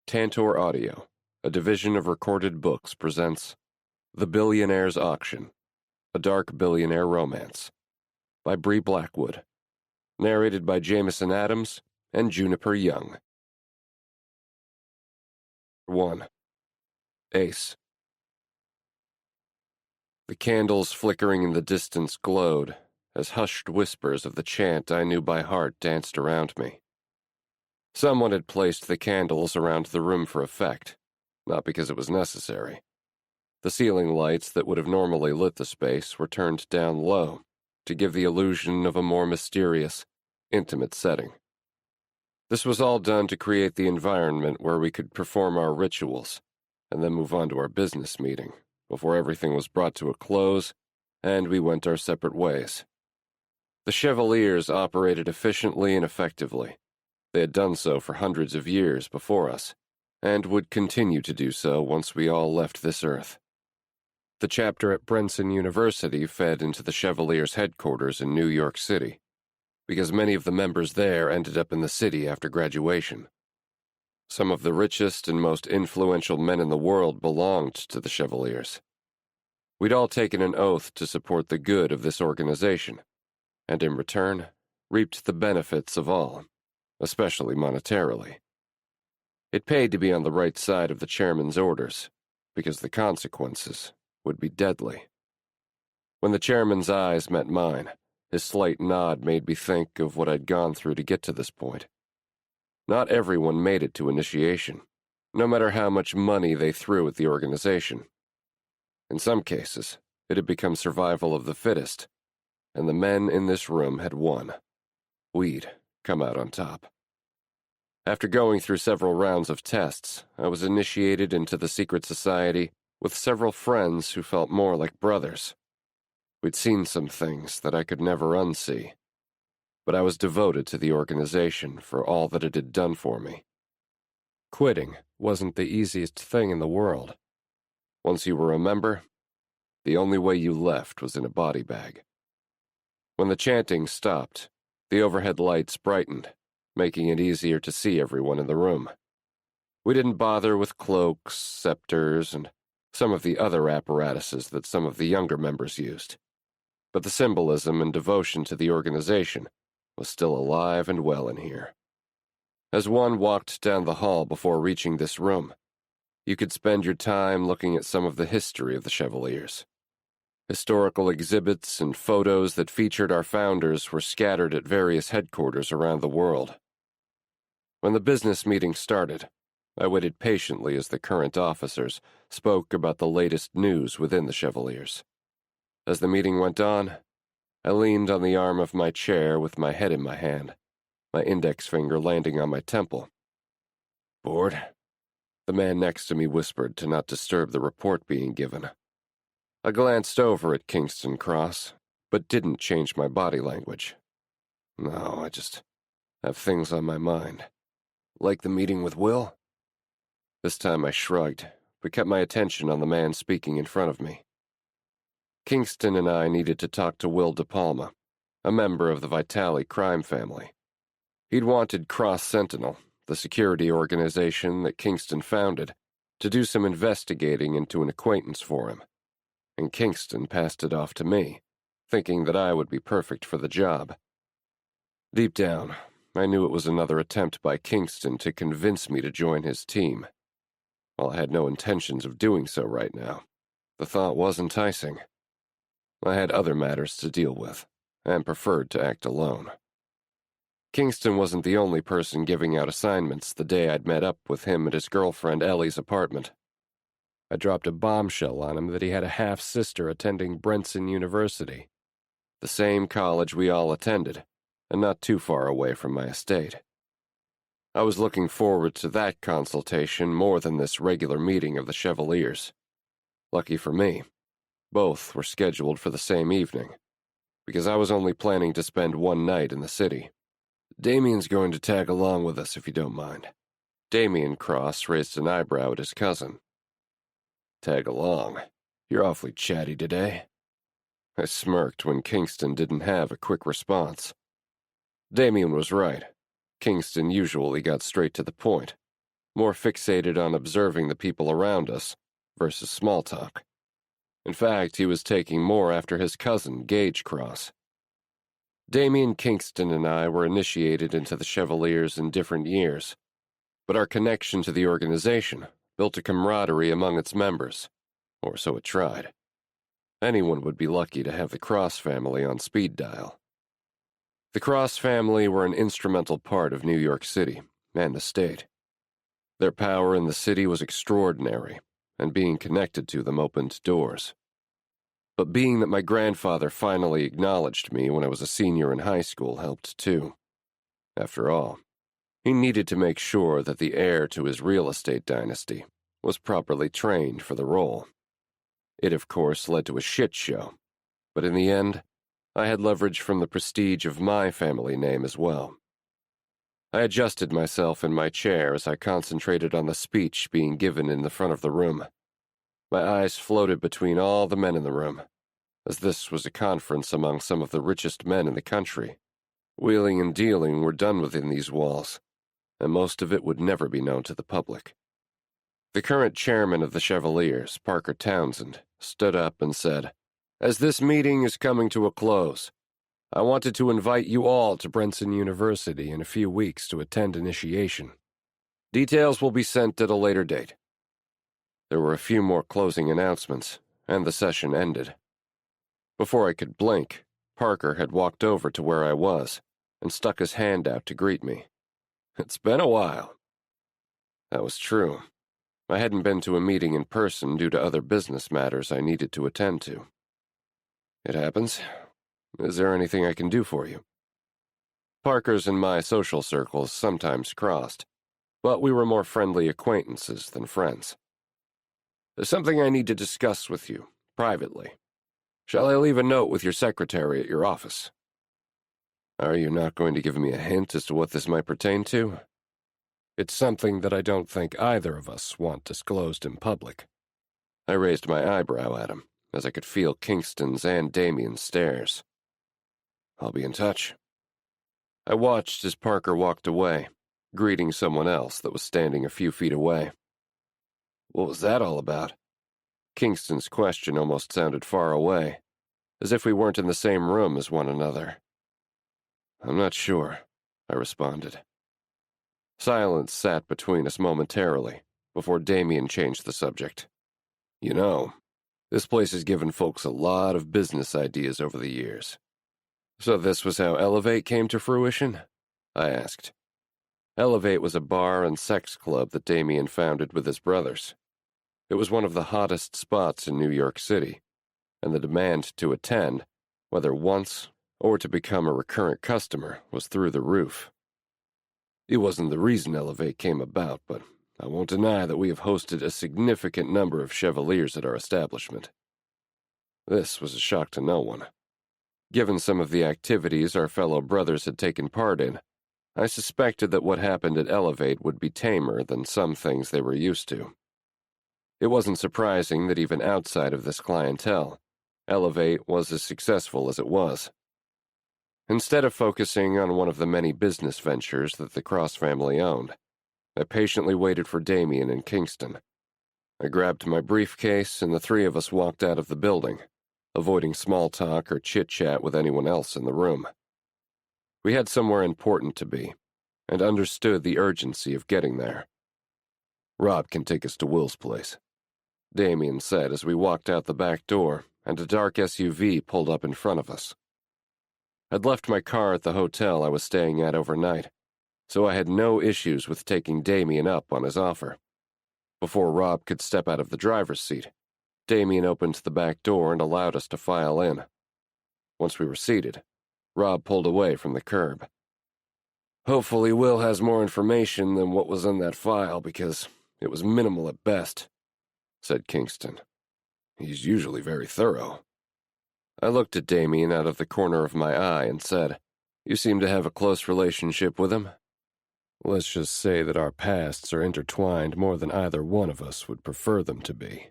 Tantor Audio, a division of Recorded Books, presents The Billionaire's Auction, a dark billionaire romance, by Bri Blackwood, narrated by Jameson Adams and Juniper Young. 1. Ace. The candles flickering in the distance glowed as hushed whispers of the chant I knew by heart danced around me. Someone had placed the candles around the room for effect, not because it was necessary. The ceiling lights that would have normally lit the space were turned down low to give the illusion of a more mysterious, intimate setting. This was all done to create the environment where we could perform our rituals and then move on to our business meeting before everything was brought to a close and we went our separate ways. The Chevaliers operated efficiently and effectively. They had done so for hundreds of years before us, and would continue to do so once we all left this earth. The chapter at Brenson University fed into the Chevaliers' headquarters in New York City, because many of the members there ended up in the city after graduation. Some of the richest and most influential men in the world belonged to the Chevaliers. We'd all taken an oath to support the good of this organization, and in return, reaped the benefits of all, especially monetarily. It paid to be on the right side of the chairman's orders, because the consequences would be deadly. When the chairman's eyes met mine, his slight nod made me think of what I'd gone through to get to this point. Not everyone made it to initiation, no matter how much money they threw at the organization. In some cases, it had become survival of the fittest, and the men in this room had won. We'd come out on top. After going through several rounds of tests, I was initiated into the secret society with several friends who felt more like brothers. We'd seen some things that I could never unsee, but I was devoted to the organization for all that it had done for me. Quitting wasn't the easiest thing in the world. Once you were a member, the only way you left was in a body bag. When the chanting stopped, the overhead lights brightened, making it easier to see everyone in the room. We didn't bother with cloaks, scepters, and some of the other apparatuses that some of the younger members used. But the symbolism and devotion to the organization was still alive and well in here. As one walked down the hall before reaching this room, you could spend your time looking at some of the history of the Chevaliers. Historical exhibits and photos that featured our founders were scattered at various headquarters around the world. When the business meeting started, I waited patiently as the current officers spoke about the latest news within the Chevaliers. As the meeting went on, I leaned on the arm of my chair with my head in my hand, my index finger landing on my temple. "Bored?" The man next to me whispered to not disturb the report being given. I glanced over at Kingston Cross, but didn't change my body language. No, I just have things on my mind. Like the meeting with Will? This time I shrugged, but kept my attention on the man speaking in front of me. Kingston and I needed to talk to Will De Palma, a member of the Vitale crime family. He'd wanted Cross Sentinel, the security organization that Kingston founded, to do some investigating into an acquaintance for him, and Kingston passed it off to me, thinking that I would be perfect for the job. Deep down, I knew it was another attempt by Kingston to convince me to join his team. While I had no intentions of doing so right now, the thought was enticing. I had other matters to deal with, and preferred to act alone. Kingston wasn't the only person giving out assignments the day I'd met up with him at his girlfriend Ellie's apartment. I dropped a bombshell on him that he had a half-sister attending Brenson University, the same college we all attended, and not too far away from my estate. I was looking forward to that consultation more than this regular meeting of the Chevaliers. Lucky for me, both were scheduled for the same evening, because I was only planning to spend one night in the city. "Damien's going to tag along with us if you don't mind." Damien Cross raised an eyebrow at his cousin. "Tag along? You're awfully chatty today." I smirked when Kingston didn't have a quick response. Damien was right. Kingston usually got straight to the point, more fixated on observing the people around us versus small talk. In fact, he was taking more after his cousin, Gage Cross. Damien Kingston and I were initiated into the Chevaliers in different years, but our connection to the organization built a camaraderie among its members, or so it tried. Anyone would be lucky to have the Cross family on speed dial. The Cross family were an instrumental part of New York City and the state. Their power in the city was extraordinary, and being connected to them opened doors. But being that my grandfather finally acknowledged me when I was a senior in high school helped too. After all, he needed to make sure that the heir to his real estate dynasty was properly trained for the role. It, of course, led to a shit show, but in the end, I had leverage from the prestige of my family name as well. I adjusted myself in my chair as I concentrated on the speech being given in the front of the room. My eyes floated between all the men in the room, as this was a conference among some of the richest men in the country. Wheeling and dealing were done within these walls, and most of it would never be known to the public. The current chairman of the Chevaliers, Parker Townsend, stood up and said, "As this meeting is coming to a close, I wanted to invite you all to Princeton University in a few weeks to attend initiation. Details will be sent at a later date." There were a few more closing announcements, and the session ended. Before I could blink, Parker had walked over to where I was and stuck his hand out to greet me. "It's been a while." That was true. I hadn't been to a meeting in person due to other business matters I needed to attend to. "It happens. Is there anything I can do for you?" Parker's and my social circles sometimes crossed, but we were more friendly acquaintances than friends. "There's something I need to discuss with you, privately. Shall I leave a note with your secretary at your office?" "Are you not going to give me a hint as to what this might pertain to?" "It's something that I don't think either of us want disclosed in public." I raised my eyebrow at him, as I could feel Kingston's and Damien's stares. "I'll be in touch." I watched as Parker walked away, greeting someone else that was standing a few feet away. "What was that all about?" Kingston's question almost sounded far away, as if we weren't in the same room as one another. "I'm not sure," I responded. Silence sat between us momentarily, before Damien changed the subject. "You know, this place has given folks a lot of business ideas over the years." "So this was how Elevate came to fruition?" I asked. Elevate was a bar and sex club that Damien founded with his brothers. It was one of the hottest spots in New York City, and the demand to attend, whether once or to become a recurrent customer, was through the roof. It wasn't the reason Elevate came about, but I won't deny that we have hosted a significant number of Chevaliers at our establishment. This was a shock to no one. Given some of the activities our fellow brothers had taken part in, I suspected that what happened at Elevate would be tamer than some things they were used to. It wasn't surprising that even outside of this clientele, Elevate was as successful as it was. Instead of focusing on one of the many business ventures that the Cross family owned, I patiently waited for Damien in Kingston. I grabbed my briefcase, and the three of us walked out of the building, avoiding small talk or chit-chat with anyone else in the room. We had somewhere important to be, and understood the urgency of getting there. "Rob can take us to Will's place," Damien said as we walked out the back door, and a dark SUV pulled up in front of us. I'd left my car at the hotel I was staying at overnight, so I had no issues with taking Damien up on his offer. Before Rob could step out of the driver's seat, Damien opened the back door and allowed us to file in. Once we were seated, Rob pulled away from the curb. "Hopefully Will has more information than what was in that file, because it was minimal at best," said Kingston. "He's usually very thorough." I looked at Damien out of the corner of my eye and said, "You seem to have a close relationship with him?" "Let's just say that our pasts are intertwined more than either one of us would prefer them to be."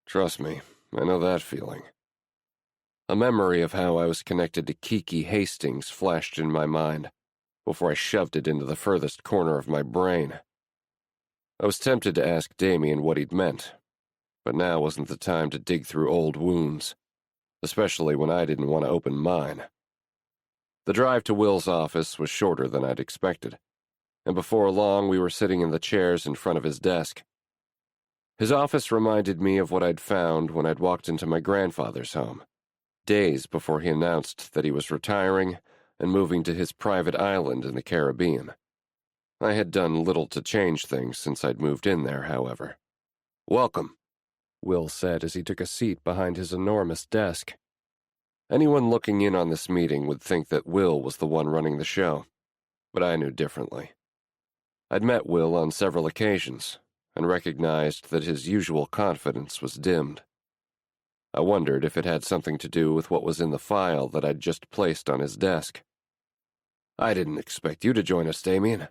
"Trust me, I know that feeling." A memory of how I was connected to Kiki Hastings flashed in my mind, before I shoved it into the furthest corner of my brain. I was tempted to ask Damien what he'd meant, but now wasn't the time to dig through old wounds, especially when I didn't want to open mine. The drive to Will's office was shorter than I'd expected, and before long we were sitting in the chairs in front of his desk. His office reminded me of what I'd found when I'd walked into my grandfather's home, days before he announced that he was retiring and moving to his private island in the Caribbean. I had done little to change things since I'd moved in there, however. "Welcome," Will said as he took a seat behind his enormous desk. Anyone looking in on this meeting would think that Will was the one running the show, but I knew differently. I'd met Will on several occasions and recognized that his usual confidence was dimmed. I wondered if it had something to do with what was in the file that I'd just placed on his desk. "I didn't expect you to join us, Damien.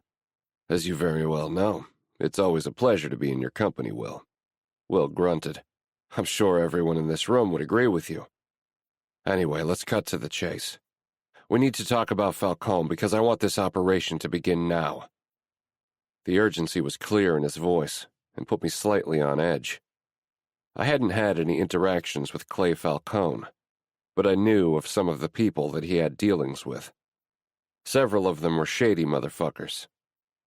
As you very well know, it's always a pleasure to be in your company, Will." Will grunted. "I'm sure everyone in this room would agree with you. Anyway, let's cut to the chase. We need to talk about Falcone because I want this operation to begin now." The urgency was clear in his voice and put me slightly on edge. I hadn't had any interactions with Clay Falcone, but I knew of some of the people that he had dealings with. Several of them were shady motherfuckers.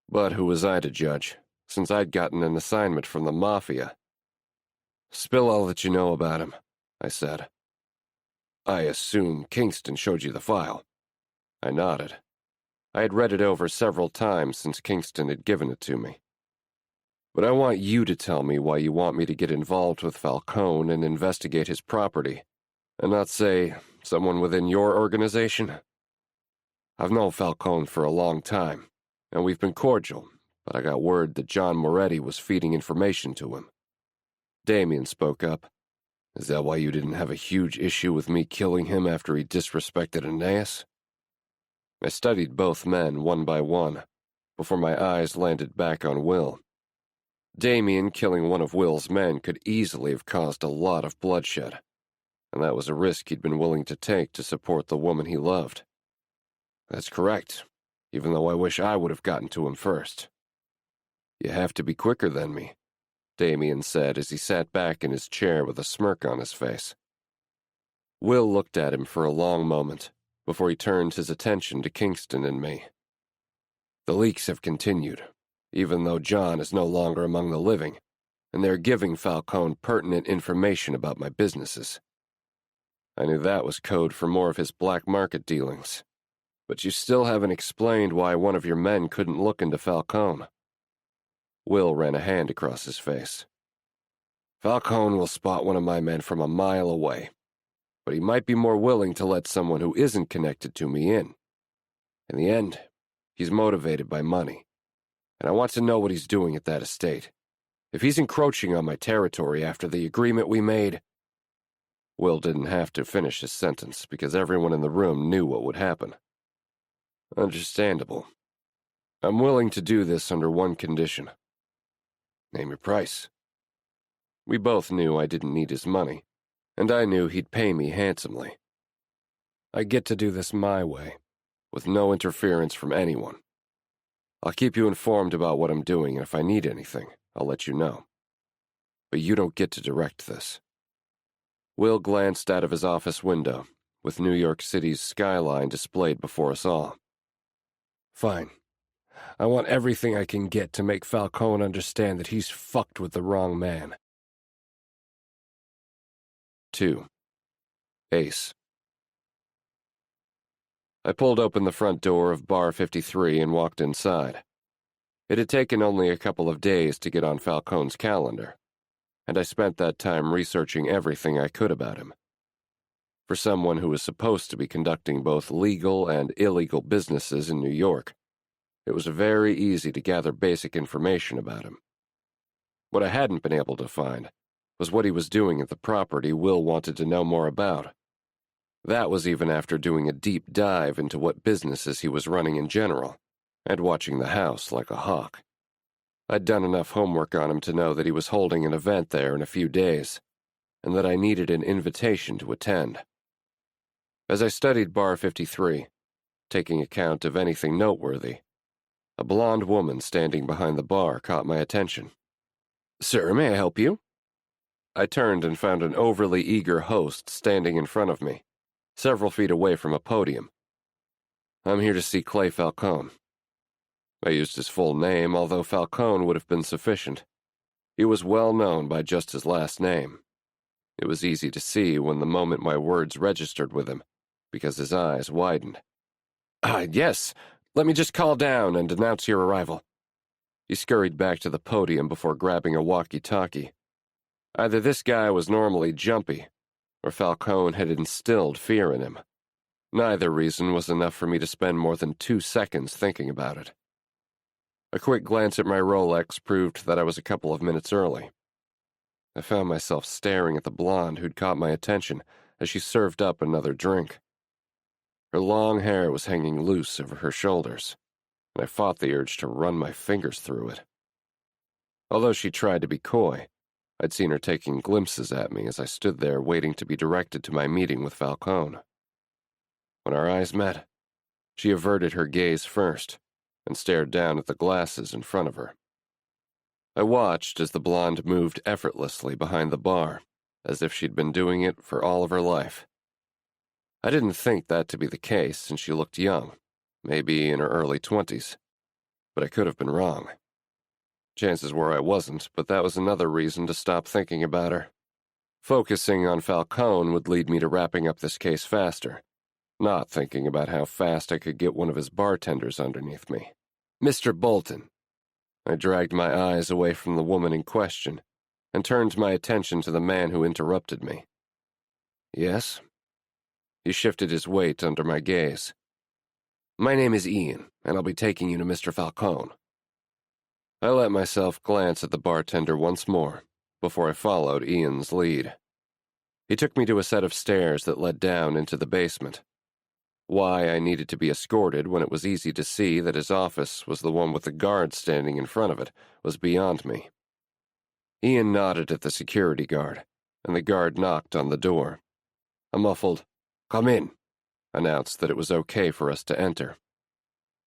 But who was I to judge, since I'd gotten an assignment from the Mafia? "Spill all that you know about him," I said. "I assume Kingston showed you the file." I nodded. I had read it over several times since Kingston had given it to me. "But I want you to tell me why you want me to get involved with Falcone and investigate his property, and not, say, someone within your organization." "I've known Falcone for a long time, and we've been cordial, but I got word that John Moretti was feeding information to him." Damien spoke up. "Is that why you didn't have a huge issue with me killing him after he disrespected Aeneas?" I studied both men one by one, before my eyes landed back on Will. Damien killing one of Will's men could easily have caused a lot of bloodshed, and that was a risk he'd been willing to take to support the woman he loved. "That's correct, even though I wish I would have gotten to him first." "You have to be quicker than me," Damien said as he sat back in his chair with a smirk on his face. Will looked at him for a long moment before he turned his attention to Kingston and me. "The leaks have continued, even though John is no longer among the living, and they're giving Falcone pertinent information about my businesses." I knew that was code for more of his black market dealings, but you still haven't explained why one of your men couldn't look into Falcone. Will ran a hand across his face. "Falcone will spot one of my men from a mile away, but he might be more willing to let someone who isn't connected to me in. In the end, he's motivated by money, and I want to know what he's doing at that estate. If he's encroaching on my territory after the agreement we made—" Will didn't have to finish his sentence because everyone in the room knew what would happen. "Understandable. I'm willing to do this under one condition." "Name your price." We both knew I didn't need his money, and I knew he'd pay me handsomely. "I get to do this my way, with no interference from anyone. I'll keep you informed about what I'm doing, and if I need anything, I'll let you know. But you don't get to direct this." Will glanced out of his office window, with New York City's skyline displayed before us all. "Fine. I want everything I can get to make Falcone understand that he's fucked with the wrong man." 2. Ace. I pulled open the front door of Bar 53 and walked inside. It had taken only a couple of days to get on Falcone's calendar, and I spent that time researching everything I could about him. For someone who was supposed to be conducting both legal and illegal businesses in New York, it was very easy to gather basic information about him. What I hadn't been able to find was what he was doing at the property Will wanted to know more about. That was even after doing a deep dive into what businesses he was running in general, and watching the house like a hawk. I'd done enough homework on him to know that he was holding an event there in a few days, and that I needed an invitation to attend. As I studied Bar 53, taking account of anything noteworthy, A blonde woman standing behind the bar caught my attention. "Sir, may I help you?" I turned and found an overly eager host standing in front of me, several feet away from a podium. "I'm here to see Clay Falcone." I used his full name, although Falcone would have been sufficient. He was well known by just his last name. It was easy to see when the moment my words registered with him, because his eyes widened. Yes. Let me just call down and announce your arrival." He scurried back to the podium before grabbing a walkie-talkie. Either this guy was normally jumpy, or Falcone had instilled fear in him. Neither reason was enough for me to spend more than 2 seconds thinking about it. A quick glance at my Rolex proved that I was a couple of minutes early. I found myself staring at the blonde who'd caught my attention as she served up another drink. Her long hair was hanging loose over her shoulders, and I fought the urge to run my fingers through it. Although she tried to be coy, I'd seen her taking glimpses at me as I stood there waiting to be directed to my meeting with Falcone. When our eyes met, she averted her gaze first and stared down at the glasses in front of her. I watched as the blonde moved effortlessly behind the bar, as if she'd been doing it for all of her life. I didn't think that to be the case since she looked young, maybe in her early 20s, but I could have been wrong. Chances were I wasn't, but that was another reason to stop thinking about her. Focusing on Falcone would lead me to wrapping up this case faster, not thinking about how fast I could get one of his bartenders underneath me. "Mr. Bolton." I dragged my eyes away from the woman in question and turned my attention to the man who interrupted me. "Yes?" He shifted his weight under my gaze. "My name is Ian, and I'll be taking you to Mr. Falcone." I let myself glance at the bartender once more before I followed Ian's lead. He took me to a set of stairs that led down into the basement. Why I needed to be escorted when it was easy to see that his office was the one with the guard standing in front of it was beyond me. Ian nodded at the security guard, and the guard knocked on the door. A muffled, "Come in," announced that it was okay for us to enter.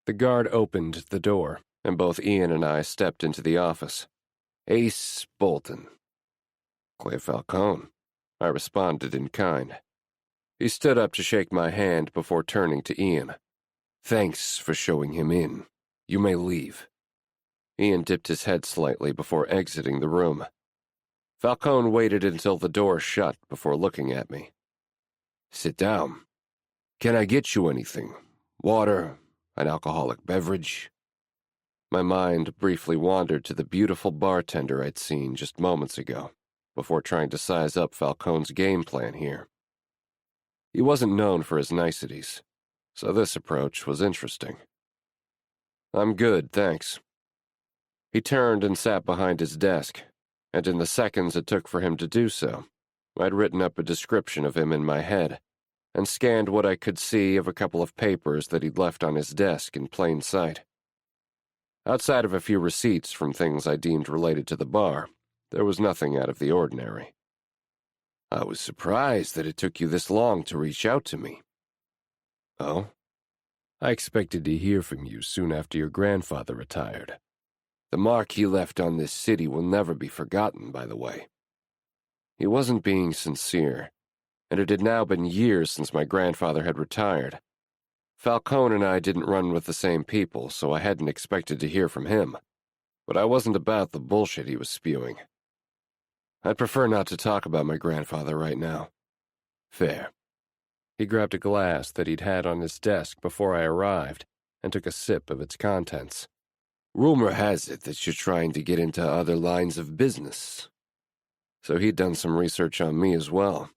The guard opened the door, and both Ian and I stepped into the office. "Ace Bolton." "Clay Falcone," I responded in kind. He stood up to shake my hand before turning to Ian. "Thanks for showing him in. You may leave." Ian dipped his head slightly before exiting the room. Falcone waited until the door shut before looking at me. "Sit down. Can I get you anything? Water? An alcoholic beverage?" My mind briefly wandered to the beautiful bartender I'd seen just moments ago, before trying to size up Falcone's game plan here. He wasn't known for his niceties, so this approach was interesting. "I'm good, thanks." He turned and sat behind his desk, and in the seconds it took for him to do so, I'd written up a description of him in my head, and scanned what I could see of a couple of papers that he'd left on his desk in plain sight. Outside of a few receipts from things I deemed related to the bar, there was nothing out of the ordinary. "I was surprised that it took you this long to reach out to me." "Oh? I expected to hear from you soon after your grandfather retired. The mark he left on this city will never be forgotten, by the way." He wasn't being sincere, and it had now been years since my grandfather had retired. Falcone and I didn't run with the same people, so I hadn't expected to hear from him. But I wasn't about the bullshit he was spewing. "I'd prefer not to talk about my grandfather right now." "Fair." He grabbed a glass that he'd had on his desk before I arrived and took a sip of its contents. "Rumor has it that you're trying to get into other lines of business." So he'd done some research on me as well.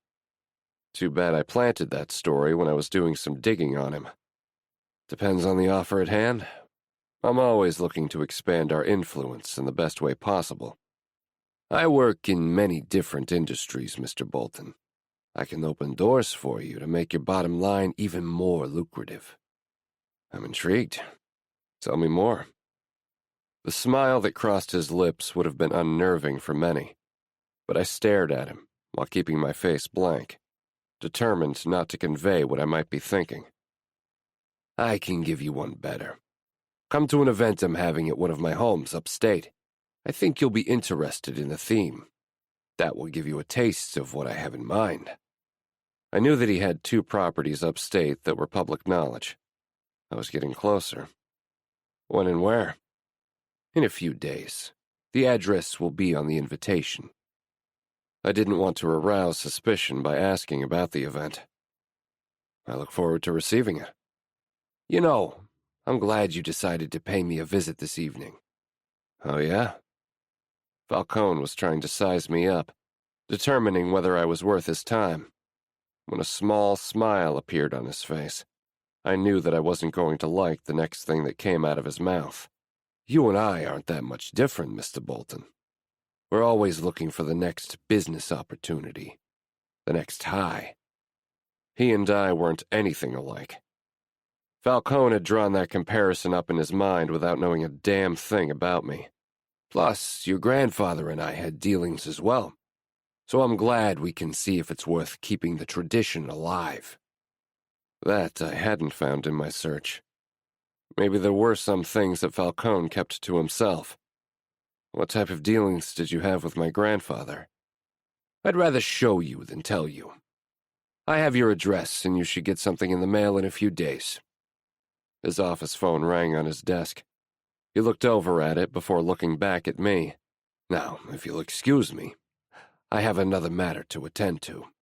Too bad I planted that story when I was doing some digging on him. Depends on the offer at hand. I'm always looking to expand our influence in the best way possible. "I work in many different industries, Mr. Bolton. I can open doors for you to make your bottom line even more lucrative." "I'm intrigued. Tell me more." The smile that crossed his lips would have been unnerving for many, but I stared at him while keeping my face blank, determined not to convey what I might be thinking. "I can give you one better. Come to an event I'm having at one of my homes upstate. I think you'll be interested in the theme. That will give you a taste of what I have in mind." I knew that he had 2 properties upstate that were public knowledge. I was getting closer. "When and where?" "In a few days. The address will be on the invitation." I didn't want to arouse suspicion by asking about the event. "I look forward to receiving it." "You know, I'm glad you decided to pay me a visit this evening." "Oh, yeah?" Falcone was trying to size me up, determining whether I was worth his time. When a small smile appeared on his face, I knew that I wasn't going to like the next thing that came out of his mouth. "You and I aren't that much different, Mr. Bolton. We're always looking for the next business opportunity, the next high." He and I weren't anything alike. Falcone had drawn that comparison up in his mind without knowing a damn thing about me. Plus, your grandfather and I had dealings as well, so I'm glad we can see if it's worth keeping the tradition alive. That I hadn't found in my search. Maybe there were some things that Falcone kept to himself. "What type of dealings did you have with my grandfather?" "I'd rather show you than tell you. I have your address, and you should get something in the mail in a few days." His office phone rang on his desk. He looked over at it before looking back at me. "Now, if you'll excuse me, I have another matter to attend to."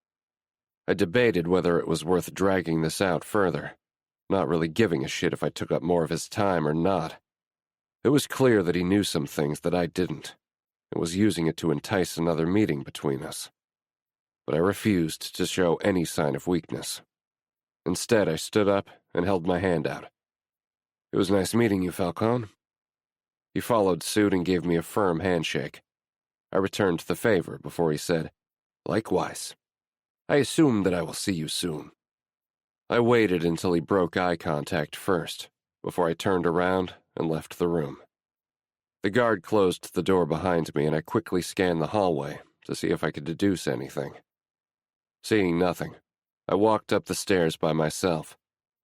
I debated whether it was worth dragging this out further, not really giving a shit if I took up more of his time or not. It was clear that he knew some things that I didn't, and was using it to entice another meeting between us. But I refused to show any sign of weakness. Instead, I stood up and held my hand out. "It was nice meeting you, Falcone." He followed suit and gave me a firm handshake. I returned the favor before he said, "Likewise. I assume that I will see you soon." I waited until he broke eye contact first, before I turned around and left the room. The guard closed the door behind me, and I quickly scanned the hallway to see if I could deduce anything. Seeing nothing, I walked up the stairs by myself,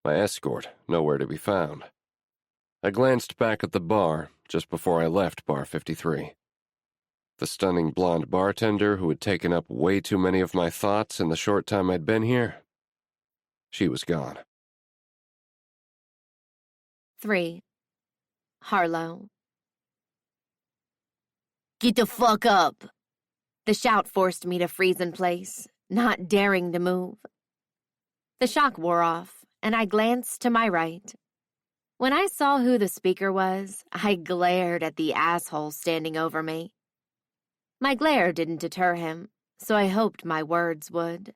my escort nowhere to be found. I glanced back at the bar just before I left Bar 53. The stunning blonde bartender who had taken up way too many of my thoughts in the short time I'd been here, she was gone. 3. Harlow. "Get the fuck up!" The shout forced me to freeze in place, not daring to move. The shock wore off, and I glanced to my right. When I saw who the speaker was, I glared at the asshole standing over me. My glare didn't deter him, so I hoped my words would.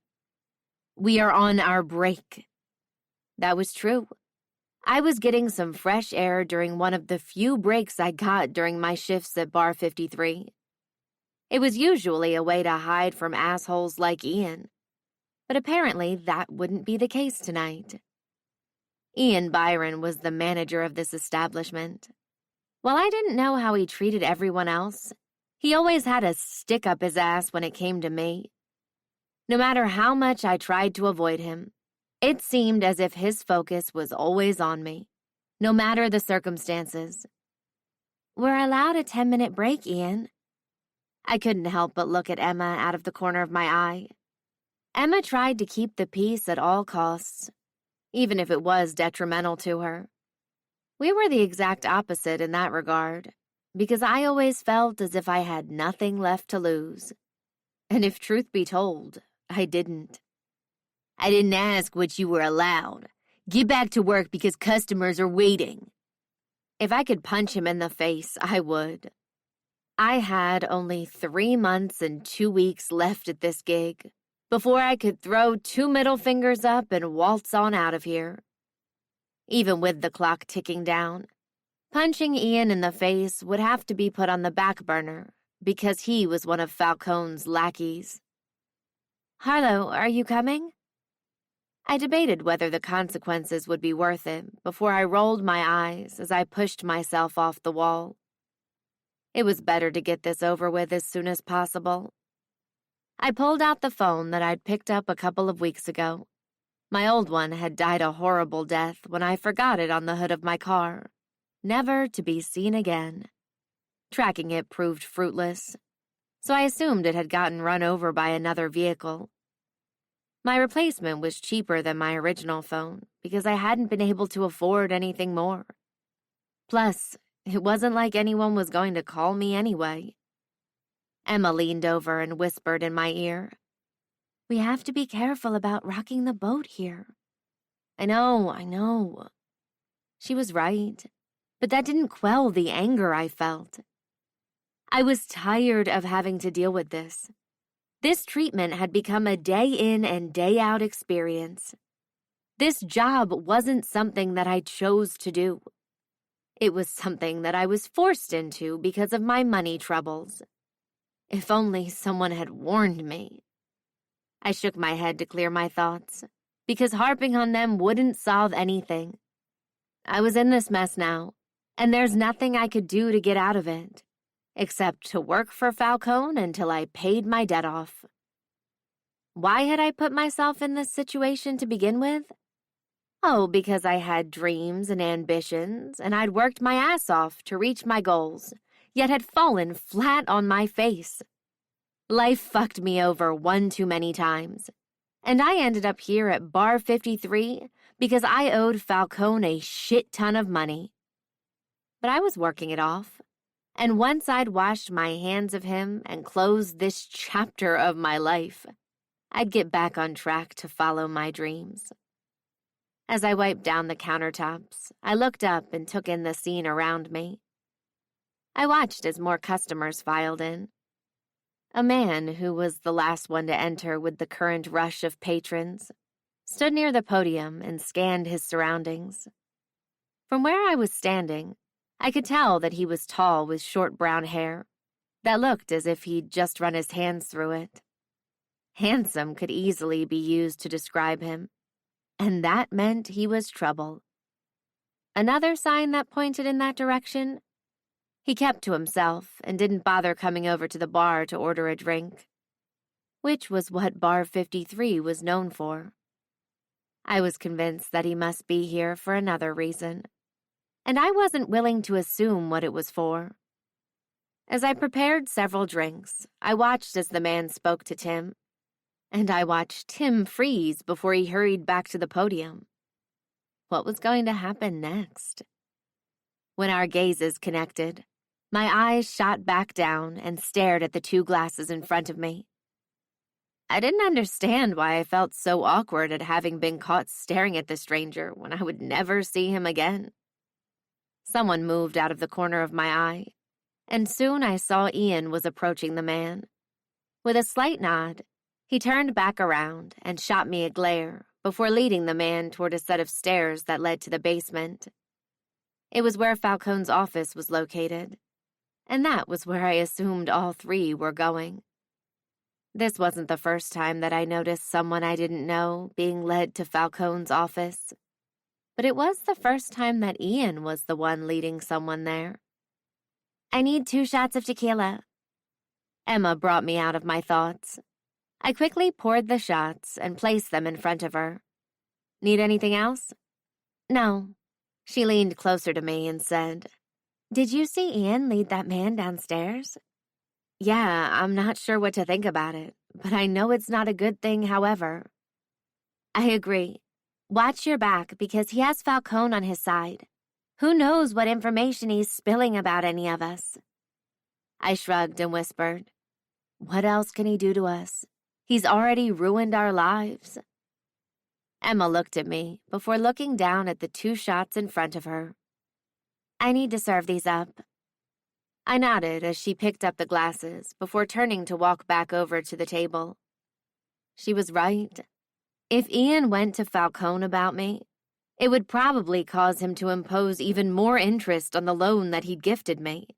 "We are on our break." That was true. I was getting some fresh air during one of the few breaks I got during my shifts at Bar 53. It was usually a way to hide from assholes like Ian, but apparently that wouldn't be the case tonight. Ian Byron was the manager of this establishment. While I didn't know how he treated everyone else, he always had a stick up his ass when it came to me. No matter how much I tried to avoid him, it seemed as if his focus was always on me, no matter the circumstances. "We're allowed a 10-minute break, Ian." I couldn't help but look at Emma out of the corner of my eye. Emma tried to keep the peace at all costs, even if it was detrimental to her. We were the exact opposite in that regard, because I always felt as if I had nothing left to lose. And if truth be told, I didn't. "I didn't ask what you were allowed. Get back to work because customers are waiting." If I could punch him in the face, I would. I had only 3 months and 2 weeks left at this gig before I could throw 2 middle fingers up and waltz on out of here. Even with the clock ticking down, punching Ian in the face would have to be put on the back burner because he was one of Falcone's lackeys. "Harlow, are you coming?" I debated whether the consequences would be worth it before I rolled my eyes as I pushed myself off the wall. It was better to get this over with as soon as possible. I pulled out the phone that I'd picked up a couple of weeks ago. My old one had died a horrible death when I forgot it on the hood of my car. never to be seen again. Tracking it proved fruitless, so I assumed it had gotten run over by another vehicle. My replacement was cheaper than my original phone because I hadn't been able to afford anything more. Plus, it wasn't like anyone was going to call me anyway. Emma leaned over and whispered in my ear, "We have to be careful about rocking the boat here." I know. She was right, but that didn't quell the anger I felt. I was tired of having to deal with this. This treatment had become a day-in and day-out experience. This job wasn't something that I chose to do. It was something that I was forced into because of my money troubles. If only someone had warned me. I shook my head to clear my thoughts, because harping on them wouldn't solve anything. I was in this mess now, and there's nothing I could do to get out of it, except to work for Falcone until I paid my debt off. Why had I put myself in this situation to begin with? Oh, because I had dreams and ambitions, and I'd worked my ass off to reach my goals, yet had fallen flat on my face. Life fucked me over one too many times, and I ended up here at Bar 53 because I owed Falcone a shit ton of money. But I was working it off, and once I'd washed my hands of him and closed this chapter of my life, I'd get back on track to follow my dreams. As I wiped down the countertops, I looked up and took in the scene around me. I watched as more customers filed in. A man, who was the last one to enter with the current rush of patrons, stood near the podium and scanned his surroundings. From where I was standing, I could tell that he was tall with short brown hair that looked as if he'd just run his hands through it. Handsome could easily be used to describe him, and that meant he was trouble. Another sign that pointed in that direction: he kept to himself and didn't bother coming over to the bar to order a drink, which was what Bar 53 was known for. I was convinced that he must be here for another reason, and I wasn't willing to assume what it was for. As I prepared several drinks, I watched as the man spoke to Tim, and I watched Tim freeze before he hurried back to the podium. What was going to happen next? When our gazes connected, my eyes shot back down and stared at the two glasses in front of me. I didn't understand why I felt so awkward at having been caught staring at the stranger when I would never see him again. Someone moved out of the corner of my eye, and soon I saw Ian was approaching the man. With a slight nod, he turned back around and shot me a glare before leading the man toward a set of stairs that led to the basement. It was where Falcone's office was located, and that was where I assumed all three were going. This wasn't the first time that I noticed someone I didn't know being led to Falcone's office, but it was the first time that Ian was the one leading someone there. "I need 2 shots of tequila." Emma brought me out of my thoughts. I quickly poured the shots and placed them in front of her. "Need anything else?" "No." She leaned closer to me and said, "Did you see Ian lead that man downstairs?" "Yeah, I'm not sure what to think about it, but I know it's not a good thing, however." "I agree. Watch your back because he has Falcone on his side. Who knows what information he's spilling about any of us?" I shrugged and whispered, "What else can he do to us? He's already ruined our lives." Emma looked at me before looking down at the 2 shots in front of her. "I need to serve these up." I nodded as she picked up the glasses before turning to walk back over to the table. She was right. If Ian went to Falcone about me, it would probably cause him to impose even more interest on the loan that he'd gifted me.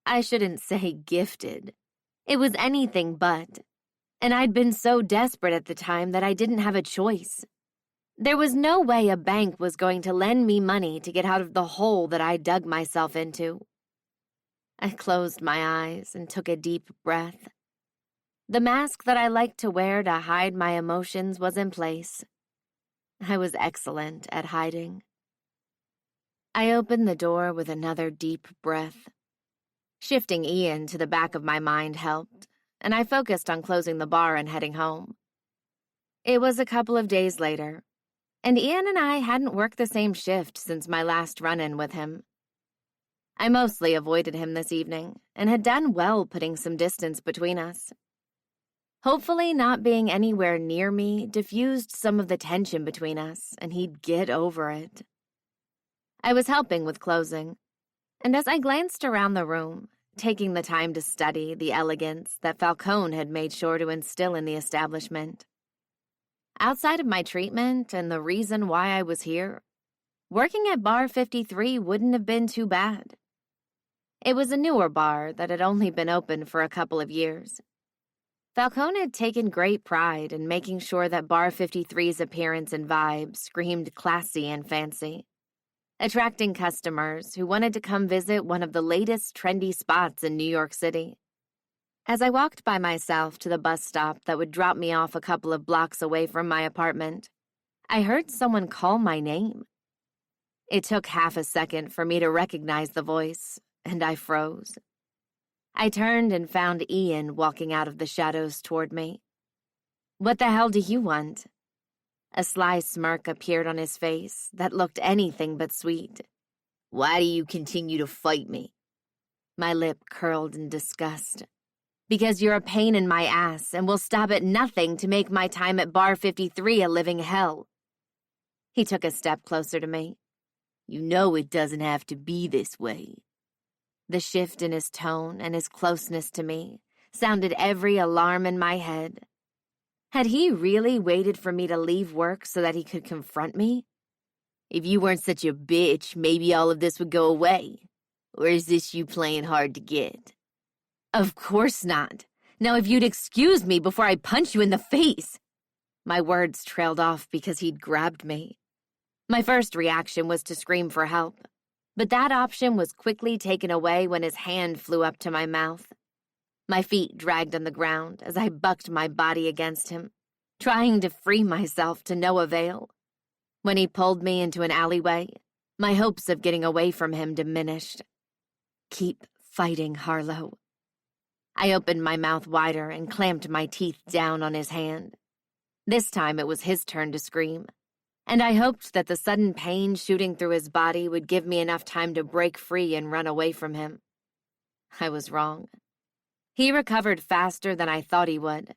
I shouldn't say gifted. It was anything but. And I'd been so desperate at the time that I didn't have a choice. There was no way a bank was going to lend me money to get out of the hole that I dug myself into. I closed my eyes and took a deep breath. The mask that I liked to wear to hide my emotions was in place. I was excellent at hiding. I opened the door with another deep breath. Shifting Ian to the back of my mind helped, and I focused on closing the bar and heading home. It was a couple of days later, and Ian and I hadn't worked the same shift since my last run-in with him. I mostly avoided him this evening, and had done well putting some distance between us. Hopefully not being anywhere near me diffused some of the tension between us, and he'd get over it. I was helping with closing, and as I glanced around the room, taking the time to study the elegance that Falcone had made sure to instill in the establishment. Outside of my treatment and the reason why I was here, working at Bar 53 wouldn't have been too bad. It was a newer bar that had only been open for a couple of years. Falcone had taken great pride in making sure that Bar 53's appearance and vibe screamed classy and fancy, attracting customers who wanted to come visit one of the latest trendy spots in New York City. As I walked by myself to the bus stop that would drop me off a couple of blocks away from my apartment, I heard someone call my name. It took half a second for me to recognize the voice, and I froze. I turned and found Ian walking out of the shadows toward me. "What the hell do you want?" A sly smirk appeared on his face that looked anything but sweet. "Why do you continue to fight me?" My lip curled in disgust. "Because you're a pain in my ass and will stop at nothing to make my time at Bar 53 a living hell." He took a step closer to me. "You know it doesn't have to be this way." The shift in his tone and his closeness to me sounded every alarm in my head. Had he really waited for me to leave work so that he could confront me? "If you weren't such a bitch, maybe all of this would go away. Or is this you playing hard to get?" "Of course not. Now if you'd excuse me before I punch you in the face." My words trailed off because he'd grabbed me. My first reaction was to scream for help, but that option was quickly taken away when his hand flew up to my mouth. My feet dragged on the ground as I bucked my body against him, trying to free myself to no avail. When he pulled me into an alleyway, my hopes of getting away from him diminished. "Keep fighting, Harlow." I opened my mouth wider and clamped my teeth down on his hand. This time it was his turn to scream, and I hoped that the sudden pain shooting through his body would give me enough time to break free and run away from him. I was wrong. He recovered faster than I thought he would,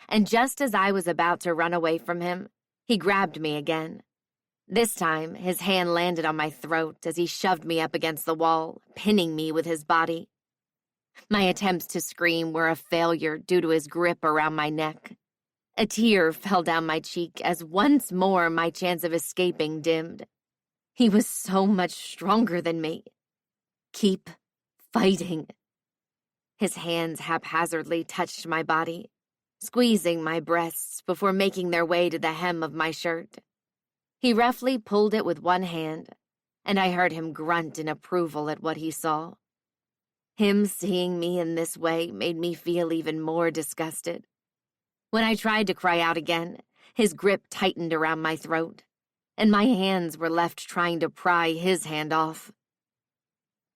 and just as I was about to run away from him, he grabbed me again. This time, his hand landed on my throat as he shoved me up against the wall, pinning me with his body. My attempts to scream were a failure due to his grip around my neck. A tear fell down my cheek as once more my chance of escaping dimmed. He was so much stronger than me. "Keep fighting." His hands haphazardly touched my body, squeezing my breasts before making their way to the hem of my shirt. He roughly pulled it with one hand, and I heard him grunt in approval at what he saw. Him seeing me in this way made me feel even more disgusted. When I tried to cry out again, his grip tightened around my throat, and my hands were left trying to pry his hand off.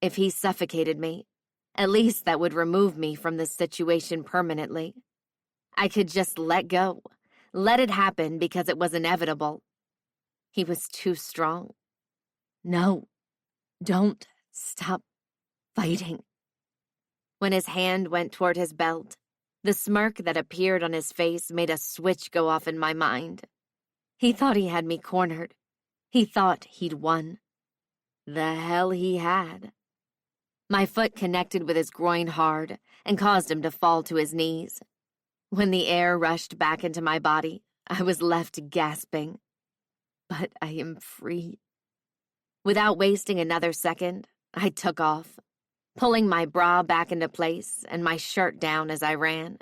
If he suffocated me, at least that would remove me from this situation permanently. I could just let go, let it happen because it was inevitable. He was too strong. "No, don't stop fighting." When his hand went toward his belt, the smirk that appeared on his face made a switch go off in my mind. He thought he had me cornered. He thought he'd won. The hell he had. My foot connected with his groin hard and caused him to fall to his knees. When the air rushed back into my body, I was left gasping. But I am free. Without wasting another second, I took off, pulling my bra back into place and my shirt down as I ran.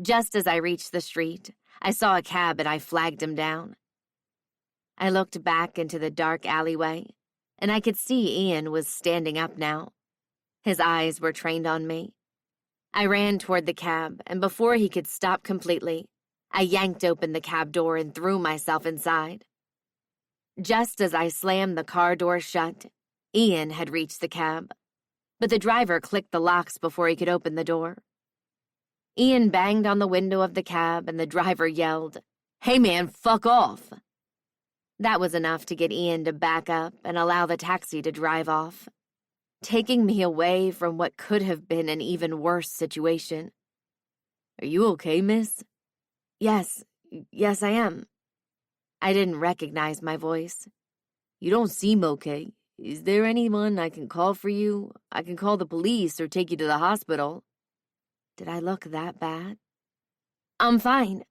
Just as I reached the street, I saw a cab and I flagged him down. I looked back into the dark alleyway, and I could see Ian was standing up now. His eyes were trained on me. I ran toward the cab, and before he could stop completely, I yanked open the cab door and threw myself inside. Just as I slammed the car door shut, Ian had reached the cab, but the driver clicked the locks before he could open the door. Ian banged on the window of the cab and the driver yelled, "Hey man, fuck off!" That was enough to get Ian to back up and allow the taxi to drive off, taking me away from what could have been an even worse situation. "Are you okay, miss?" Yes, I am." I didn't recognize my voice. "You don't seem okay. Is there anyone I can call for you? I can call the police or take you to the hospital." Did I look that bad? "I'm fine."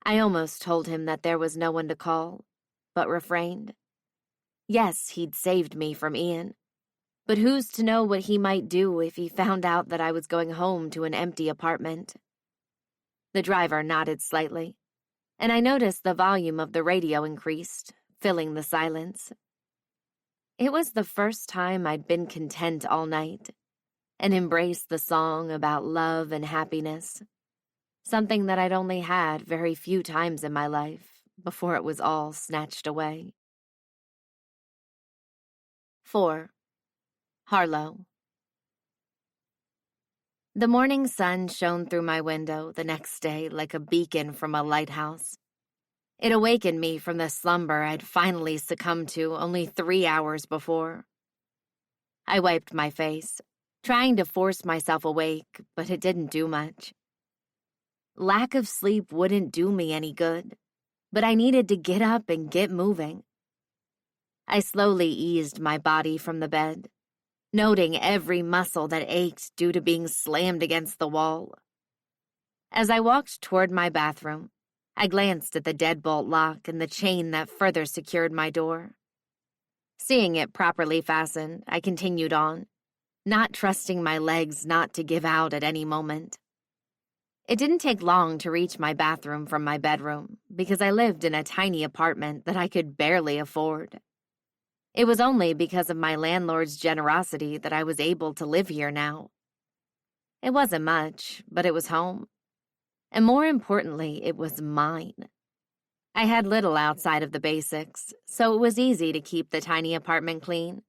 I almost told him that there was no one to call, but refrained. Yes, he'd saved me from Ian, but who's to know what he might do if he found out that I was going home to an empty apartment? The driver nodded slightly, and I noticed the volume of the radio increased, filling the silence. It was the first time I'd been content all night and embraced the song about love and happiness, something that I'd only had very few times in my life before it was all snatched away. 4. Harlow. The morning sun shone through my window the next day like a beacon from a lighthouse. It awakened me from the slumber I'd finally succumbed to only 3 hours before. I wiped my face, trying to force myself awake, but it didn't do much. Lack of sleep wouldn't do me any good, but I needed to get up and get moving. I slowly eased my body from the bed, noting every muscle that ached due to being slammed against the wall. As I walked toward my bathroom, I glanced at the deadbolt lock and the chain that further secured my door. Seeing it properly fastened, I continued on, not trusting my legs not to give out at any moment. It didn't take long to reach my bathroom from my bedroom because I lived in a tiny apartment that I could barely afford. It was only because of my landlord's generosity that I was able to live here now. It wasn't much, but it was home. And more importantly, it was mine. I had little outside of the basics, so it was easy to keep the tiny apartment clean.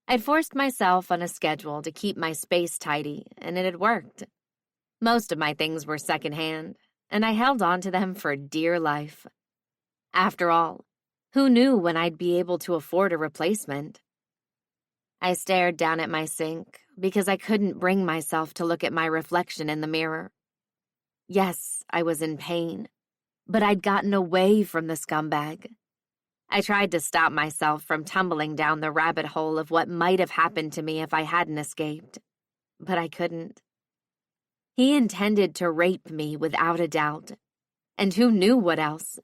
I'd forced myself on a schedule to keep my space tidy, and it had worked. Most of my things were secondhand, and I held on to them for dear life. After all, who knew when I'd be able to afford a replacement? I stared down at my sink because I couldn't bring myself to look at my reflection in the mirror. Yes, I was in pain, but I'd gotten away from the scumbag. I tried to stop myself from tumbling down the rabbit hole of what might have happened to me if I hadn't escaped, but I couldn't. He intended to rape me without a doubt, and who knew what else?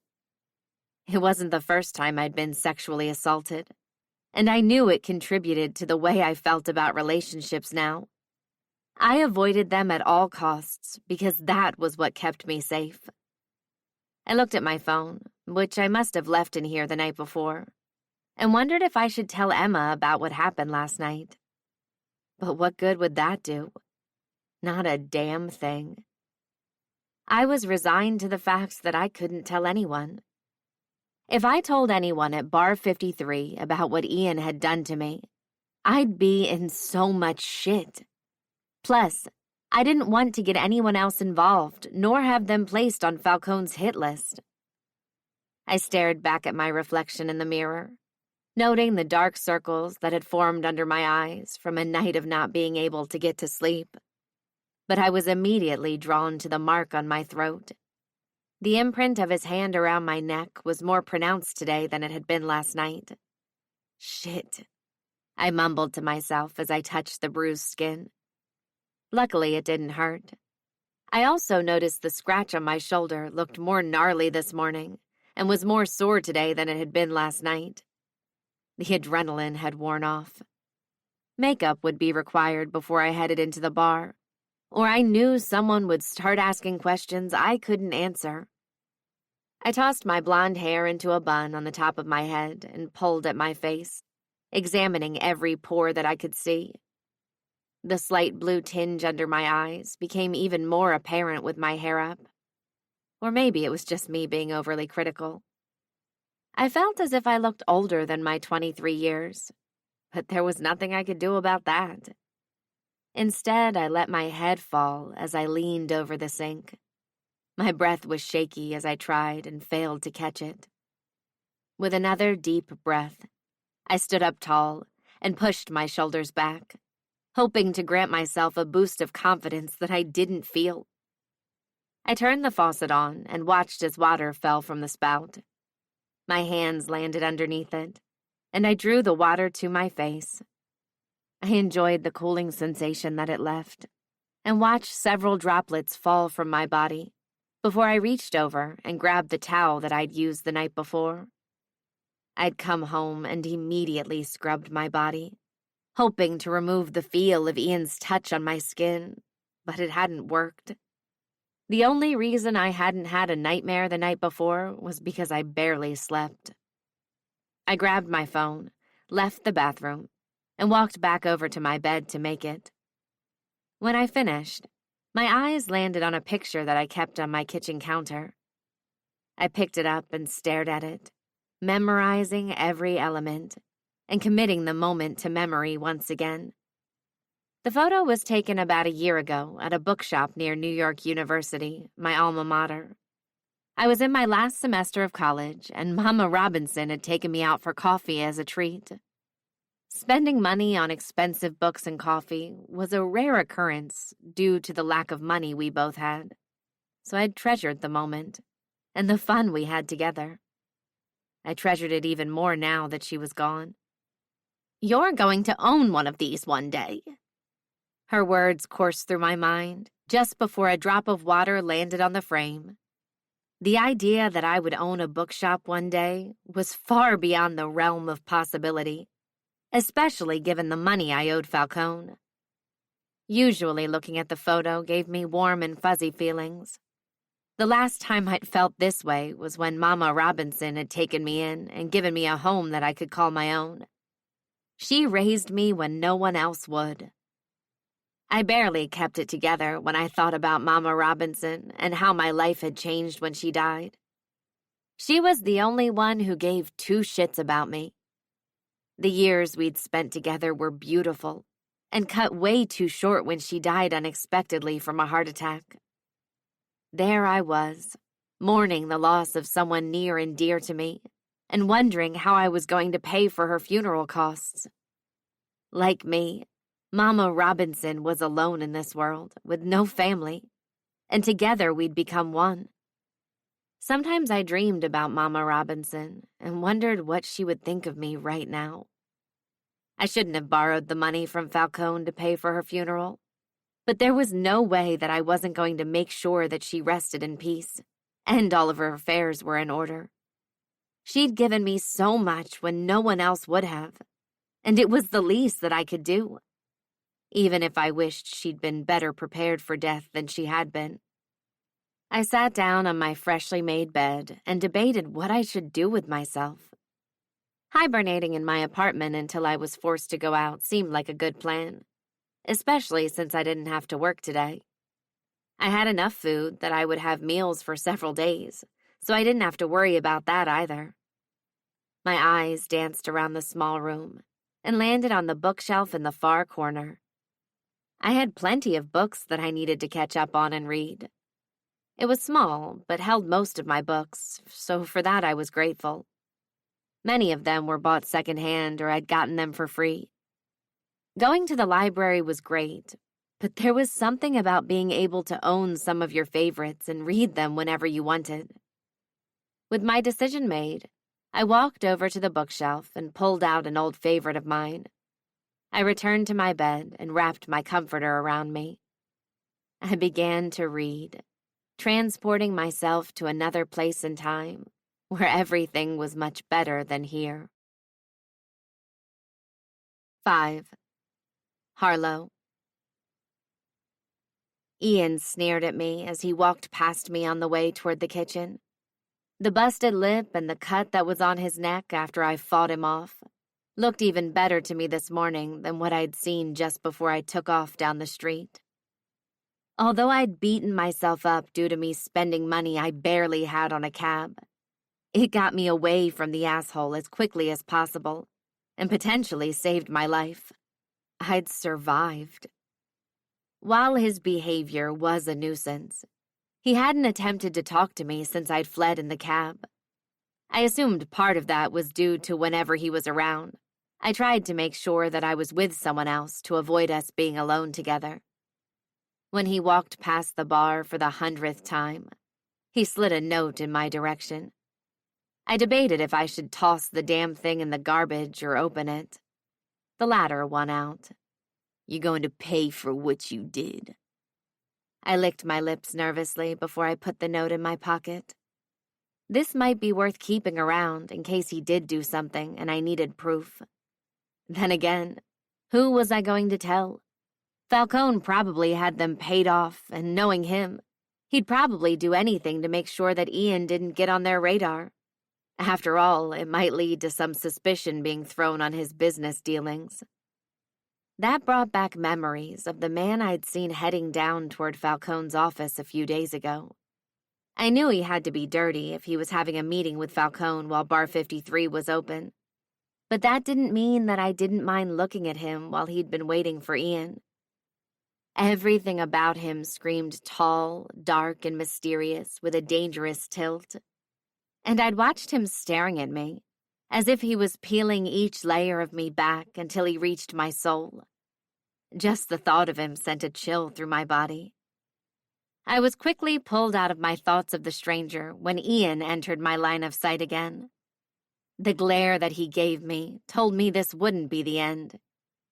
It wasn't the first time I'd been sexually assaulted, and I knew it contributed to the way I felt about relationships now. I avoided them at all costs because that was what kept me safe. I looked at my phone, which I must have left in here the night before, and wondered if I should tell Emma about what happened last night. But what good would that do? Not a damn thing. I was resigned to the fact that I couldn't tell anyone. If I told anyone at Bar 53 about what Ian had done to me, I'd be in so much shit. Plus, I didn't want to get anyone else involved, nor have them placed on Falcone's hit list. I stared back at my reflection in the mirror, noting the dark circles that had formed under my eyes from a night of not being able to get to sleep. But I was immediately drawn to the mark on my throat. The imprint of his hand around my neck was more pronounced today than it had been last night. Shit, I mumbled to myself as I touched the bruised skin. Luckily, it didn't hurt. I also noticed the scratch on my shoulder looked more gnarly this morning and was more sore today than it had been last night. The adrenaline had worn off. Makeup would be required before I headed into the bar, or I knew someone would start asking questions I couldn't answer. I tossed my blonde hair into a bun on the top of my head and pulled at my face, examining every pore that I could see. The slight blue tinge under my eyes became even more apparent with my hair up. Or maybe it was just me being overly critical. I felt as if I looked older than my 23 years, but there was nothing I could do about that. Instead, I let my head fall as I leaned over the sink. My breath was shaky as I tried and failed to catch it. With another deep breath, I stood up tall and pushed my shoulders back, hoping to grant myself a boost of confidence that I didn't feel. I turned the faucet on and watched as water fell from the spout. My hands landed underneath it, and I drew the water to my face. I enjoyed the cooling sensation that it left, and watched several droplets fall from my body before I reached over and grabbed the towel that I'd used the night before. I'd come home and immediately scrubbed my body, hoping to remove the feel of Ian's touch on my skin, but it hadn't worked. The only reason I hadn't had a nightmare the night before was because I barely slept. I grabbed my phone, left the bathroom, and walked back over to my bed to make it. When I finished, my eyes landed on a picture that I kept on my kitchen counter. I picked it up and stared at it, memorizing every element and committing the moment to memory once again. The photo was taken about a year ago at a bookshop near New York University, my alma mater. I was in my last semester of college, and Mama Robinson had taken me out for coffee as a treat. Spending money on expensive books and coffee was a rare occurrence due to the lack of money we both had, so I'd treasured the moment and the fun we had together. I treasured it even more now that she was gone. "You're going to own one of these one day." Her words coursed through my mind just before a drop of water landed on the frame. The idea that I would own a bookshop one day was far beyond the realm of possibility, especially given the money I owed Falcone. Usually looking at the photo gave me warm and fuzzy feelings. The last time I'd felt this way was when Mama Robinson had taken me in and given me a home that I could call my own. She raised me when no one else would. I barely kept it together when I thought about Mama Robinson and how my life had changed when she died. She was the only one who gave two shits about me. The years we'd spent together were beautiful and cut way too short when she died unexpectedly from a heart attack. There I was, mourning the loss of someone near and dear to me, and wondering how I was going to pay for her funeral costs. Like me, Mama Robinson was alone in this world, with no family, and together we'd become one. Sometimes I dreamed about Mama Robinson and wondered what she would think of me right now. I shouldn't have borrowed the money from Falcone to pay for her funeral, but there was no way that I wasn't going to make sure that she rested in peace, and all of her affairs were in order. She'd given me so much when no one else would have, and it was the least that I could do, even if I wished she'd been better prepared for death than she had been. I sat down on my freshly made bed and debated what I should do with myself. Hibernating in my apartment until I was forced to go out seemed like a good plan, especially since I didn't have to work today. I had enough food that I would have meals for several days, so I didn't have to worry about that either. My eyes danced around the small room and landed on the bookshelf in the far corner. I had plenty of books that I needed to catch up on and read. It was small, but held most of my books, so for that I was grateful. Many of them were bought secondhand or I'd gotten them for free. Going to the library was great, but there was something about being able to own some of your favorites and read them whenever you wanted. With my decision made, I walked over to the bookshelf and pulled out an old favorite of mine. I returned to my bed and wrapped my comforter around me. I began to read, transporting myself to another place and time where everything was much better than here. 5. Harlow. Ian sneered at me as he walked past me on the way toward the kitchen. The busted lip and the cut that was on his neck after I fought him off looked even better to me this morning than what I'd seen just before I took off down the street. Although I'd beaten myself up due to me spending money I barely had on a cab, It got me away from the asshole as quickly as possible and potentially saved my life. I'd survived. While his behavior was a nuisance, he hadn't attempted to talk to me since I'd fled in the cab. I assumed part of that was due to whenever he was around, I tried to make sure that I was with someone else to avoid us being alone together. When he walked past the bar for the 100th time, he slid a note in my direction. I debated if I should toss the damn thing in the garbage or open it. The latter won out. "You're going to pay for what you did." I licked my lips nervously before I put the note in my pocket. This might be worth keeping around in case he did do something and I needed proof. Then again, who was I going to tell? Falcone probably had them paid off, and knowing him, he'd probably do anything to make sure that Ian didn't get on their radar. After all, it might lead to some suspicion being thrown on his business dealings. That brought back memories of the man I'd seen heading down toward Falcone's office a few days ago. I knew he had to be dirty if he was having a meeting with Falcone while Bar 53 was open. But that didn't mean that I didn't mind looking at him while he'd been waiting for Ian. Everything about him screamed tall, dark, and mysterious with a dangerous tilt. And I'd watched him staring at me, as if he was peeling each layer of me back until he reached my soul. Just the thought of him sent a chill through my body. I was quickly pulled out of my thoughts of the stranger when Ian entered my line of sight again. The glare that he gave me told me this wouldn't be the end,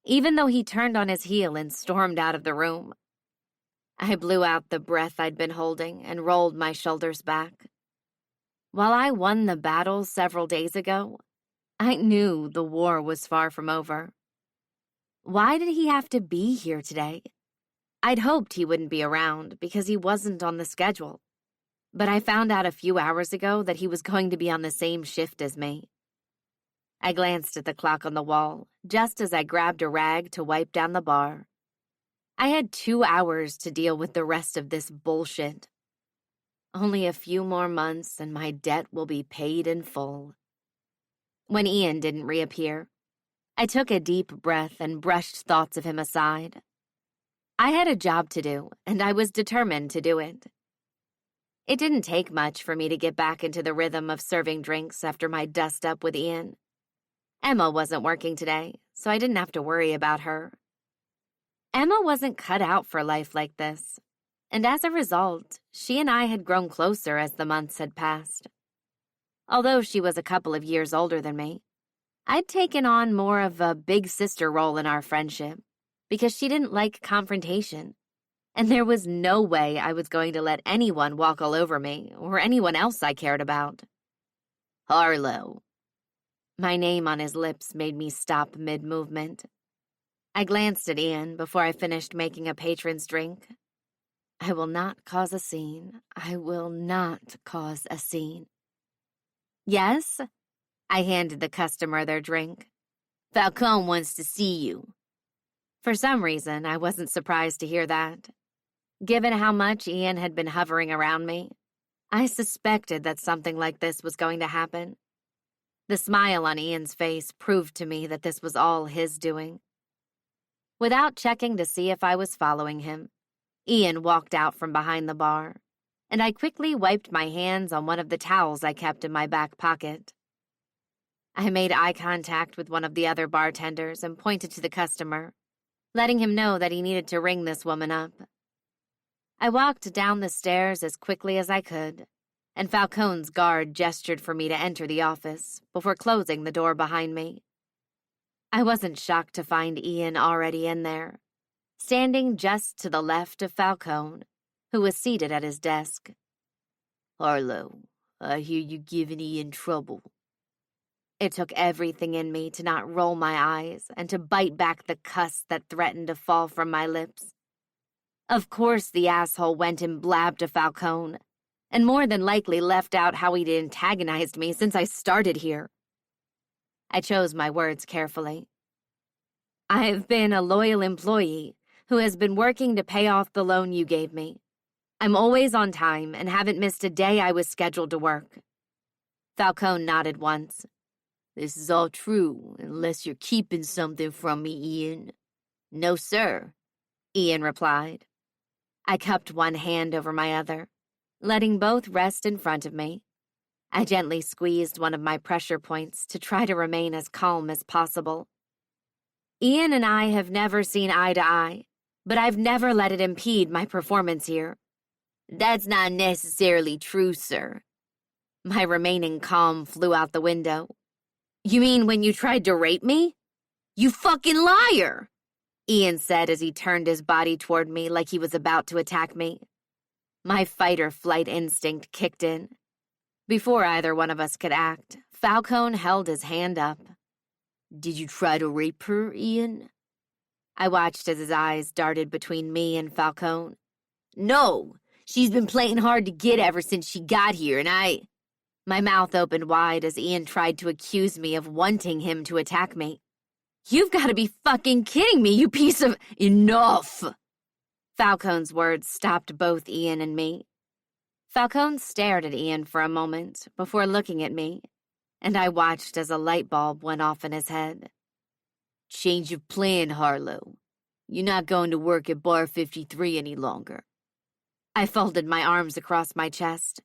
even though he turned on his heel and stormed out of the room. I blew out the breath I'd been holding and rolled my shoulders back. While I won the battle several days ago, I knew the war was far from over. Why did he have to be here today? I'd hoped he wouldn't be around because he wasn't on the schedule, but I found out a few hours ago that he was going to be on the same shift as me. I glanced at the clock on the wall just as I grabbed a rag to wipe down the bar. I had 2 hours to deal with the rest of this bullshit. Only a few more months and my debt will be paid in full. When Ian didn't reappear, I took a deep breath and brushed thoughts of him aside. I had a job to do, and I was determined to do it. It didn't take much for me to get back into the rhythm of serving drinks after my dust-up with Ian. Emma wasn't working today, so I didn't have to worry about her. Emma wasn't cut out for life like this, and as a result, she and I had grown closer as the months had passed. Although she was a couple of years older than me, I'd taken on more of a big sister role in our friendship because she didn't like confrontation, and there was no way I was going to let anyone walk all over me or anyone else I cared about. Harlow. My name on his lips made me stop mid-movement. I glanced at Ian before I finished making a patron's drink. I will not cause a scene. I will not cause a scene. Yes? I handed the customer their drink. Falcone wants to see you. For some reason, I wasn't surprised to hear that. Given how much Ian had been hovering around me, I suspected that something like this was going to happen. The smile on Ian's face proved to me that this was all his doing. Without checking to see if I was following him, Ian walked out from behind the bar, and I quickly wiped my hands on one of the towels I kept in my back pocket. I made eye contact with one of the other bartenders and pointed to the customer, letting him know that he needed to ring this woman up. I walked down the stairs as quickly as I could, and Falcone's guard gestured for me to enter the office before closing the door behind me. I wasn't shocked to find Ian already in there, standing just to the left of Falcone, who was seated at his desk. Harlow, I hear you giving Ian trouble. It took everything in me to not roll my eyes and to bite back the cuss that threatened to fall from my lips. Of course the asshole went and blabbed to Falcone, and more than likely left out how he'd antagonized me since I started here. I chose my words carefully. I've been a loyal employee who has been working to pay off the loan you gave me. I'm always on time and haven't missed a day I was scheduled to work. Falcone nodded once. This is all true, unless you're keeping something from me, Ian. No, sir, Ian replied. I cupped one hand over my other, letting both rest in front of me. I gently squeezed one of my pressure points to try to remain as calm as possible. Ian and I have never seen eye to eye, but I've never let it impede my performance here. That's not necessarily true, sir. My remaining calm flew out the window. You mean when you tried to rape me? You fucking liar! Ian said as he turned his body toward me like he was about to attack me. My fight-or-flight instinct kicked in. Before either one of us could act, Falcone held his hand up. Did you try to rape her, Ian? I watched as his eyes darted between me and Falcone. No, she's been playing hard to get ever since she got here, and My mouth opened wide as Ian tried to accuse me of wanting him to attack me. You've got to be fucking kidding me, you piece of— Enough! Falcone's words stopped both Ian and me. Falcone stared at Ian for a moment before looking at me, and I watched as a light bulb went off in his head. Change of plan, Harlow. You're not going to work at Bar 53 any longer. I folded my arms across my chest.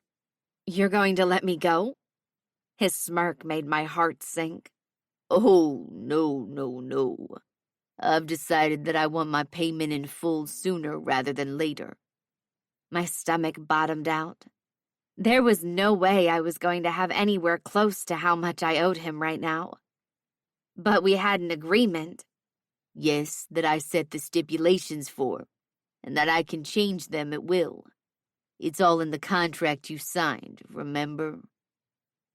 You're going to let me go? His smirk made my heart sink. Oh, no. I've decided that I want my payment in full sooner rather than later. My stomach bottomed out. There was no way I was going to have anywhere close to how much I owed him right now. But we had an agreement. Yes, that I set the stipulations for, and that I can change them at will. It's all in the contract you signed, remember?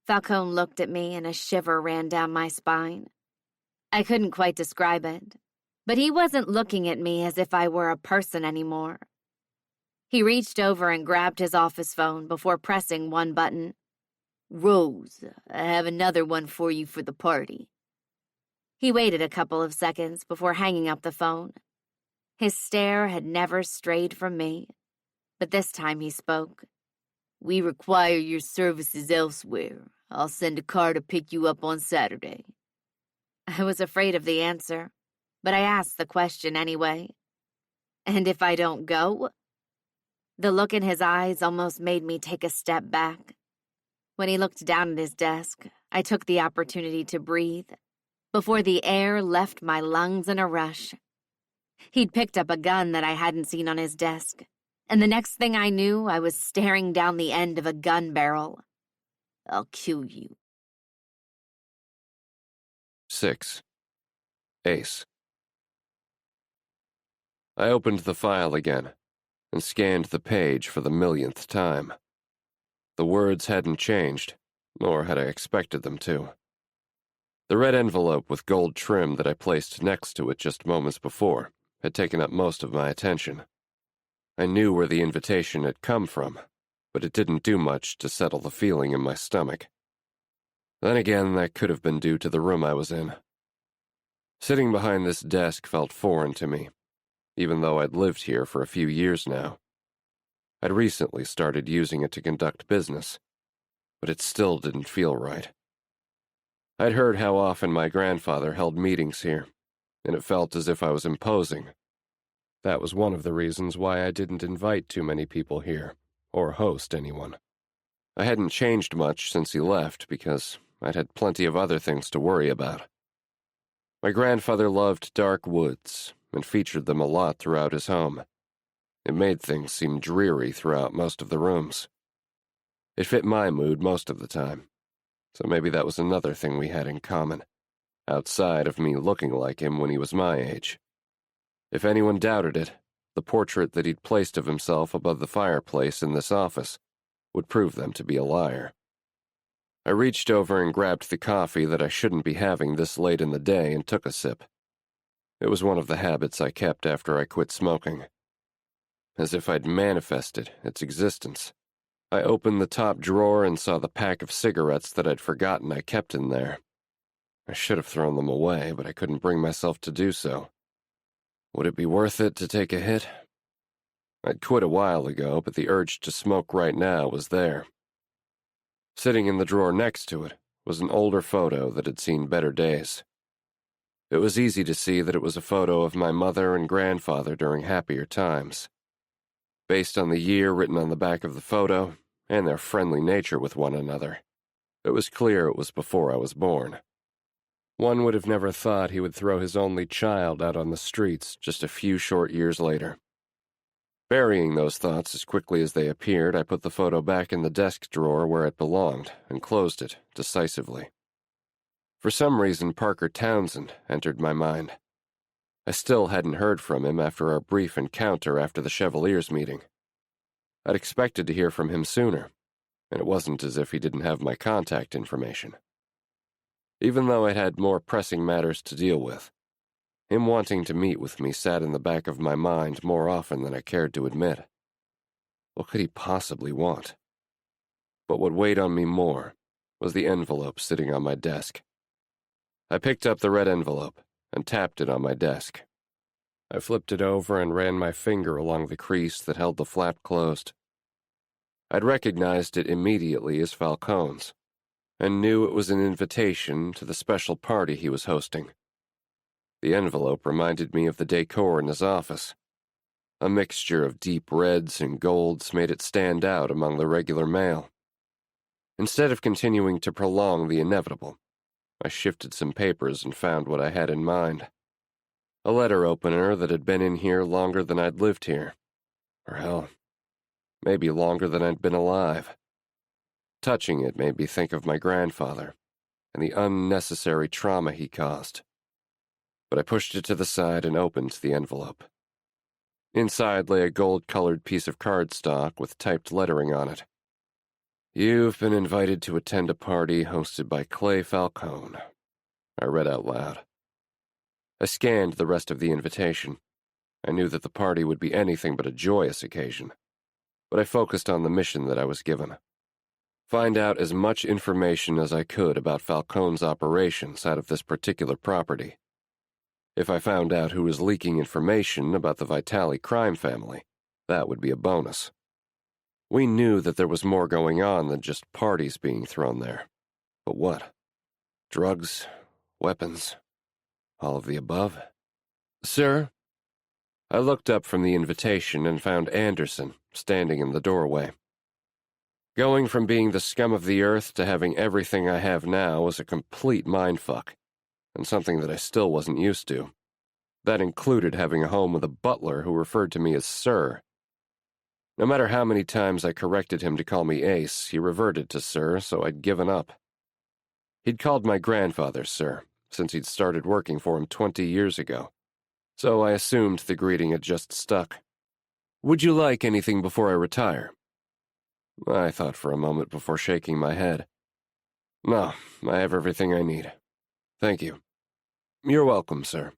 Falcone looked at me and a shiver ran down my spine. I couldn't quite describe it, but he wasn't looking at me as if I were a person anymore. He reached over and grabbed his office phone before pressing one button. Rose, I have another one for you for the party. He waited a couple of seconds before hanging up the phone. His stare had never strayed from me, but this time he spoke. We require your services elsewhere. I'll send a car to pick you up on Saturday. I was afraid of the answer, but I asked the question anyway. And if I don't go? The look in his eyes almost made me take a step back. When he looked down at his desk, I took the opportunity to breathe, before the air left my lungs in a rush. He'd picked up a gun that I hadn't seen on his desk, and the next thing I knew, I was staring down the end of a gun barrel. I'll kill you. 6. Ace. I opened the file again and scanned the page for the millionth time. The words hadn't changed, nor had I expected them to. The red envelope with gold trim that I placed next to it just moments before had taken up most of my attention. I knew where the invitation had come from, but it didn't do much to settle the feeling in my stomach. Then again, that could have been due to the room I was in. Sitting behind this desk felt foreign to me, even though I'd lived here for a few years now. I'd recently started using it to conduct business, but it still didn't feel right. I'd heard how often my grandfather held meetings here, and it felt as if I was imposing. That was one of the reasons why I didn't invite too many people here, or host anyone. I hadn't changed much since he left because I'd had plenty of other things to worry about. My grandfather loved dark woods and featured them a lot throughout his home. It made things seem dreary throughout most of the rooms. It fit my mood most of the time, so maybe that was another thing we had in common, outside of me looking like him when he was my age. If anyone doubted it, the portrait that he'd placed of himself above the fireplace in this office would prove them to be a liar. I reached over and grabbed the coffee that I shouldn't be having this late in the day and took a sip. It was one of the habits I kept after I quit smoking. As if I'd manifested its existence, I opened the top drawer and saw the pack of cigarettes that I'd forgotten I kept in there. I should have thrown them away, but I couldn't bring myself to do so. Would it be worth it to take a hit? I'd quit a while ago, but the urge to smoke right now was there. Sitting in the drawer next to it was an older photo that had seen better days. It was easy to see that it was a photo of my mother and grandfather during happier times. Based on the year written on the back of the photo and their friendly nature with one another, it was clear it was before I was born. One would have never thought he would throw his only child out on the streets just a few short years later. Burying those thoughts as quickly as they appeared, I put the photo back in the desk drawer where it belonged and closed it decisively. For some reason, Parker Townsend entered my mind. I still hadn't heard from him after our brief encounter after the Chevaliers meeting. I'd expected to hear from him sooner, and it wasn't as if he didn't have my contact information. Even though I had more pressing matters to deal with, him wanting to meet with me sat in the back of my mind more often than I cared to admit. What could he possibly want? But what weighed on me more was the envelope sitting on my desk. I picked up the red envelope and tapped it on my desk. I flipped it over and ran my finger along the crease that held the flap closed. I'd recognized it immediately as Falcone's, and knew it was an invitation to the special party he was hosting. The envelope reminded me of the decor in his office. A mixture of deep reds and golds made it stand out among the regular mail. Instead of continuing to prolong the inevitable, I shifted some papers and found what I had in mind. A letter opener that had been in here longer than I'd lived here. Or hell, maybe longer than I'd been alive. Touching it made me think of my grandfather and the unnecessary trauma he caused. But I pushed it to the side and opened the envelope. Inside lay a gold-colored piece of cardstock with typed lettering on it. "You've been invited to attend a party hosted by Clay Falcone," I read out loud. I scanned the rest of the invitation. I knew that the party would be anything but a joyous occasion, but I focused on the mission that I was given. Find out as much information as I could about Falcone's operations out of this particular property. If I found out who was leaking information about the Vitali crime family, that would be a bonus. We knew that there was more going on than just parties being thrown there. But what? Drugs? Weapons? All of the above? "Sir?" I looked up from the invitation and found Anderson standing in the doorway. Going from being the scum of the earth to having everything I have now was a complete mindfuck, and something that I still wasn't used to. That included having a home with a butler who referred to me as Sir. No matter how many times I corrected him to call me Ace, he reverted to Sir, so I'd given up. He'd called my grandfather Sir, since he'd started working for him 20 years ago, so I assumed the greeting had just stuck. "Would you like anything before I retire?" I thought for a moment before shaking my head. "No, I have everything I need. Thank you." "You're welcome, sir."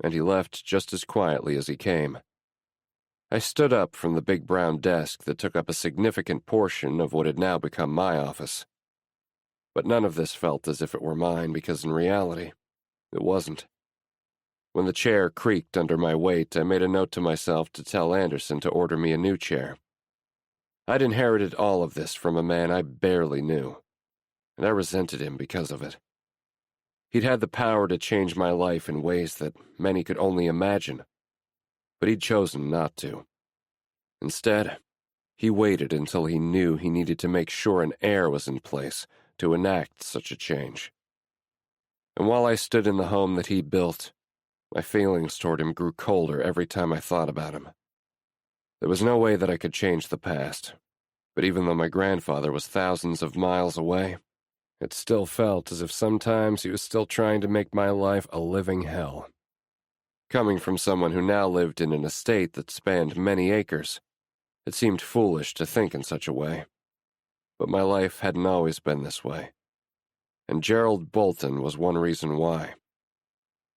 And he left just as quietly as he came. I stood up from the big brown desk that took up a significant portion of what had now become my office. But none of this felt as if it were mine, because in reality, it wasn't. When the chair creaked under my weight, I made a note to myself to tell Anderson to order me a new chair. I'd inherited all of this from a man I barely knew, and I resented him because of it. He'd had the power to change my life in ways that many could only imagine, but he'd chosen not to. Instead, he waited until he knew he needed to make sure an heir was in place to enact such a change. And while I stood in the home that he built, my feelings toward him grew colder every time I thought about him. There was no way that I could change the past, but even though my grandfather was thousands of miles away, it still felt as if sometimes he was still trying to make my life a living hell. Coming from someone who now lived in an estate that spanned many acres, it seemed foolish to think in such a way. But my life hadn't always been this way, and Gerald Bolton was one reason why.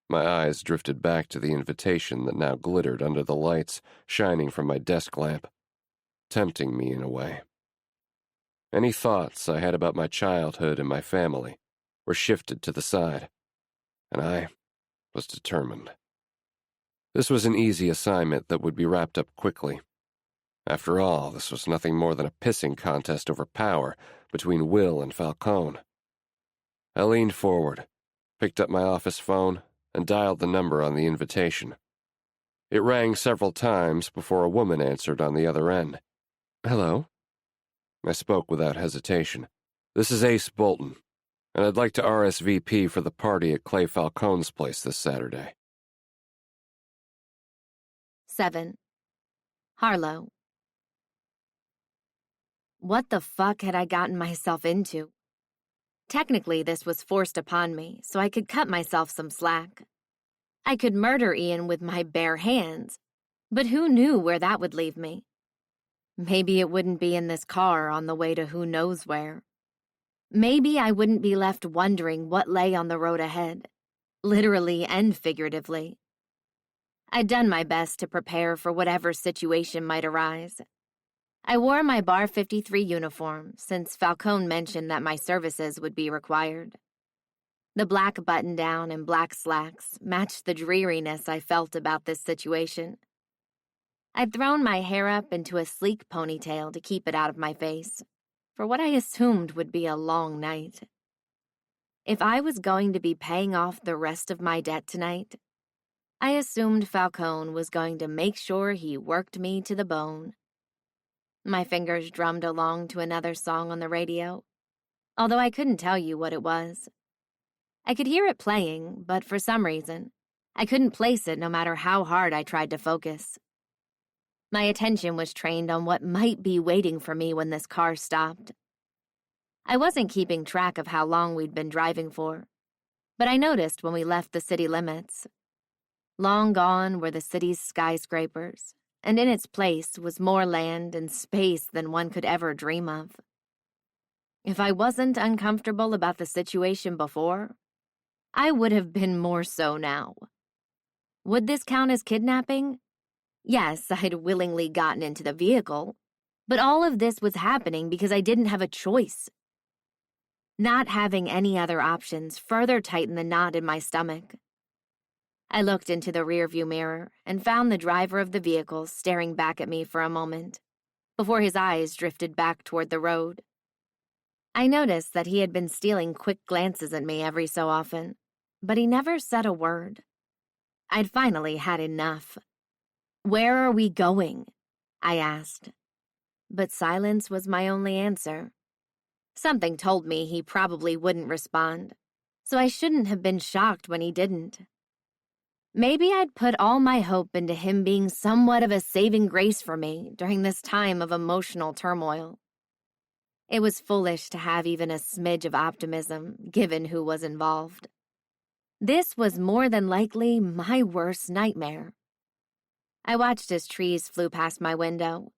My eyes drifted back to the invitation that now glittered under the lights shining from my desk lamp, tempting me in a way. Any thoughts I had about my childhood and my family were shifted to the side, and I was determined. This was an easy assignment that would be wrapped up quickly. After all, this was nothing more than a pissing contest over power between Will and Falcone. I leaned forward, picked up my office phone, and dialed the number on the invitation. It rang several times before a woman answered on the other end. "Hello?" I spoke without hesitation. "This is Ace Bolton, and I'd like to RSVP for the party at Clay Falcone's place this Saturday." 7. Harlow. What the fuck had I gotten myself into? Technically, this was forced upon me, so I could cut myself some slack. I could murder Ian with my bare hands, but who knew where that would leave me? Maybe it wouldn't be in this car on the way to who knows where. Maybe I wouldn't be left wondering what lay on the road ahead, literally and figuratively. I'd done my best to prepare for whatever situation might arise. I wore my Bar 53 uniform since Falcone mentioned that my services would be required. The black button-down and black slacks matched the dreariness I felt about this situation. I'd thrown my hair up into a sleek ponytail to keep it out of my face, for what I assumed would be a long night. If I was going to be paying off the rest of my debt tonight, I assumed Falcone was going to make sure he worked me to the bone. My fingers drummed along to another song on the radio, although I couldn't tell you what it was. I could hear it playing, but for some reason, I couldn't place it no matter how hard I tried to focus. My attention was trained on what might be waiting for me when this car stopped. I wasn't keeping track of how long we'd been driving for, but I noticed when we left the city limits. Long gone were the city's skyscrapers, and in its place was more land and space than one could ever dream of. If I wasn't uncomfortable about the situation before, I would have been more so now. Would this count as kidnapping? Yes, I'd willingly gotten into the vehicle, but all of this was happening because I didn't have a choice. Not having any other options further tightened the knot in my stomach. I looked into the rearview mirror and found the driver of the vehicle staring back at me for a moment, before his eyes drifted back toward the road. I noticed that he had been stealing quick glances at me every so often, but he never said a word. I'd finally had enough. "Where are we going?" I asked. But silence was my only answer. Something told me he probably wouldn't respond, so I shouldn't have been shocked when he didn't. Maybe I'd put all my hope into him being somewhat of a saving grace for me during this time of emotional turmoil. It was foolish to have even a smidge of optimism, given who was involved. This was more than likely my worst nightmare. I watched as trees flew past my window,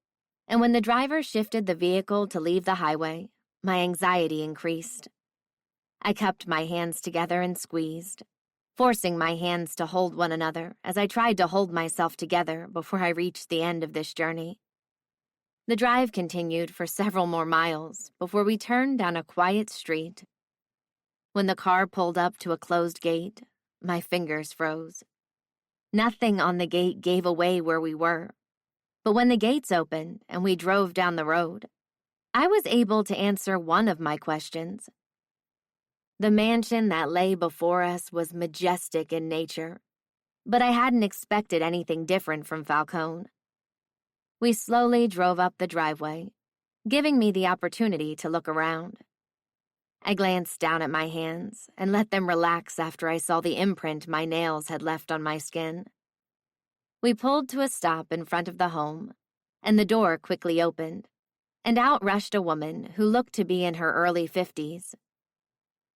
and when the driver shifted the vehicle to leave the highway, my anxiety increased. I cupped my hands together and squeezed, forcing my hands to hold one another as I tried to hold myself together before I reached the end of this journey. The drive continued for several more miles before we turned down a quiet street. When the car pulled up to a closed gate, my fingers froze. Nothing on the gate gave away where we were, but when the gates opened and we drove down the road, I was able to answer one of my questions. The mansion that lay before us was majestic in nature, but I hadn't expected anything different from Falcone. We slowly drove up the driveway, giving me the opportunity to look around. I glanced down at my hands and let them relax after I saw the imprint my nails had left on my skin. We pulled to a stop in front of the home, and the door quickly opened, and out rushed a woman who looked to be in her early 50s.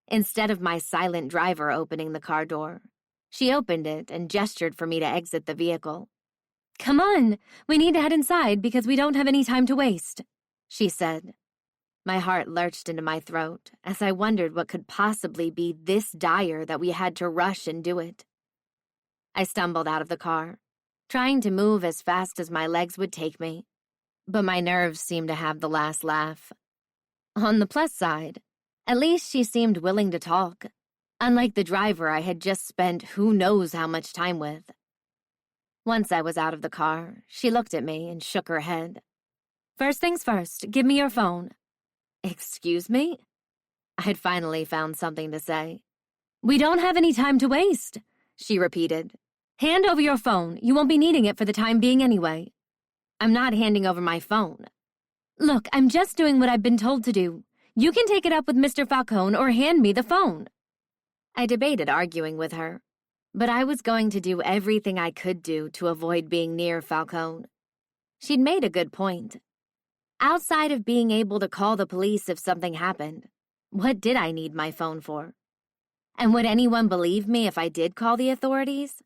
Instead of my silent driver opening the car door, she opened it and gestured for me to exit the vehicle. "Come on, we need to head inside because we don't have any time to waste," she said. My heart lurched into my throat as I wondered what could possibly be this dire that we had to rush and do it. I stumbled out of the car, trying to move as fast as my legs would take me, but my nerves seemed to have the last laugh. On the plus side, at least she seemed willing to talk, unlike the driver I had just spent who knows how much time with. Once I was out of the car, she looked at me and shook her head, First things first, give me your phone. Excuse me? I'd finally found something to say. We don't have any time to waste, she repeated. Hand over your phone. You won't be needing it for the time being anyway. I'm not handing over my phone. Look, I'm just doing what I've been told to do. You can take it up with Mr. Falcone or hand me the phone. I debated arguing with her, but I was going to do everything I could do to avoid being near Falcone. She'd made a good point. Outside of being able to call the police if something happened, what did I need my phone for? And would anyone believe me if I did call the authorities?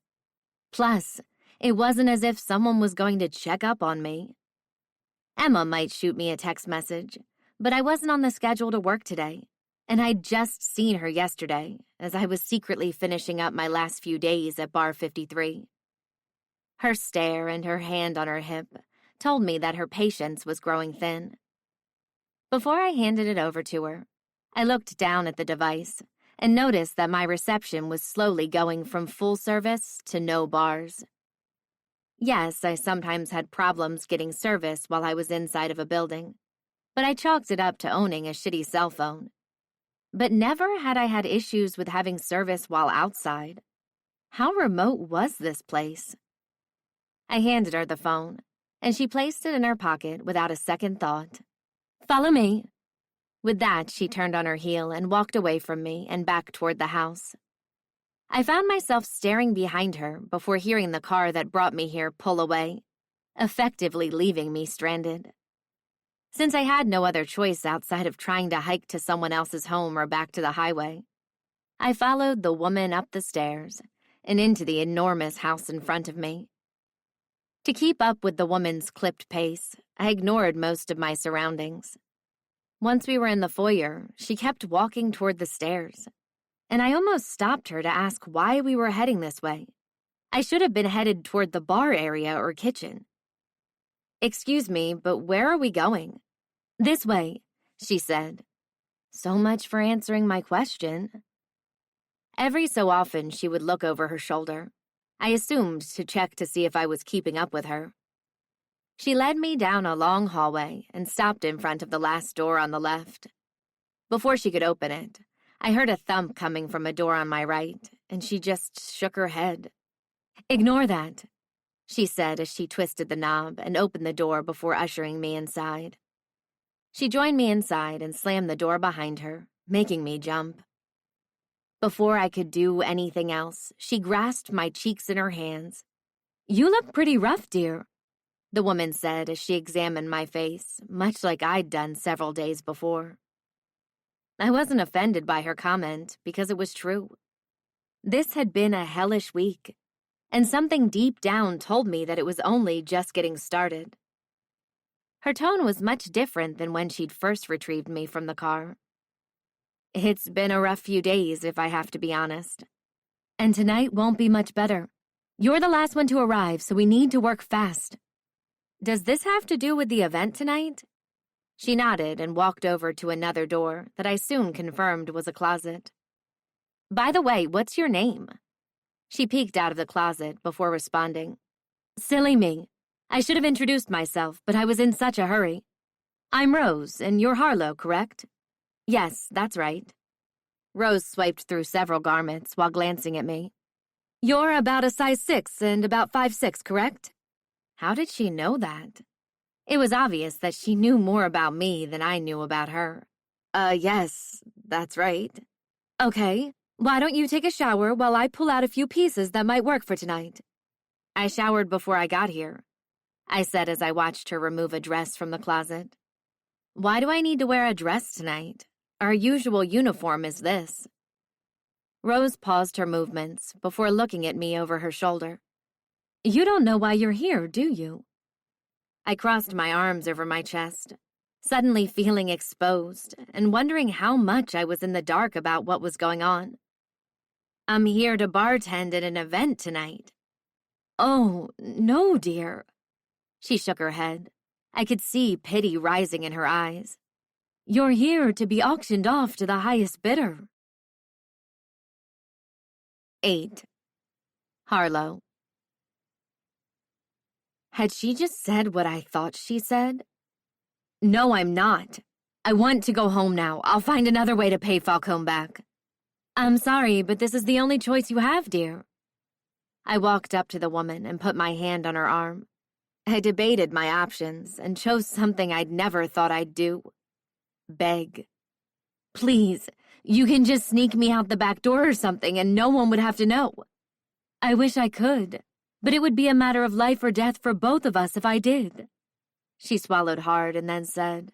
Plus, it wasn't as if someone was going to check up on me. Emma might shoot me a text message, but I wasn't on the schedule to work today, and I'd just seen her yesterday as I was secretly finishing up my last few days at Bar 53. Her stare and her hand on her hip told me that her patience was growing thin. Before I handed it over to her, I looked down at the device and noticed that my reception was slowly going from full service to no bars. Yes, I sometimes had problems getting service while I was inside of a building, but I chalked it up to owning a shitty cell phone. But never had I had issues with having service while outside. How remote was this place? I handed her the phone, and she placed it in her pocket without a second thought. Follow me. With that, she turned on her heel and walked away from me and back toward the house. I found myself staring behind her before hearing the car that brought me here pull away, effectively leaving me stranded. Since I had no other choice outside of trying to hike to someone else's home or back to the highway, I followed the woman up the stairs and into the enormous house in front of me. To keep up with the woman's clipped pace, I ignored most of my surroundings. Once we were in the foyer, she kept walking toward the stairs, and I almost stopped her to ask why we were heading this way. I should have been headed toward the bar area or kitchen. Excuse me, but where are we going? This way, she said. So much for answering my question. Every so often, she would look over her shoulder. I assumed to check to see if I was keeping up with her. She led me down a long hallway and stopped in front of the last door on the left. Before she could open it, I heard a thump coming from a door on my right, and she just shook her head. Ignore that, she said as she twisted the knob and opened the door before ushering me inside. She joined me inside and slammed the door behind her, making me jump. Before I could do anything else, she grasped my cheeks in her hands. You look pretty rough, dear, the woman said as she examined my face, much like I'd done several days before. I wasn't offended by her comment because it was true. This had been a hellish week, and something deep down told me that it was only just getting started. Her tone was much different than when she'd first retrieved me from the car. It's been a rough few days, if I have to be honest. And tonight won't be much better. You're the last one to arrive, so we need to work fast. Does this have to do with the event tonight? She nodded and walked over to another door that I soon confirmed was a closet. By the way, what's your name? She peeked out of the closet before responding. Silly me. I should have introduced myself, but I was in such a hurry. I'm Rose, and you're Harlow, correct? Yes, that's right. Rose swiped through several garments while glancing at me. You're about a size 6 and about 5'6", correct? How did she know that? It was obvious that she knew more about me than I knew about her. Yes, that's right. Okay, why don't you take a shower while I pull out a few pieces that might work for tonight? I showered before I got here, I said as I watched her remove a dress from the closet. Why do I need to wear a dress tonight? Our usual uniform is this. Rose paused her movements before looking at me over her shoulder. You don't know why you're here, do you? I crossed my arms over my chest, suddenly feeling exposed and wondering how much I was in the dark about what was going on. I'm here to bartend at an event tonight. Oh, no, dear. She shook her head. I could see pity rising in her eyes. You're here to be auctioned off to the highest bidder. 8. Harlow. Had she just said what I thought she said? No, I'm not. I want to go home now. I'll find another way to pay Falcone back. I'm sorry, but this is the only choice you have, dear. I walked up to the woman and put my hand on her arm. I debated my options and chose something I'd never thought I'd do. Beg. Please, you can just sneak me out the back door or something and no one would have to know. I wish I could, but it would be a matter of life or death for both of us if I did. She swallowed hard and then said,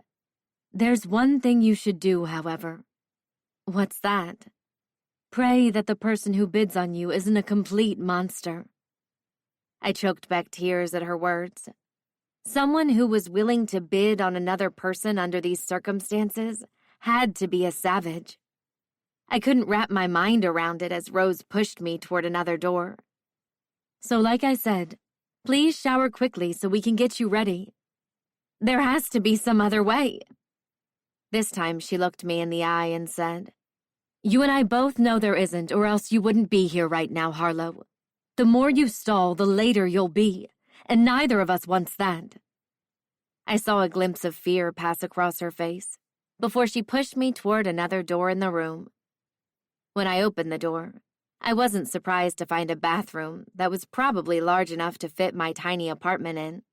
There's one thing you should do, however. What's that? Pray that the person who bids on you isn't a complete monster. I choked back tears at her words. Someone who was willing to bid on another person under these circumstances had to be a savage. I couldn't wrap my mind around it as Rose pushed me toward another door. So like I said, please shower quickly so we can get you ready. There has to be some other way. This time she looked me in the eye and said, You and I both know there isn't, or else you wouldn't be here right now, Harlow. The more you stall, the later you'll be, and neither of us wants that. I saw a glimpse of fear pass across her face before she pushed me toward another door in the room. When I opened the door, I wasn't surprised to find a bathroom that was probably large enough to fit my tiny apartment in.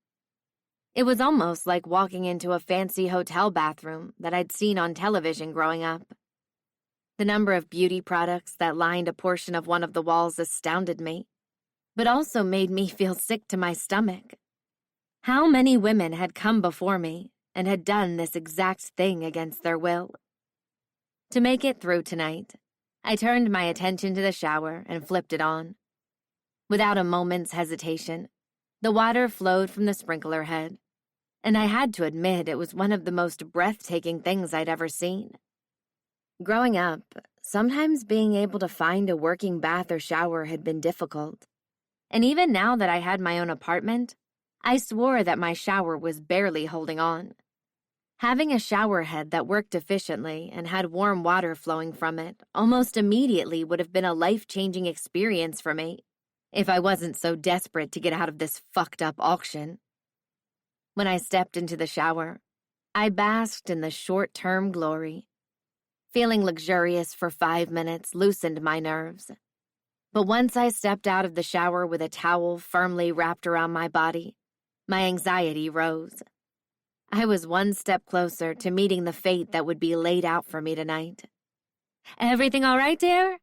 It was almost like walking into a fancy hotel bathroom that I'd seen on television growing up. The number of beauty products that lined a portion of one of the walls astounded me, but also made me feel sick to my stomach. How many women had come before me and had done this exact thing against their will? To make it through tonight, I turned my attention to the shower and flipped it on. Without a moment's hesitation, the water flowed from the sprinkler head, and I had to admit it was one of the most breathtaking things I'd ever seen. Growing up, sometimes being able to find a working bath or shower had been difficult. And even now that I had my own apartment, I swore that my shower was barely holding on. Having a shower head that worked efficiently and had warm water flowing from it almost immediately would have been a life-changing experience for me if I wasn't so desperate to get out of this fucked-up auction. When I stepped into the shower, I basked in the short-term glory. Feeling luxurious for 5 minutes loosened my nerves. But once I stepped out of the shower with a towel firmly wrapped around my body, my anxiety rose. I was one step closer to meeting the fate that would be laid out for me tonight. Everything all right, dear?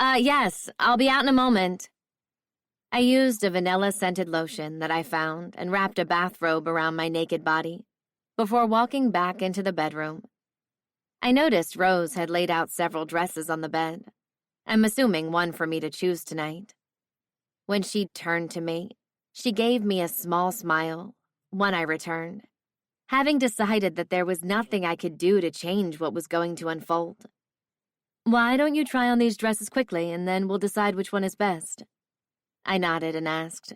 Yes, I'll be out in a moment. I used a vanilla-scented lotion that I found and wrapped a bathrobe around my naked body before walking back into the bedroom. I noticed Rose had laid out several dresses on the bed. I'm assuming one for me to choose tonight. When she turned to me, she gave me a small smile, one I returned, having decided that there was nothing I could do to change what was going to unfold. Why don't you try on these dresses quickly and then we'll decide which one is best? I nodded and asked,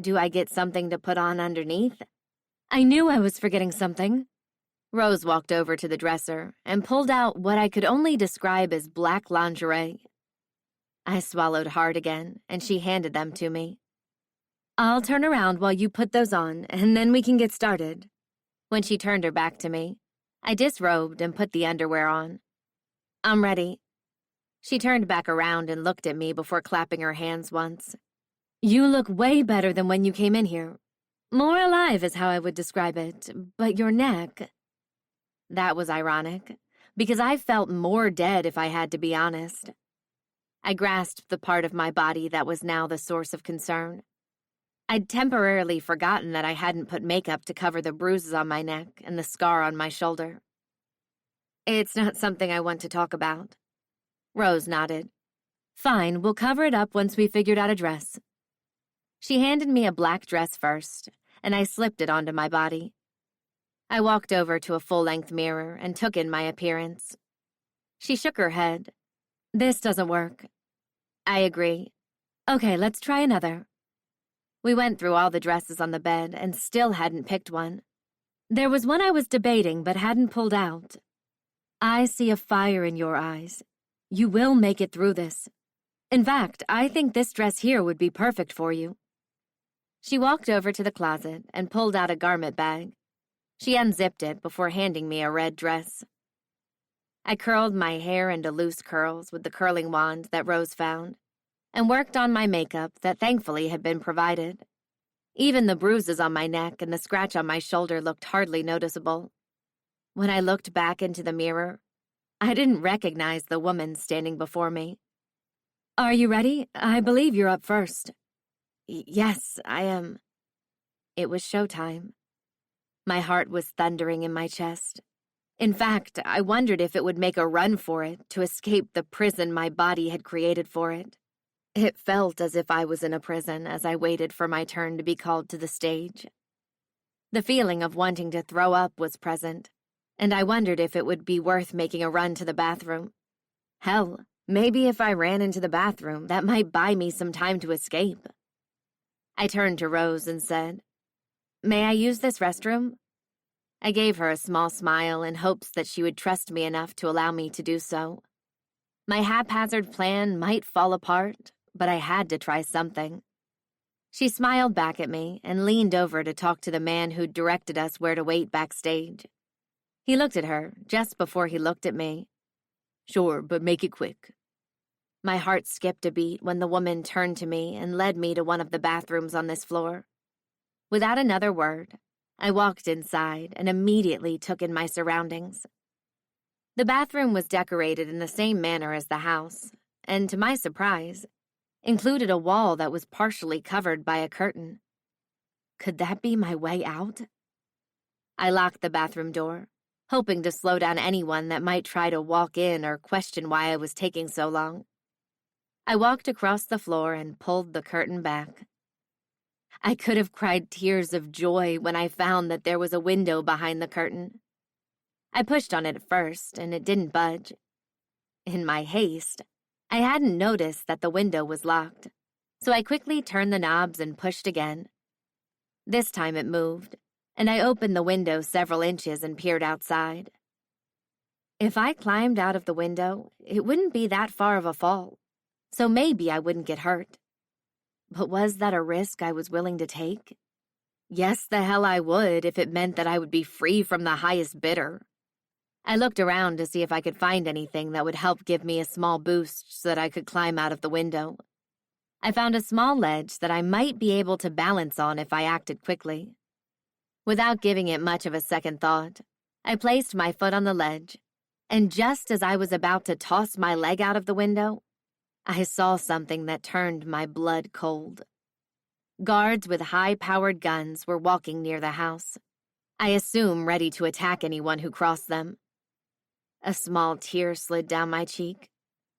Do I get something to put on underneath? I knew I was forgetting something. Rose walked over to the dresser and pulled out what I could only describe as black lingerie. I swallowed hard again, and she handed them to me. I'll turn around while you put those on, and then we can get started. When she turned her back to me, I disrobed and put the underwear on. I'm ready. She turned back around and looked at me before clapping her hands once. You look way better than when you came in here. More alive is how I would describe it, but your neck... That was ironic, because I felt more dead if I had to be honest. I grasped the part of my body that was now the source of concern. I'd temporarily forgotten that I hadn't put makeup to cover the bruises on my neck and the scar on my shoulder. It's not something I want to talk about. Rose nodded. Fine, we'll cover it up once we've figured out a dress. She handed me a black dress first, and I slipped it onto my body. I walked over to a full-length mirror and took in my appearance. She shook her head. This doesn't work. I agree. Okay, let's try another. We went through all the dresses on the bed and still hadn't picked one. There was one I was debating but hadn't pulled out. I see a fire in your eyes. You will make it through this. In fact, I think this dress here would be perfect for you. She walked over to the closet and pulled out a garment bag. She unzipped it before handing me a red dress. I curled my hair into loose curls with the curling wand that Rose found, and worked on my makeup that thankfully had been provided. Even the bruises on my neck and the scratch on my shoulder looked hardly noticeable. When I looked back into the mirror, I didn't recognize the woman standing before me. "Are you ready? I believe you're up first." "Yes, I am." It was showtime. My heart was thundering in my chest. In fact, I wondered if it would make a run for it to escape the prison my body had created for it. It felt as if I was in a prison as I waited for my turn to be called to the stage. The feeling of wanting to throw up was present, and I wondered if it would be worth making a run to the bathroom. Hell, maybe if I ran into the bathroom, that might buy me some time to escape. I turned to Rose and said, "May I use this restroom?" I gave her a small smile in hopes that she would trust me enough to allow me to do so. My haphazard plan might fall apart, but I had to try something. She smiled back at me and leaned over to talk to the man who'd directed us where to wait backstage. He looked at her just before he looked at me. "Sure, but make it quick." My heart skipped a beat when the woman turned to me and led me to one of the bathrooms on this floor. Without another word, I walked inside and immediately took in my surroundings. The bathroom was decorated in the same manner as the house, and to my surprise, included a wall that was partially covered by a curtain. Could that be my way out? I locked the bathroom door, hoping to slow down anyone that might try to walk in or question why I was taking so long. I walked across the floor and pulled the curtain back. I could have cried tears of joy when I found that there was a window behind the curtain. I pushed on it at first, and it didn't budge. In my haste, I hadn't noticed that the window was locked, so I quickly turned the knobs and pushed again. This time it moved, and I opened the window several inches and peered outside. If I climbed out of the window, it wouldn't be that far of a fall, so maybe I wouldn't get hurt. But was that a risk I was willing to take? Yes, the hell I would if it meant that I would be free from the highest bidder. I looked around to see if I could find anything that would help give me a small boost so that I could climb out of the window. I found a small ledge that I might be able to balance on if I acted quickly. Without giving it much of a second thought, I placed my foot on the ledge, and just as I was about to toss my leg out of the window, I saw something that turned my blood cold. Guards with high-powered guns were walking near the house, I assume ready to attack anyone who crossed them. A small tear slid down my cheek,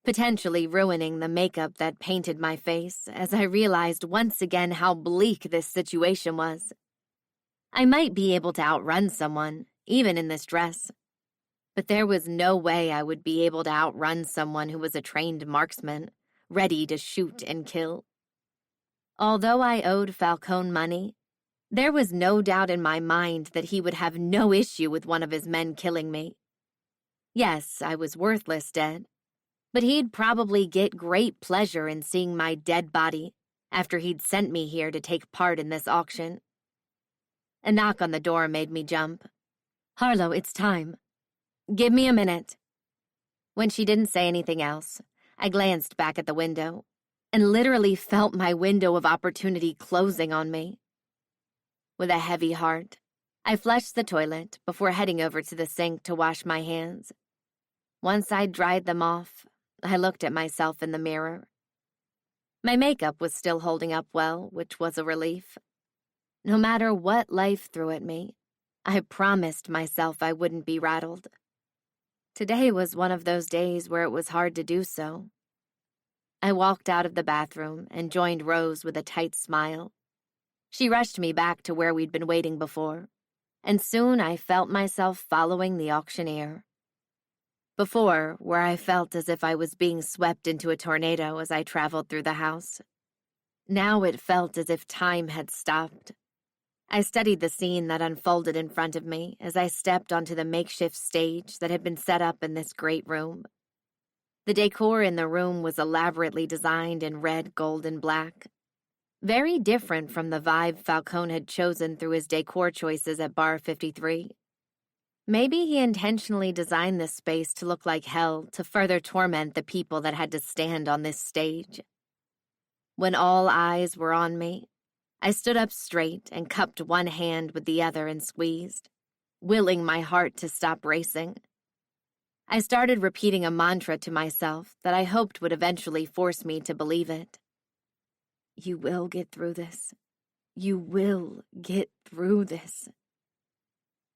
potentially ruining the makeup that painted my face as I realized once again how bleak this situation was. I might be able to outrun someone, even in this dress, but there was no way I would be able to outrun someone who was a trained marksman, ready to shoot and kill. Although I owed Falcone money, there was no doubt in my mind that he would have no issue with one of his men killing me. Yes, I was worthless dead, but he'd probably get great pleasure in seeing my dead body after he'd sent me here to take part in this auction. A knock on the door made me jump. "Harlow, it's time." "Give me a minute." When she didn't say anything else, I glanced back at the window and literally felt my window of opportunity closing on me. With a heavy heart, I flushed the toilet before heading over to the sink to wash my hands. Once I'd dried them off, I looked at myself in the mirror. My makeup was still holding up well, which was a relief. No matter what life threw at me, I promised myself I wouldn't be rattled. Today was one of those days where it was hard to do so. I walked out of the bathroom and joined Rose with a tight smile. She rushed me back to where we'd been waiting before, and soon I felt myself following the auctioneer. Before, where I felt as if I was being swept into a tornado as I traveled through the house. Now it felt as if time had stopped. I studied the scene that unfolded in front of me as I stepped onto the makeshift stage that had been set up in this great room. The decor in the room was elaborately designed in red, gold, and black. very different from the vibe Falcone had chosen through his decor choices at Bar 53. Maybe he intentionally designed this space to look like hell to further torment the people that had to stand on this stage. When all eyes were on me, I stood up straight and cupped one hand with the other and squeezed, willing my heart to stop racing. I started repeating a mantra to myself that I hoped would eventually force me to believe it. You will get through this. You will get through this.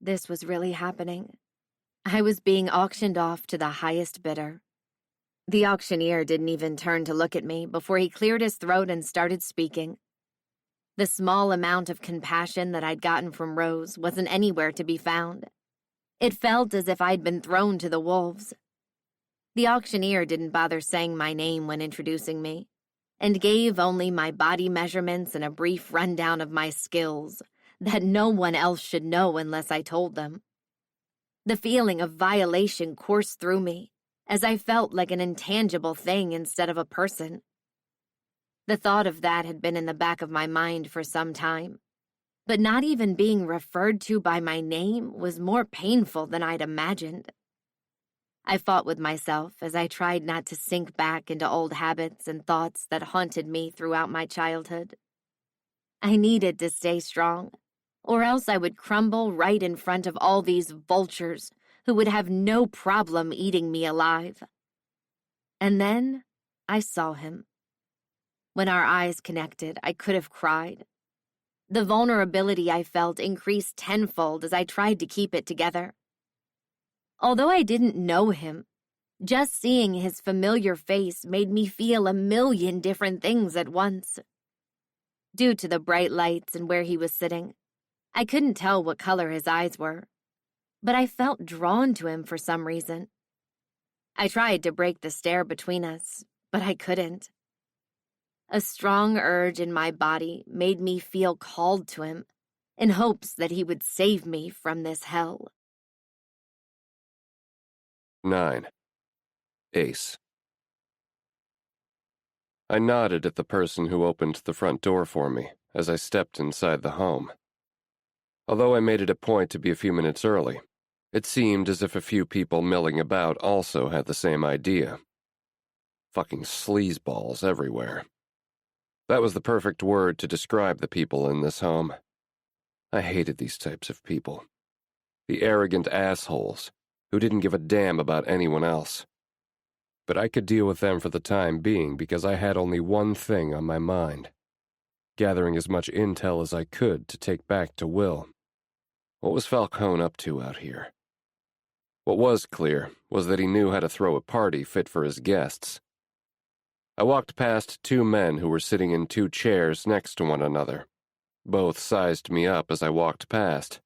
This was really happening. I was being auctioned off to the highest bidder. The auctioneer didn't even turn to look at me before he cleared his throat and started speaking. The small amount of compassion that I'd gotten from Rose wasn't anywhere to be found. It felt as if I'd been thrown to the wolves. The auctioneer didn't bother saying my name when introducing me, and gave only my body measurements and a brief rundown of my skills that no one else should know unless I told them. The feeling of violation coursed through me as I felt like an intangible thing instead of a person. The thought of that had been in the back of my mind for some time, but not even being referred to by my name was more painful than I'd imagined. I fought with myself as I tried not to sink back into old habits and thoughts that haunted me throughout my childhood. I needed to stay strong, or else I would crumble right in front of all these vultures who would have no problem eating me alive. And then I saw him. When our eyes connected, I could have cried. The vulnerability I felt increased tenfold as I tried to keep it together. Although I didn't know him, just seeing his familiar face made me feel a million different things at once. Due to the bright lights and where he was sitting, I couldn't tell what color his eyes were, but I felt drawn to him for some reason. I tried to break the stare between us, but I couldn't. A strong urge in my body made me feel called to him, in hopes that he would save me from this hell. 9. Ace. I nodded at the person who opened the front door for me as I stepped inside the home. Although I made it a point to be a few minutes early, it seemed as if a few people milling about also had the same idea. Fucking sleazeballs everywhere. That was the perfect word to describe the people in this home. I hated these types of people. The arrogant assholes who didn't give a damn about anyone else. But I could deal with them for the time being because I had only one thing on my mind: gathering as much intel as I could to take back to Will. What was Falcone up to out here? What was clear was that he knew how to throw a party fit for his guests. I walked past two men who were sitting in two chairs next to one another. Both sized me up as I walked past,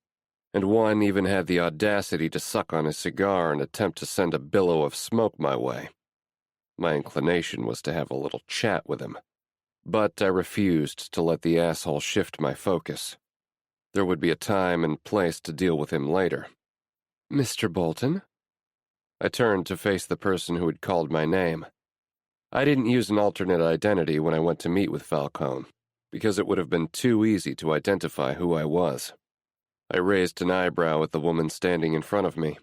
and one even had the audacity to suck on his cigar and attempt to send a billow of smoke my way. My inclination was to have a little chat with him, but I refused to let the asshole shift my focus. There would be a time and place to deal with him later. "Mr. Bolton?" I turned to face the person who had called my name. I didn't use an alternate identity when I went to meet with Falcone, because it would have been too easy to identify who I was. I raised an eyebrow at the woman standing in front of me.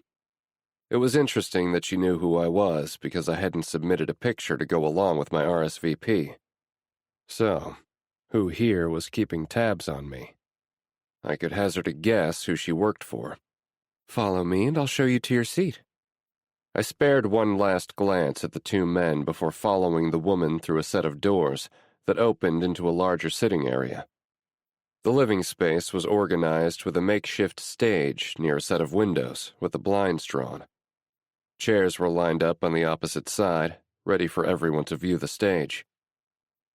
It was interesting that she knew who I was because I hadn't submitted a picture to go along with my RSVP. So, who here was keeping tabs on me? I could hazard a guess who she worked for. "Follow me and I'll show you to your seat." I spared one last glance at the two men before following the woman through a set of doors that opened into a larger sitting area. The living space was organized with a makeshift stage near a set of windows with the blinds drawn. Chairs were lined up on the opposite side, ready for everyone to view the stage.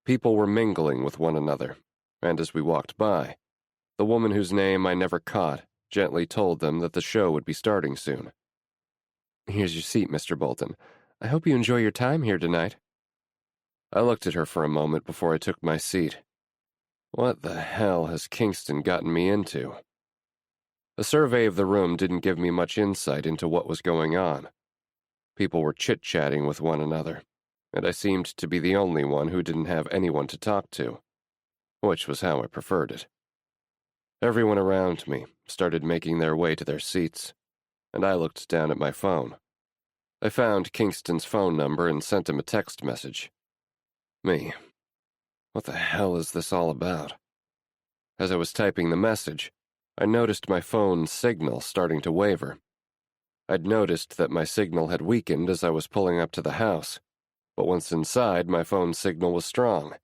People were mingling with one another, and as we walked by, the woman whose name I never caught gently told them that the show would be starting soon. "Here's your seat, Mr. Bolton. I hope you enjoy your time here tonight." I looked at her for a moment before I took my seat. What the hell has Kingston gotten me into? A survey of the room didn't give me much insight into what was going on. People were chit-chatting with one another, and I seemed to be the only one who didn't have anyone to talk to. which was how I preferred it. Everyone around me started making their way to their seats, and I looked down at my phone. I found Kingston's phone number and sent him a text message. Me. What the hell is this all about? As I was typing the message, I noticed my phone's signal starting to waver. I'd noticed that my signal had weakened as I was pulling up to the house, but once inside, my phone's signal was strong.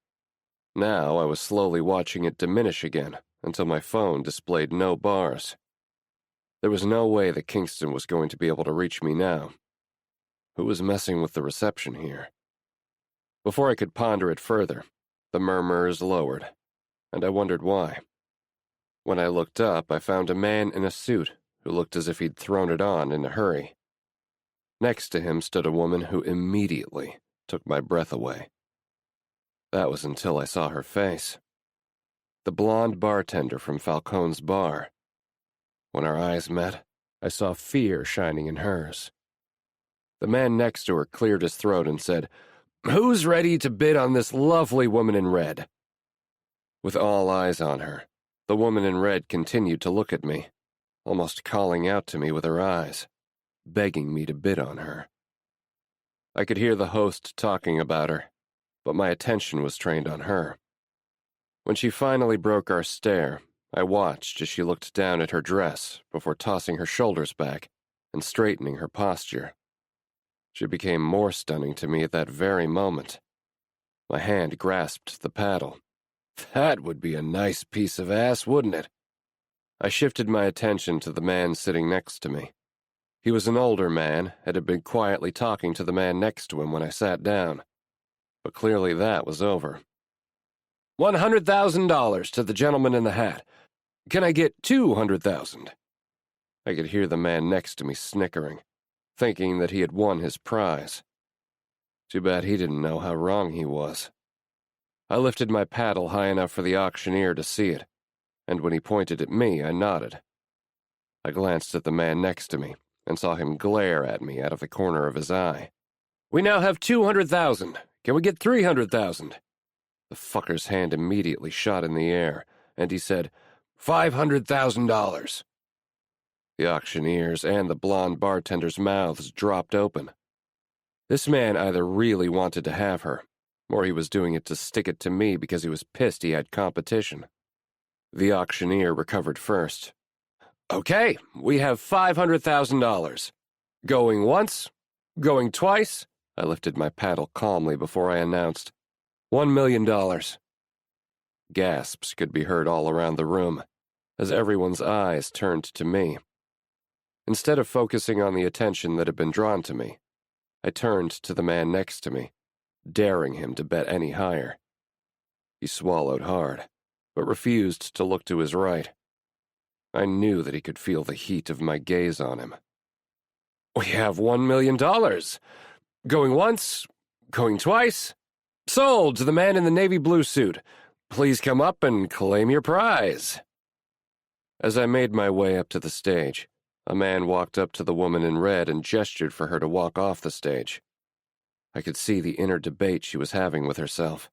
Now I was slowly watching it diminish again until my phone displayed no bars. There was no way that Kingston was going to be able to reach me now. Who was messing with the reception here? Before I could ponder it further, the murmurs lowered, and I wondered why. When I looked up, I found a man in a suit who looked as if he'd thrown it on in a hurry. Next to him stood a woman who immediately took my breath away. That was until I saw her face. The blonde bartender from Falcone's bar. When our eyes met, I saw fear shining in hers. The man next to her cleared his throat and said, "Who's ready to bid on this lovely woman in red?" With all eyes on her, the woman in red continued to look at me, almost calling out to me with her eyes, begging me to bid on her. I could hear the host talking about her, but my attention was trained on her. When she finally broke our stare, I watched as she looked down at her dress before tossing her shoulders back and straightening her posture. She became more stunning to me at that very moment. My hand grasped the paddle. That would be a nice piece of ass, wouldn't it? I shifted my attention to the man sitting next to me. He was an older man and had been quietly talking to the man next to him when I sat down. But clearly that was over. $100,000 to the gentleman in the hat. Can I get $200,000? I could hear the man next to me snickering, thinking that he had won his prize. Too bad he didn't know how wrong he was. I lifted my paddle high enough for the auctioneer to see it, and when he pointed at me, I nodded. I glanced at the man next to me and saw him glare at me out of the corner of his eye. "We now have $200,000. Can we get $300,000? The fucker's hand immediately shot in the air, and he said, $500,000. The auctioneer's and the blonde bartender's mouths dropped open. This man either really wanted to have her, or he was doing it to stick it to me because he was pissed he had competition. The auctioneer recovered first. "Okay, we have $500,000. Going once? Going twice?" I lifted my paddle calmly before I announced, $1 million. Gasps could be heard all around the room, as everyone's eyes turned to me. Instead of focusing on the attention that had been drawn to me, I turned to the man next to me, daring him to bet any higher. He swallowed hard, but refused to look to his right. I knew that he could feel the heat of my gaze on him. "We have $1 million. Going once? Going twice? Sold to the man in the navy blue suit. Please come up and claim your prize." As I made my way up to the stage, a man walked up to the woman in red and gestured for her to walk off the stage. I could see the inner debate she was having with herself.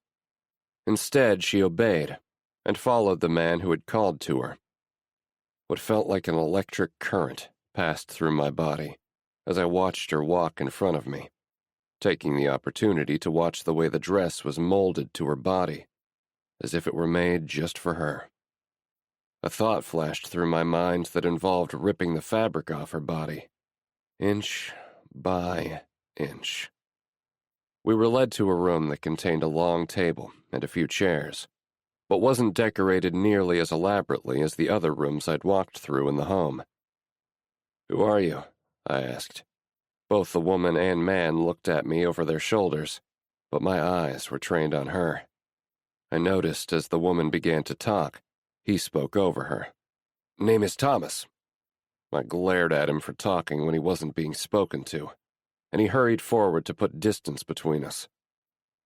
Instead, she obeyed and followed the man who had called to her. What felt like an electric current passed through my body as I watched her walk in front of me, taking the opportunity to watch the way the dress was molded to her body, as if it were made just for her. A thought flashed through my mind that involved ripping the fabric off her body, inch by inch. We were led to a room that contained a long table and a few chairs, but wasn't decorated nearly as elaborately as the other rooms I'd walked through in the home. "Who are you?" I asked. Both the woman and man looked at me over their shoulders, but my eyes were trained on her. I noticed as the woman began to talk, he spoke over her. "Name is Thomas." I glared at him for talking when he wasn't being spoken to, and he hurried forward to put distance between us.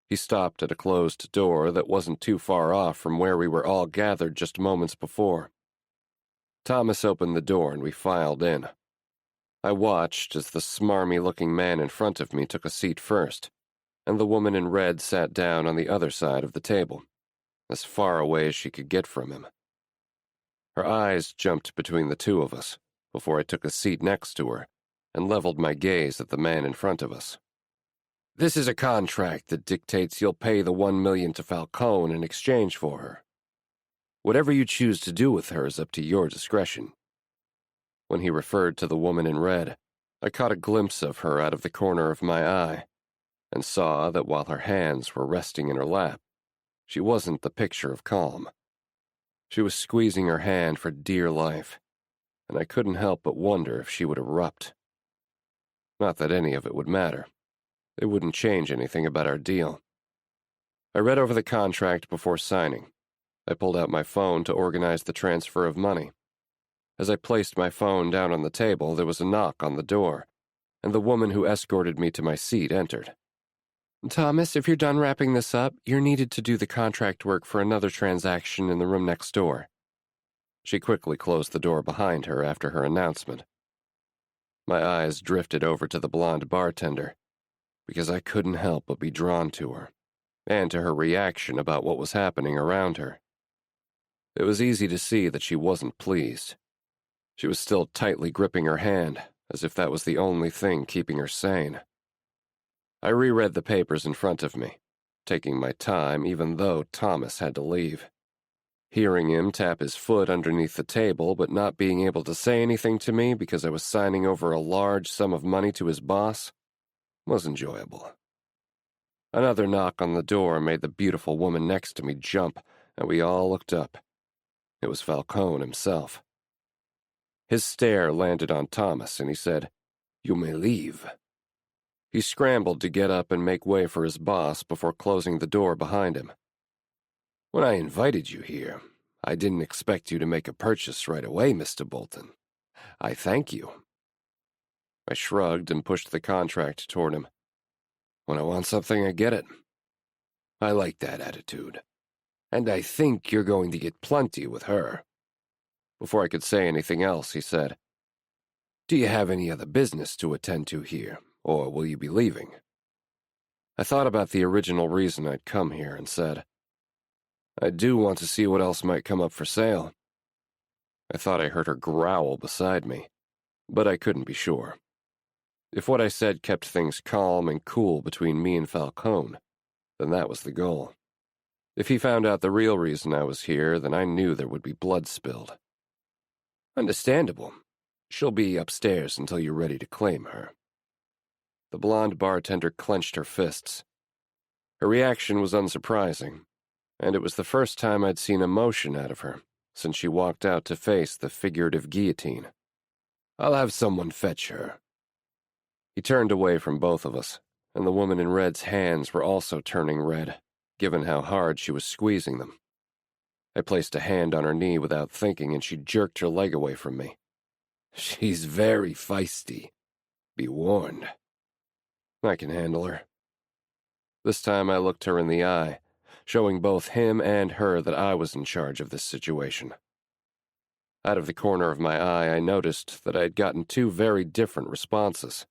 He stopped at a closed door that wasn't too far off from where we were all gathered just moments before. Thomas opened the door and we filed in. I watched as the smarmy-looking man in front of me took a seat first, and the woman in red sat down on the other side of the table. as far away as she could get from him. Her eyes jumped between the two of us before I took a seat next to her and leveled my gaze at the man in front of us. "This is a contract that dictates you'll pay the $1 million to Falcone in exchange for her. Whatever you choose to do with her is up to your discretion." When he referred to the woman in red, I caught a glimpse of her out of the corner of my eye and saw that while her hands were resting in her lap, she wasn't the picture of calm. She was squeezing her hand for dear life, and I couldn't help but wonder if she would erupt. Not that any of it would matter. It wouldn't change anything about our deal. I read over the contract before signing. I pulled out my phone to organize the transfer of money. As I placed my phone down on the table, there was a knock on the door, and the woman who escorted me to my seat entered. "Thomas, if you're done wrapping this up, you're needed to do the contract work for another transaction in the room next door." She quickly closed the door behind her after her announcement. My eyes drifted over to the blonde bartender, because I couldn't help but be drawn to her, and to her reaction about what was happening around her. It was easy to see that she wasn't pleased. She was still tightly gripping her hand, as if that was the only thing keeping her sane. I reread the papers in front of me, taking my time even though Thomas had to leave. Hearing him tap his foot underneath the table but not being able to say anything to me because I was signing over a large sum of money to his boss was enjoyable. Another knock on the door made the beautiful woman next to me jump, and we all looked up. It was Falcone himself. His stare landed on Thomas, and he said, "You may leave." He scrambled to get up and make way for his boss before closing the door behind him. "When I invited you here, I didn't expect you to make a purchase right away, Mr. Bolton. I thank you." I shrugged and pushed the contract toward him. "When I want something, I get it. I like that attitude. And I think you're going to get plenty with her." Before I could say anything else, he said, "Do you have any other business to attend to here, or will you be leaving?" I thought about the original reason I'd come here and said, "I do want to see what else might come up for sale." I thought I heard her growl beside me, but I couldn't be sure. If what I said kept things calm and cool between me and Falcone, then that was the goal. If he found out the real reason I was here, then I knew there would be blood spilled. "Understandable. She'll be upstairs until you're ready to claim her." The blonde bartender clenched her fists. Her reaction was unsurprising, and it was the first time I'd seen emotion out of her since she walked out to face the figurative guillotine. "I'll have someone fetch her." He turned away from both of us, and the woman in red's hands were also turning red, given how hard she was squeezing them. I placed a hand on her knee without thinking, and she jerked her leg away from me. "She's very feisty. Be warned." "I can handle her." This time I looked her in the eye, showing both him and her that I was in charge of this situation. Out of the corner of my eye, I noticed that I had gotten two very different responses.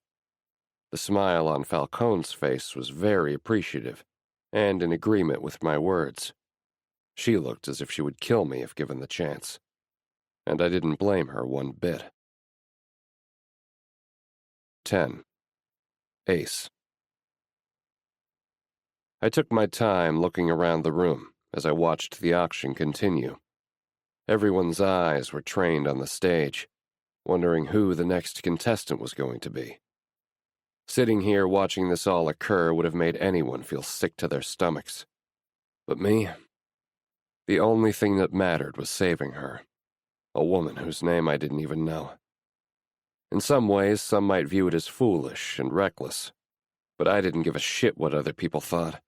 The smile on Falcone's face was very appreciative, and in agreement with my words. She looked as if she would kill me if given the chance, and I didn't blame her one bit. 10. Ace. I took my time looking around the room as I watched the auction continue. Everyone's eyes were trained on the stage, wondering who the next contestant was going to be. Sitting here watching this all occur would have made anyone feel sick to their stomachs. But me? The only thing that mattered was saving her, a woman whose name I didn't even know. In some ways, some might view it as foolish and reckless, but I didn't give a shit what other people thought.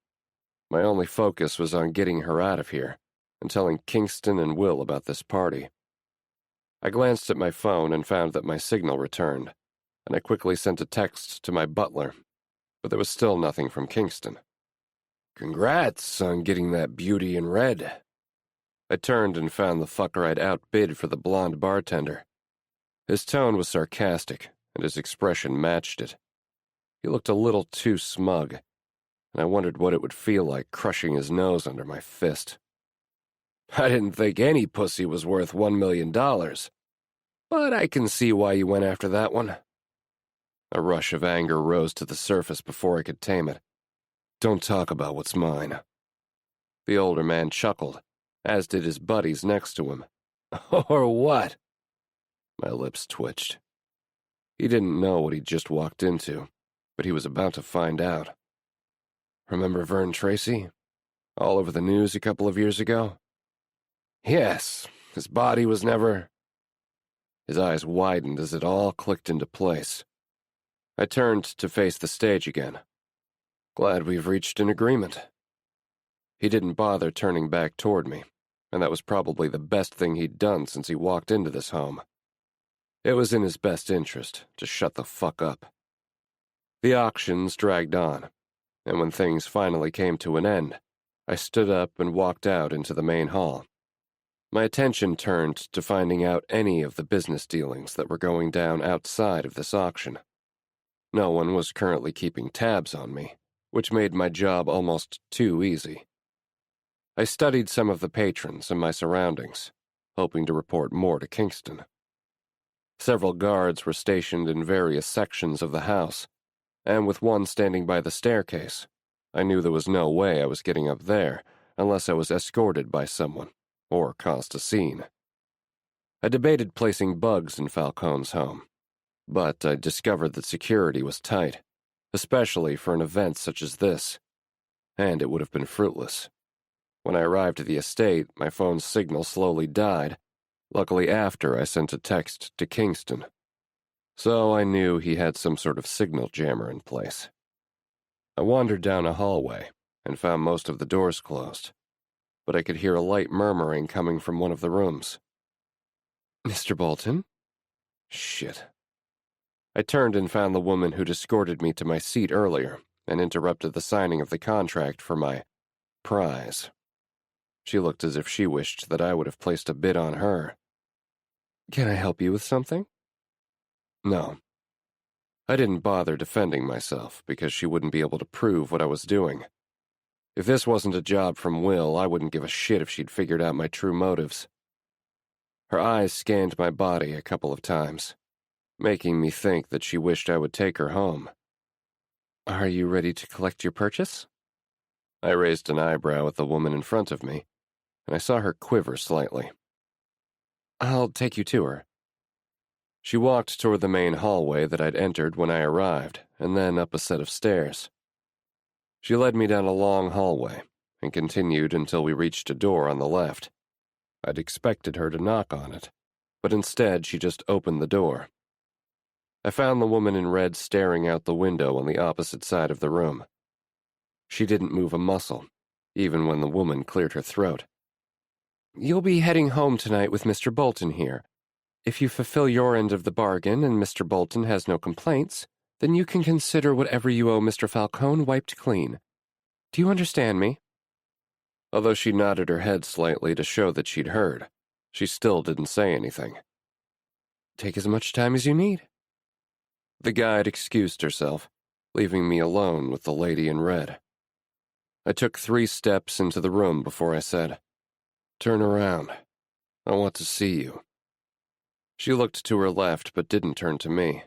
My only focus was on getting her out of here and telling Kingston and Will about this party. I glanced at my phone and found that my signal returned, and I quickly sent a text to my butler, but there was still nothing from Kingston. "Congrats on getting that beauty in red." I turned and found the fucker I'd outbid for the blonde bartender. His tone was sarcastic, and his expression matched it. He looked a little too smug, and I wondered what it would feel like crushing his nose under my fist. I didn't think any pussy was worth $1 million. But I can see why you went after that one. A rush of anger rose to the surface before I could tame it. Don't talk about what's mine. The older man chuckled, as did his buddies next to him. Or what? My lips twitched. He didn't know what he'd just walked into, but he was about to find out. Remember Vern Tracy? All over the news a couple of years ago? Yes, his body was never... His eyes widened as it all clicked into place. I turned to face the stage again. Glad we've reached an agreement. He didn't bother turning back toward me, and that was probably the best thing he'd done since he walked into this home. It was in his best interest to shut the fuck up. The auctions dragged on, and when things finally came to an end, I stood up and walked out into the main hall. My attention turned to finding out any of the business dealings that were going down outside of this auction. No one was currently keeping tabs on me, which made my job almost too easy. I studied some of the patrons and my surroundings, hoping to report more to Kingston. Several guards were stationed in various sections of the house, and with one standing by the staircase, I knew there was no way I was getting up there unless I was escorted by someone, or caused a scene. I debated placing bugs in Falcone's home, but I discovered that security was tight, especially for an event such as this, and it would have been fruitless. When I arrived at the estate, my phone's signal slowly died, luckily after I sent a text to Kingston. So I knew he had some sort of signal jammer in place. I wandered down a hallway and found most of the doors closed, but I could hear a light murmuring coming from one of the rooms. Mr. Bolton? Shit. I turned and found the woman who'd escorted me to my seat earlier and interrupted the signing of the contract for my prize. She looked as if she wished that I would have placed a bid on her. Can I help you with something? No. I didn't bother defending myself because she wouldn't be able to prove what I was doing. If this wasn't a job from Will, I wouldn't give a shit if she'd figured out my true motives. Her eyes scanned my body a couple of times, making me think that she wished I would take her home. Are you ready to collect your purchase? I raised an eyebrow at the woman in front of me, and I saw her quiver slightly. I'll take you to her. She walked toward the main hallway that I'd entered when I arrived, and then up a set of stairs. She led me down a long hallway, and continued until we reached a door on the left. I'd expected her to knock on it, but instead she just opened the door. I found the woman in red staring out the window on the opposite side of the room. She didn't move a muscle, even when the woman cleared her throat. You'll be heading home tonight with Mr. Bolton here. If you fulfill your end of the bargain and Mr. Bolton has no complaints, then you can consider whatever you owe Mr. Falcone wiped clean. Do you understand me? Although she nodded her head slightly to show that she'd heard, she still didn't say anything. Take as much time as you need. The guide excused herself, leaving me alone with the lady in red. I took 3 steps into the room before I said, Turn around. I want to see you. She looked to her left but didn't turn to me.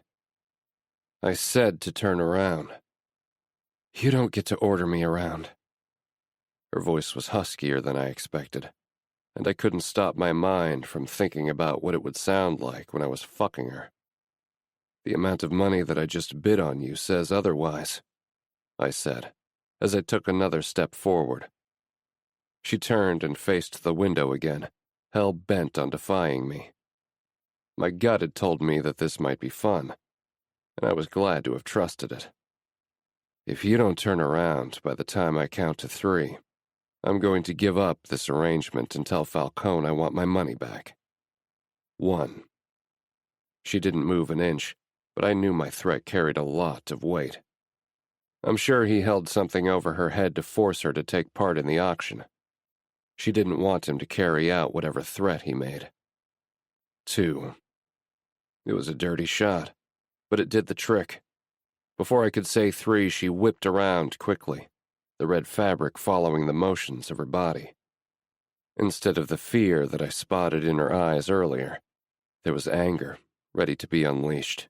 I said to turn around. You don't get to order me around. Her voice was huskier than I expected, and I couldn't stop my mind from thinking about what it would sound like when I was fucking her. The amount of money that I just bid on you says otherwise, I said, as I took another step forward. She turned and faced the window again, hell-bent on defying me. My gut had told me that this might be fun, and I was glad to have trusted it. If you don't turn around by the time I count to 3, I'm going to give up this arrangement and tell Falcone I want my money back. 1. She didn't move an inch, but I knew my threat carried a lot of weight. I'm sure he held something over her head to force her to take part in the auction. She didn't want him to carry out whatever threat he made. 2. It was a dirty shot, but it did the trick. Before I could say 3, she whipped around quickly, the red fabric following the motions of her body. Instead of the fear that I spotted in her eyes earlier, there was anger, ready to be unleashed.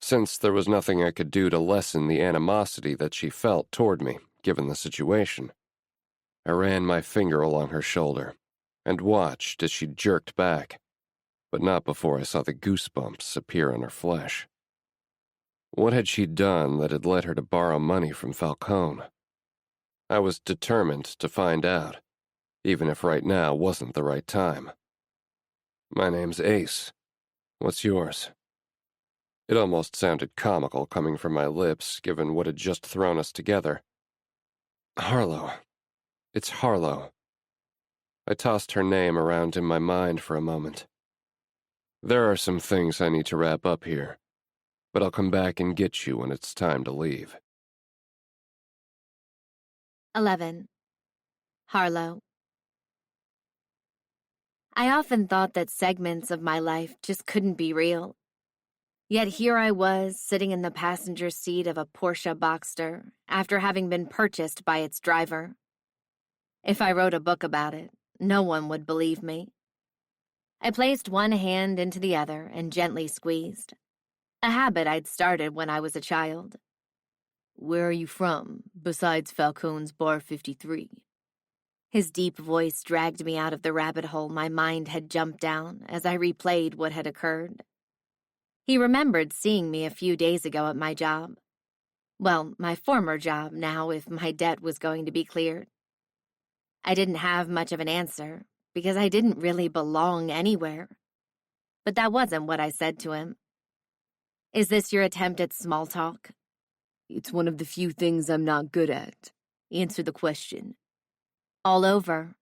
Since there was nothing I could do to lessen the animosity that she felt toward me, given the situation, I ran my finger along her shoulder and watched as she jerked back, but not before I saw the goosebumps appear on her flesh. What had she done that had led her to borrow money from Falcone? I was determined to find out, even if right now wasn't the right time. My name's Ace. What's yours? It almost sounded comical coming from my lips, given what had just thrown us together. Harlow. It's Harlow. I tossed her name around in my mind for a moment. There are some things I need to wrap up here, but I'll come back and get you when it's time to leave. 11. Harlow. I often thought that segments of my life just couldn't be real. Yet here I was, sitting in the passenger seat of a Porsche Boxster after having been purchased by its driver. If I wrote a book about it, no one would believe me. I placed one hand into the other and gently squeezed, a habit I'd started when I was a child. Where are you from, besides Falcone's Bar 53? His deep voice dragged me out of the rabbit hole my mind had jumped down as I replayed what had occurred. He remembered seeing me a few days ago at my job. Well, my former job now, if my debt was going to be cleared. I didn't have much of an answer, because I didn't really belong anywhere. But that wasn't what I said to him. Is this your attempt at small talk? It's one of the few things I'm not good at. Answer the question. All over,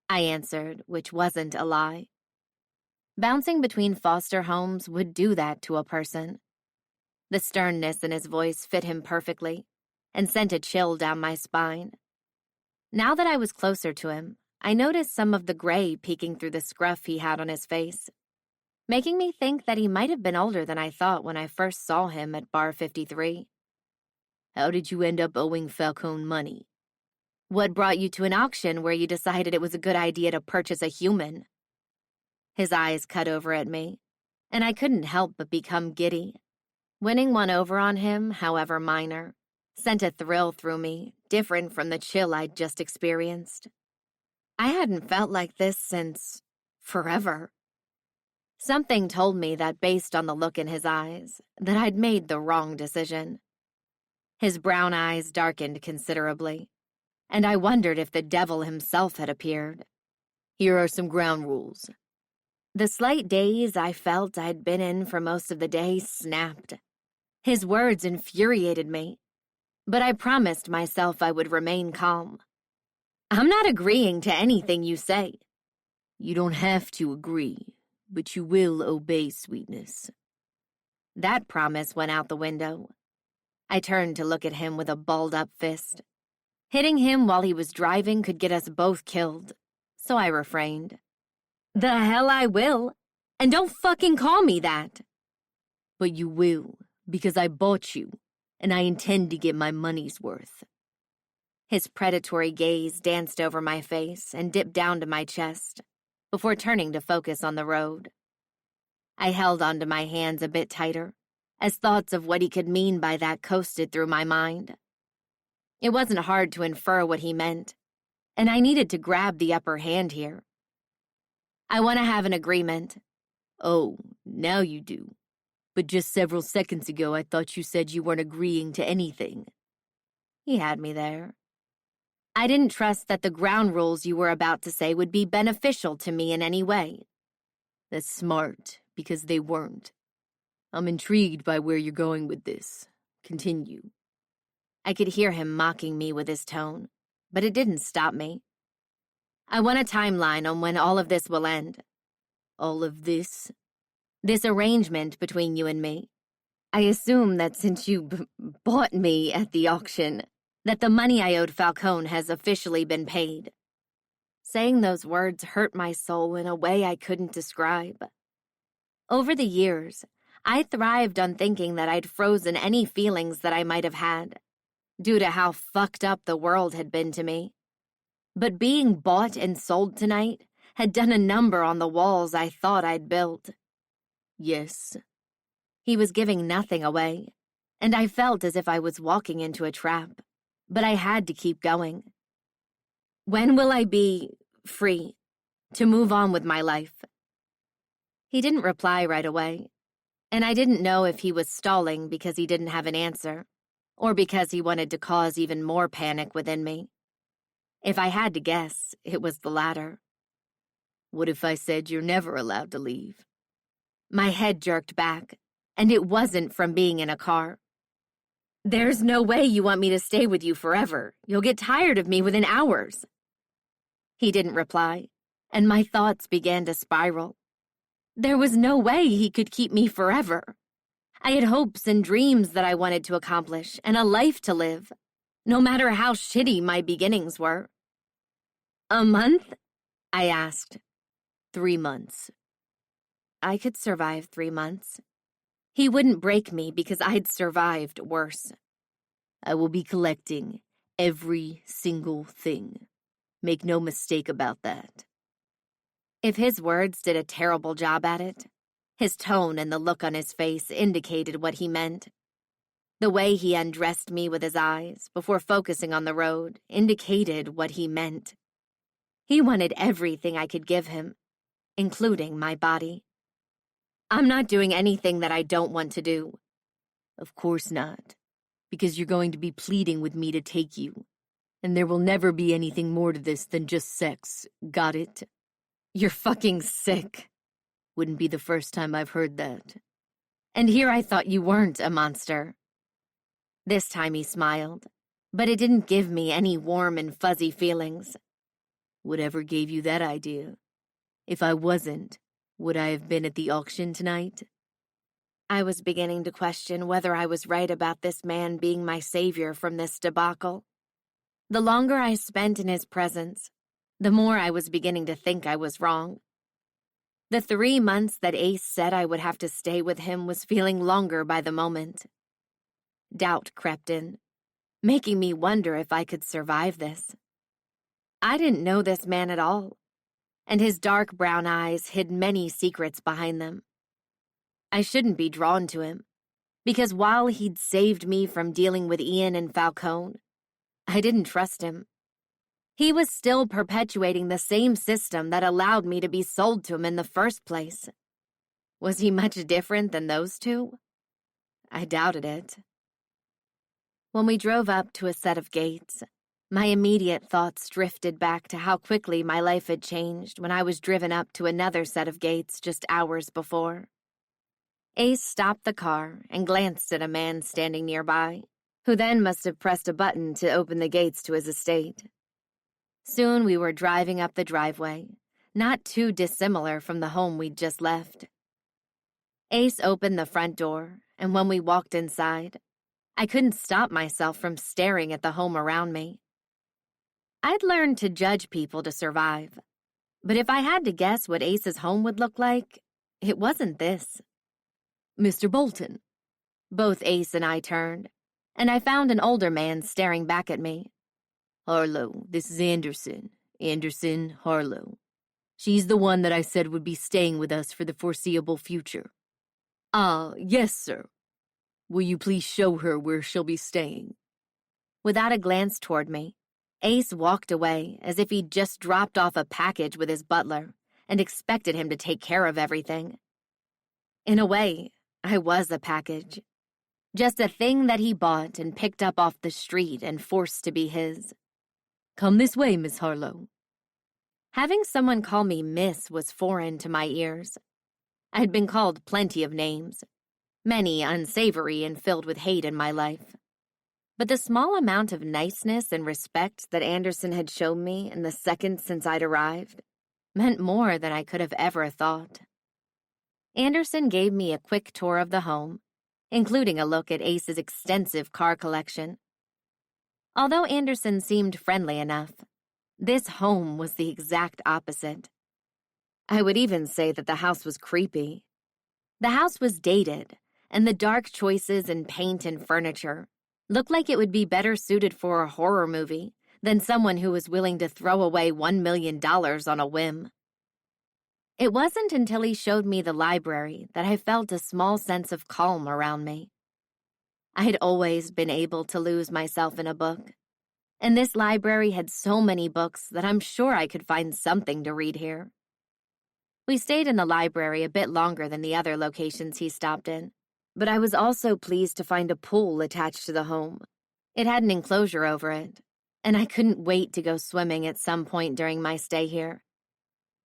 I answered, which wasn't a lie. Bouncing between foster homes would do that to a person. The sternness in his voice fit him perfectly and sent a chill down my spine. Now that I was closer to him, I noticed some of the gray peeking through the scruff he had on his face, making me think that he might have been older than I thought when I first saw him at Bar 53. How did you end up owing Falcone money? What brought you to an auction where you decided it was a good idea to purchase a human? His eyes cut over at me, and I couldn't help but become giddy. Winning one over on him, however minor, sent a thrill through me, different from the chill I'd just experienced. I hadn't felt like this since forever. Something told me that based on the look in his eyes, that I'd made the wrong decision. His brown eyes darkened considerably, and I wondered if the devil himself had appeared. Here are some ground rules. The slight daze I felt I'd been in for most of the day snapped. His words infuriated me, but I promised myself I would remain calm. I'm not agreeing to anything you say. You don't have to agree, but you will obey, sweetness. That promise went out the window. I turned to look at him with a balled-up fist. Hitting him while he was driving could get us both killed, so I refrained. The hell I will, and don't fucking call me that. But you will, because I bought you, and I intend to get my money's worth. His predatory gaze danced over my face and dipped down to my chest, before turning to focus on the road. I held onto my hands a bit tighter, as thoughts of what he could mean by that coasted through my mind. It wasn't hard to infer what he meant, and I needed to grab the upper hand here. I want to have an agreement. Oh, now you do. But just several seconds ago I thought you said you weren't agreeing to anything. He had me there. I didn't trust that the ground rules you were about to say would be beneficial to me in any way. That's smart, because they weren't. I'm intrigued by where you're going with this. Continue. I could hear him mocking me with his tone, but it didn't stop me. I want a timeline on when all of this will end. All of this? This arrangement between you and me. I assume that since you bought me at the auction, that the money I owed Falcone has officially been paid. Saying those words hurt my soul in a way I couldn't describe. Over the years, I thrived on thinking that I'd frozen any feelings that I might have had, due to how fucked up the world had been to me. But being bought and sold tonight had done a number on the walls I thought I'd built. Yes. He was giving nothing away, and I felt as if I was walking into a trap, but I had to keep going. When will I be free to move on with my life? He didn't reply right away, and I didn't know if he was stalling because he didn't have an answer, or because he wanted to cause even more panic within me. If I had to guess, it was the latter. What if I said you're never allowed to leave? My head jerked back, and it wasn't from being in a car. There's no way you want me to stay with you forever. You'll get tired of me within hours. He didn't reply, and my thoughts began to spiral. There was no way he could keep me forever. I had hopes and dreams that I wanted to accomplish, and a life to live, no matter how shitty my beginnings were. A month? I asked. 3 months. I could survive 3 months. He wouldn't break me because I'd survived worse. I will be collecting every single thing. Make no mistake about that. If his words did a terrible job at it, his tone and the look on his face indicated what he meant. The way he undressed me with his eyes before focusing on the road indicated what he meant. He wanted everything I could give him, including my body. I'm not doing anything that I don't want to do. Of course not, because you're going to be pleading with me to take you, and there will never be anything more to this than just sex, got it? You're fucking sick. Wouldn't be the first time I've heard that. And here I thought you weren't a monster. This time he smiled, but it didn't give me any warm and fuzzy feelings. Whatever gave you that idea? If I wasn't, would I have been at the auction tonight? I was beginning to question whether I was right about this man being my savior from this debacle. The longer I spent in his presence, the more I was beginning to think I was wrong. The 3 months that Ace said I would have to stay with him was feeling longer by the moment. Doubt crept in, making me wonder if I could survive this. I didn't know this man at all, and his dark brown eyes hid many secrets behind them. I shouldn't be drawn to him, because while he'd saved me from dealing with Ian and Falcone, I didn't trust him. He was still perpetuating the same system that allowed me to be sold to him in the first place. Was he much different than those two? I doubted it. When we drove up to a set of gates, my immediate thoughts drifted back to how quickly my life had changed when I was driven up to another set of gates just hours before. Ace stopped the car and glanced at a man standing nearby, who then must have pressed a button to open the gates to his estate. Soon we were driving up the driveway, not too dissimilar from the home we'd just left. Ace opened the front door, and when we walked inside, I couldn't stop myself from staring at the home around me. I'd learned to judge people to survive, but if I had to guess what Ace's home would look like, it wasn't this. Mr. Bolton. Both Ace and I turned, and I found an older man staring back at me. Harlow, this is Anderson. Anderson, Harlow. She's the one that I said would be staying with us for the foreseeable future. Ah, yes, sir. Will you please show her where she'll be staying? Without a glance toward me, Ace walked away as if he'd just dropped off a package with his butler and expected him to take care of everything. In a way, I was a package. Just a thing that he bought and picked up off the street and forced to be his. Come this way, Miss Harlow. Having someone call me Miss was foreign to my ears. I had been called plenty of names, many unsavory and filled with hate in my life. But the small amount of niceness and respect that Anderson had shown me in the seconds since I'd arrived meant more than I could have ever thought. Anderson gave me a quick tour of the home, including a look at Ace's extensive car collection. Although Anderson seemed friendly enough, this home was the exact opposite. I would even say that the house was creepy. The house was dated, and the dark choices in paint and furniture looked like it would be better suited for a horror movie than someone who was willing to throw away $1 million on a whim. It wasn't until he showed me the library that I felt a small sense of calm around me. I had always been able to lose myself in a book, and this library had so many books that I'm sure I could find something to read here. We stayed in the library a bit longer than the other locations he stopped in, but I was also pleased to find a pool attached to the home. It had an enclosure over it, and I couldn't wait to go swimming at some point during my stay here.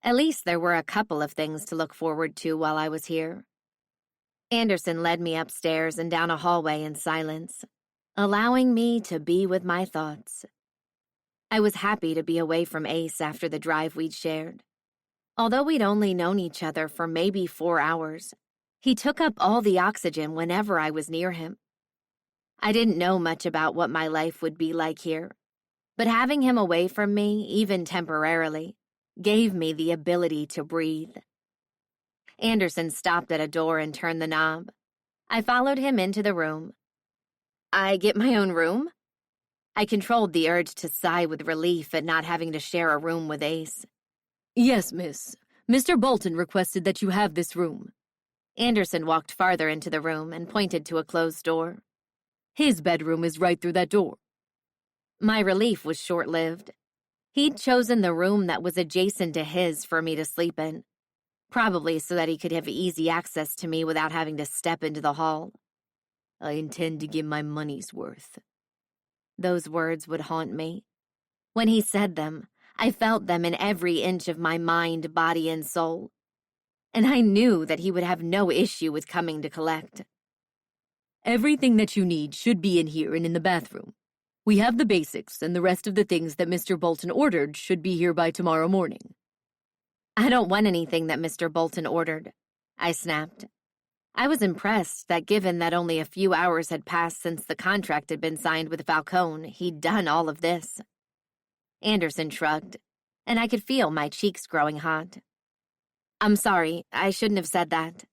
At least there were a couple of things to look forward to while I was here. Anderson led me upstairs and down a hallway in silence, allowing me to be with my thoughts. I was happy to be away from Ace after the drive we'd shared. Although we'd only known each other for maybe 4 hours, he took up all the oxygen whenever I was near him. I didn't know much about what my life would be like here, but having him away from me, even temporarily, gave me the ability to breathe. Anderson stopped at a door and turned the knob. I followed him into the room. I get my own room? I controlled the urge to sigh with relief at not having to share a room with Ace. Yes, miss. Mr. Bolton requested that you have this room. Anderson walked farther into the room and pointed to a closed door. His bedroom is right through that door. My relief was short-lived. He'd chosen the room that was adjacent to his for me to sleep in, probably so that he could have easy access to me without having to step into the hall. I intend to get my money's worth. Those words would haunt me. When he said them, I felt them in every inch of my mind, body, and soul. And I knew that he would have no issue with coming to collect. Everything that you need should be in here and in the bathroom. We have the basics, and the rest of the things that Mr. Bolton ordered should be here by tomorrow morning. I don't want anything that Mr. Bolton ordered, I snapped. I was impressed that given that only a few hours had passed since the contract had been signed with Falcone, he'd done all of this. Anderson shrugged, and I could feel my cheeks growing hot. I'm sorry, I shouldn't have said that.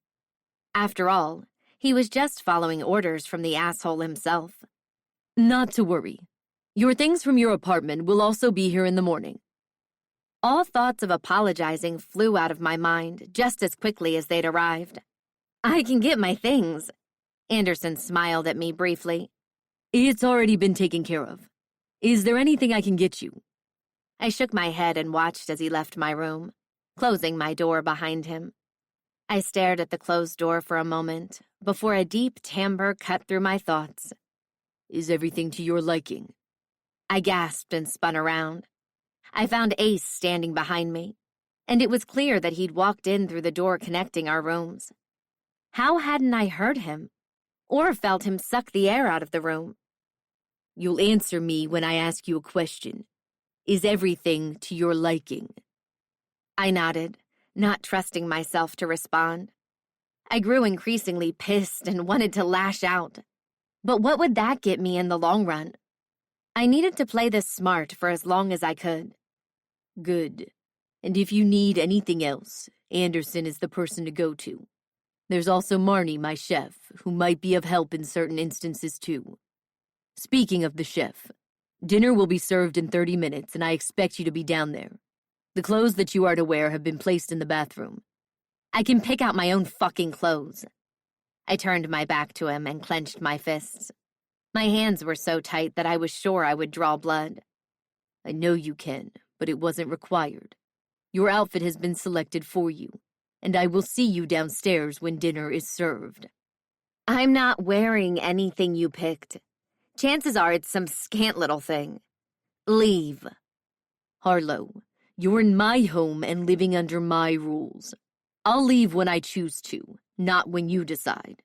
After all, he was just following orders from the asshole himself. Not to worry. Your things from your apartment will also be here in the morning. All thoughts of apologizing flew out of my mind just as quickly as they'd arrived. I can get my things. Anderson smiled at me briefly. It's already been taken care of. Is there anything I can get you? I shook my head and watched as he left my room, closing my door behind him. I stared at the closed door for a moment before a deep timbre cut through my thoughts. Is everything to your liking? I gasped and spun around. I found Ace standing behind me, and it was clear that he'd walked in through the door connecting our rooms. How hadn't I heard him, or felt him suck the air out of the room? You'll answer me when I ask you a question. Is everything to your liking? I nodded, not trusting myself to respond. I grew increasingly pissed and wanted to lash out. But what would that get me in the long run? I needed to play this smart for as long as I could. Good. And if you need anything else, Anderson is the person to go to. There's also Marnie, my chef, who might be of help in certain instances too. Speaking of the chef, dinner will be served in 30 minutes, and I expect you to be down there. The clothes that you are to wear have been placed in the bathroom. I can pick out my own fucking clothes. I turned my back to him and clenched my fists. My hands were so tight that I was sure I would draw blood. I know you can, but it wasn't required. Your outfit has been selected for you, and I will see you downstairs when dinner is served. I'm not wearing anything you picked. Chances are it's some scant little thing. Leave. Harlow, you're in my home and living under my rules. I'll leave when I choose to, not when you decide.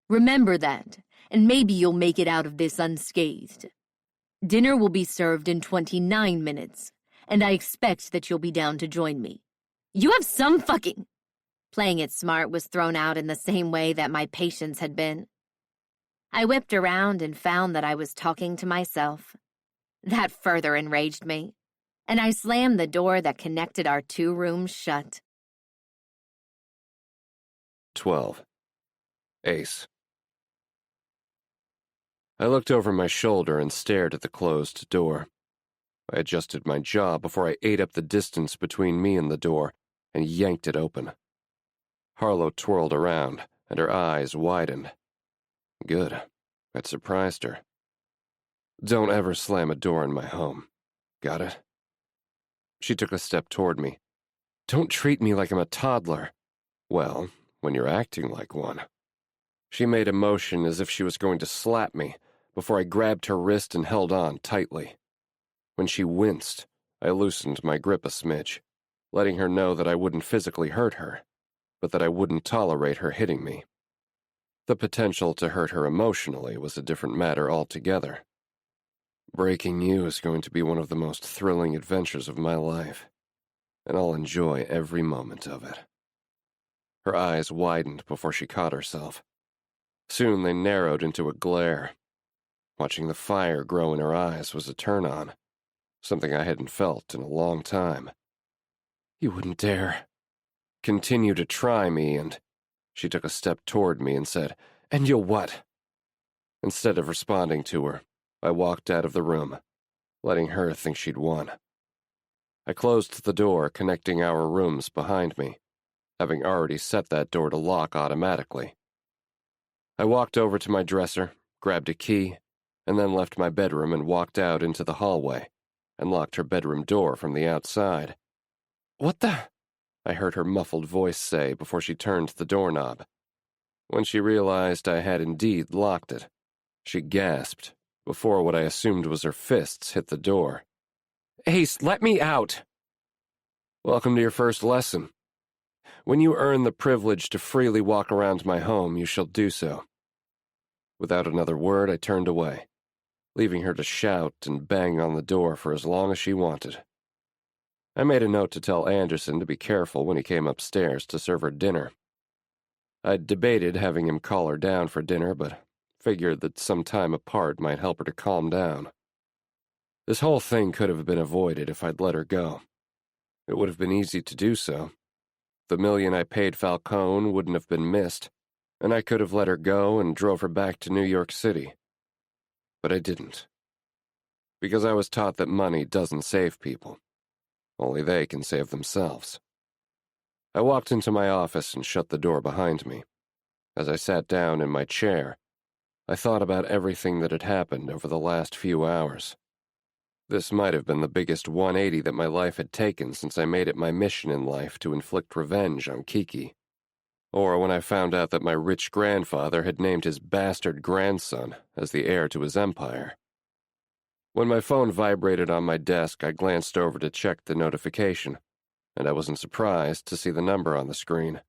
Remember that, and maybe you'll make it out of this unscathed. Dinner will be served in 29 minutes, and I expect that you'll be down to join me. You have some fucking... Playing it smart was thrown out in the same way that my patience had been. I whipped around and found that I was talking to myself. That further enraged me, and I slammed the door that connected our 2 rooms shut. 12. Ace. I looked over my shoulder and stared at the closed door. I adjusted my jaw before I ate up the distance between me and the door and yanked it open. Harlow twirled around, and her eyes widened. Good. I'd surprised her. Don't ever slam a door in my home. Got it? She took a step toward me. Don't treat me like I'm a toddler. Well, when you're acting like one. She made a motion as if she was going to slap me before I grabbed her wrist and held on tightly. When she winced, I loosened my grip a smidge, letting her know that I wouldn't physically hurt her, but that I wouldn't tolerate her hitting me. The potential to hurt her emotionally was a different matter altogether. Breaking you is going to be one of the most thrilling adventures of my life, and I'll enjoy every moment of it. Her eyes widened before she caught herself. Soon they narrowed into a glare. Watching the fire grow in her eyes was a turn-on, something I hadn't felt in a long time. You wouldn't dare. Continue to try me, and she took a step toward me and said, "And you'll what?" Instead of responding to her, I walked out of the room, letting her think she'd won. I closed the door connecting our rooms behind me, having already set that door to lock automatically. I walked over to my dresser, grabbed a key, and then left my bedroom and walked out into the hallway and locked her bedroom door from the outside. "What the?" I heard her muffled voice say before she turned the doorknob. When she realized I had indeed locked it, she gasped before what I assumed was her fists hit the door. "Ace, let me out!" Welcome to your first lesson. When you earn the privilege to freely walk around my home, you shall do so. Without another word, I turned away, leaving her to shout and bang on the door for as long as she wanted. I made a note to tell Anderson to be careful when he came upstairs to serve her dinner. I'd debated having him call her down for dinner, but figured that some time apart might help her to calm down. This whole thing could have been avoided if I'd let her go. It would have been easy to do so. The $1 million I paid Falcone wouldn't have been missed, and I could have let her go and drove her back to New York City. But I didn't. Because I was taught that money doesn't save people. Only they can save themselves. I walked into my office and shut the door behind me. As I sat down in my chair, I thought about everything that had happened over the last few hours. This might have been the biggest 180 that my life had taken since I made it my mission in life to inflict revenge on Kiki. Or when I found out that my rich grandfather had named his bastard grandson as the heir to his empire. When my phone vibrated on my desk, I glanced over to check the notification, and I wasn't surprised to see the number on the screen.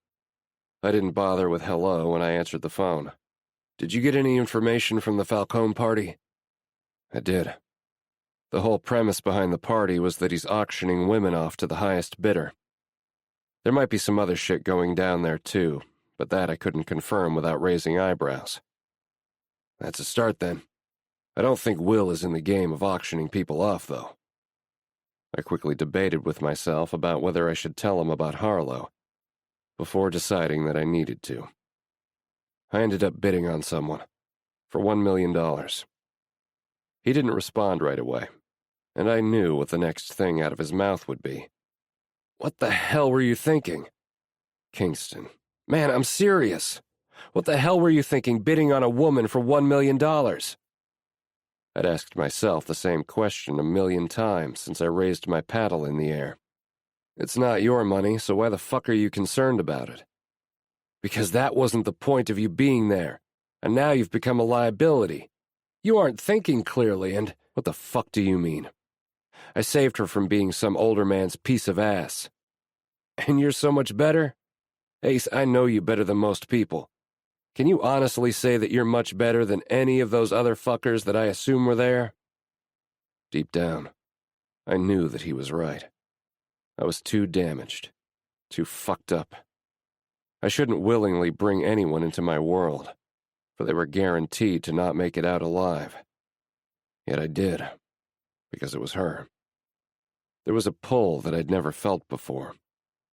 I didn't bother with hello when I answered the phone. "Did you get any information from the Falcone party?" I did. The whole premise behind the party was that he's auctioning women off to the highest bidder. There might be some other shit going down there too, but that I couldn't confirm without raising eyebrows. That's a start then. I don't think Will is in the game of auctioning people off, though. I quickly debated with myself about whether I should tell him about Harlow, before deciding that I needed to. I ended up bidding on someone, for $1 million. He didn't respond right away, and I knew what the next thing out of his mouth would be. "What the hell were you thinking?" "Kingston. Man, I'm serious. What the hell were you thinking bidding on a woman for $1 million? I'd asked myself the same question 1,000,000 times since I raised my paddle in the air. It's not your money, so why the fuck are you concerned about it? Because that wasn't the point of you being there, and now you've become a liability. You aren't thinking clearly, and what the fuck do you mean? I saved her from being some older man's piece of ass. And you're so much better? Ace, I know you better than most people. Can you honestly say that you're much better than any of those other fuckers that I assume were there?" Deep down, I knew that he was right. I was too damaged, too fucked up. I shouldn't willingly bring anyone into my world, for they were guaranteed to not make it out alive. Yet I did, because it was her. There was a pull that I'd never felt before,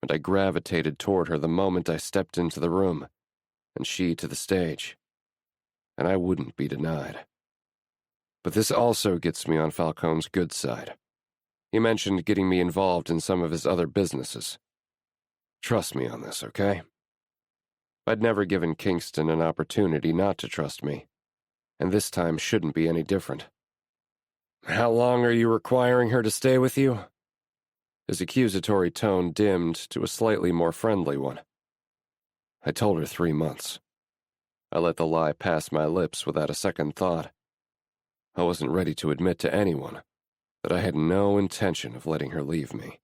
and I gravitated toward her the moment I stepped into the room, and she to the stage. And I wouldn't be denied. But this also gets me on Falcone's good side. He mentioned getting me involved in some of his other businesses. Trust me on this, okay? I'd never given Kingston an opportunity not to trust me, and this time shouldn't be any different. How long are you requiring her to stay with you? His accusatory tone dimmed to a slightly more friendly one. I told her 3 months. I let the lie pass my lips without a second thought. I wasn't ready to admit to anyone that I had no intention of letting her leave me.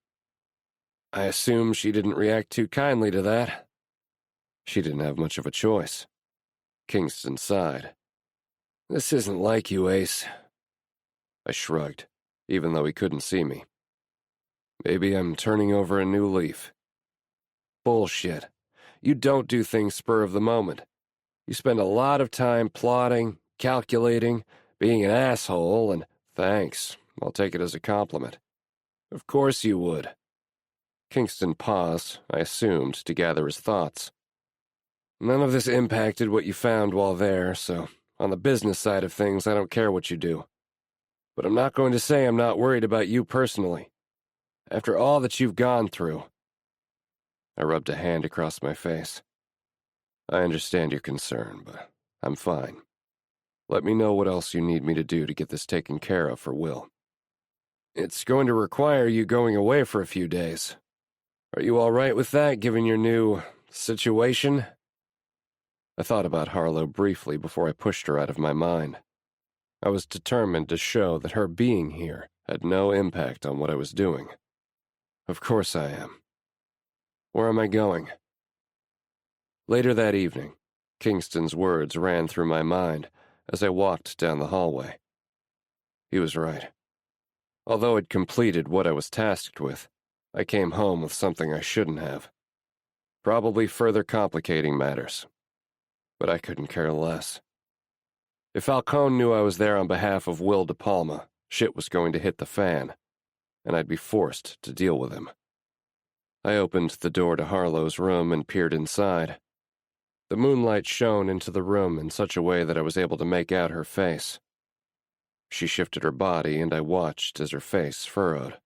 I assume she didn't react too kindly to that. She didn't have much of a choice. Kingston sighed. This isn't like you, Ace. I shrugged, even though he couldn't see me. Maybe I'm turning over a new leaf. Bullshit. You don't do things spur of the moment. You spend a lot of time plotting, calculating, being an asshole, and thanks. I'll take it as a compliment. Of course you would. Kingston paused, I assumed, to gather his thoughts. None of this impacted what you found while there, so on the business side of things, I don't care what you do. But I'm not going to say I'm not worried about you personally. After all that you've gone through. I rubbed a hand across my face. I understand your concern, but I'm fine. Let me know what else you need me to do to get this taken care of for Will. It's going to require you going away for a few days. Are you all right with that, given your new situation? I thought about Harlow briefly before I pushed her out of my mind. I was determined to show that her being here had no impact on what I was doing. Of course I am. Where am I going? Later that evening, Kingston's words ran through my mind as I walked down the hallway. He was right. Although I'd completed what I was tasked with, I came home with something I shouldn't have. Probably further complicating matters. But I couldn't care less. If Falcone knew I was there on behalf of Will De Palma, shit was going to hit the fan, and I'd be forced to deal with him. I opened the door to Harlow's room and peered inside. The moonlight shone into the room in such a way that I was able to make out her face. She shifted her body, and I watched as her face furrowed.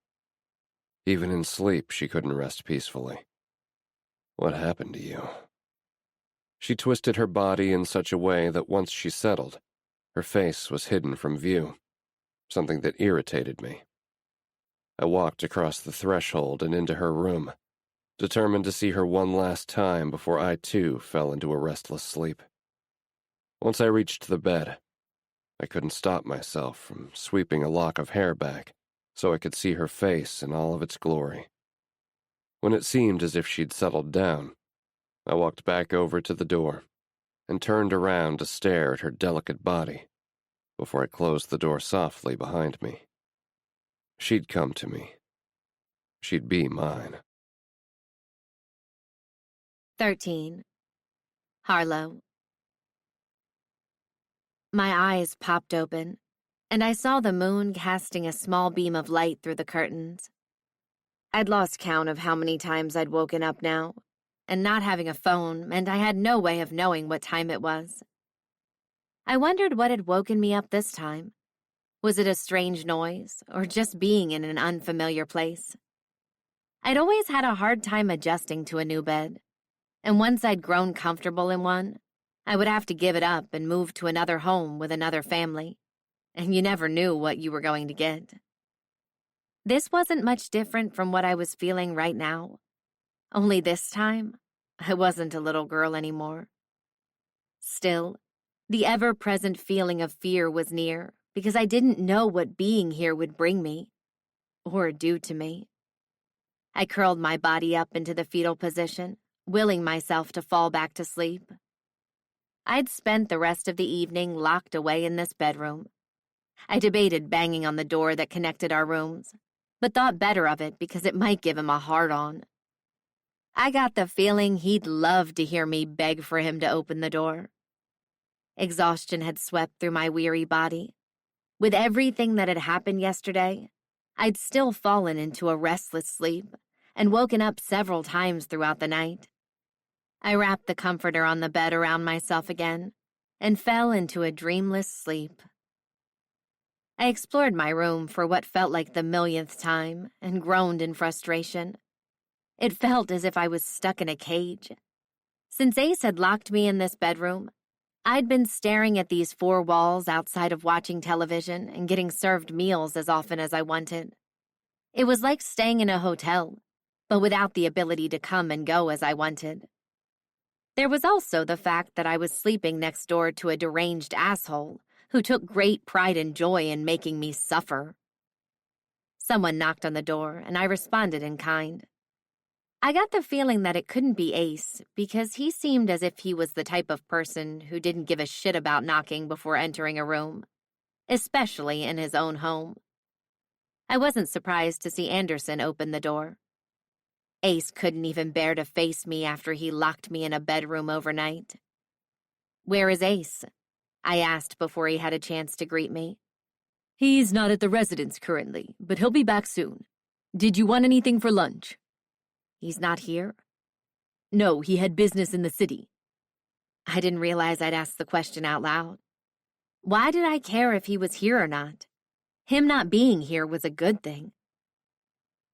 Even in sleep, she couldn't rest peacefully. What happened to you? She twisted her body in such a way that once she settled, her face was hidden from view, something that irritated me. I walked across the threshold and into her room, determined to see her one last time before I too fell into a restless sleep. Once I reached the bed, I couldn't stop myself from sweeping a lock of hair back so I could see her face in all of its glory. When it seemed as if she'd settled down, I walked back over to the door and turned around to stare at her delicate body before I closed the door softly behind me. She'd come to me. She'd be mine. 13. Harlow. My eyes popped open, and I saw the moon casting a small beam of light through the curtains. I'd lost count of how many times I'd woken up now, and not having a phone meant I had no way of knowing what time it was. I wondered what had woken me up this time. Was it a strange noise, or just being in an unfamiliar place? I'd always had a hard time adjusting to a new bed, and once I'd grown comfortable in one, I would have to give it up and move to another home with another family, and you never knew what you were going to get. This wasn't much different from what I was feeling right now, only this time, I wasn't a little girl anymore. Still, the ever-present feeling of fear was near because I didn't know what being here would bring me, or do to me. I curled my body up into the fetal position, willing myself to fall back to sleep. I'd spent the rest of the evening locked away in this bedroom. I debated banging on the door that connected our rooms, but thought better of it because it might give him a hard-on. I got the feeling he'd love to hear me beg for him to open the door. Exhaustion had swept through my weary body. With everything that had happened yesterday, I'd still fallen into a restless sleep and woken up several times throughout the night. I wrapped the comforter on the bed around myself again and fell into a dreamless sleep. I explored my room for what felt like the millionth time and groaned in frustration. It felt as if I was stuck in a cage. Since Ace had locked me in this bedroom, I'd been staring at these four walls outside of watching television and getting served meals as often as I wanted. It was like staying in a hotel, but without the ability to come and go as I wanted. There was also the fact that I was sleeping next door to a deranged asshole who took great pride and joy in making me suffer. Someone knocked on the door, and I responded in kind. I got the feeling that it couldn't be Ace because he seemed as if he was the type of person who didn't give a shit about knocking before entering a room, especially in his own home. I wasn't surprised to see Anderson open the door. Ace couldn't even bear to face me after he locked me in a bedroom overnight. "Where is Ace?" I asked before he had a chance to greet me. He's not at the residence currently, but he'll be back soon. Did you want anything for lunch? "He's not here?" No, he had business in the city. I didn't realize I'd asked the question out loud. Why did I care if he was here or not? Him not being here was a good thing.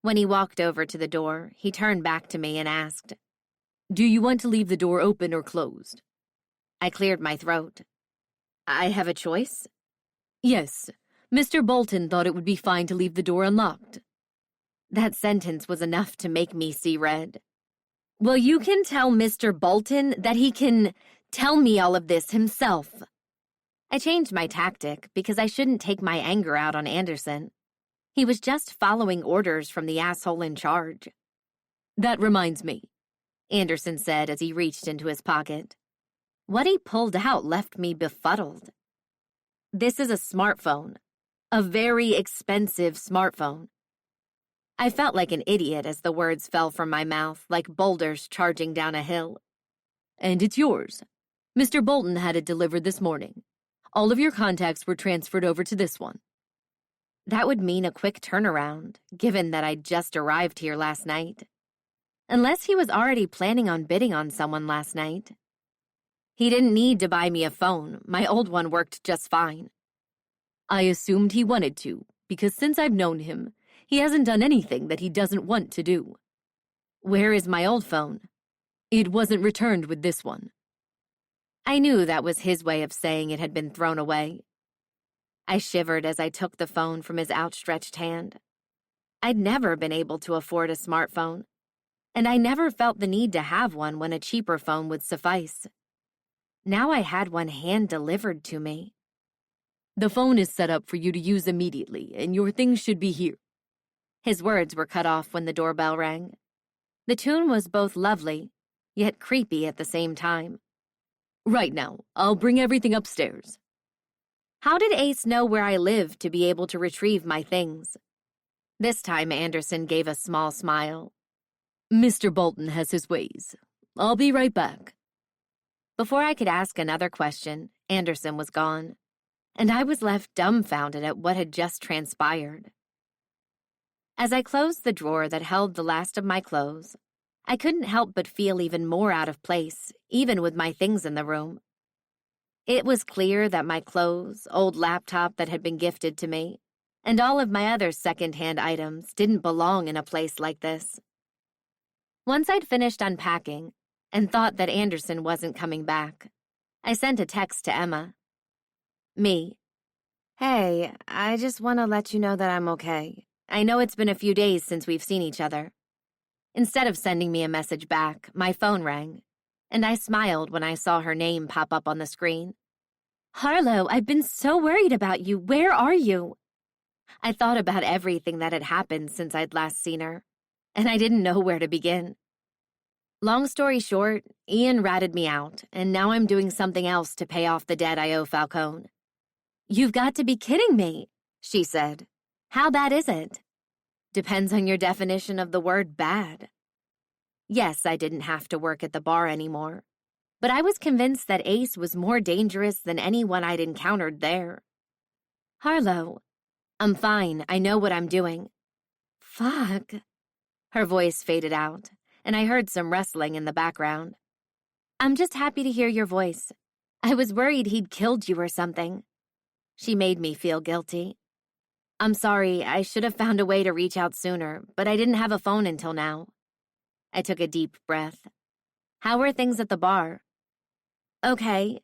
When he walked over to the door, he turned back to me and asked, Do you want to leave the door open or closed? I cleared my throat. I have a choice? Yes. Mr. Bolton thought it would be fine to leave the door unlocked. That sentence was enough to make me see red. Well, you can tell Mr. Bolton that he can tell me all of this himself. I changed my tactic because I shouldn't take my anger out on Anderson. He was just following orders from the asshole in charge. That reminds me, Anderson said as he reached into his pocket. What he pulled out left me befuddled. This is a smartphone. A very expensive smartphone. I felt like an idiot as the words fell from my mouth like boulders charging down a hill. And it's yours. Mr. Bolton had it delivered this morning. All of your contacts were transferred over to this one. That would mean a quick turnaround, given that I'd just arrived here last night. Unless he was already planning on bidding on someone last night. He didn't need to buy me a phone. My old one worked just fine. I assumed he wanted to, because since I've known him, he hasn't done anything that he doesn't want to do. Where is my old phone? It wasn't returned with this one. I knew that was his way of saying it had been thrown away. I shivered as I took the phone from his outstretched hand. I'd never been able to afford a smartphone, and I never felt the need to have one when a cheaper phone would suffice. Now I had one hand-delivered to me. The phone is set up for you to use immediately, and your things should be here. His words were cut off when the doorbell rang. The tune was both lovely, yet creepy at the same time. Right now, I'll bring everything upstairs. How did Ace know where I lived to be able to retrieve my things? This time Anderson gave a small smile. Mr. Bolton has his ways. I'll be right back. Before I could ask another question, Anderson was gone, and I was left dumbfounded at what had just transpired. As I closed the drawer that held the last of my clothes, I couldn't help but feel even more out of place, even with my things in the room. It was clear that my clothes, old laptop that had been gifted to me, and all of my other second-hand items didn't belong in a place like this. Once I'd finished unpacking and thought that Anderson wasn't coming back, I sent a text to Emma. Me. Hey, I just want to let you know that I'm okay. I know it's been a few days since we've seen each other. Instead of sending me a message back, my phone rang, and I smiled when I saw her name pop up on the screen. Harlow, I've been so worried about you. Where are you? I thought about everything that had happened since I'd last seen her, and I didn't know where to begin. Long story short, Ian ratted me out, and now I'm doing something else to pay off the debt I owe Falcone. You've got to be kidding me, she said. How bad is it? Depends on your definition of the word bad. Yes, I didn't have to work at the bar anymore, but I was convinced that Ace was more dangerous than anyone I'd encountered there. Harlow, I'm fine. I know what I'm doing. Fuck. Her voice faded out, and I heard some rustling in the background. I'm just happy to hear your voice. I was worried he'd killed you or something. She made me feel guilty. I'm sorry, I should have found a way to reach out sooner, but I didn't have a phone until now. I took a deep breath. How are things at the bar? Okay.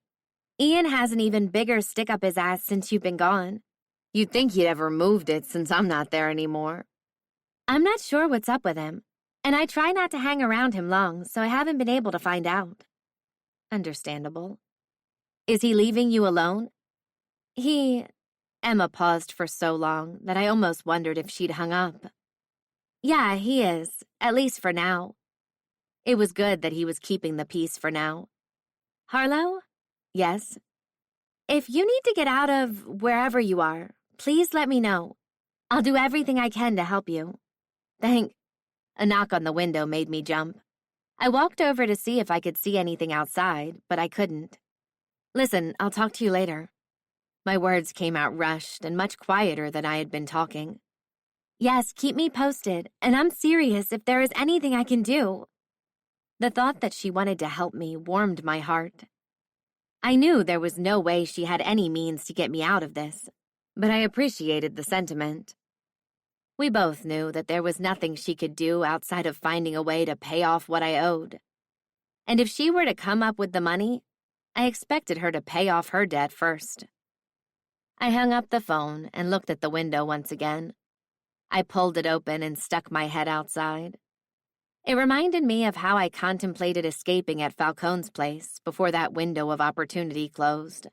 Ian has an even bigger stick up his ass since you've been gone. You'd think he'd have removed it since I'm not there anymore. I'm not sure what's up with him, and I try not to hang around him long, so I haven't been able to find out. Understandable. Is he leaving you alone? Emma paused for so long that I almost wondered if she'd hung up. Yeah, he is, at least for now. It was good that he was keeping the peace for now. Harlow? Yes. If you need to get out of wherever you are, please let me know. I'll do everything I can to help you. A knock on the window made me jump. I walked over to see if I could see anything outside, but I couldn't. Listen, I'll talk to you later. My words came out rushed and much quieter than I had been talking. Yes, keep me posted, and I'm serious if there is anything I can do. The thought that she wanted to help me warmed my heart. I knew there was no way she had any means to get me out of this, but I appreciated the sentiment. We both knew that there was nothing she could do outside of finding a way to pay off what I owed. And if she were to come up with the money, I expected her to pay off her debt first. I hung up the phone and looked at the window once again. I pulled it open and stuck my head outside. It reminded me of how I contemplated escaping at Falcone's place before that window of opportunity closed.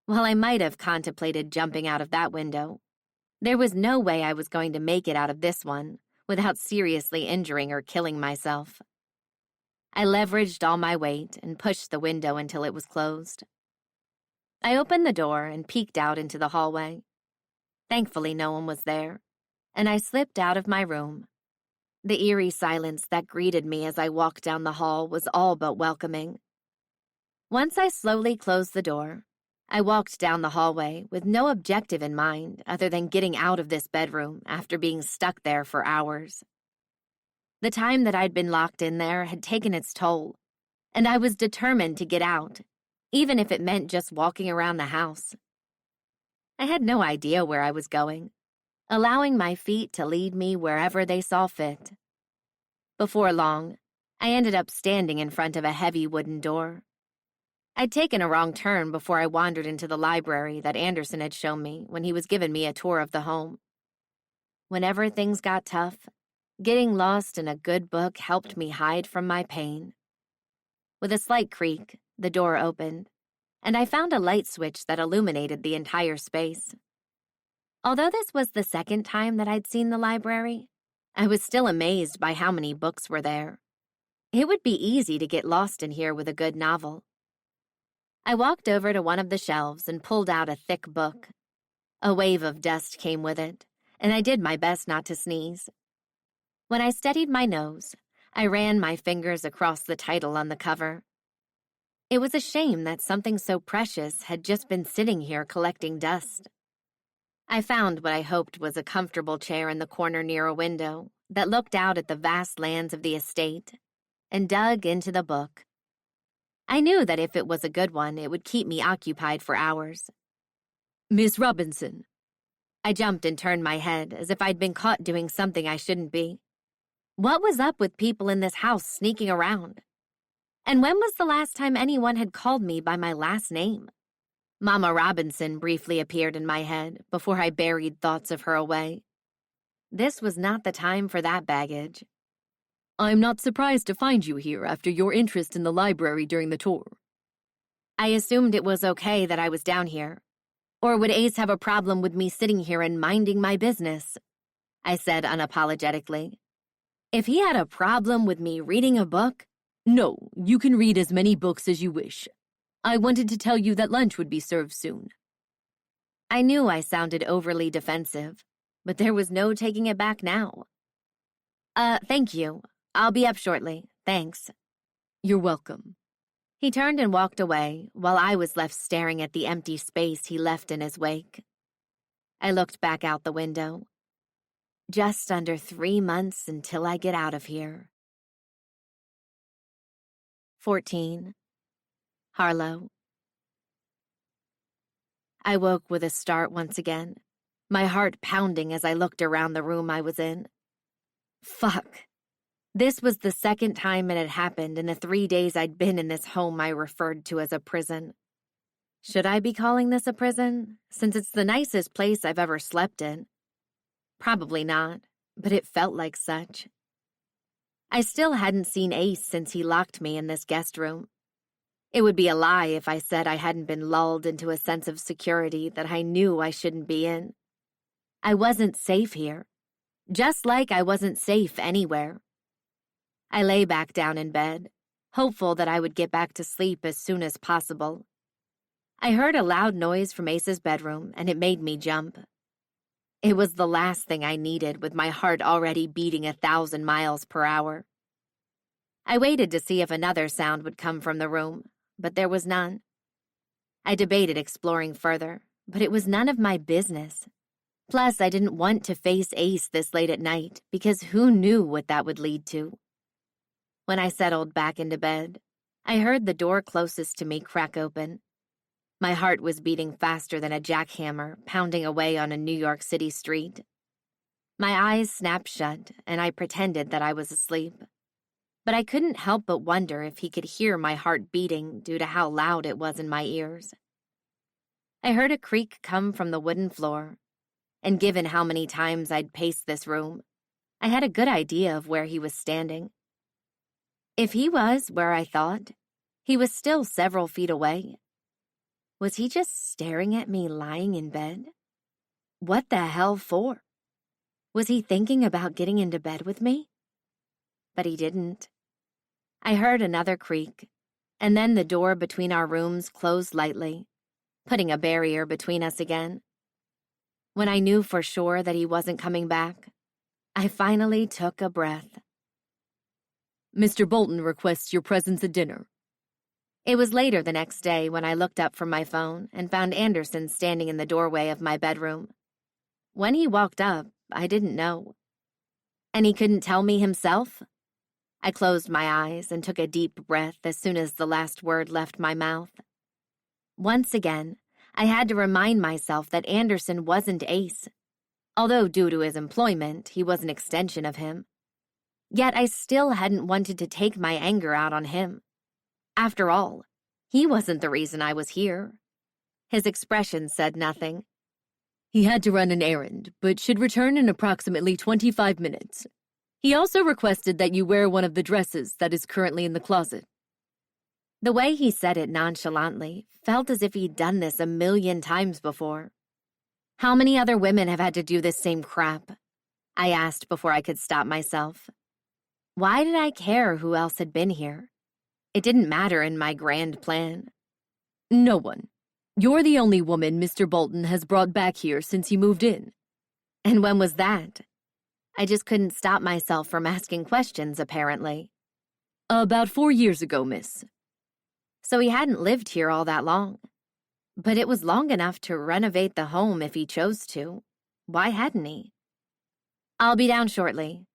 While I might have contemplated jumping out of that window, there was no way I was going to make it out of this one without seriously injuring or killing myself. I leveraged all my weight and pushed the window until it was closed. I opened the door and peeked out into the hallway. Thankfully, no one was there, and I slipped out of my room. The eerie silence that greeted me as I walked down the hall was all but welcoming. Once I slowly closed the door, I walked down the hallway with no objective in mind other than getting out of this bedroom after being stuck there for hours. The time that I'd been locked in there had taken its toll, and I was determined to get out, even if it meant just walking around the house. I had no idea where I was going, allowing my feet to lead me wherever they saw fit. Before long, I ended up standing in front of a heavy wooden door. I'd taken a wrong turn before I wandered into the library that Anderson had shown me when he was giving me a tour of the home. Whenever things got tough, getting lost in a good book helped me hide from my pain. With a slight creak, the door opened, and I found a light switch that illuminated the entire space. Although this was the second time that I'd seen the library, I was still amazed by how many books were there. It would be easy to get lost in here with a good novel. I walked over to one of the shelves and pulled out a thick book. A wave of dust came with it, and I did my best not to sneeze. When I steadied my nose, I ran my fingers across the title on the cover. It was a shame that something so precious had just been sitting here collecting dust. I found what I hoped was a comfortable chair in the corner near a window that looked out at the vast lands of the estate and dug into the book. I knew that if it was a good one, it would keep me occupied for hours. Miss Robinson. I jumped and turned my head as if I'd been caught doing something I shouldn't be. What was up with people in this house sneaking around? And when was the last time anyone had called me by my last name? Mama Robinson briefly appeared in my head before I buried thoughts of her away. This was not the time for that baggage. I'm not surprised to find you here after your interest in the library during the tour. I assumed it was okay that I was down here. Or would Ace have a problem with me sitting here and minding my business? I said unapologetically. If he had a problem with me reading a book, no, you can read as many books as you wish. I wanted to tell you that lunch would be served soon. I knew I sounded overly defensive, but there was no taking it back now. Thank you. I'll be up shortly. Thanks. You're welcome. He turned and walked away while I was left staring at the empty space he left in his wake. I looked back out the window. Just under 3 months until I get out of here. 14. Harlow. I woke with a start once again, my heart pounding as I looked around the room I was in. Fuck. This was the second time it had happened in the 3 days I'd been in this home I referred to as a prison. Should I be calling this a prison, since it's the nicest place I've ever slept in? Probably not, but it felt like such. I still hadn't seen Ace since he locked me in this guest room. It would be a lie if I said I hadn't been lulled into a sense of security that I knew I shouldn't be in. I wasn't safe here, just like I wasn't safe anywhere. I lay back down in bed, hopeful that I would get back to sleep as soon as possible. I heard a loud noise from Ace's bedroom, and it made me jump. It was the last thing I needed, with my heart already beating 1,000 miles per hour. I waited to see if another sound would come from the room, but there was none. I debated exploring further, but it was none of my business. Plus, I didn't want to face Ace this late at night, because who knew what that would lead to? When I settled back into bed, I heard the door closest to me crack open. My heart was beating faster than a jackhammer, pounding away on a New York City street. My eyes snapped shut, and I pretended that I was asleep. But I couldn't help but wonder if he could hear my heart beating due to how loud it was in my ears. I heard a creak come from the wooden floor, and given how many times I'd paced this room, I had a good idea of where he was standing. If he was where I thought, he was still several feet away. Was he just staring at me lying in bed? What the hell for? Was he thinking about getting into bed with me? But he didn't. I heard another creak, and then the door between our rooms closed lightly, putting a barrier between us again. When I knew for sure that he wasn't coming back, I finally took a breath. Mr. Bolton requests your presence at dinner. It was later the next day when I looked up from my phone and found Anderson standing in the doorway of my bedroom. When he walked up, I didn't know. And he couldn't tell me himself? I closed my eyes and took a deep breath as soon as the last word left my mouth. Once again, I had to remind myself that Anderson wasn't Ace. Although due to his employment, he was an extension of him. Yet I still hadn't wanted to take my anger out on him. After all, he wasn't the reason I was here. His expression said nothing. He had to run an errand, but should return in approximately 25 minutes. He also requested that you wear one of the dresses that is currently in the closet. The way he said it nonchalantly felt as if he'd done this 1,000,000 times before. How many other women have had to do this same crap? I asked before I could stop myself. Why did I care who else had been here? It didn't matter in my grand plan. No one. You're the only woman Mr. Bolton has brought back here since he moved in. And when was that? I just couldn't stop myself from asking questions, apparently. About 4 years ago, miss. So he hadn't lived here all that long. But it was long enough to renovate the home if he chose to. Why hadn't he? I'll be down shortly,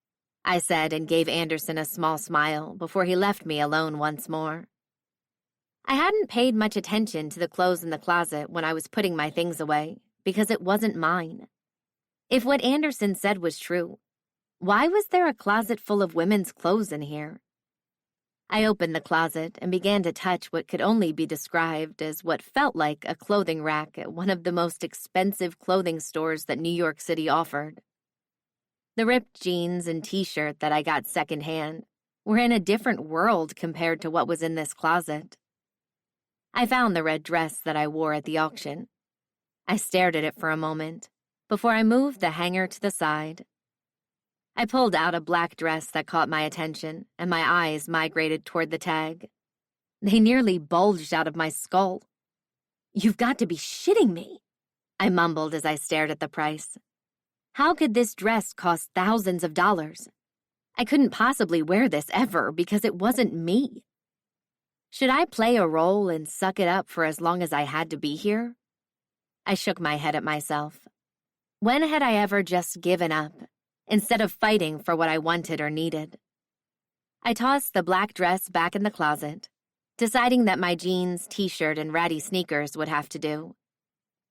I said and gave Anderson a small smile before he left me alone once more. I hadn't paid much attention to the clothes in the closet when I was putting my things away, because it wasn't mine. If what Anderson said was true, why was there a closet full of women's clothes in here? I opened the closet and began to touch what could only be described as what felt like a clothing rack at one of the most expensive clothing stores that New York City offered. The ripped jeans and t-shirt that I got secondhand were in a different world compared to what was in this closet. I found the red dress that I wore at the auction. I stared at it for a moment before I moved the hanger to the side. I pulled out a black dress that caught my attention, and my eyes migrated toward the tag. They nearly bulged out of my skull. "You've got to be shitting me," I mumbled as I stared at the price. How could this dress cost thousands of dollars? I couldn't possibly wear this ever because it wasn't me. Should I play a role and suck it up for as long as I had to be here? I shook my head at myself. When had I ever just given up, instead of fighting for what I wanted or needed? I tossed the black dress back in the closet, deciding that my jeans, t-shirt, and ratty sneakers would have to do.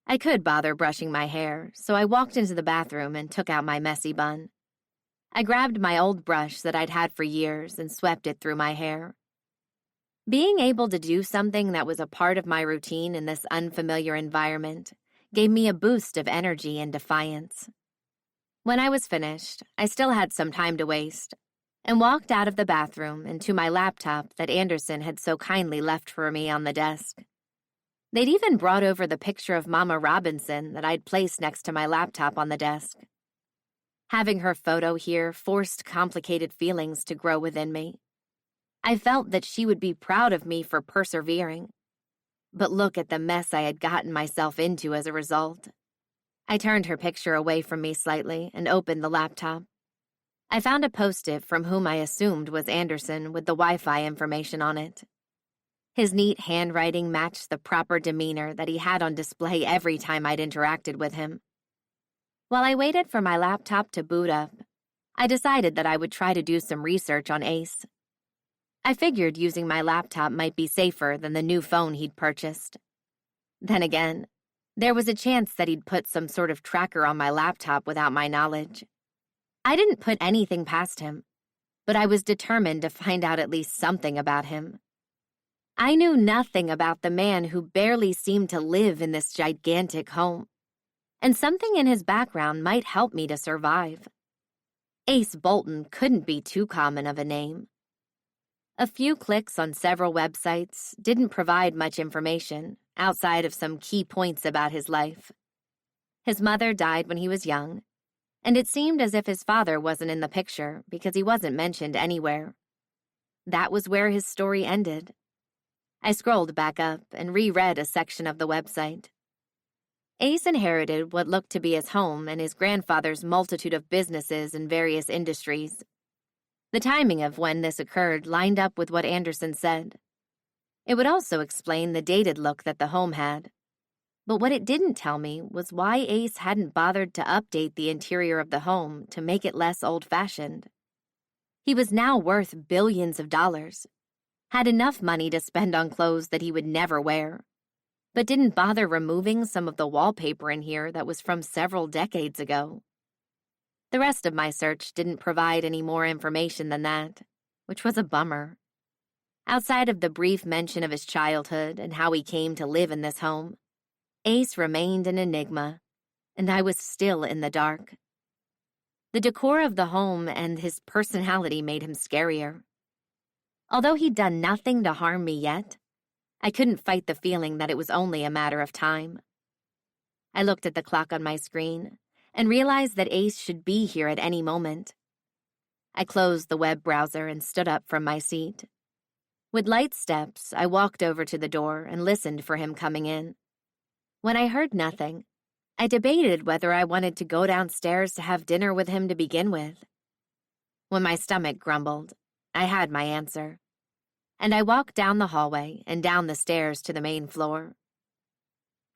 I could bother brushing my hair, so I walked into the bathroom and took out my messy bun. I grabbed my old brush that I'd had for years and swept it through my hair. Being able to do something that was a part of my routine in this unfamiliar environment gave me a boost of energy and defiance. When I was finished, I still had some time to waste, and walked out of the bathroom and to my laptop that Anderson had so kindly left for me on the desk. They'd even brought over the picture of Mama Robinson that I'd placed next to my laptop on the desk. Having her photo here forced complicated feelings to grow within me. I felt that she would be proud of me for persevering. But look at the mess I had gotten myself into as a result. I turned her picture away from me slightly and opened the laptop. I found a post-it from whom I assumed was Anderson with the Wi-Fi information on it. His neat handwriting matched the proper demeanor that he had on display every time I'd interacted with him. While I waited for my laptop to boot up, I decided that I would try to do some research on Ace. I figured using my laptop might be safer than the new phone he'd purchased. Then again, there was a chance that he'd put some sort of tracker on my laptop without my knowledge. I didn't put anything past him, but I was determined to find out at least something about him. I knew nothing about the man who barely seemed to live in this gigantic home, and something in his background might help me to survive. Ace Bolton couldn't be too common of a name. A few clicks on several websites didn't provide much information outside of some key points about his life. His mother died when he was young, and it seemed as if his father wasn't in the picture because he wasn't mentioned anywhere. That was where his story ended. I scrolled back up and reread a section of the website. Ace inherited what looked to be his home and his grandfather's multitude of businesses in various industries. The timing of when this occurred lined up with what Anderson said. It would also explain the dated look that the home had. But what it didn't tell me was why Ace hadn't bothered to update the interior of the home to make it less old-fashioned. He was now worth billions of dollars, had enough money to spend on clothes that he would never wear, but didn't bother removing some of the wallpaper in here that was from several decades ago. The rest of my search didn't provide any more information than that, which was a bummer. Outside of the brief mention of his childhood and how he came to live in this home, Ace remained an enigma, and I was still in the dark. The decor of the home and his personality made him scarier. Although he'd done nothing to harm me yet, I couldn't fight the feeling that it was only a matter of time. I looked at the clock on my screen and realized that Ace should be here at any moment. I closed the web browser and stood up from my seat. With light steps, I walked over to the door and listened for him coming in. When I heard nothing, I debated whether I wanted to go downstairs to have dinner with him to begin with. When my stomach grumbled, I had my answer, and I walked down the hallway and down the stairs to the main floor.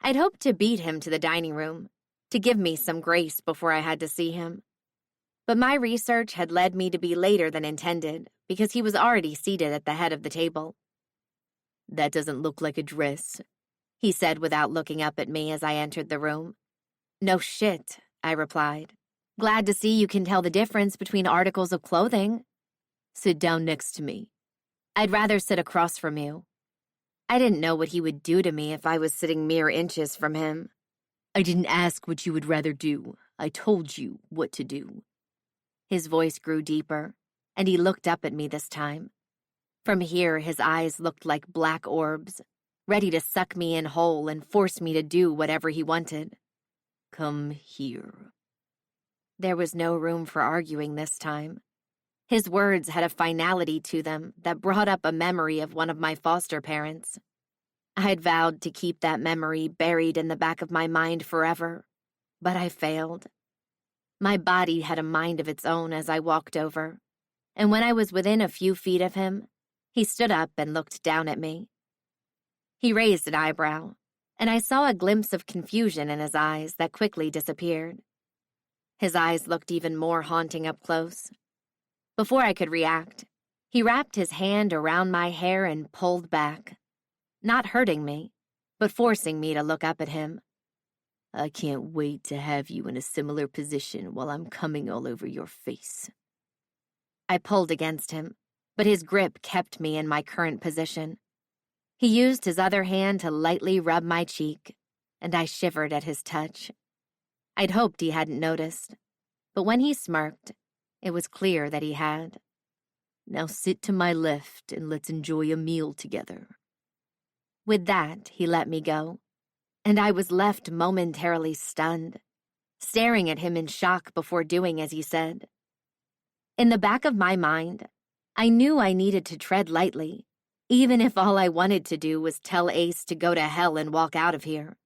I'd hoped to beat him to the dining room, to give me some grace before I had to see him. But my research had led me to be later than intended because he was already seated at the head of the table. "That doesn't look like a dress," he said without looking up at me as I entered the room. "No shit," I replied. "Glad to see you can tell the difference between articles of clothing." "Sit down next to me." "I'd rather sit across from you." I didn't know what he would do to me if I was sitting mere inches from him. "I didn't ask what you would rather do. I told you what to do." His voice grew deeper, and he looked up at me this time. From here, his eyes looked like black orbs, ready to suck me in whole and force me to do whatever he wanted. "Come here." There was no room for arguing this time. His words had a finality to them that brought up a memory of one of my foster parents. I had vowed to keep that memory buried in the back of my mind forever, but I failed. My body had a mind of its own as I walked over, and when I was within a few feet of him, he stood up and looked down at me. He raised an eyebrow, and I saw a glimpse of confusion in his eyes that quickly disappeared. His eyes looked even more haunting up close. Before I could react, he wrapped his hand around my hair and pulled back, not hurting me, but forcing me to look up at him. I can't wait to have you in a similar position while I'm coming all over your face. I pulled against him, but his grip kept me in my current position. He used his other hand to lightly rub my cheek, and I shivered at his touch. I'd hoped he hadn't noticed, but when he smirked, it was clear that he had. Now sit to my left and let's enjoy a meal together. With that, he let me go, and I was left momentarily stunned, staring at him in shock before doing as he said. In the back of my mind, I knew I needed to tread lightly, even if all I wanted to do was tell Ace to go to hell and walk out of here.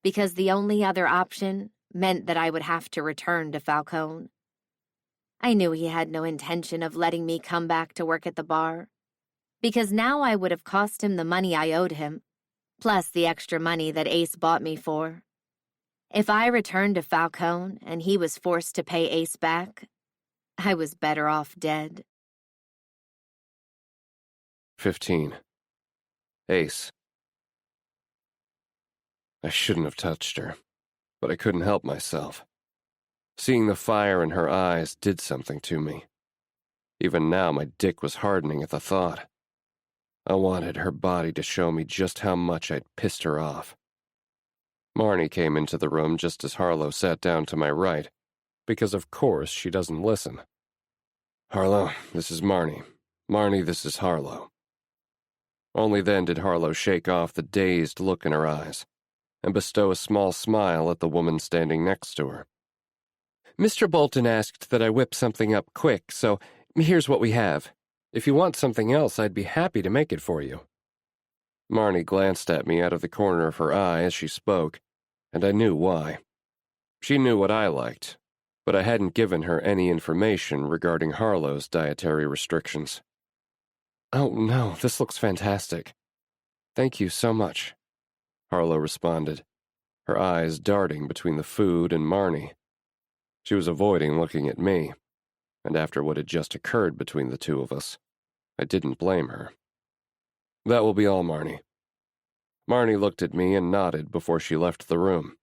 Because the only other option meant that I would have to return to Falcone. I knew he had no intention of letting me come back to work at the bar, because now I would have cost him the money I owed him, plus the extra money that Ace bought me for. If I returned to Falcone and he was forced to pay Ace back, I was better off dead. 15. Ace. I shouldn't have touched her, but I couldn't help myself. Seeing the fire in her eyes did something to me. Even now, my dick was hardening at the thought. I wanted her body to show me just how much I'd pissed her off. Marnie came into the room just as Harlow sat down to my right, because of course she doesn't listen. Harlow, this is Marnie. Marnie, this is Harlow. Only then did Harlow shake off the dazed look in her eyes and bestow a small smile at the woman standing next to her. Mr. Bolton asked that I whip something up quick, so here's what we have. If you want something else, I'd be happy to make it for you. Marnie glanced at me out of the corner of her eye as she spoke, and I knew why. She knew what I liked, but I hadn't given her any information regarding Harlow's dietary restrictions. Oh, no, this looks fantastic. Thank you so much, Harlow responded, her eyes darting between the food and Marnie. She was avoiding looking at me, and after what had just occurred between the two of us, I didn't blame her. That will be all, Marnie. Marnie looked at me and nodded before she left the room,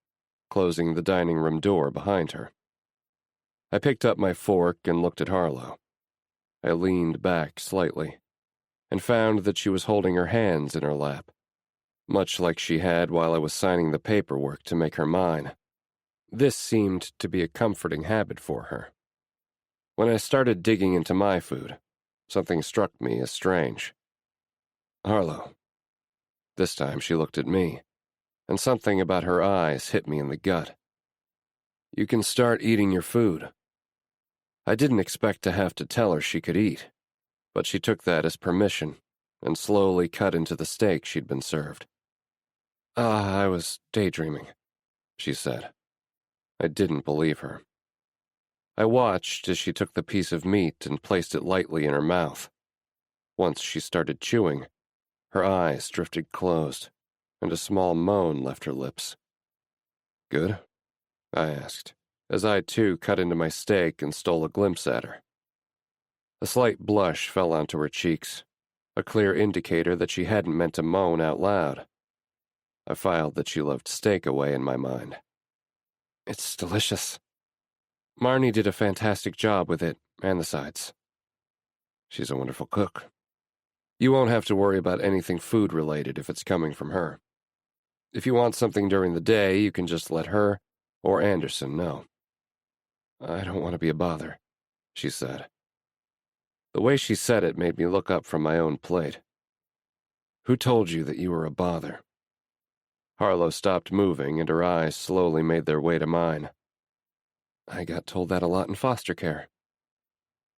closing the dining room door behind her. I picked up my fork and looked at Harlow. I leaned back slightly and found that she was holding her hands in her lap, much like she had while I was signing the paperwork to make her mine. This seemed to be a comforting habit for her. When I started digging into my food, something struck me as strange. Harlow. This time she looked at me, and something about her eyes hit me in the gut. You can start eating your food. I didn't expect to have to tell her she could eat, but she took that as permission and slowly cut into the steak she'd been served. I was daydreaming, she said. I didn't believe her. I watched as she took the piece of meat and placed it lightly in her mouth. Once she started chewing, her eyes drifted closed, and a small moan left her lips. Good? I asked, as I too cut into my steak and stole a glimpse at her. A slight blush fell onto her cheeks, a clear indicator that she hadn't meant to moan out loud. I filed that she loved steak away in my mind. It's delicious. Marnie did a fantastic job with it and the sides. She's a wonderful cook. You won't have to worry about anything food-related if it's coming from her. If you want something during the day, you can just let her or Anderson know. I don't want to be a bother, she said. The way she said it made me look up from my own plate. Who told you that you were a bother? Harlow stopped moving, and her eyes slowly made their way to mine. I got told that a lot in foster care.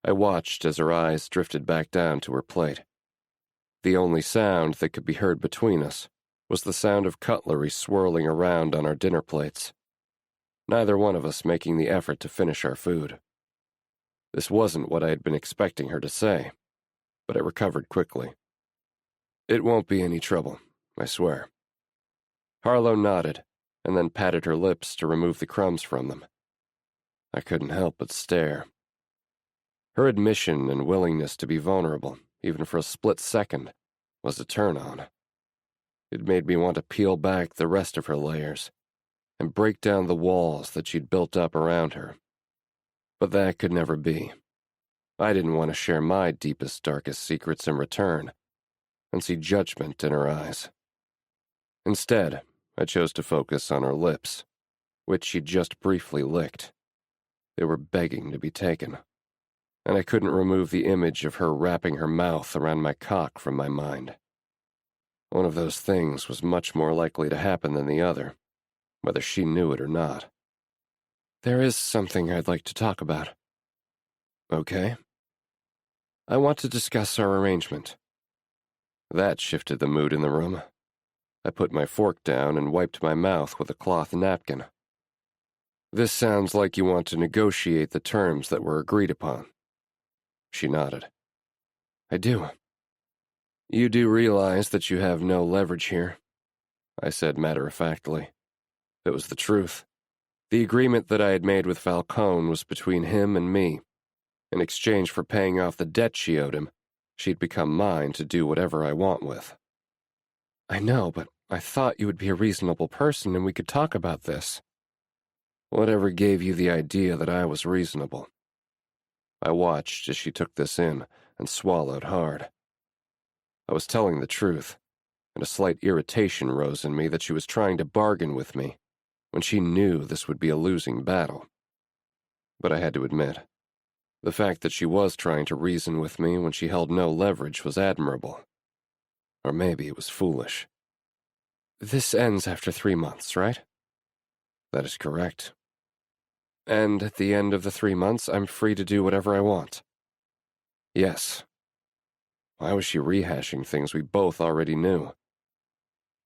I watched as her eyes drifted back down to her plate. The only sound that could be heard between us was the sound of cutlery swirling around on our dinner plates, neither one of us making the effort to finish our food. This wasn't what I had been expecting her to say, but I recovered quickly. It won't be any trouble, I swear. Harlow nodded, and then patted her lips to remove the crumbs from them. I couldn't help but stare. Her admission and willingness to be vulnerable, even for a split second, was a turn-on. It made me want to peel back the rest of her layers, and break down the walls that she'd built up around her. But that could never be. I didn't want to share my deepest, darkest secrets in return and see judgment in her eyes. Instead, I chose to focus on her lips, which she just briefly licked. They were begging to be taken, and I couldn't remove the image of her wrapping her mouth around my cock from my mind. One of those things was much more likely to happen than the other, whether she knew it or not. There is something I'd like to talk about. Okay. I want to discuss our arrangement. That shifted the mood in the room. I put my fork down and wiped my mouth with a cloth napkin. This sounds like you want to negotiate the terms that were agreed upon. She nodded. I do. You do realize that you have no leverage here, I said matter-of-factly. It was the truth. The agreement that I had made with Falcone was between him and me. In exchange for paying off the debt she owed him, she'd become mine to do whatever I want with. I know, but I thought you would be a reasonable person and we could talk about this. Whatever gave you the idea that I was reasonable? I watched as she took this in and swallowed hard. I was telling the truth, and a slight irritation rose in me that she was trying to bargain with me when she knew this would be a losing battle. But I had to admit, the fact that she was trying to reason with me when she held no leverage was admirable. Or maybe it was foolish. This ends after 3 months, right? That is correct. And at the end of the 3 months, I'm free to do whatever I want. Yes. Why was she rehashing things we both already knew?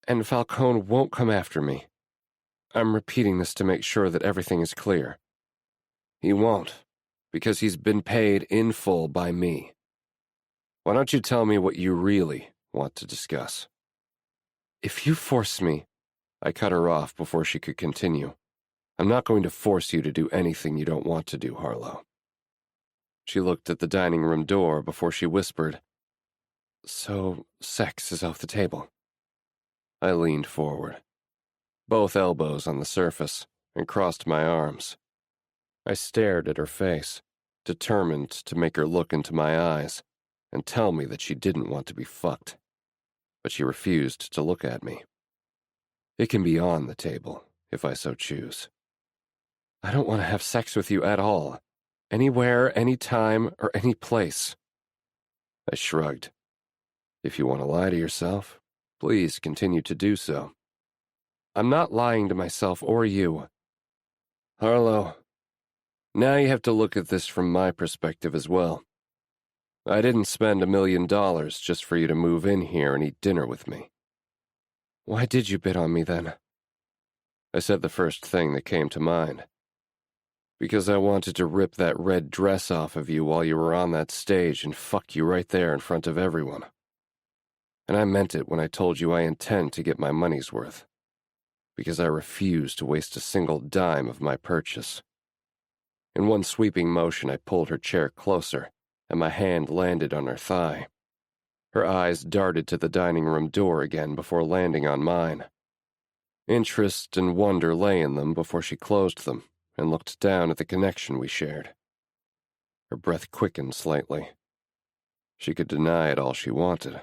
And Falcone won't come after me. I'm repeating this to make sure that everything is clear. He won't, because he's been paid in full by me. Why don't you tell me what you really want to discuss? If you force me, I cut her off before she could continue. I'm not going to force you to do anything you don't want to do, Harlow. She looked at the dining room door before she whispered, So, sex is off the table. I leaned forward, both elbows on the surface, and crossed my arms. I stared at her face, determined to make her look into my eyes and tell me that she didn't want to be fucked. But she refused to look at me. It can be on the table, if I so choose. I don't want to have sex with you at all. Anywhere, anytime, or any place. I shrugged. If you want to lie to yourself, please continue to do so. I'm not lying to myself or you. Harlow, now you have to look at this from my perspective as well. I didn't spend $1 million just for you to move in here and eat dinner with me. Why did you bid on me then? I said the first thing that came to mind. Because I wanted to rip that red dress off of you while you were on that stage and fuck you right there in front of everyone. And I meant it when I told you I intend to get my money's worth. Because I refuse to waste a single dime of my purchase. In one sweeping motion, I pulled her chair closer, and my hand landed on her thigh. Her eyes darted to the dining room door again before landing on mine. Interest and wonder lay in them before she closed them and looked down at the connection we shared. Her breath quickened slightly. She could deny it all she wanted,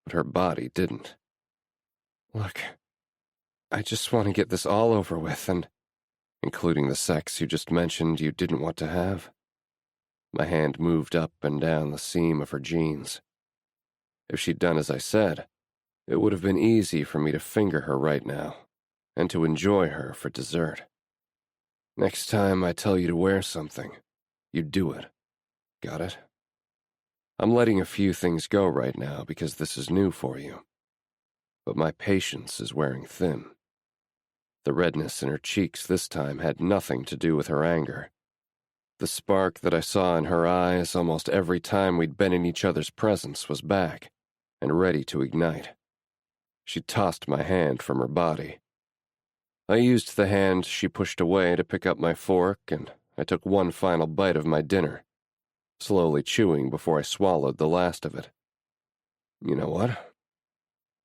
but her body didn't. Look, I just want to get this all over with, and including the sex you just mentioned you didn't want to have. My hand moved up and down the seam of her jeans. If she'd done as I said, it would have been easy for me to finger her right now, and to enjoy her for dessert. Next time I tell you to wear something, you do it. Got it? I'm letting a few things go right now because this is new for you. But my patience is wearing thin. The redness in her cheeks this time had nothing to do with her anger. The spark that I saw in her eyes almost every time we'd been in each other's presence was back, and ready to ignite. She tossed my hand from her body. I used the hand she pushed away to pick up my fork, and I took one final bite of my dinner, slowly chewing before I swallowed the last of it. You know what?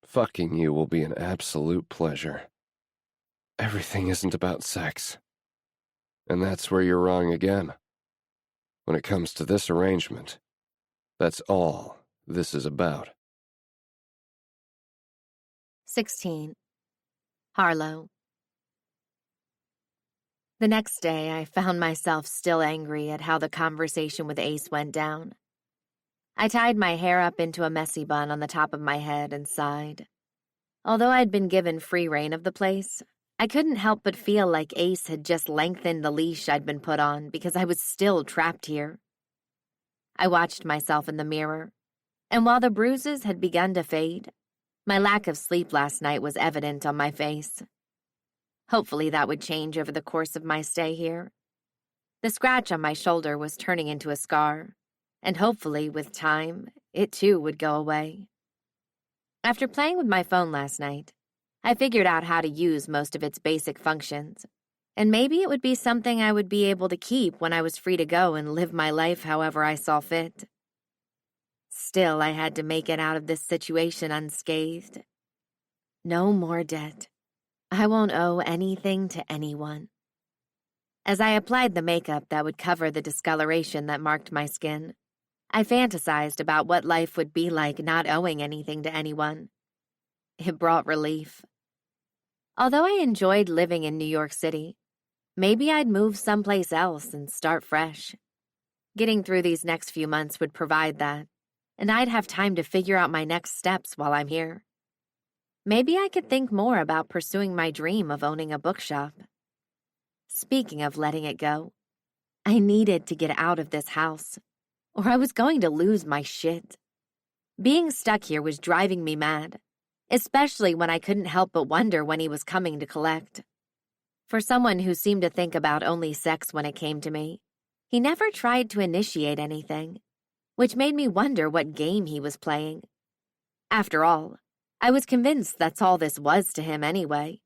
Fucking you will be an absolute pleasure. Everything isn't about sex. And that's where you're wrong again. When it comes to this arrangement, that's all this is about. 16. Harlow. The next day, I found myself still angry at how the conversation with Ace went down. I tied my hair up into a messy bun on the top of my head and sighed. Although I'd been given free rein of the place, I couldn't help but feel like Ace had just lengthened the leash I'd been put on because I was still trapped here. I watched myself in the mirror, and while the bruises had begun to fade, my lack of sleep last night was evident on my face. Hopefully that would change over the course of my stay here. The scratch on my shoulder was turning into a scar, and hopefully, with time, it too would go away. After playing with my phone last night, I figured out how to use most of its basic functions, and maybe it would be something I would be able to keep when I was free to go and live my life however I saw fit. Still, I had to make it out of this situation unscathed. No more debt. I won't owe anything to anyone. As I applied the makeup that would cover the discoloration that marked my skin, I fantasized about what life would be like not owing anything to anyone. It brought relief. Although I enjoyed living in New York City, maybe I'd move someplace else and start fresh. Getting through these next few months would provide that, and I'd have time to figure out my next steps while I'm here. Maybe I could think more about pursuing my dream of owning a bookshop. Speaking of letting it go, I needed to get out of this house, or I was going to lose my shit. Being stuck here was driving me mad, especially when I couldn't help but wonder when he was coming to collect. For someone who seemed to think about only sex when it came to me, he never tried to initiate anything, which made me wonder what game he was playing. After all, I was convinced that's all this was to him anyway.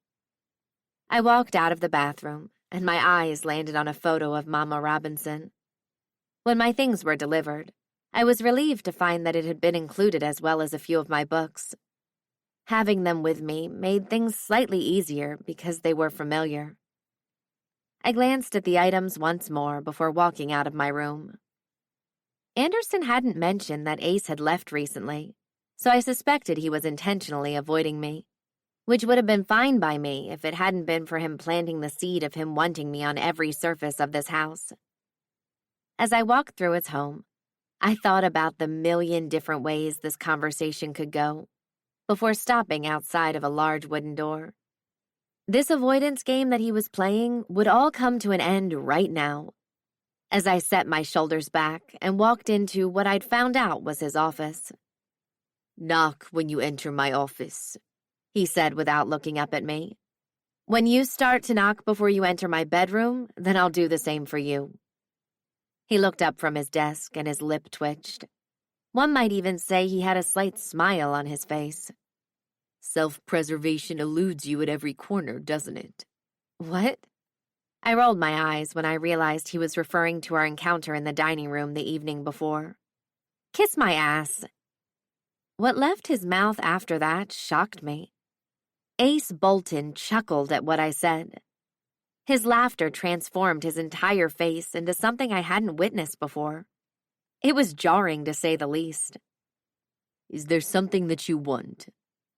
I walked out of the bathroom, and my eyes landed on a photo of Mama Robinson. When my things were delivered, I was relieved to find that it had been included as well as a few of my books. Having them with me made things slightly easier because they were familiar. I glanced at the items once more before walking out of my room. Anderson hadn't mentioned that Ace had left recently, so I suspected he was intentionally avoiding me, which would have been fine by me if it hadn't been for him planting the seed of him wanting me on every surface of this house. As I walked through its home, I thought about the million different ways this conversation could go, before stopping outside of a large wooden door. This avoidance game that he was playing would all come to an end right now. As I set my shoulders back and walked into what I'd found out was his office. "Knock when you enter my office," he said without looking up at me. "When you start to knock before you enter my bedroom, then I'll do the same for you." He looked up from his desk and his lip twitched. One might even say he had a slight smile on his face. "Self-preservation eludes you at every corner, doesn't it?" "What?" I rolled my eyes when I realized he was referring to our encounter in the dining room the evening before. "Kiss my ass." What left his mouth after that shocked me. Ace Bolton chuckled at what I said. His laughter transformed his entire face into something I hadn't witnessed before. It was jarring, to say the least. "Is there something that you want?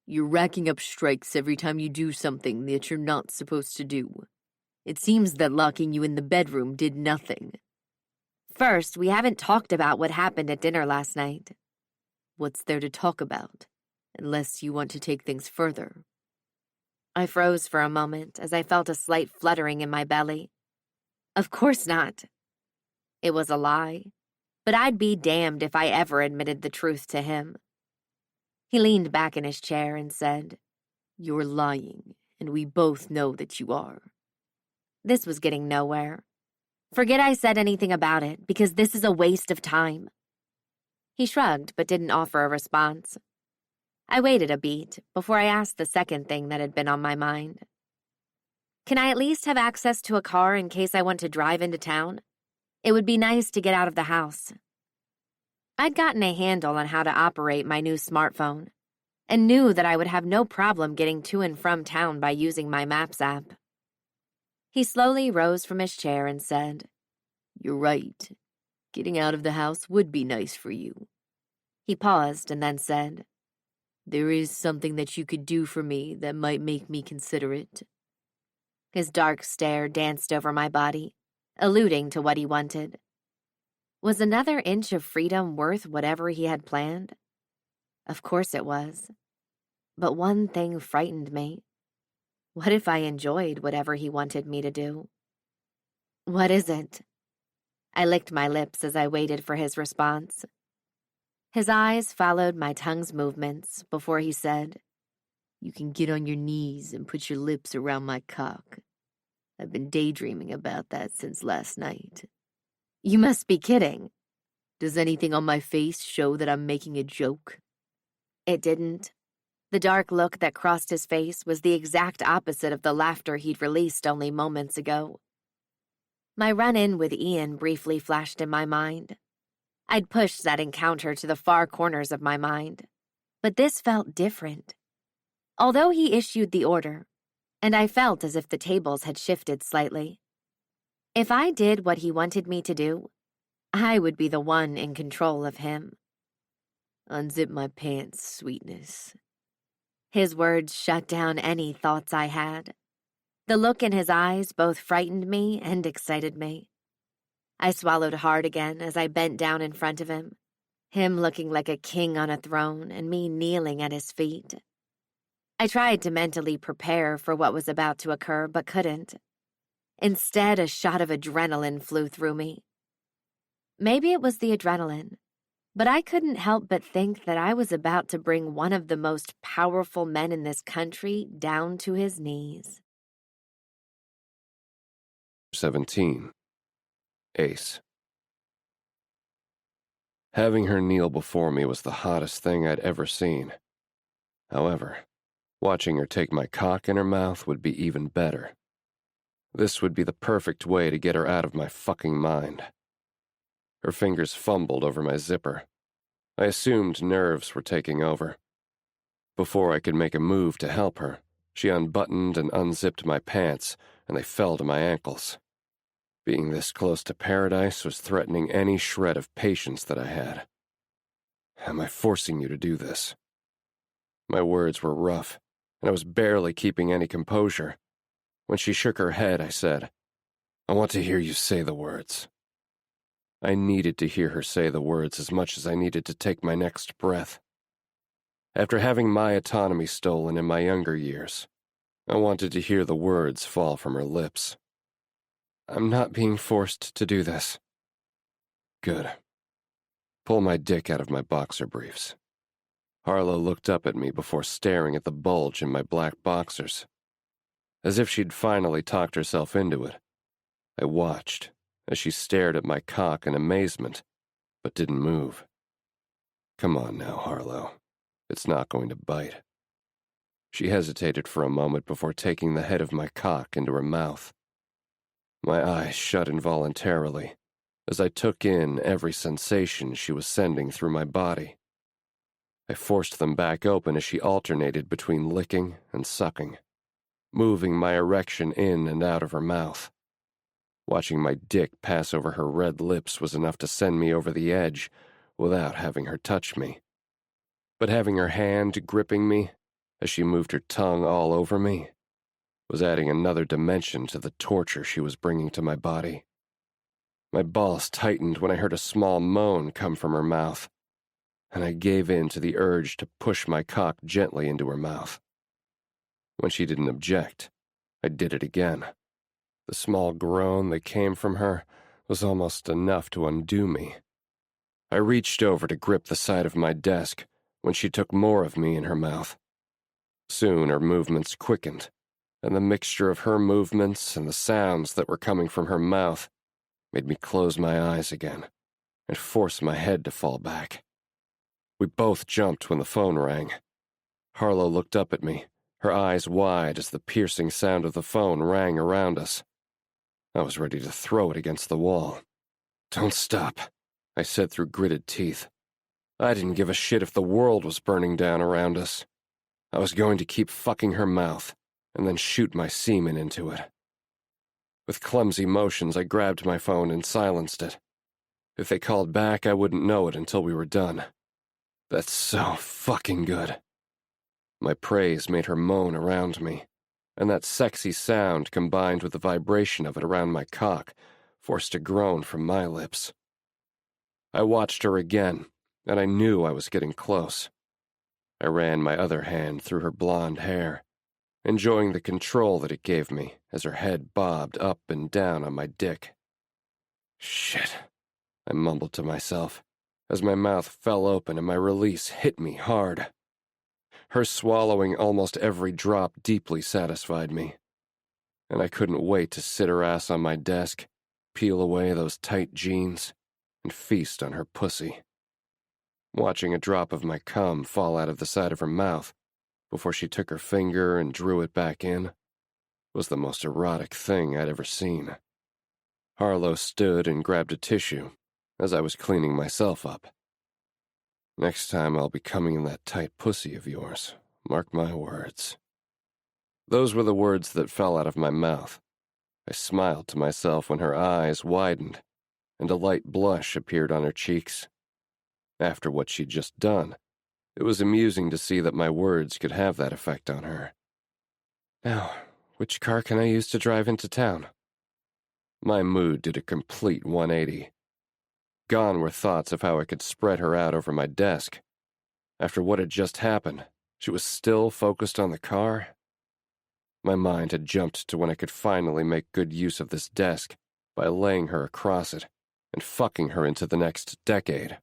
You're racking up strikes every time you do something that you're not supposed to do. It seems that locking you in the bedroom did nothing." "First, we haven't talked about what happened at dinner last night." "What's there to talk about, unless you want to take things further?" I froze for a moment as I felt a slight fluttering in my belly. Of course not. It was a lie, but I'd be damned if I ever admitted the truth to him. He leaned back in his chair and said, "You're lying, and we both know that you are." This was getting nowhere. Forget I said anything about it, because this is a waste of time. He shrugged, but didn't offer a response. I waited a beat before I asked the second thing that had been on my mind. "Can I at least have access to a car in case I want to drive into town? It would be nice to get out of the house." I'd gotten a handle on how to operate my new smartphone, and knew that I would have no problem getting to and from town by using my Maps app. He slowly rose from his chair and said, "You're right. Getting out of the house would be nice for you." He paused and then said, "There is something that you could do for me that might make me consider it." His dark stare danced over my body, alluding to what he wanted. Was another inch of freedom worth whatever he had planned? Of course it was. But one thing frightened me. What if I enjoyed whatever he wanted me to do? What is it? I licked my lips as I waited for his response. His eyes followed my tongue's movements before he said, "You can get on your knees and put your lips around my cock. I've been daydreaming about that since last night." You must be kidding. Does anything on my face show that I'm making a joke? It didn't. The dark look that crossed his face was the exact opposite of the laughter he'd released only moments ago. My run-in with Ian briefly flashed in my mind. I'd pushed that encounter to the far corners of my mind, but this felt different. Although he issued the order, and I felt as if the tables had shifted slightly. If I did what he wanted me to do, I would be the one in control of him. "Unzip my pants, sweetness." His words shut down any thoughts I had. The look in his eyes both frightened me and excited me. I swallowed hard again as I bent down in front of him, him looking like a king on a throne and me kneeling at his feet. I tried to mentally prepare for what was about to occur, but couldn't. Instead, a shot of adrenaline flew through me. Maybe it was the adrenaline, but I couldn't help but think that I was about to bring one of the most powerful men in this country down to his knees. 17. Ace. Having her kneel before me was the hottest thing I'd ever seen. However, watching her take my cock in her mouth would be even better. This would be the perfect way to get her out of my fucking mind. Her fingers fumbled over my zipper. I assumed nerves were taking over. Before I could make a move to help her, she unbuttoned and unzipped my pants, and they fell to my ankles. Being this close to paradise was threatening any shred of patience that I had. Am I forcing you to do this? My words were rough, and I was barely keeping any composure. When she shook her head, I said, "I want to hear you say the words." I needed to hear her say the words as much as I needed to take my next breath. After having my autonomy stolen in my younger years, I wanted to hear the words fall from her lips. "I'm not being forced to do this." Good. Pull my dick out of my boxer briefs. Harlow looked up at me before staring at the bulge in my black boxers. As if she'd finally talked herself into it, I watched as she stared at my cock in amazement, but didn't move. Come on now, Harlow. It's not going to bite. She hesitated for a moment before taking the head of my cock into her mouth. My eyes shut involuntarily as I took in every sensation she was sending through my body. I forced them back open as she alternated between licking and sucking, moving my erection in and out of her mouth. Watching my dick pass over her red lips was enough to send me over the edge without having her touch me. But having her hand gripping me as she moved her tongue all over me was adding another dimension to the torture she was bringing to my body. My balls tightened when I heard a small moan come from her mouth, and I gave in to the urge to push my cock gently into her mouth. When she didn't object, I did it again. The small groan that came from her was almost enough to undo me. I reached over to grip the side of my desk when she took more of me in her mouth. Soon her movements quickened, and the mixture of her movements and the sounds that were coming from her mouth made me close my eyes again and force my head to fall back. We both jumped when the phone rang. Harlow looked up at me, her eyes wide as the piercing sound of the phone rang around us. I was ready to throw it against the wall. "Don't stop," I said through gritted teeth. I didn't give a shit if the world was burning down around us. I was going to keep fucking her mouth and then shoot my semen into it. With clumsy motions, I grabbed my phone and silenced it. If they called back, I wouldn't know it until we were done. That's so fucking good. My praise made her moan around me, and that sexy sound combined with the vibration of it around my cock forced a groan from my lips. I watched her again, and I knew I was getting close. I ran my other hand through her blonde hair, enjoying the control that it gave me as her head bobbed up and down on my dick. Shit, I mumbled to myself, as my mouth fell open and my release hit me hard. Her swallowing almost every drop deeply satisfied me, and I couldn't wait to sit her ass on my desk, peel away those tight jeans, and feast on her pussy. Watching a drop of my cum fall out of the side of her mouth before she took her finger and drew it back in was the most erotic thing I'd ever seen. Harlow stood and grabbed a tissue as I was cleaning myself up. Next time I'll be coming in that tight pussy of yours, mark my words. Those were the words that fell out of my mouth. I smiled to myself when her eyes widened and a light blush appeared on her cheeks. After what she'd just done, it was amusing to see that my words could have that effect on her. Now, which car can I use to drive into town? My mood did a complete 180. Gone were thoughts of how I could spread her out over my desk. After what had just happened, she was still focused on the car. My mind had jumped to when I could finally make good use of this desk by laying her across it and fucking her into the next decade.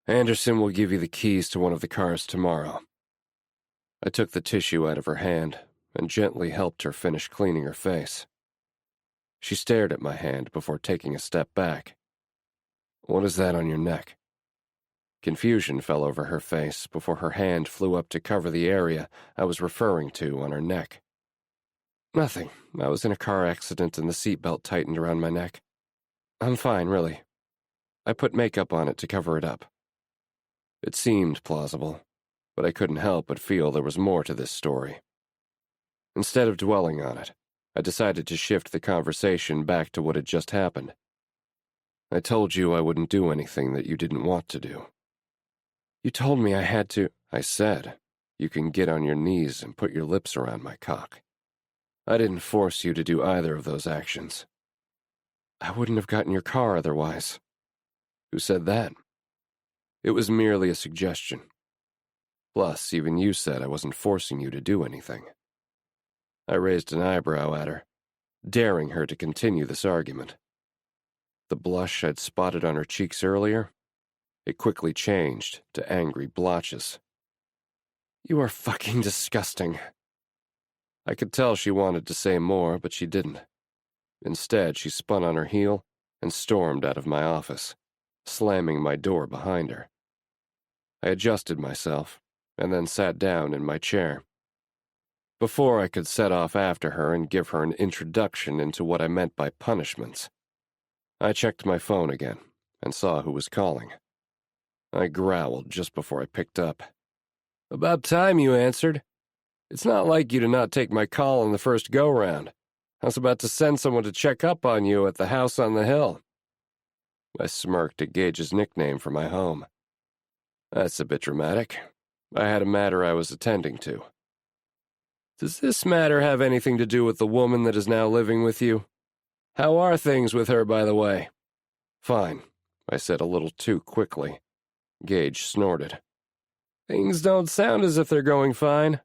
Anderson will give you the keys to one of the cars tomorrow. I took the tissue out of her hand and gently helped her finish cleaning her face. She stared at my hand before taking a step back. What is that on your neck? Confusion fell over her face before her hand flew up to cover the area I was referring to on her neck. Nothing. I was in a car accident and the seatbelt tightened around my neck. I'm fine, really. I put makeup on it to cover it up. It seemed plausible, but I couldn't help but feel there was more to this story. Instead of dwelling on it, I decided to shift the conversation back to what had just happened. I told you I wouldn't do anything that you didn't want to do. You told me I had to. I said, you can get on your knees and put your lips around my cock. I didn't force you to do either of those actions. I wouldn't have gotten your car otherwise. Who said that? It was merely a suggestion. Plus, even you said I wasn't forcing you to do anything. I raised an eyebrow at her, daring her to continue this argument. The blush I'd spotted on her cheeks earlier, it quickly changed to angry blotches. You are fucking disgusting. I could tell she wanted to say more, but she didn't. Instead, she spun on her heel and stormed out of my office, slamming my door behind her. I adjusted myself and then sat down in my chair. Before I could set off after her and give her an introduction into what I meant by punishments, I checked my phone again and saw who was calling. I growled just before I picked up. About time you answered. It's not like you to not take my call on the first go-round. I was about to send someone to check up on you at the house on the hill. I smirked at Gage's nickname for my home. That's a bit dramatic. I had a matter I was attending to. Does this matter have anything to do with the woman that is now living with you? How are things with her, by the way? Fine, I said a little too quickly. Gage snorted. Things don't sound as if they're going fine.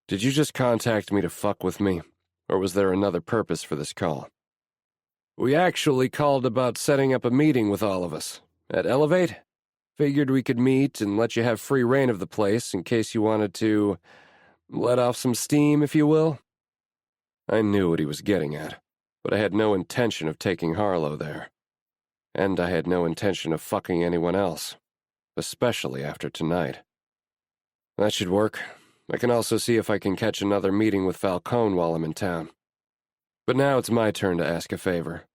Did you just contact me to fuck with me, or was there another purpose for this call? We actually called about setting up a meeting with all of us. At Elevate? Figured we could meet and let you have free reign of the place in case you wanted to let off some steam, if you will. I knew what he was getting at, but I had no intention of taking Harlow there. And I had no intention of fucking anyone else, especially after tonight. That should work. I can also see if I can catch another meeting with Falcone while I'm in town. But now it's my turn to ask a favor.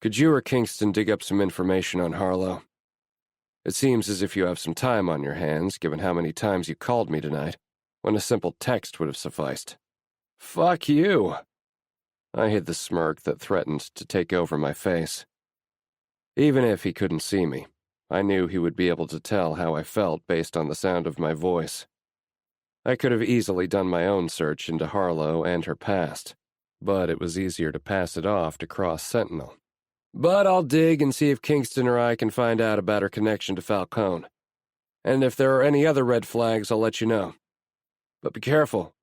Could you or Kingston dig up some information on Harlow? It seems as if you have some time on your hands, given how many times you called me tonight, when a simple text would have sufficed. Fuck you! I hid the smirk that threatened to take over my face. Even if he couldn't see me, I knew he would be able to tell how I felt based on the sound of my voice. I could have easily done my own search into Harlow and her past, but it was easier to pass it off to Cross Sentinel. But I'll dig and see if Kingston or I can find out about her connection to Falcone. And if there are any other red flags, I'll let you know. But be careful.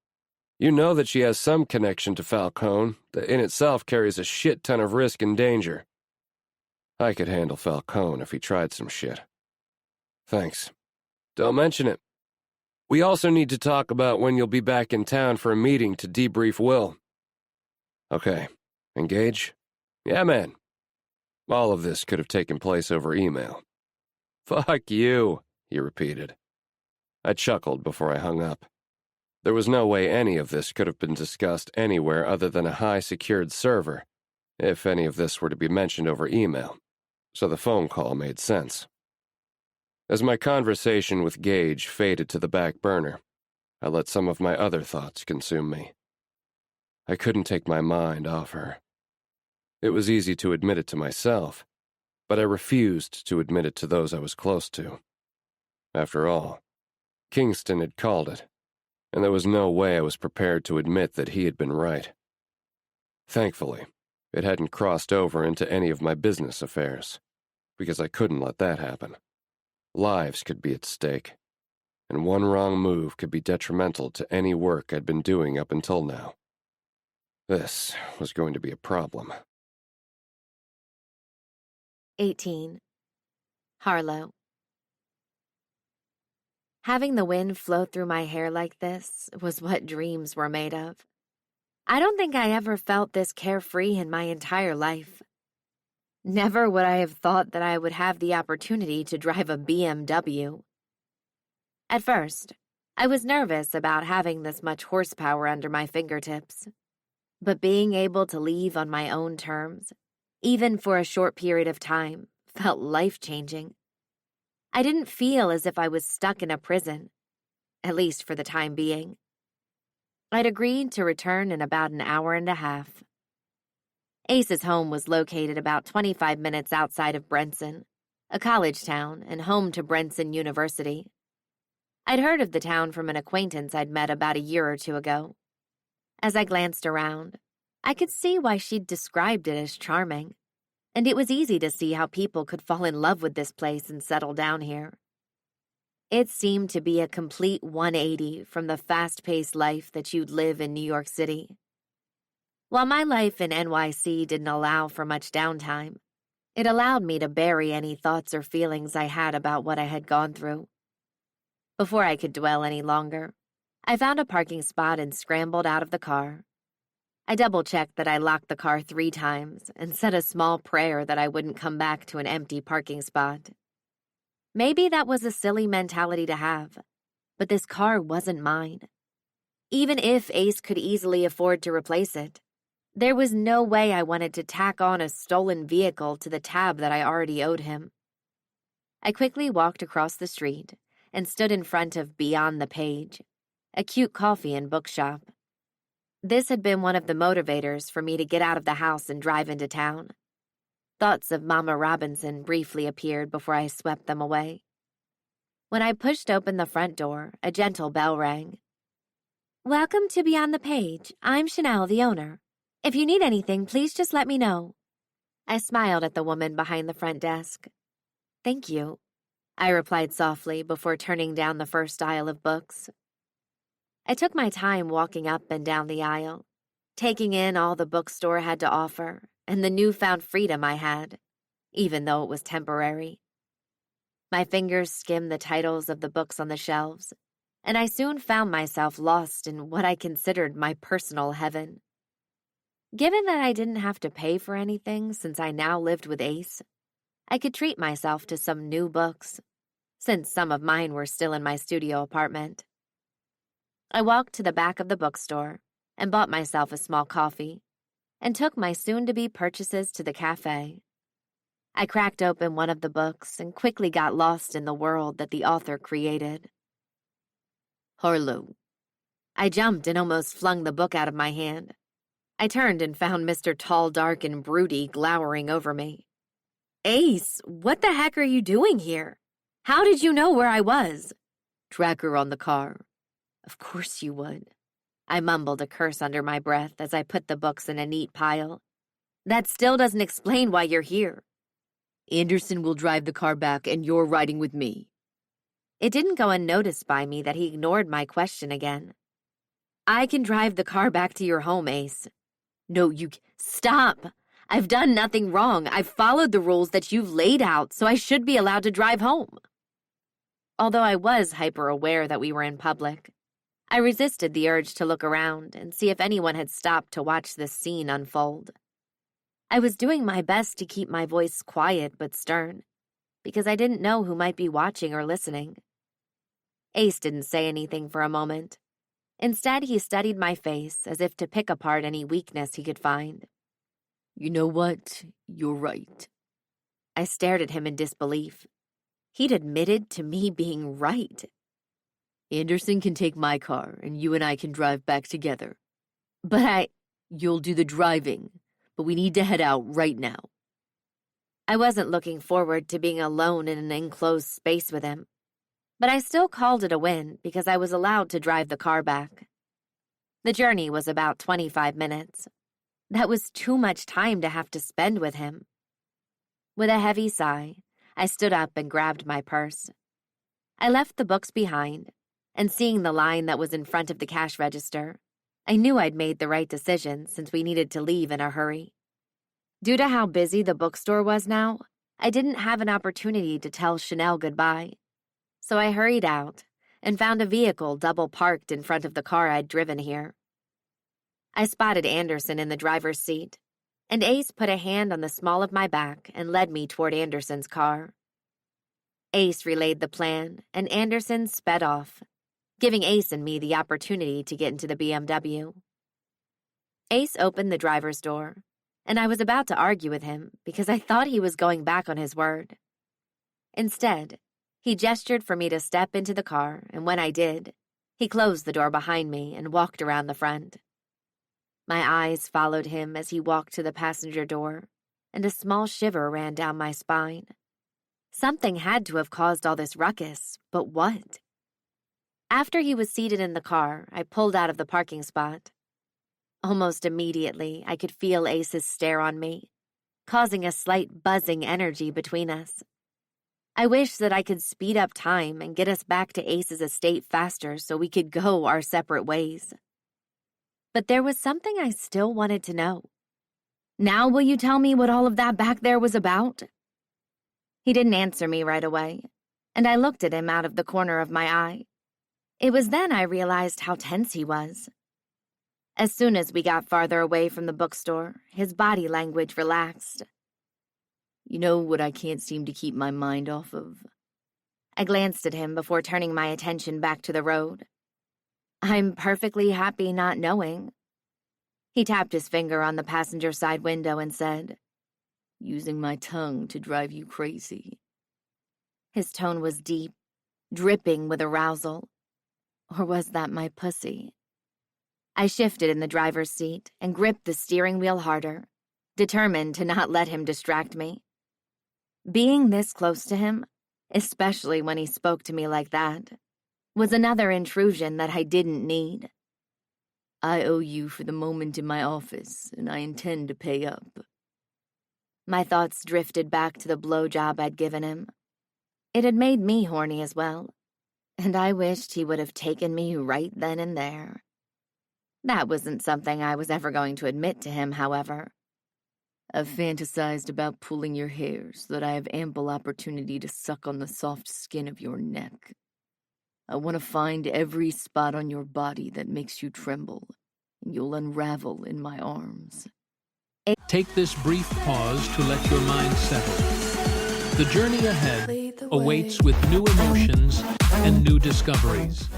You know that she has some connection to Falcone that in itself carries a shit ton of risk and danger. I could handle Falcone if he tried some shit. Thanks. Don't mention it. We also need to talk about when you'll be back in town for a meeting to debrief Will. Okay. Engage? Yeah, man. All of this could have taken place over email. Fuck you, he repeated. I chuckled before I hung up. There was no way any of this could have been discussed anywhere other than a high-secured server, if any of this were to be mentioned over email, so the phone call made sense. As my conversation with Gage faded to the back burner, I let some of my other thoughts consume me. I couldn't take my mind off her. It was easy to admit it to myself, but I refused to admit it to those I was close to. After all, Kingston had called it, and there was no way I was prepared to admit that he had been right. Thankfully, it hadn't crossed over into any of my business affairs, because I couldn't let that happen. Lives could be at stake, and one wrong move could be detrimental to any work I'd been doing up until now. This was going to be a problem. 18. Harlow. Having the wind flow through my hair like this was what dreams were made of. I don't think I ever felt this carefree in my entire life. Never would I have thought that I would have the opportunity to drive a BMW. At first, I was nervous about having this much horsepower under my fingertips. But being able to leave on my own terms, even for a short period of time, felt life-changing. I didn't feel as if I was stuck in a prison, at least for the time being. I'd agreed to return in about an hour and a half. Ace's home was located about 25 minutes outside of Brenson, a college town and home to Brenson University. I'd heard of the town from an acquaintance I'd met about a year or two ago. As I glanced around, I could see why she'd described it as charming, and it was easy to see how people could fall in love with this place and settle down here. It seemed to be a complete 180 from the fast-paced life that you'd live in New York City. While my life in NYC didn't allow for much downtime, it allowed me to bury any thoughts or feelings I had about what I had gone through. Before I could dwell any longer, I found a parking spot and scrambled out of the car. I double-checked that I locked the car 3 times and said a small prayer that I wouldn't come back to an empty parking spot. Maybe that was a silly mentality to have, but this car wasn't mine. Even if Ace could easily afford to replace it, there was no way I wanted to tack on a stolen vehicle to the tab that I already owed him. I quickly walked across the street and stood in front of Beyond the Page, a cute coffee and bookshop. This had been one of the motivators for me to get out of the house and drive into town. Thoughts of Mama Robinson briefly appeared before I swept them away. When I pushed open the front door, a gentle bell rang. "Welcome to Beyond the Page. I'm Chanel, the owner. If you need anything, please just let me know." I smiled at the woman behind the front desk. "Thank you," I replied softly before turning down the first aisle of books. I took my time walking up and down the aisle, taking in all the bookstore had to offer and the newfound freedom I had, even though it was temporary. My fingers skimmed the titles of the books on the shelves, and I soon found myself lost in what I considered my personal heaven. Given that I didn't have to pay for anything since I now lived with Ace, I could treat myself to some new books, since some of mine were still in my studio apartment. I walked to the back of the bookstore and bought myself a small coffee and took my soon-to-be purchases to the cafe. I cracked open one of the books and quickly got lost in the world that the author created. Harlow. I jumped and almost flung the book out of my hand. I turned and found Mr. Tall, Dark, and Broody glowering over me. Ace, what the heck are you doing here? How did you know where I was? Tracker on the car. Of course you would. I mumbled a curse under my breath as I put the books in a neat pile. That still doesn't explain why you're here. Anderson will drive the car back and you're riding with me. It didn't go unnoticed by me that he ignored my question again. I can drive the car back to your home, Ace. No, you... Stop! I've done nothing wrong. I've followed the rules that you've laid out, so I should be allowed to drive home. Although I was hyper-aware that we were in public, I resisted the urge to look around and see if anyone had stopped to watch this scene unfold. I was doing my best to keep my voice quiet but stern, because I didn't know who might be watching or listening. Ace didn't say anything for a moment. Instead, he studied my face as if to pick apart any weakness he could find. You know what? You're right. I stared at him in disbelief. He'd admitted to me being right. Anderson can take my car, and you and I can drive back together. But You'll do the driving, but we need to head out right now. I wasn't looking forward to being alone in an enclosed space with him, but I still called it a win because I was allowed to drive the car back. The journey was about 25 minutes. That was too much time to have to spend with him. With a heavy sigh, I stood up and grabbed my purse. I left the books behind, and seeing the line that was in front of the cash register, I knew I'd made the right decision since we needed to leave in a hurry. Due to how busy the bookstore was now, I didn't have an opportunity to tell Chanel goodbye. So I hurried out and found a vehicle double parked in front of the car I'd driven here. I spotted Anderson in the driver's seat, and Ace put a hand on the small of my back and led me toward Anderson's car. Ace relayed the plan, and Anderson sped off, giving Ace and me the opportunity to get into the BMW. Ace opened the driver's door, and I was about to argue with him because I thought he was going back on his word. Instead, he gestured for me to step into the car, and when I did, he closed the door behind me and walked around the front. My eyes followed him as he walked to the passenger door, and a small shiver ran down my spine. Something had to have caused all this ruckus, but what? After he was seated in the car, I pulled out of the parking spot. Almost immediately, I could feel Ace's stare on me, causing a slight buzzing energy between us. I wished that I could speed up time and get us back to Ace's estate faster so we could go our separate ways. But there was something I still wanted to know. Now will you tell me what all of that back there was about? He didn't answer me right away, and I looked at him out of the corner of my eye. It was then I realized how tense he was. As soon as we got farther away from the bookstore, his body language relaxed. You know what I can't seem to keep my mind off of? I glanced at him before turning my attention back to the road. I'm perfectly happy not knowing. He tapped his finger on the passenger side window and said, Using my tongue to drive you crazy. His tone was deep, dripping with arousal. Or was that my pussy? I shifted in the driver's seat and gripped the steering wheel harder, determined to not let him distract me. Being this close to him, especially when he spoke to me like that, was another intrusion that I didn't need. I owe you for the moment in my office, and I intend to pay up. My thoughts drifted back to the blowjob I'd given him. It had made me horny as well, and I wished he would have taken me right then and there. That wasn't something I was ever going to admit to him, however. I've fantasized about pulling your hair so that I have ample opportunity to suck on the soft skin of your neck. I want to find every spot on your body that makes you tremble, and you'll unravel in my arms. Take this brief pause to let your mind settle. The journey ahead awaits with new emotions and new discoveries.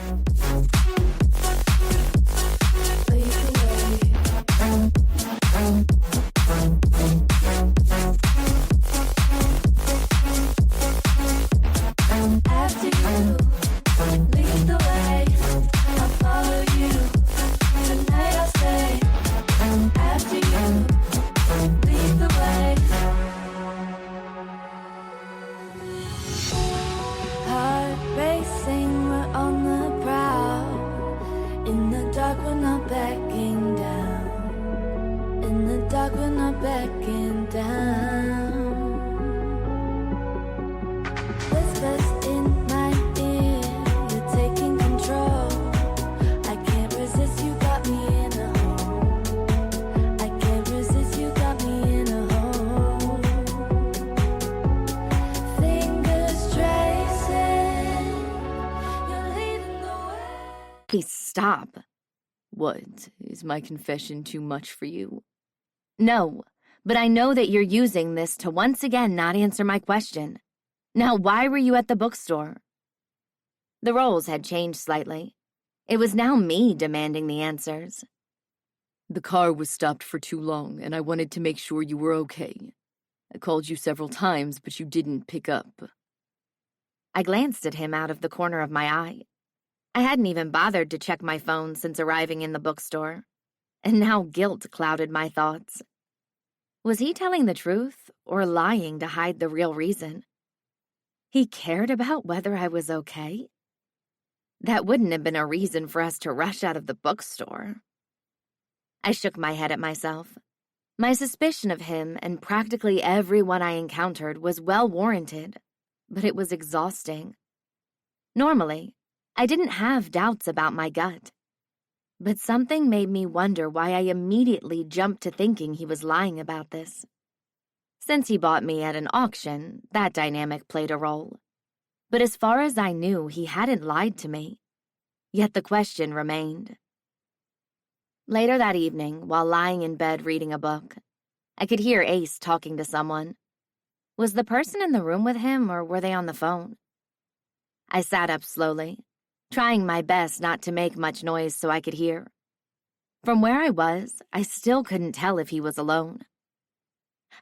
After you lead the way, I'll follow you. Tonight I'll stay. After dark, we're not backing down. Whispers in my ear, you're taking control. I can't resist, you got me in a hole. I can't resist, you got me in a hole. Fingers tracing, you're leading the way. Please stop. What, is my confession too much for you? No, but I know that you're using this to once again not answer my question. Now, why were you at the bookstore? The roles had changed slightly. It was now me demanding the answers. The car was stopped for too long, and I wanted to make sure you were okay. I called you several times, but you didn't pick up. I glanced at him out of the corner of my eye. I hadn't even bothered to check my phone since arriving in the bookstore, and now guilt clouded my thoughts. Was he telling the truth or lying to hide the real reason? He cared about whether I was okay? That wouldn't have been a reason for us to rush out of the bookstore. I shook my head at myself. My suspicion of him and practically everyone I encountered was well warranted, but it was exhausting. Normally, I didn't have doubts about my gut, but something made me wonder why I immediately jumped to thinking he was lying about this. Since he bought me at an auction, that dynamic played a role. But as far as I knew, he hadn't lied to me. Yet the question remained. Later that evening, while lying in bed reading a book, I could hear Ace talking to someone. Was the person in the room with him, or were they on the phone? I sat up slowly, trying my best not to make much noise so I could hear. From where I was, I still couldn't tell if he was alone.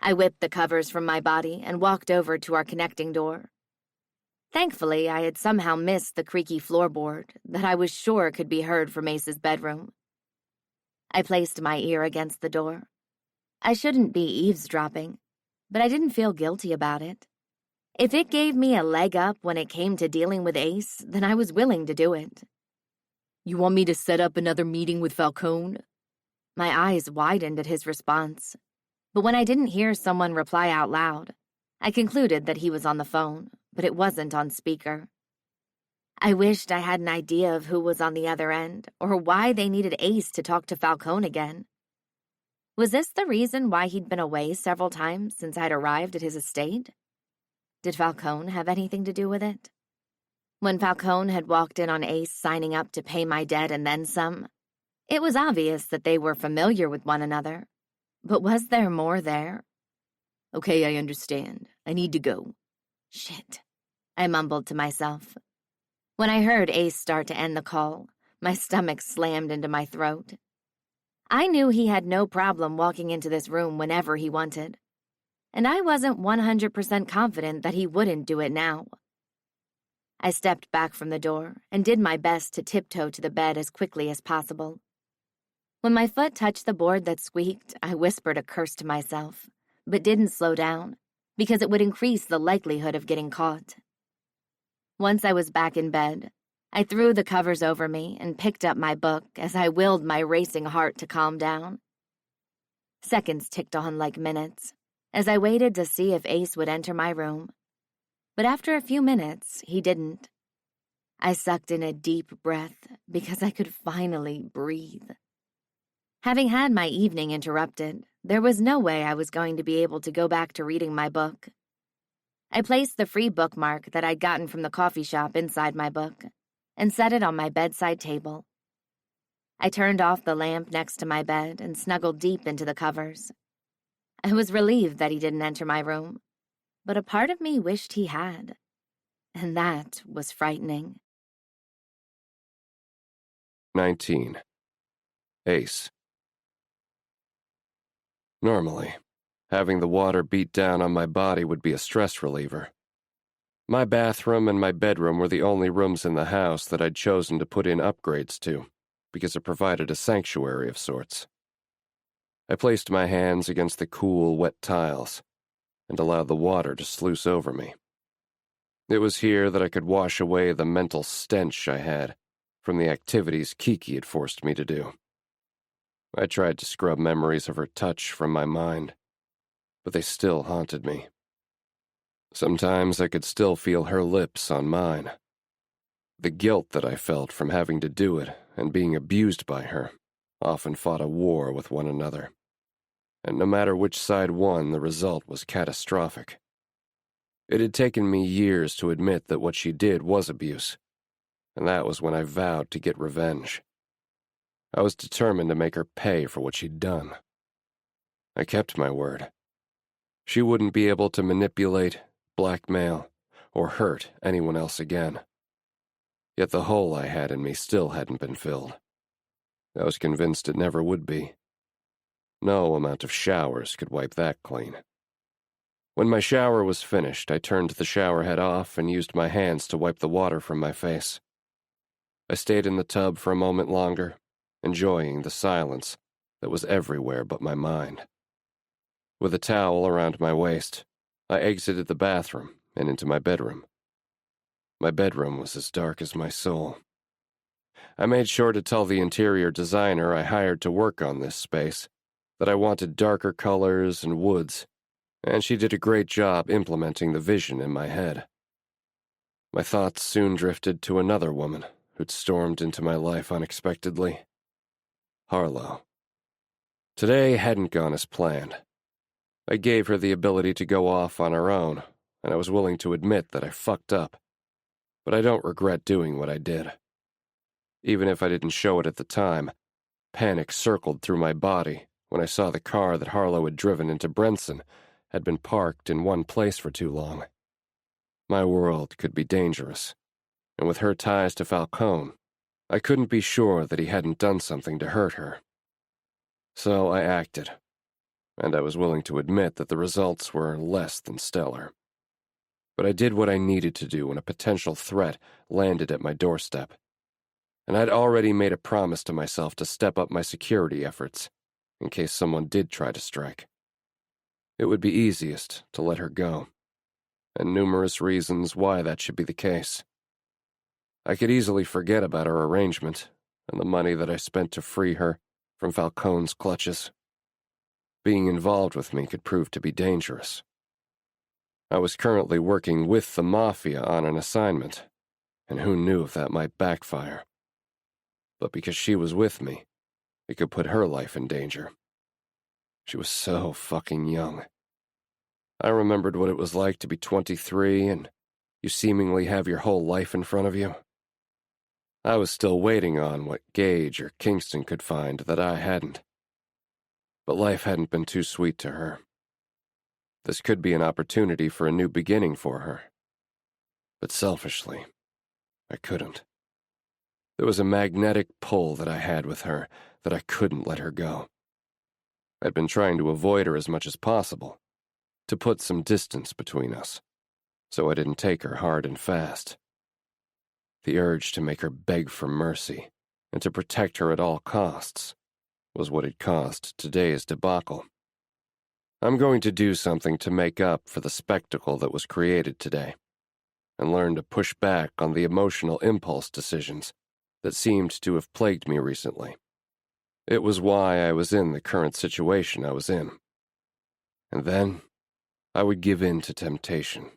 I whipped the covers from my body and walked over to our connecting door. Thankfully, I had somehow missed the creaky floorboard that I was sure could be heard from Ace's bedroom. I placed my ear against the door. I shouldn't be eavesdropping, but I didn't feel guilty about it. If it gave me a leg up when it came to dealing with Ace, then I was willing to do it. You want me to set up another meeting with Falcone? My eyes widened at his response, but when I didn't hear someone reply out loud, I concluded that he was on the phone, but it wasn't on speaker. I wished I had an idea of who was on the other end, or why they needed Ace to talk to Falcone again. Was this the reason why he'd been away several times since I'd arrived at his estate? Did Falcone have anything to do with it? When Falcone had walked in on Ace signing up to pay my debt and then some, it was obvious that they were familiar with one another. But was there more there? Okay, I understand. I need to go. Shit, I mumbled to myself. When I heard Ace start to end the call, my stomach slammed into my throat. I knew he had no problem walking into this room whenever he wanted, and I wasn't 100% confident that he wouldn't do it now. I stepped back from the door and did my best to tiptoe to the bed as quickly as possible. When my foot touched the board that squeaked, I whispered a curse to myself, but didn't slow down, because it would increase the likelihood of getting caught. Once I was back in bed, I threw the covers over me and picked up my book as I willed my racing heart to calm down. Seconds ticked on like minutes, as I waited to see if Ace would enter my room. But after a few minutes, he didn't. I sucked in a deep breath because I could finally breathe. Having had my evening interrupted, there was no way I was going to be able to go back to reading my book. I placed the free bookmark that I'd gotten from the coffee shop inside my book and set it on my bedside table. I turned off the lamp next to my bed and snuggled deep into the covers. I was relieved that he didn't enter my room, but a part of me wished he had, and that was frightening. 19. Ace. Normally, having the water beat down on my body would be a stress reliever. My bathroom and my bedroom were the only rooms in the house that I'd chosen to put in upgrades to, because it provided a sanctuary of sorts. I placed my hands against the cool, wet tiles and allowed the water to sluice over me. It was here that I could wash away the mental stench I had from the activities Kiki had forced me to do. I tried to scrub memories of her touch from my mind, but they still haunted me. Sometimes I could still feel her lips on mine. The guilt that I felt from having to do it and being abused by her often fought a war with one another. And no matter which side won, the result was catastrophic. It had taken me years to admit that what she did was abuse, and that was when I vowed to get revenge. I was determined to make her pay for what she'd done. I kept my word. She wouldn't be able to manipulate, blackmail, or hurt anyone else again. Yet the hole I had in me still hadn't been filled. I was convinced it never would be. No amount of showers could wipe that clean. When my shower was finished, I turned the shower head off and used my hands to wipe the water from my face. I stayed in the tub for a moment longer, enjoying the silence that was everywhere but my mind. With a towel around my waist, I exited the bathroom and into my bedroom. My bedroom was as dark as my soul. I made sure to tell the interior designer I hired to work on this space that I wanted darker colors and woods, and she did a great job implementing the vision in my head. My thoughts soon drifted to another woman who'd stormed into my life unexpectedly. Harlow. Today hadn't gone as planned. I gave her the ability to go off on her own, and I was willing to admit that I fucked up. But I don't regret doing what I did. Even if I didn't show it at the time, panic circled through my body when I saw the car that Harlow had driven into Brenson had been parked in one place for too long. My world could be dangerous, and with her ties to Falcone, I couldn't be sure that he hadn't done something to hurt her. So I acted, and I was willing to admit that the results were less than stellar. But I did what I needed to do when a potential threat landed at my doorstep, and I'd already made a promise to myself to step up my security efforts in case someone did try to strike. It would be easiest to let her go, and numerous reasons why that should be the case. I could easily forget about our arrangement and the money that I spent to free her from Falcone's clutches. Being involved with me could prove to be dangerous. I was currently working with the Mafia on an assignment, and who knew if that might backfire. But because she was with me, it could put her life in danger. She was so fucking young. I remembered what it was like to be 23 and you seemingly have your whole life in front of you. I was still waiting on what Gage or Kingston could find that I hadn't. But life hadn't been too sweet to her. This could be an opportunity for a new beginning for her. But selfishly, I couldn't. There was a magnetic pull that I had with her that I couldn't let her go. I'd been trying to avoid her as much as possible, to put some distance between us, so I didn't take her hard and fast. The urge to make her beg for mercy and to protect her at all costs was what had caused today's debacle. I'm going to do something to make up for the spectacle that was created today, and learn to push back on the emotional impulse decisions that seemed to have plagued me recently. It was why I was in the current situation I was in. And then, I would give in to temptation,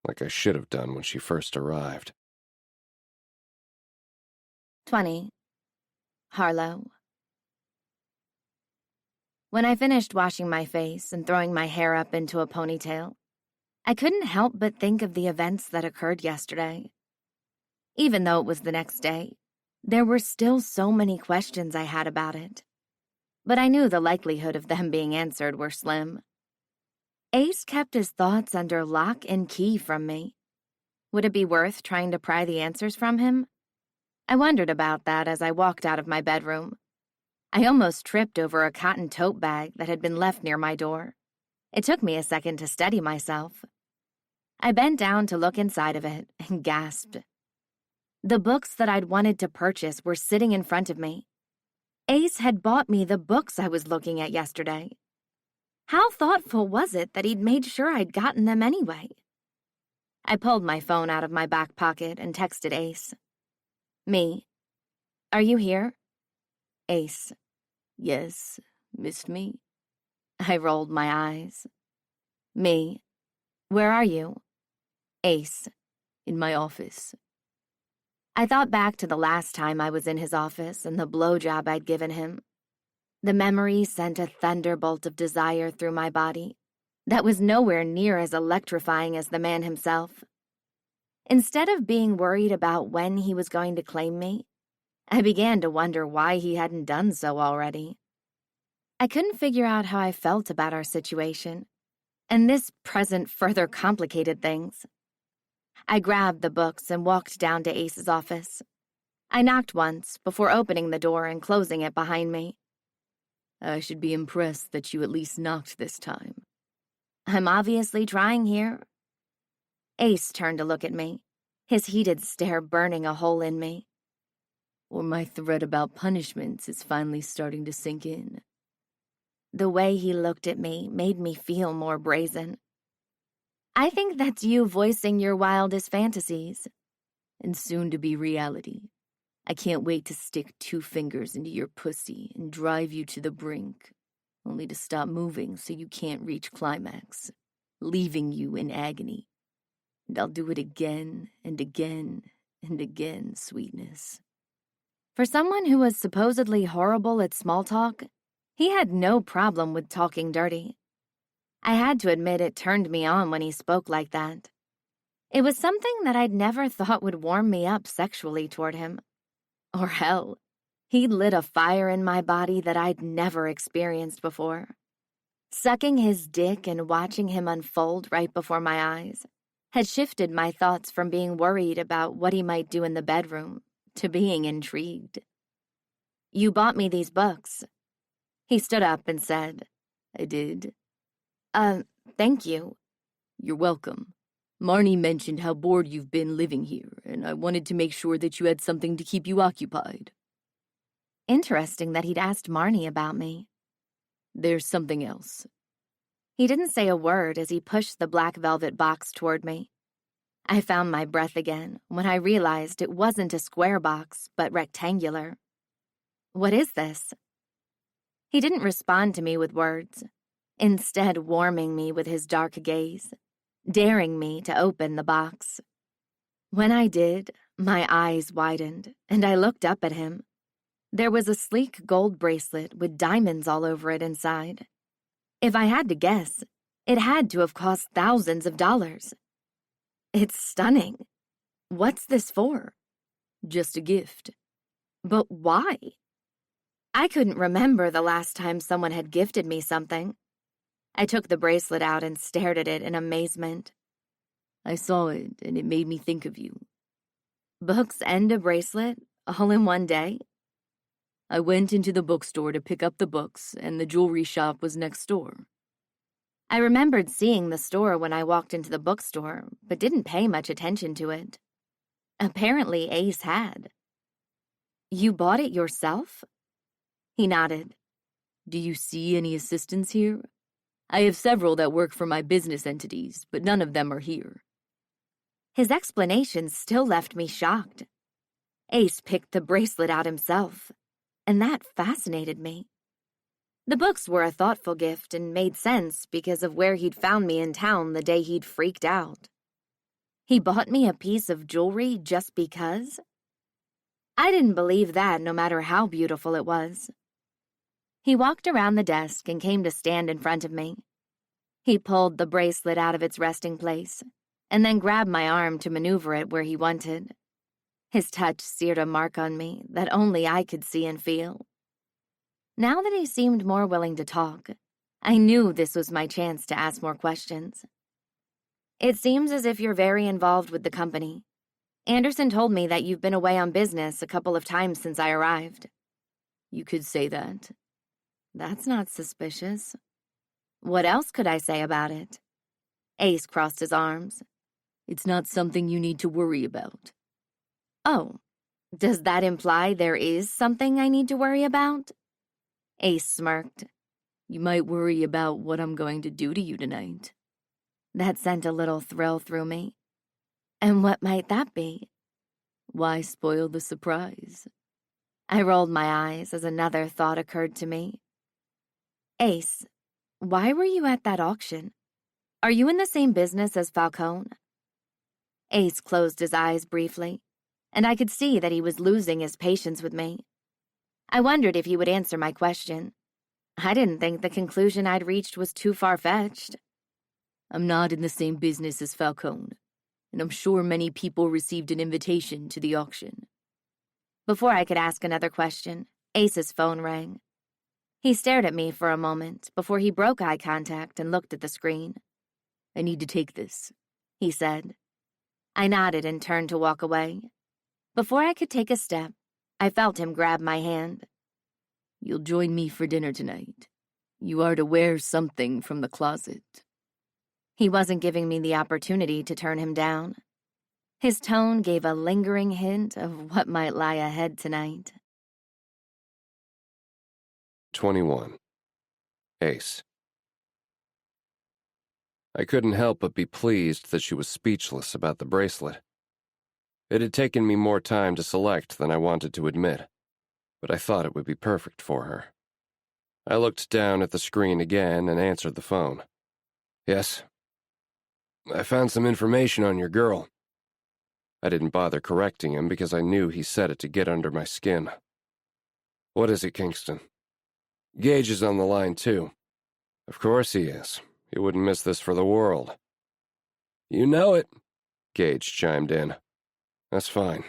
like I should have done when she first arrived. 20. Harlow. When I finished washing my face and throwing my hair up into a ponytail, I couldn't help but think of the events that occurred yesterday. Even though it was the next day, there were still so many questions I had about it. But I knew the likelihood of them being answered were slim. Ace kept his thoughts under lock and key from me. Would it be worth trying to pry the answers from him? I wondered about that as I walked out of my bedroom. I almost tripped over a cotton tote bag that had been left near my door. It took me a second to steady myself. I bent down to look inside of it and gasped. The books that I'd wanted to purchase were sitting in front of me. Ace had bought me the books I was looking at yesterday. How thoughtful was it that he'd made sure I'd gotten them anyway? I pulled my phone out of my back pocket and texted Ace. Me. Are you here? Ace. Yes, missed me? I rolled my eyes. Me? Where are you? Ace. In my office. I thought back to the last time I was in his office and the blowjob I'd given him. The memory sent a thunderbolt of desire through my body that was nowhere near as electrifying as the man himself. Instead of being worried about when he was going to claim me, I began to wonder why he hadn't done so already. I couldn't figure out how I felt about our situation, and this present further complicated things. I grabbed the books and walked down to Ace's office. I knocked once before opening the door and closing it behind me. I should be impressed that you at least knocked this time. I'm obviously trying here. Ace turned to look at me, his heated stare burning a hole in me. Or my threat about punishments is finally starting to sink in. The way he looked at me made me feel more brazen. I think that's you voicing your wildest fantasies. And soon to be reality. I can't wait to stick 2 fingers into your pussy and drive you to the brink, only to stop moving so you can't reach climax, leaving you in agony. And I'll do it again and again and again, sweetness. For someone who was supposedly horrible at small talk, he had no problem with talking dirty. I had to admit it turned me on when he spoke like that. It was something that I'd never thought would warm me up sexually toward him. Or hell, he lit a fire in my body that I'd never experienced before. Sucking his dick and watching him unfold right before my eyes had shifted my thoughts from being worried about what he might do in the bedroom to being intrigued. You bought me these books. He stood up and said, I did. Thank you. You're welcome. Marnie mentioned how bored you've been living here, and I wanted to make sure that you had something to keep you occupied. Interesting that he'd asked Marnie about me. There's something else. He didn't say a word as he pushed the black velvet box toward me. I found my breath again when I realized it wasn't a square box, but rectangular. What is this? He didn't respond to me with words, instead warming me with his dark gaze, daring me to open the box. When I did, my eyes widened, and I looked up at him. There was a sleek gold bracelet with diamonds all over it inside. If I had to guess, it had to have cost thousands of dollars. It's stunning. What's this for? Just a gift. But why? I couldn't remember the last time someone had gifted me something. I took the bracelet out and stared at it in amazement. I saw it, and it made me think of you. Books and a bracelet, all in one day? I went into the bookstore to pick up the books, and the jewelry shop was next door. I remembered seeing the store when I walked into the bookstore, but didn't pay much attention to it. Apparently Ace had. You bought it yourself? He nodded. Do you see any assistants here? I have several that work for my business entities, but none of them are here. His explanation still left me shocked. Ace picked the bracelet out himself, and that fascinated me. The books were a thoughtful gift and made sense because of where he'd found me in town the day he'd freaked out. He bought me a piece of jewelry just because? I didn't believe that no matter how beautiful it was. He walked around the desk and came to stand in front of me. He pulled the bracelet out of its resting place and then grabbed my arm to maneuver it where he wanted. His touch seared a mark on me that only I could see and feel. Now that he seemed more willing to talk, I knew this was my chance to ask more questions. It seems as if you're very involved with the company. Anderson told me that you've been away on business a couple of times since I arrived. You could say that. That's not suspicious. What else could I say about it? Ace crossed his arms. It's not something you need to worry about. Oh, does that imply there is something I need to worry about? Ace smirked. You might worry about what I'm going to do to you tonight. That sent a little thrill through me. And what might that be? Why spoil the surprise? I rolled my eyes as another thought occurred to me. Ace, why were you at that auction? Are you in the same business as Falcone? Ace closed his eyes briefly, and I could see that he was losing his patience with me. I wondered if he would answer my question. I didn't think the conclusion I'd reached was too far-fetched. I'm not in the same business as Falcone, and I'm sure many people received an invitation to the auction. Before I could ask another question, Ace's phone rang. He stared at me for a moment before he broke eye contact and looked at the screen. I need to take this, he said. I nodded and turned to walk away. Before I could take a step, I felt him grab my hand. You'll join me for dinner tonight. You are to wear something from the closet. He wasn't giving me the opportunity to turn him down. His tone gave a lingering hint of what might lie ahead tonight. 21. Ace. I couldn't help but be pleased that she was speechless about the bracelet. It had taken me more time to select than I wanted to admit, but I thought it would be perfect for her. I looked down at the screen again and answered the phone. Yes. I found some information on your girl. I didn't bother correcting him because I knew he said it to get under my skin. What is it, Kingston? Gage is on the line, too. Of course he is. He wouldn't miss this for the world. You know it, Gage chimed in. That's fine.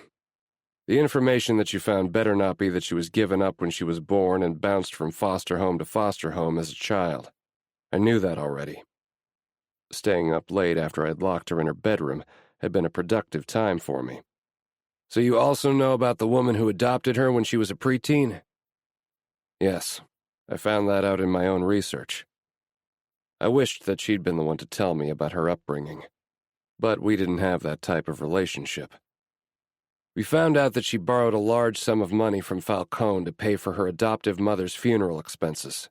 The information that you found better not be that she was given up when she was born and bounced from foster home to foster home as a child. I knew that already. Staying up late after I'd locked her in her bedroom had been a productive time for me. So you also know about the woman who adopted her when she was a preteen? Yes, I found that out in my own research. I wished that she'd been the one to tell me about her upbringing, but we didn't have that type of relationship. We found out that she borrowed a large sum of money from Falcone to pay for her adoptive mother's funeral expenses.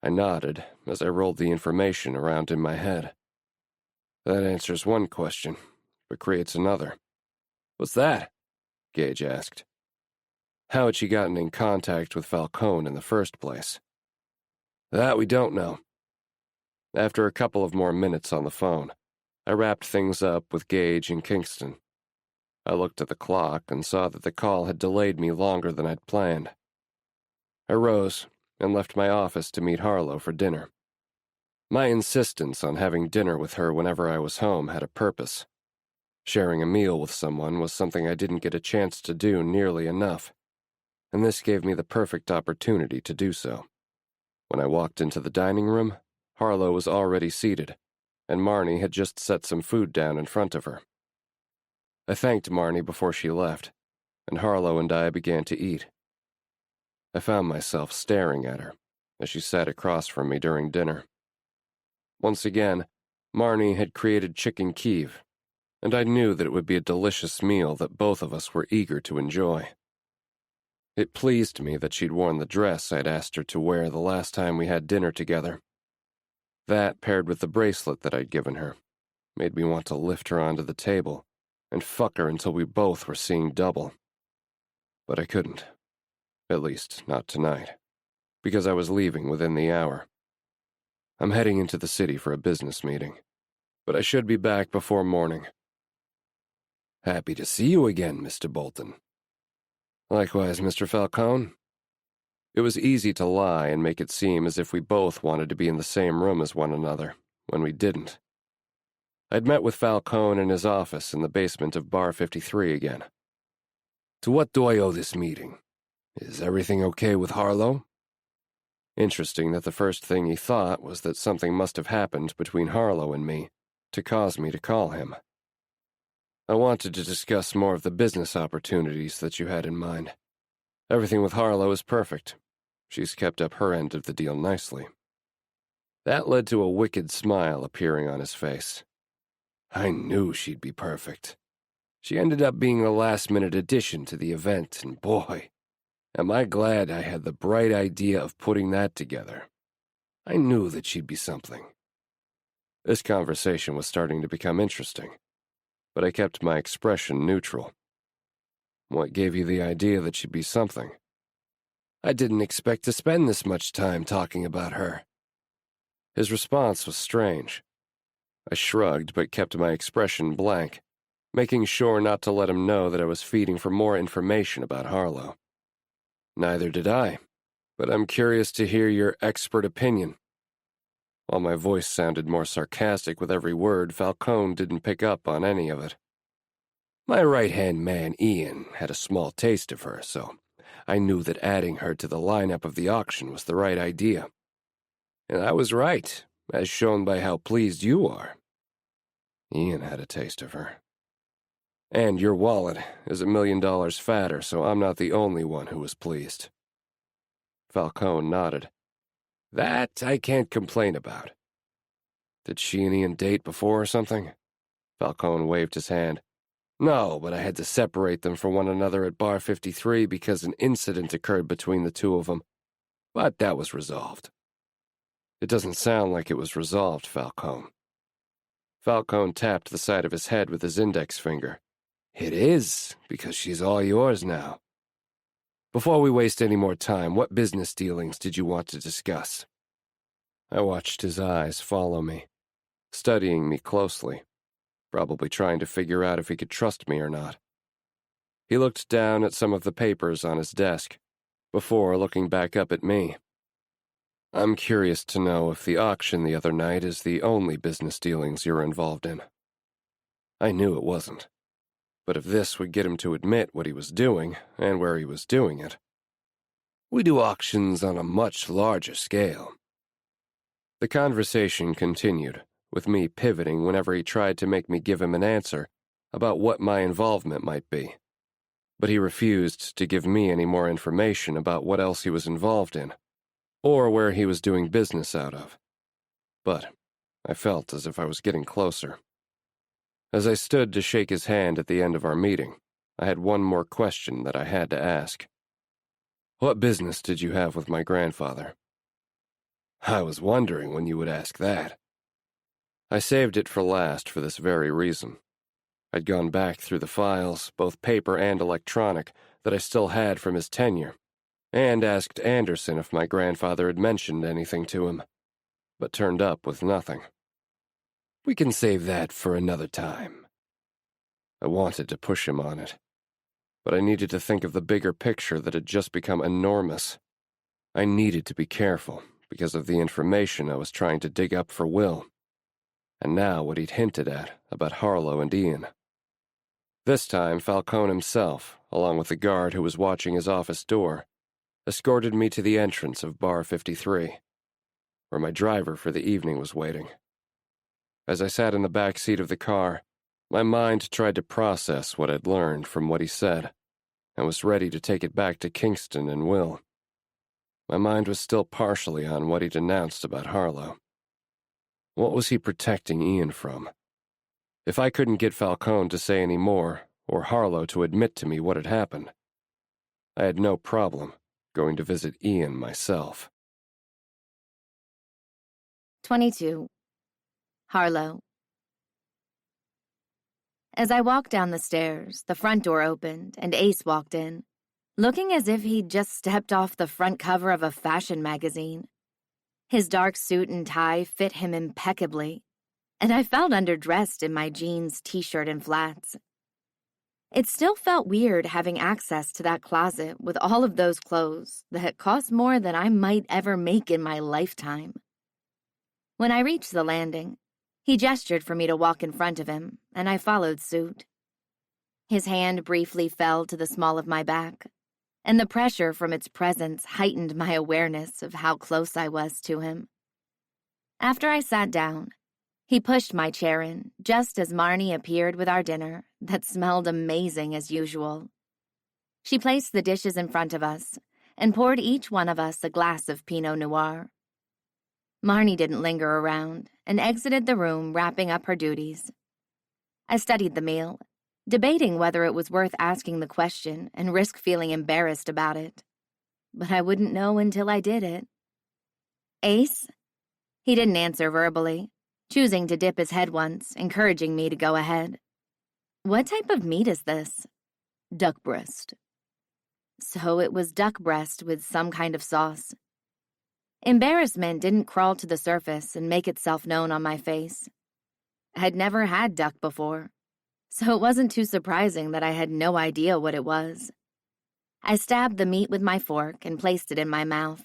I nodded as I rolled the information around in my head. That answers one question, but creates another. What's that? Gage asked. How had she gotten in contact with Falcone in the first place? That we don't know. After a couple of more minutes on the phone, I wrapped things up with Gage and Kingston. I looked at the clock and saw that the call had delayed me longer than I'd planned. I rose and left my office to meet Harlow for dinner. My insistence on having dinner with her whenever I was home had a purpose. Sharing a meal with someone was something I didn't get a chance to do nearly enough, and this gave me the perfect opportunity to do so. When I walked into the dining room, Harlow was already seated, and Marnie had just set some food down in front of her. I thanked Marnie before she left, and Harlow and I began to eat. I found myself staring at her as she sat across from me during dinner. Once again, Marnie had created chicken Kiev, and I knew that it would be a delicious meal that both of us were eager to enjoy. It pleased me that she'd worn the dress I'd asked her to wear the last time we had dinner together. That, paired with the bracelet that I'd given her, made me want to lift her onto the table and fuck her until we both were seeing double. But I couldn't. At least, not tonight, because I was leaving within the hour. I'm heading into the city for a business meeting, but I should be back before morning. Happy to see you again, Mr. Bolton. Likewise, Mr. Falcone. It was easy to lie and make it seem as if we both wanted to be in the same room as one another, when we didn't. I'd met with Falcone in his office in the basement of Bar 53 again. To what do I owe this meeting? Is everything okay with Harlow? Interesting that the first thing he thought was that something must have happened between Harlow and me to cause me to call him. I wanted to discuss more of the business opportunities that you had in mind. Everything with Harlow is perfect. She's kept up her end of the deal nicely. That led to a wicked smile appearing on his face. I knew she'd be perfect. She ended up being a last-minute addition to the event, and boy, am I glad I had the bright idea of putting that together. I knew that she'd be something. This conversation was starting to become interesting, but I kept my expression neutral. What gave you the idea that she'd be something? I didn't expect to spend this much time talking about her. His response was strange. I shrugged but kept my expression blank, making sure not to let him know that I was feeding for more information about Harlow. Neither did I, but I'm curious to hear your expert opinion. While my voice sounded more sarcastic with every word, Falcone didn't pick up on any of it. My right-hand man, Ian, had a small taste of her, so I knew that adding her to the lineup of the auction was the right idea. And I was right, as shown by how pleased you are. Ian had a taste of her. And your wallet is $1 million fatter, so I'm not the only one who was pleased. Falcone nodded. That I can't complain about. Did she and Ian date before or something? Falcone waved his hand. No, but I had to separate them from one another at Bar 53 because an incident occurred between the two of them. But that was resolved. It doesn't sound like it was resolved, Falcone. Falcone tapped the side of his head with his index finger. It is, because she's all yours now. Before we waste any more time, what business dealings did you want to discuss? I watched his eyes follow me, studying me closely, probably trying to figure out if he could trust me or not. He looked down at some of the papers on his desk, before looking back up at me. I'm curious to know if the auction the other night is the only business dealings you're involved in. I knew it wasn't. But if this would get him to admit what he was doing and where he was doing it. We do auctions on a much larger scale. The conversation continued, with me pivoting whenever he tried to make me give him an answer about what my involvement might be. But he refused to give me any more information about what else he was involved in, or where he was doing business out of. But I felt as if I was getting closer. As I stood to shake his hand at the end of our meeting, I had one more question that I had to ask. What business did you have with my grandfather? I was wondering when you would ask that. I saved it for last for this very reason. I'd gone back through the files, both paper and electronic, that I still had from his tenure, and asked Anderson if my grandfather had mentioned anything to him, but turned up with nothing. We can save that for another time. I wanted to push him on it, but I needed to think of the bigger picture that had just become enormous. I needed to be careful because of the information I was trying to dig up for Will, and now what he'd hinted at about Harlow and Ian. This time, Falcone himself, along with the guard who was watching his office door, escorted me to the entrance of Bar 53, where my driver for the evening was waiting. As I sat in the back seat of the car, my mind tried to process what I'd learned from what he said, and was ready to take it back to Kingston and Will. My mind was still partially on what he'd announced about Harlow. What was he protecting Ian from? If I couldn't get Falcone to say any more, or Harlow to admit to me what had happened, I had no problem going to visit Ian myself. 22. Harlow. As I walked down the stairs, the front door opened and Ace walked in, looking as if he'd just stepped off the front cover of a fashion magazine. His dark suit and tie fit him impeccably, and I felt underdressed in my jeans, t-shirt, and flats. It still felt weird having access to that closet with all of those clothes that cost more than I might ever make in my lifetime. When I reached the landing, he gestured for me to walk in front of him, and I followed suit. His hand briefly fell to the small of my back, and the pressure from its presence heightened my awareness of how close I was to him. After I sat down, he pushed my chair in just as Marnie appeared with our dinner that smelled amazing as usual. She placed the dishes in front of us and poured each one of us a glass of Pinot Noir. Marnie didn't linger around and exited the room wrapping up her duties. I studied the meal, debating whether it was worth asking the question and risk feeling embarrassed about it. But I wouldn't know until I did it. Ace? He didn't answer verbally, choosing to dip his head once, encouraging me to go ahead. What type of meat is this? Duck breast. So it was duck breast with some kind of sauce. Embarrassment didn't crawl to the surface and make itself known on my face. I'd never had duck before, so it wasn't too surprising that I had no idea what it was. I stabbed the meat with my fork and placed it in my mouth.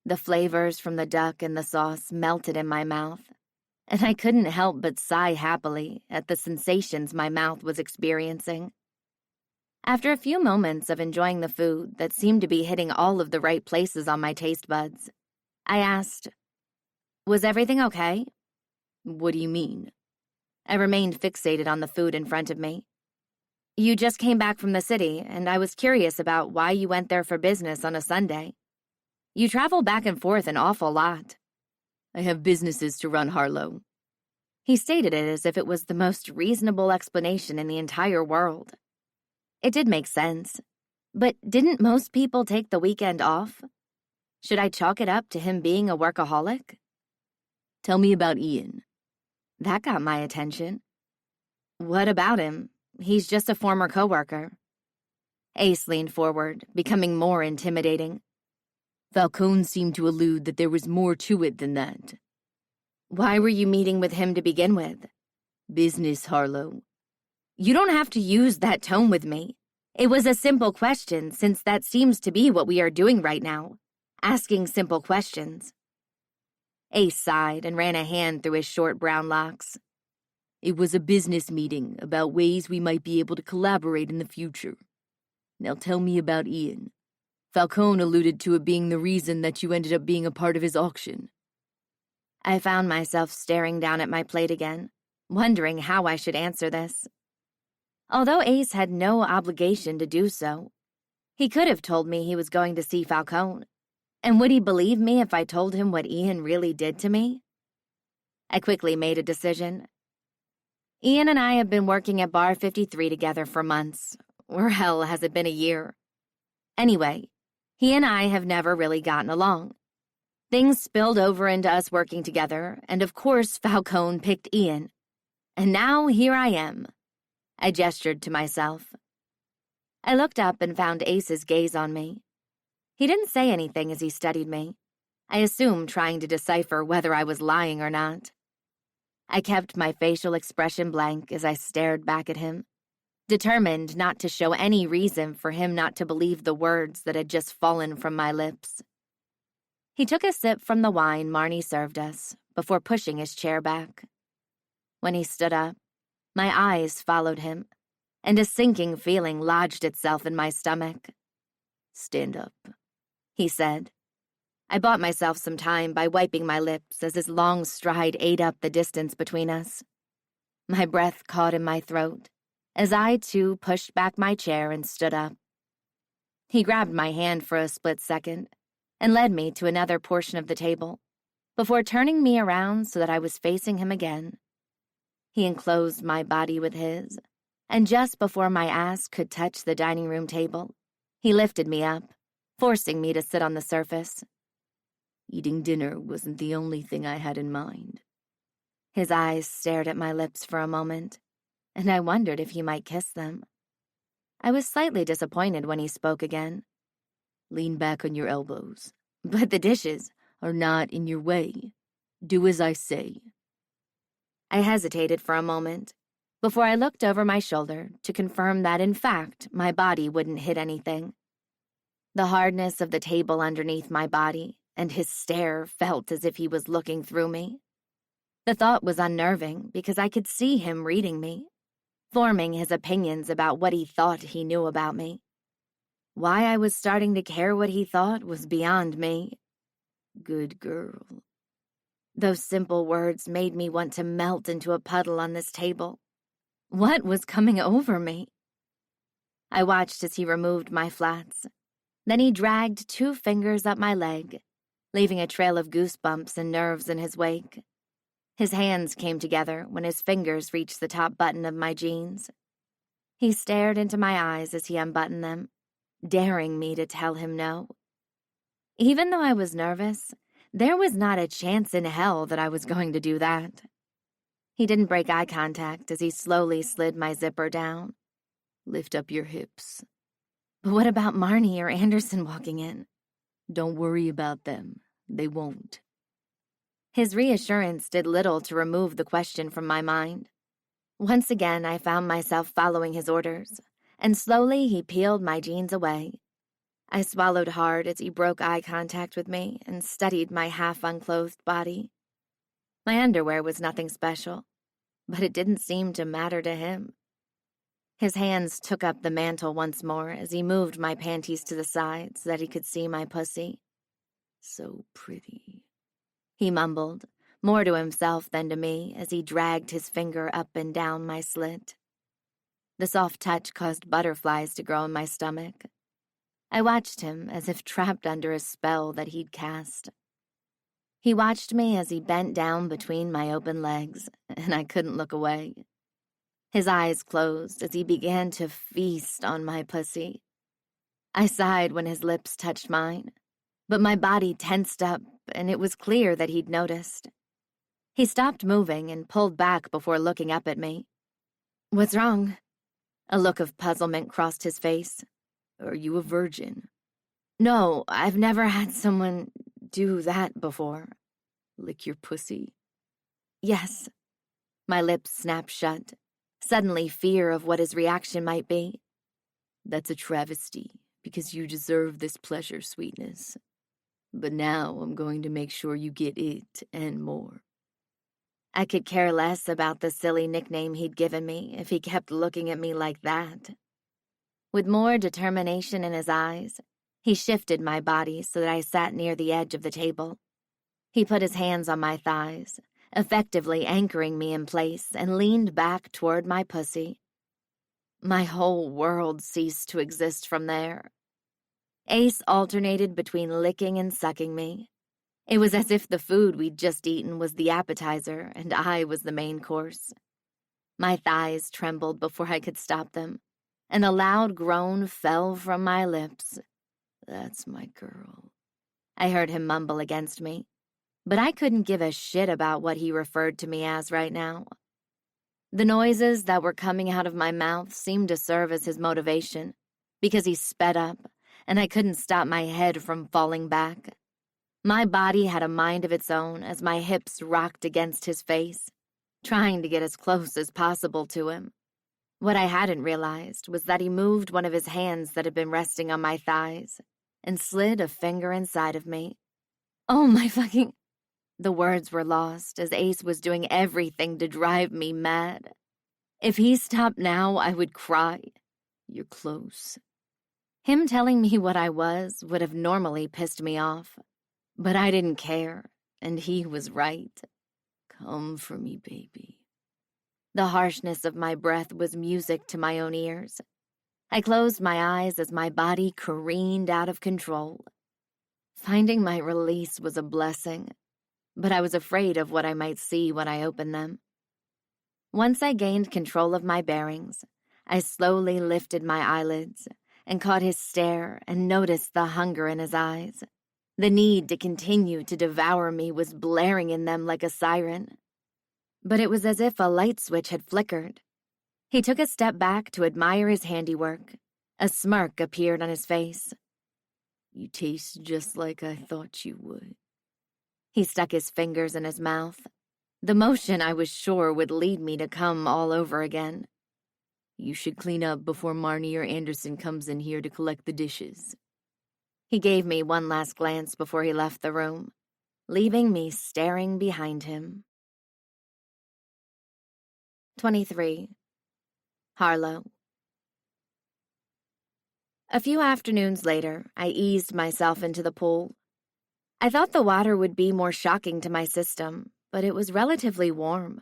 The flavors from the duck and the sauce melted in my mouth, and I couldn't help but sigh happily at the sensations my mouth was experiencing. After a few moments of enjoying the food that seemed to be hitting all of the right places on my taste buds, I asked, "Was everything okay?" What do you mean? I remained fixated on the food in front of me. "You just came back from the city, and I was curious about why you went there for business on a Sunday. You travel back and forth an awful lot." I have businesses to run, Harlow. He stated it as if it was the most reasonable explanation in the entire world. It did make sense, but didn't most people take the weekend off? Should I chalk it up to him being a workaholic? Tell me about Ian. That got my attention. What about him? He's just a former coworker. Ace leaned forward, becoming more intimidating. Falcone seemed to allude that there was more to it than that. Why were you meeting with him to begin with? Business, Harlow. You don't have to use that tone with me. It was a simple question, since that seems to be what we are doing right now, asking simple questions. Ace sighed and ran a hand through his short brown locks. It was a business meeting about ways we might be able to collaborate in the future. Now tell me about Ian. Falcone alluded to it being the reason that you ended up being a part of his auction. I found myself staring down at my plate again, wondering how I should answer this. Although Ace had no obligation to do so, he could have told me he was going to see Falcone. And would he believe me if I told him what Ian really did to me? I quickly made a decision. Ian and I have been working at Bar 53 together for months, or hell, has it been a year? Anyway, he and I have never really gotten along. Things spilled over into us working together, and of course Falcone picked Ian. And now here I am. I gestured to myself. I looked up and found Ace's gaze on me. He didn't say anything as he studied me, I assumed trying to decipher whether I was lying or not. I kept my facial expression blank as I stared back at him, determined not to show any reason for him not to believe the words that had just fallen from my lips. He took a sip from the wine Marnie served us before pushing his chair back. When he stood up, my eyes followed him, and a sinking feeling lodged itself in my stomach. Stand up, he said. I bought myself some time by wiping my lips as his long stride ate up the distance between us. My breath caught in my throat as I, too, pushed back my chair and stood up. He grabbed my hand for a split second and led me to another portion of the table before turning me around so that I was facing him again. He enclosed my body with his, and just before my ass could touch the dining room table, he lifted me up, forcing me to sit on the surface. Eating dinner wasn't the only thing I had in mind. His eyes stared at my lips for a moment, and I wondered if he might kiss them. I was slightly disappointed when he spoke again. Lean back on your elbows. But the dishes are not in your way. Do as I say. I hesitated for a moment before I looked over my shoulder to confirm that, in fact, my body wouldn't hit anything. The hardness of the table underneath my body and his stare felt as if he was looking through me. The thought was unnerving because I could see him reading me, forming his opinions about what he thought he knew about me. Why I was starting to care what he thought was beyond me. Good girl. Those simple words made me want to melt into a puddle on this table. What was coming over me? I watched as he removed my flats. Then he dragged 2 fingers up my leg, leaving a trail of goosebumps and nerves in his wake. His hands came together when his fingers reached the top button of my jeans. He stared into my eyes as he unbuttoned them, daring me to tell him no. Even though I was nervous, there was not a chance in hell that I was going to do that. He didn't break eye contact as he slowly slid my zipper down. Lift up your hips. But what about Marnie or Anderson walking in? Don't worry about them. They won't. His reassurance did little to remove the question from my mind. Once again, I found myself following his orders, and slowly he peeled my jeans away. I swallowed hard as he broke eye contact with me and studied my half-unclothed body. My underwear was nothing special, but it didn't seem to matter to him. His hands took up the mantle once more as he moved my panties to the side so that he could see my pussy. So pretty, he mumbled, more to himself than to me as he dragged his finger up and down my slit. The soft touch caused butterflies to grow in my stomach. I watched him as if trapped under a spell that he'd cast. He watched me as he bent down between my open legs, and I couldn't look away. His eyes closed as he began to feast on my pussy. I sighed when his lips touched mine, but my body tensed up, and it was clear that he'd noticed. He stopped moving and pulled back before looking up at me. "What's wrong?" A look of puzzlement crossed his face. Are you a virgin? "No, I've never had someone do that before." Lick your pussy? "Yes." My lips snapped shut, suddenly fear of what his reaction might be. That's a travesty, because you deserve this pleasure, sweetness. But now I'm going to make sure you get it and more. I could care less about the silly nickname he'd given me if he kept looking at me like that. With more determination in his eyes, he shifted my body so that I sat near the edge of the table. He put his hands on my thighs, effectively anchoring me in place, and leaned back toward my pussy. My whole world ceased to exist from there. Ace alternated between licking and sucking me. It was as if the food we'd just eaten was the appetizer and I was the main course. My thighs trembled before I could stop them, and a loud groan fell from my lips. That's my girl, I heard him mumble against me, but I couldn't give a shit about what he referred to me as right now. The noises that were coming out of my mouth seemed to serve as his motivation, because he sped up, and I couldn't stop my head from falling back. My body had a mind of its own as my hips rocked against his face, trying to get as close as possible to him. What I hadn't realized was that he moved one of his hands that had been resting on my thighs and slid a finger inside of me. "Oh my fucking..." The words were lost as Ace was doing everything to drive me mad. If he stopped now, I would cry. You're close. Him telling me what I was would have normally pissed me off, but I didn't care, and he was right. Come for me, baby. The harshness of my breath was music to my own ears. I closed my eyes as my body careened out of control. Finding my release was a blessing, but I was afraid of what I might see when I opened them. Once I gained control of my bearings, I slowly lifted my eyelids and caught his stare and noticed the hunger in his eyes. The need to continue to devour me was blaring in them like a siren. But it was as if a light switch had flickered. He took a step back to admire his handiwork. A smirk appeared on his face. You taste just like I thought you would. He stuck his fingers in his mouth. The motion I was sure would lead me to come all over again. You should clean up before Marnie or Anderson comes in here to collect the dishes. He gave me one last glance before he left the room, leaving me staring behind him. 23. Harlow. A few afternoons later, I eased myself into the pool. I thought the water would be more shocking to my system, but it was relatively warm.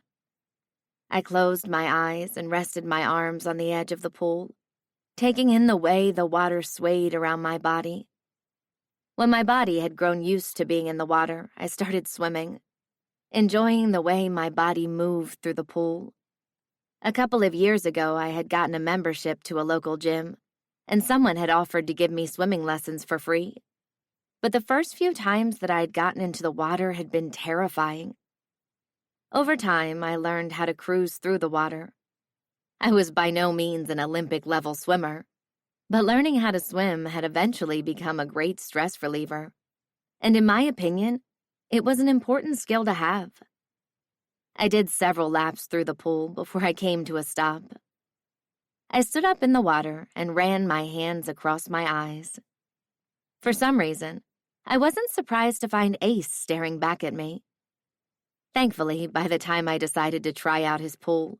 I closed my eyes and rested my arms on the edge of the pool, taking in the way the water swayed around my body. When my body had grown used to being in the water, I started swimming, enjoying the way my body moved through the pool. A couple of years ago, I had gotten a membership to a local gym, and someone had offered to give me swimming lessons for free. But the first few times that I had gotten into the water had been terrifying. Over time, I learned how to cruise through the water. I was by no means an Olympic-level swimmer, but learning how to swim had eventually become a great stress reliever. And in my opinion, it was an important skill to have. I did several laps through the pool before I came to a stop. I stood up in the water and ran my hands across my eyes. For some reason, I wasn't surprised to find Ace staring back at me. Thankfully, by the time I decided to try out his pool,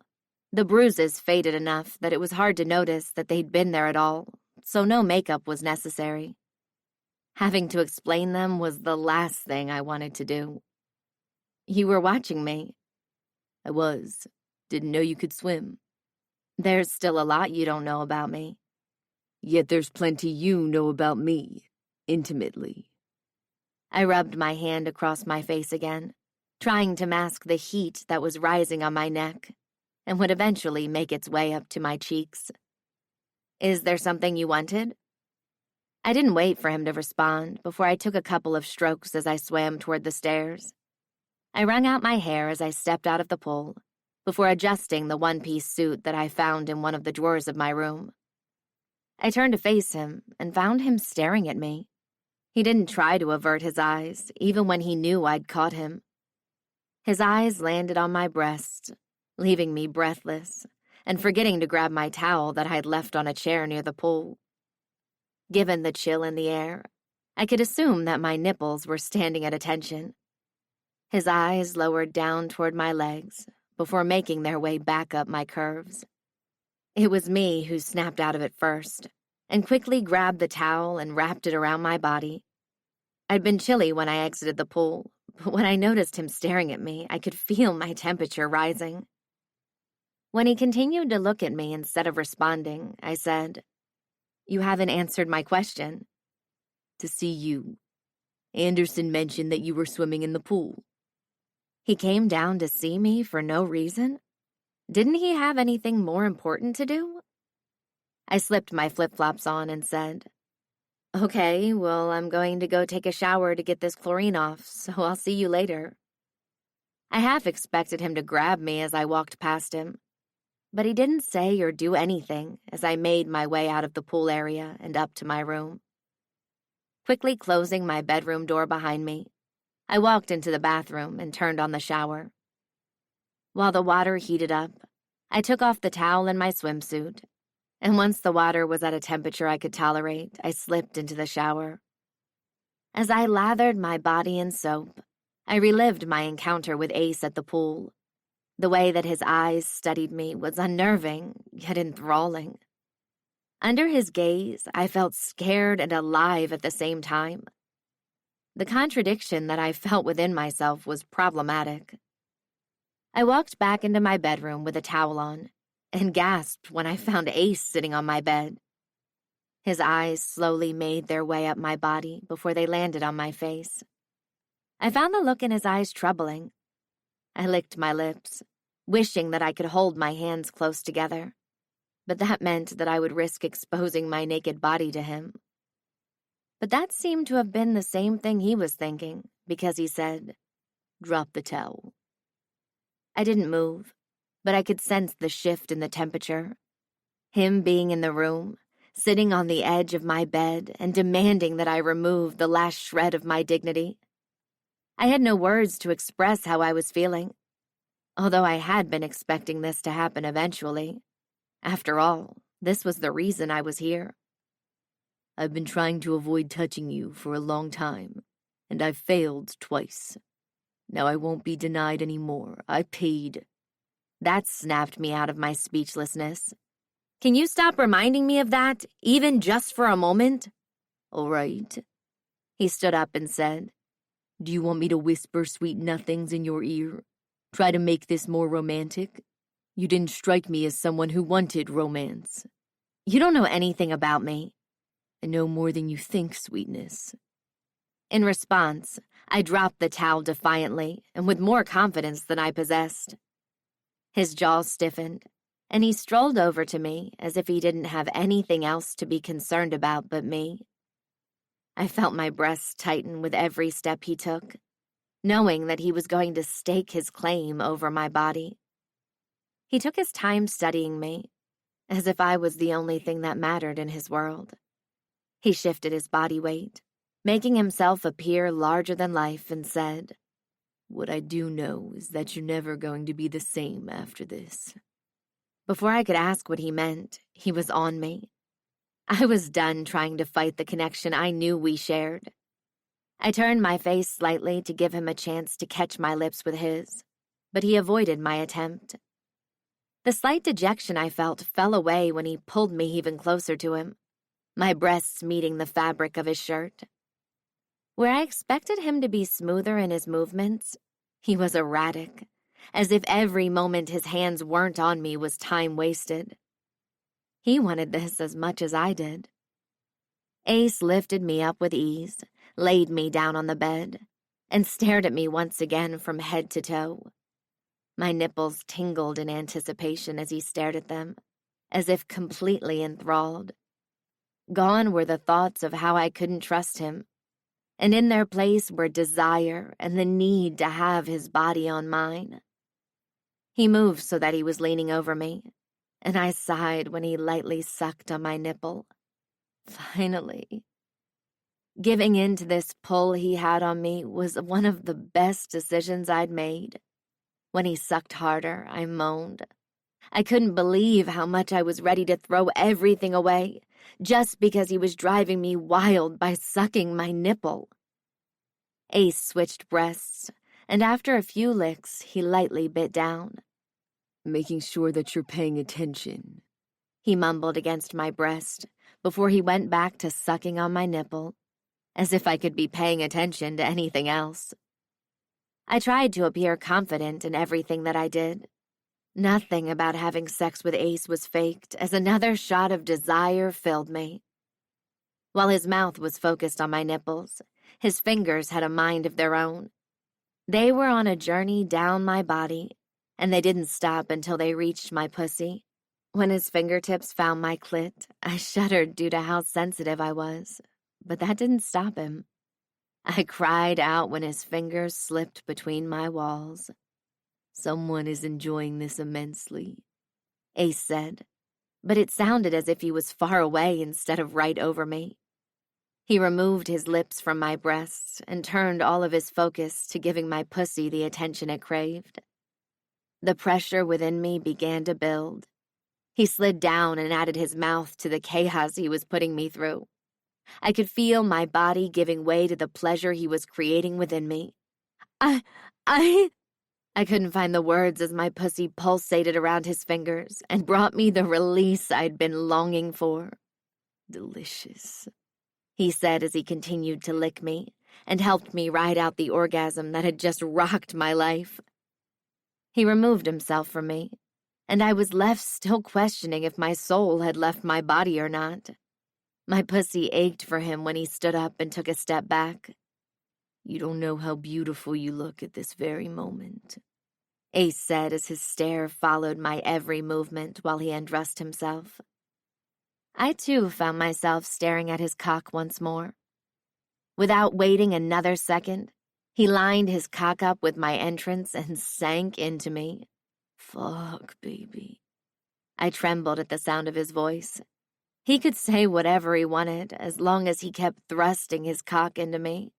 the bruises faded enough that it was hard to notice that they'd been there at all, so no makeup was necessary. Having to explain them was the last thing I wanted to do. You were watching me. I was. Didn't know you could swim. There's still a lot you don't know about me. Yet there's plenty you know about me, intimately. I rubbed my hand across my face again, trying to mask the heat that was rising on my neck and would eventually make its way up to my cheeks. Is there something you wanted? I didn't wait for him to respond before I took a couple of strokes as I swam toward the stairs. I wrung out my hair as I stepped out of the pool, before adjusting the one-piece suit that I found in one of the drawers of my room. I turned to face him and found him staring at me. He didn't try to avert his eyes, even when he knew I'd caught him. His eyes landed on my breast, leaving me breathless, and forgetting to grab my towel that I'd left on a chair near the pool. Given the chill in the air, I could assume that my nipples were standing at attention. His eyes lowered down toward my legs, before making their way back up my curves. It was me who snapped out of it first, and quickly grabbed the towel and wrapped it around my body. I'd been chilly when I exited the pool, but when I noticed him staring at me, I could feel my temperature rising. When he continued to look at me instead of responding, I said, "You haven't answered my question." To see you. Anderson mentioned that you were swimming in the pool. He came down to see me for no reason? Didn't he have anything more important to do? I slipped my flip-flops on and said, "Okay, well, I'm going to go take a shower to get this chlorine off, so I'll see you later." I half expected him to grab me as I walked past him, but he didn't say or do anything as I made my way out of the pool area and up to my room. Quickly closing my bedroom door behind me, I walked into the bathroom and turned on the shower. While the water heated up, I took off the towel and my swimsuit, and once the water was at a temperature I could tolerate, I slipped into the shower. As I lathered my body in soap, I relived my encounter with Ace at the pool. The way that his eyes studied me was unnerving, yet enthralling. Under his gaze, I felt scared and alive at the same time. The contradiction that I felt within myself was problematic. I walked back into my bedroom with a towel on and gasped when I found Ace sitting on my bed. His eyes slowly made their way up my body before they landed on my face. I found the look in his eyes troubling. I licked my lips, wishing that I could hold my hands close together, but that meant that I would risk exposing my naked body to him. But that seemed to have been the same thing he was thinking, because he said, "Drop the towel." I didn't move, but I could sense the shift in the temperature. Him being in the room, sitting on the edge of my bed and demanding that I remove the last shred of my dignity. I had no words to express how I was feeling, although I had been expecting this to happen eventually. After all, this was the reason I was here. I've been trying to avoid touching you for a long time, and I've failed twice. Now I won't be denied anymore. I paid. That snapped me out of my speechlessness. Can you stop reminding me of that, even just for a moment? All right. He stood up and said, "Do you want me to whisper sweet nothings in your ear? Try to make this more romantic? You didn't strike me as someone who wanted romance." "You don't know anything about me." "I know more than you think, sweetness." In response, I dropped the towel defiantly and with more confidence than I possessed. His jaw stiffened, and he strolled over to me as if he didn't have anything else to be concerned about but me. I felt my breasts tighten with every step he took, knowing that he was going to stake his claim over my body. He took his time studying me, as if I was the only thing that mattered in his world. He shifted his body weight, making himself appear larger than life, and said, "What I do know is that you're never going to be the same after this." Before I could ask what he meant, he was on me. I was done trying to fight the connection I knew we shared. I turned my face slightly to give him a chance to catch my lips with his, but he avoided my attempt. The slight dejection I felt fell away when he pulled me even closer to him, my breasts meeting the fabric of his shirt. Where I expected him to be smoother in his movements, he was erratic, as if every moment his hands weren't on me was time wasted. He wanted this as much as I did. Ace lifted me up with ease, laid me down on the bed, and stared at me once again from head to toe. My nipples tingled in anticipation as he stared at them, as if completely enthralled. Gone were the thoughts of how I couldn't trust him, and in their place were desire and the need to have his body on mine. He moved so that he was leaning over me, and I sighed when he lightly sucked on my nipple. Finally. Giving in to this pull he had on me was one of the best decisions I'd made. When he sucked harder, I moaned. I couldn't believe how much I was ready to throw everything away, just because he was driving me wild by sucking my nipple. Ace switched breasts, and after a few licks, he lightly bit down. "Making sure that you're paying attention," he mumbled against my breast before he went back to sucking on my nipple, as if I could be paying attention to anything else. I tried to appear confident in everything that I did. Nothing about having sex with Ace was faked, as another shot of desire filled me. While his mouth was focused on my nipples, his fingers had a mind of their own. They were on a journey down my body, and they didn't stop until they reached my pussy. When his fingertips found my clit, I shuddered due to how sensitive I was, but that didn't stop him. I cried out when his fingers slipped between my walls. "Someone is enjoying this immensely," Ace said, but it sounded as if he was far away instead of right over me. He removed his lips from my breasts and turned all of his focus to giving my pussy the attention it craved. The pressure within me began to build. He slid down and added his mouth to the chaos he was putting me through. I could feel my body giving way to the pleasure he was creating within me. I couldn't find the words as my pussy pulsated around his fingers and brought me the release I'd been longing for. "Delicious," he said as he continued to lick me and helped me ride out the orgasm that had just rocked my life. He removed himself from me, and I was left still questioning if my soul had left my body or not. My pussy ached for him when he stood up and took a step back. "You don't know how beautiful you look at this very moment," Ace said as his stare followed my every movement while he undressed himself. I too found myself staring at his cock once more. Without waiting another second, he lined his cock up with my entrance and sank into me. "Fuck, baby." I trembled at the sound of his voice. He could say whatever he wanted as long as he kept thrusting his cock into me.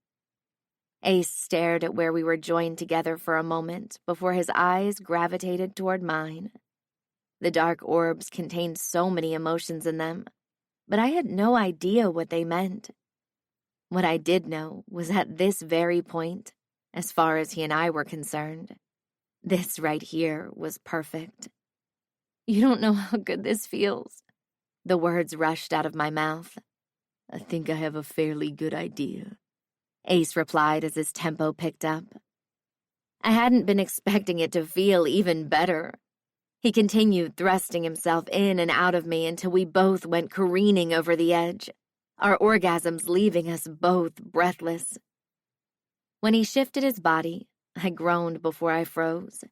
Ace stared at where we were joined together for a moment before his eyes gravitated toward mine. The dark orbs contained so many emotions in them, but I had no idea what they meant. What I did know was at this very point, as far as he and I were concerned, this right here was perfect. You don't know how good this feels. The words rushed out of my mouth. "I think I have a fairly good idea," Ace replied as his tempo picked up. I hadn't been expecting it to feel even better. He continued thrusting himself in and out of me until we both went careening over the edge, our orgasms leaving us both breathless. When he shifted his body, I groaned before I froze.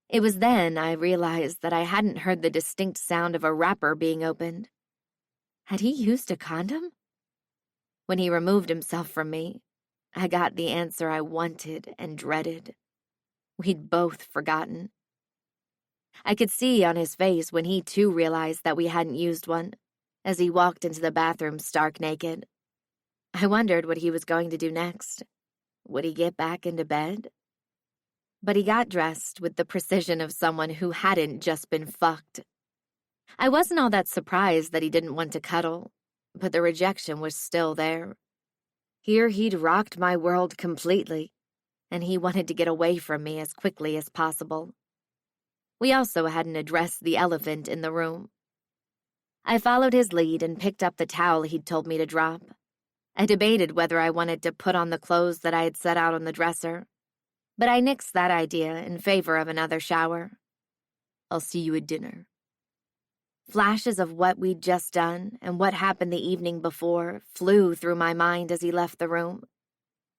It was then I realized that I hadn't heard the distinct sound of a wrapper being opened. Had he used a condom? When he removed himself from me, I got the answer I wanted and dreaded. We'd both forgotten. I could see on his face when he too realized that we hadn't used one, as he walked into the bathroom stark naked. I wondered what he was going to do next. Would he get back into bed? But he got dressed with the precision of someone who hadn't just been fucked. I wasn't all that surprised that he didn't want to cuddle, but the rejection was still there. Here he'd rocked my world completely, and he wanted to get away from me as quickly as possible. We also hadn't addressed the elephant in the room. I followed his lead and picked up the towel he'd told me to drop. I debated whether I wanted to put on the clothes that I had set out on the dresser, but I nixed that idea in favor of another shower. I'll see you at dinner. Flashes of what we'd just done and what happened the evening before flew through my mind as he left the room,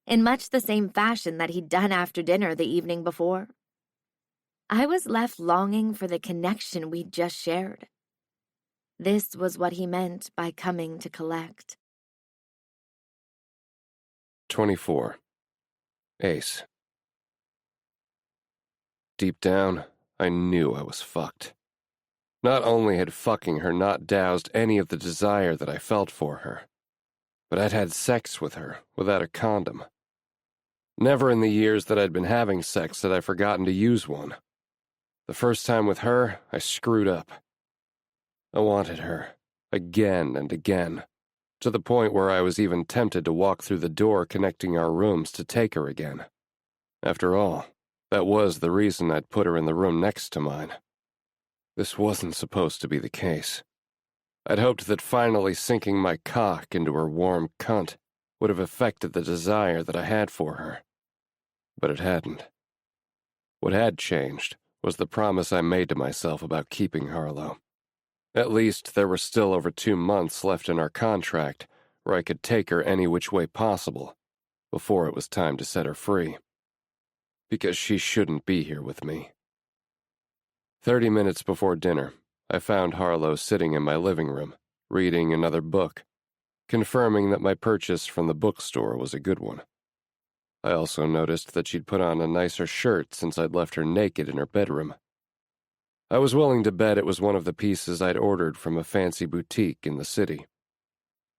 in much the same fashion that he'd done after dinner the evening before. I was left longing for the connection we'd just shared. This was what he meant by coming to collect. 24. Ace. Deep down, I knew I was fucked. Not only had fucking her not doused any of the desire that I felt for her, but I'd had sex with her without a condom. Never in the years that I'd been having sex had I forgotten to use one. The first time with her, I screwed up. I wanted her, again and again, to the point where I was even tempted to walk through the door connecting our rooms to take her again. After all, that was the reason I'd put her in the room next to mine. This wasn't supposed to be the case. I'd hoped that finally sinking my cock into her warm cunt would have affected the desire that I had for her. But it hadn't. What had changed was the promise I made to myself about keeping Harlow. At least there were still over 2 months left in our contract where I could take her any which way possible before it was time to set her free. Because she shouldn't be here with me. 30 minutes before dinner, I found Harlow sitting in my living room, reading another book, confirming that my purchase from the bookstore was a good one. I also noticed that she'd put on a nicer shirt since I'd left her naked in her bedroom. I was willing to bet it was one of the pieces I'd ordered from a fancy boutique in the city.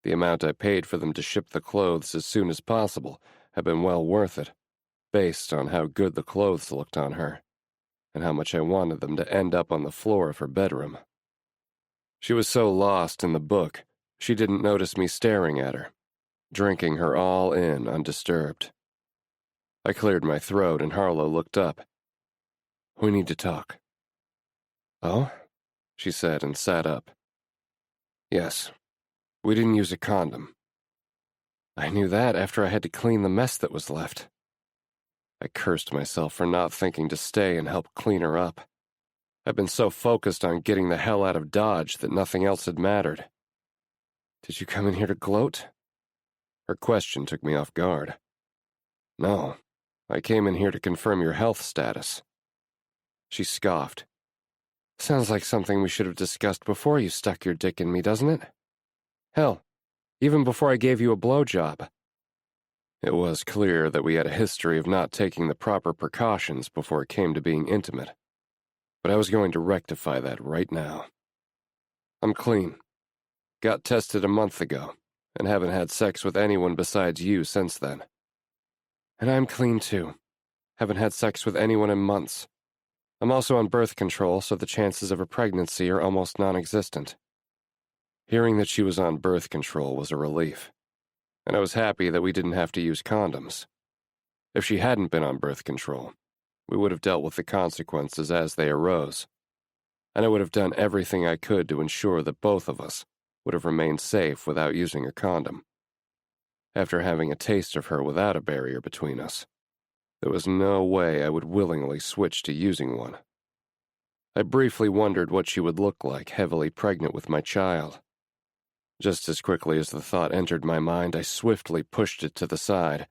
The amount I paid for them to ship the clothes as soon as possible had been well worth it, based on how good the clothes looked on her, and how much I wanted them to end up on the floor of her bedroom. She was so lost in the book, she didn't notice me staring at her, drinking her all in undisturbed. I cleared my throat and Harlow looked up. "We need to talk." "Oh?" she said and sat up. "Yes, we didn't use a condom." I knew that after I had to clean the mess that was left. I cursed myself for not thinking to stay and help clean her up. I'd been so focused on getting the hell out of Dodge that nothing else had mattered. "Did you come in here to gloat?" Her question took me off guard. "No, I came in here to confirm your health status." She scoffed. "Sounds like something we should have discussed before you stuck your dick in me, doesn't it? Hell, even before I gave you a blowjob." It was clear that we had a history of not taking the proper precautions before it came to being intimate, but I was going to rectify that right now. "I'm clean. Got tested a month ago, and haven't had sex with anyone besides you since then." "And I'm clean too. Haven't had sex with anyone in months. I'm also on birth control, so the chances of a pregnancy are almost non-existent." Hearing that she was on birth control was a relief, and I was happy that we didn't have to use condoms. If she hadn't been on birth control, we would have dealt with the consequences as they arose, and I would have done everything I could to ensure that both of us would have remained safe without using a condom. After having a taste of her without a barrier between us, there was no way I would willingly switch to using one. I briefly wondered what she would look like heavily pregnant with my child. Just as quickly as the thought entered my mind, I swiftly pushed it to the side,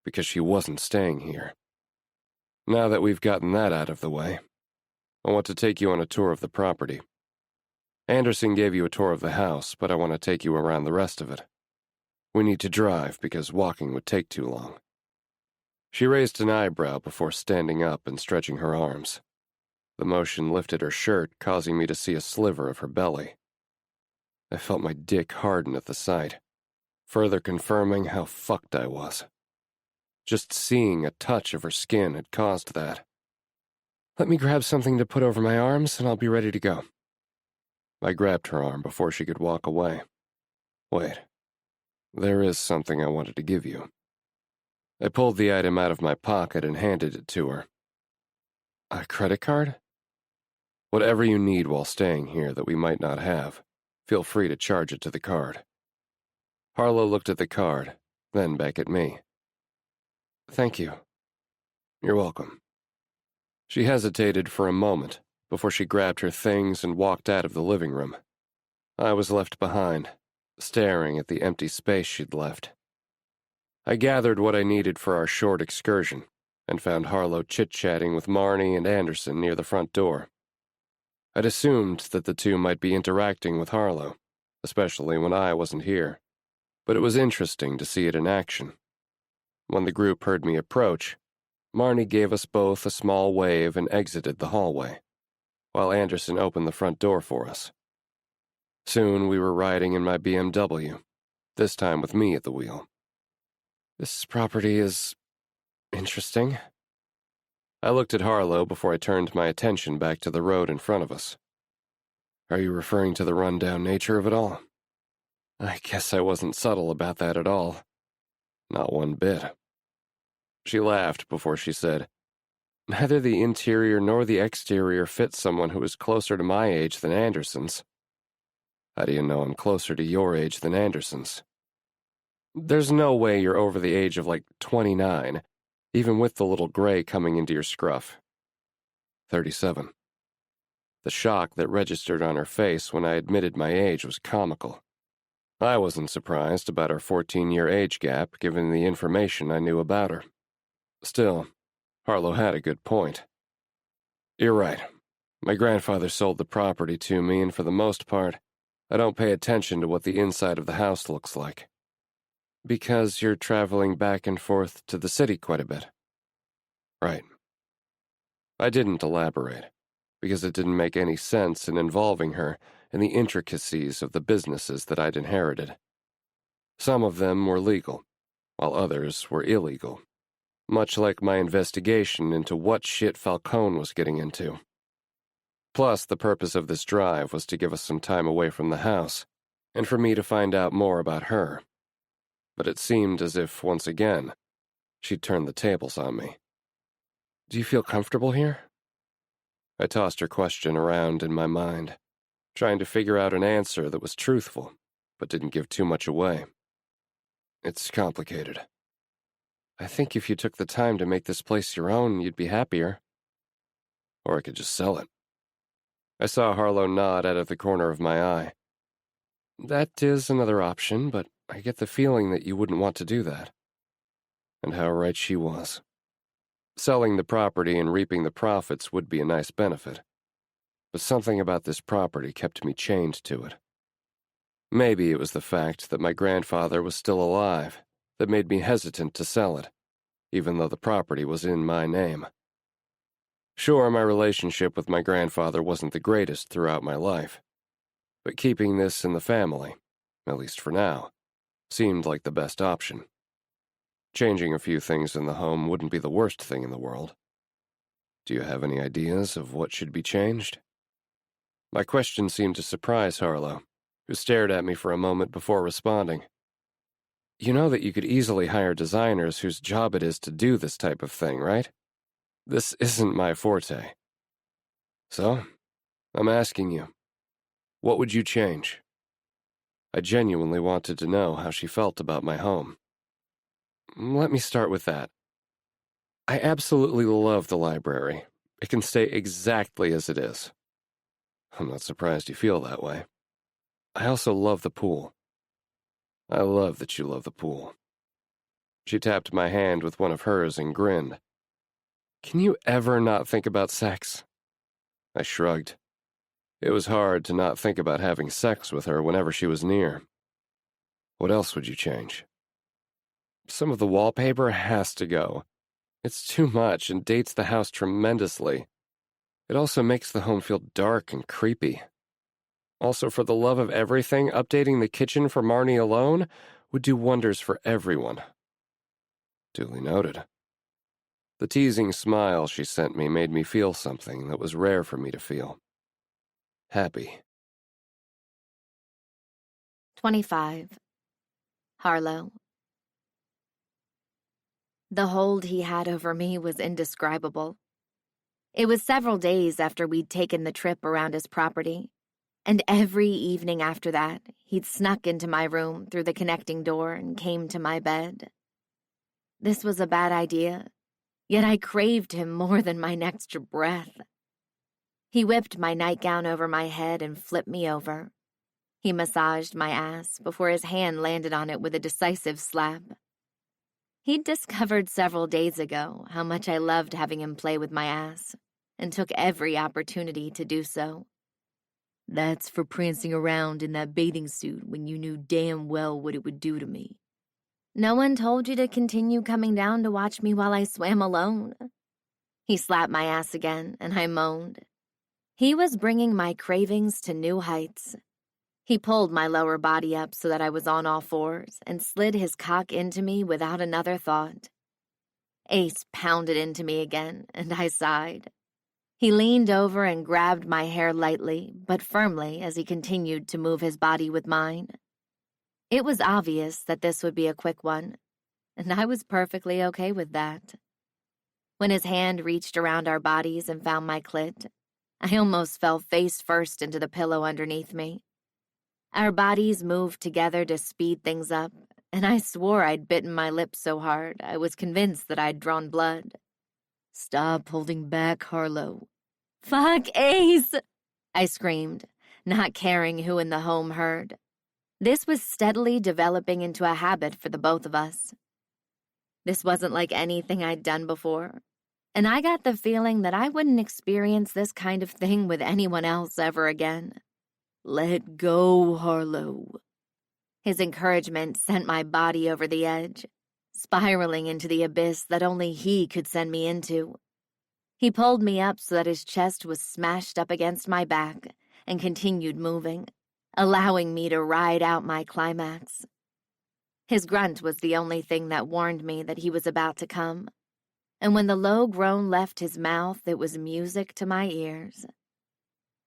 because she wasn't staying here. Now that we've gotten that out of the way, I want to take you on a tour of the property. Anderson gave you a tour of the house, but I want to take you around the rest of it. We need to drive because walking would take too long. She raised an eyebrow before standing up and stretching her arms. The motion lifted her shirt, causing me to see a sliver of her belly. I felt my dick harden at the sight, further confirming how fucked I was. Just seeing a touch of her skin had caused that. "Let me grab something to put over my arms, and I'll be ready to go." I grabbed her arm before she could walk away. "Wait. There is something I wanted to give you." I pulled the item out of my pocket and handed it to her. "A credit card?" "Whatever you need while staying here that we might not have, feel free to charge it to the card." Harlow looked at the card, then back at me. "Thank you." "You're welcome." She hesitated for a moment before she grabbed her things and walked out of the living room. I was left behind, staring at the empty space she'd left. I gathered what I needed for our short excursion and found Harlow chit-chatting with Marnie and Anderson near the front door. I'd assumed that the two might be interacting with Harlow, especially when I wasn't here, but it was interesting to see it in action. When the group heard me approach, Marnie gave us both a small wave and exited the hallway, while Anderson opened the front door for us. Soon we were riding in my BMW, this time with me at the wheel. "This property is interesting." I looked at Harlow before I turned my attention back to the road in front of us. "Are you referring to the run-down nature of it all?" I guess I wasn't subtle about that at all. Not one bit. She laughed before she said, "Neither the interior nor the exterior fits someone who is closer to my age than Anderson's." "How do you know I'm closer to your age than Anderson's?" "There's no way you're over the age of like 29, even with the little gray coming into your scruff." 37. The shock that registered on her face when I admitted my age was comical. I wasn't surprised about our 14-year age gap, given the information I knew about her. Still, Harlow had a good point. "You're right. My grandfather sold the property to me, and for the most part, I don't pay attention to what the inside of the house looks like." "Because you're traveling back and forth to the city quite a bit." "Right." I didn't elaborate, because it didn't make any sense in involving her in the intricacies of the businesses that I'd inherited. Some of them were legal, while others were illegal, much like my investigation into what shit Falcone was getting into. Plus, the purpose of this drive was to give us some time away from the house, and for me to find out more about her. But it seemed as if, once again, she'd turned the tables on me. "Do you feel comfortable here?" I tossed her question around in my mind, trying to figure out an answer that was truthful, but didn't give too much away. "It's complicated. I think if you took the time to make this place your own, you'd be happier. Or I could just sell it." I saw Harlow nod out of the corner of my eye. "That is another option, but I get the feeling that you wouldn't want to do that." And how right she was. Selling the property and reaping the profits would be a nice benefit, but something about this property kept me chained to it. Maybe it was the fact that my grandfather was still alive that made me hesitant to sell it, even though the property was in my name. Sure, my relationship with my grandfather wasn't the greatest throughout my life, but keeping this in the family, at least for now, seemed like the best option. Changing a few things in the home wouldn't be the worst thing in the world. "Do you have any ideas of what should be changed?" My question seemed to surprise Harlow, who stared at me for a moment before responding. "You know that you could easily hire designers whose job it is to do this type of thing, right? This isn't my forte. So, I'm asking you, what would you change?" I genuinely wanted to know how she felt about my home. Let me start with that. I absolutely love the library. It can stay exactly as it is. I'm not surprised you feel that way. I also love the pool. I love that you love the pool. She tapped my hand with one of hers and grinned. Can you ever not think about sex? I shrugged. It was hard to not think about having sex with her whenever she was near. What else would you change? Some of the wallpaper has to go. It's too much and dates the house tremendously. It also makes the home feel dark and creepy. Also, for the love of everything, updating the kitchen for Marnie alone would do wonders for everyone. Duly noted. The teasing smile she sent me made me feel something that was rare for me to feel. Happy. 25. Harlow. The hold he had over me was indescribable. It was several days after we'd taken the trip around his property, and every evening after that, he'd snuck into my room through the connecting door and came to my bed. This was a bad idea, yet I craved him more than my next breath. He whipped my nightgown over my head and flipped me over. He massaged my ass before his hand landed on it with a decisive slap. He'd discovered several days ago how much I loved having him play with my ass, and took every opportunity to do so. That's for prancing around in that bathing suit when you knew damn well what it would do to me. No one told you to continue coming down to watch me while I swam alone. He slapped my ass again, and I moaned. He was bringing my cravings to new heights. He pulled my lower body up so that I was on all fours and slid his cock into me without another thought. Ace pounded into me again, and I sighed. He leaned over and grabbed my hair lightly, but firmly as he continued to move his body with mine. It was obvious that this would be a quick one, and I was perfectly okay with that. When his hand reached around our bodies and found my clit, I almost fell face first into the pillow underneath me. Our bodies moved together to speed things up, and I swore I'd bitten my lips so hard I was convinced that I'd drawn blood. Stop holding back, Harlow. "Fuck Ace!" I screamed, not caring who in the home heard. This was steadily developing into a habit for the both of us. This wasn't like anything I'd done before, and I got the feeling that I wouldn't experience this kind of thing with anyone else ever again. Let go, Harlow. His encouragement sent my body over the edge, spiraling into the abyss that only he could send me into. He pulled me up so that his chest was smashed up against my back and continued moving, allowing me to ride out my climax. His grunt was the only thing that warned me that he was about to come, and when the low groan left his mouth, it was music to my ears.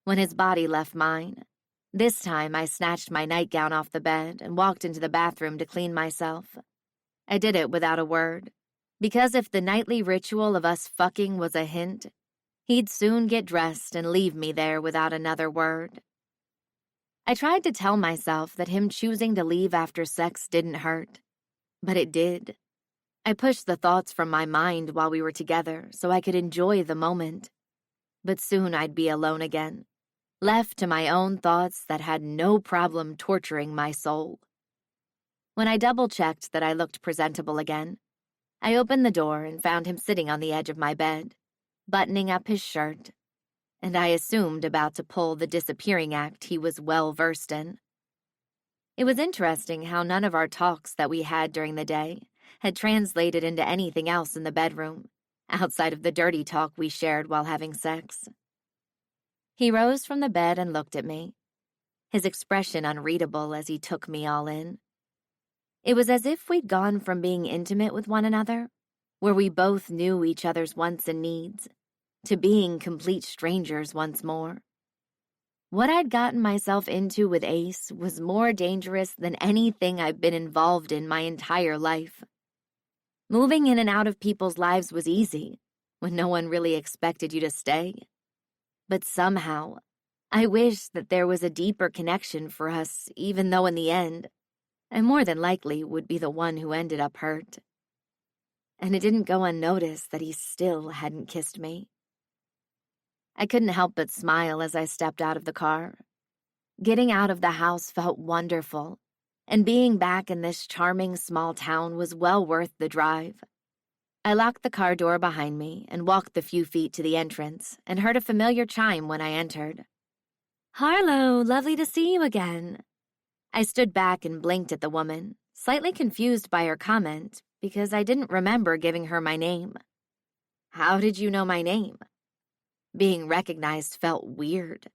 When his body left mine, this time I snatched my nightgown off the bed and walked into the bathroom to clean myself. I did it without a word, because if the nightly ritual of us fucking was a hint, he'd soon get dressed and leave me there without another word. I tried to tell myself that him choosing to leave after sex didn't hurt, but it did. I pushed the thoughts from my mind while we were together so I could enjoy the moment. But soon I'd be alone again, left to my own thoughts that had no problem torturing my soul. When I double-checked that I looked presentable again, I opened the door and found him sitting on the edge of my bed, buttoning up his shirt, and I assumed about to pull the disappearing act he was well versed in. It was interesting how none of our talks that we had during the day had translated into anything else in the bedroom, outside of the dirty talk we shared while having sex. He rose from the bed and looked at me, his expression unreadable as he took me all in. It was as if we'd gone from being intimate with one another, where we both knew each other's wants and needs, to being complete strangers once more. What I'd gotten myself into with Ace was more dangerous than anything I've been involved in my entire life. Moving in and out of people's lives was easy, when no one really expected you to stay. But somehow, I wished that there was a deeper connection for us, even though in the end, I more than likely would be the one who ended up hurt. And it didn't go unnoticed that he still hadn't kissed me. I couldn't help but smile as I stepped out of the car. Getting out of the house felt wonderful, and being back in this charming small town was well worth the drive. I locked the car door behind me and walked the few feet to the entrance and heard a familiar chime when I entered. "Harlow, lovely to see you again." I stood back and blinked at the woman, slightly confused by her comment because I didn't remember giving her my name. "How did you know my name?" Being recognized felt weird.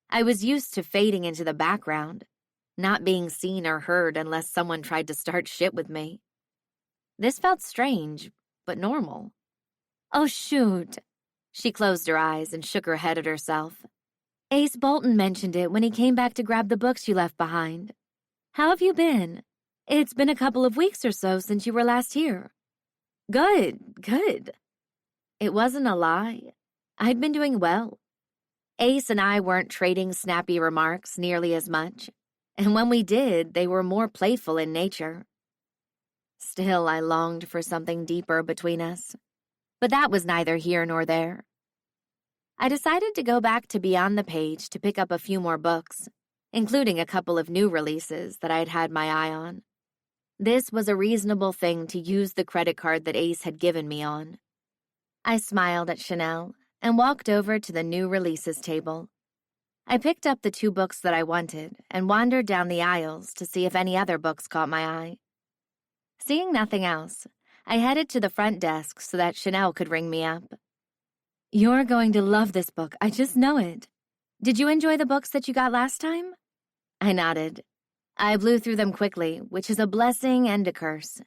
I was used to fading into the background, not being seen or heard unless someone tried to start shit with me. This felt strange, but normal. Oh, shoot. She closed her eyes and shook her head at herself. Ace Bolton mentioned it when he came back to grab the books you left behind. How have you been? It's been a couple of weeks or so since you were last here. Good. It wasn't a lie. I'd been doing well. Ace and I weren't trading snappy remarks nearly as much, and when we did, they were more playful in nature. Still, I longed for something deeper between us, but that was neither here nor there. I decided to go back to Beyond the Page to pick up a few more books, including a couple of new releases that I'd had my eye on. This was a reasonable thing to use the credit card that Ace had given me on. I smiled at Chanel and walked over to the new releases table. I picked up the 2 books that I wanted and wandered down the aisles to see if any other books caught my eye. Seeing nothing else, I headed to the front desk so that Chanel could ring me up. You're going to love this book, I just know it. Did you enjoy the books that you got last time? I nodded. I blew through them quickly, which is a blessing and a curse.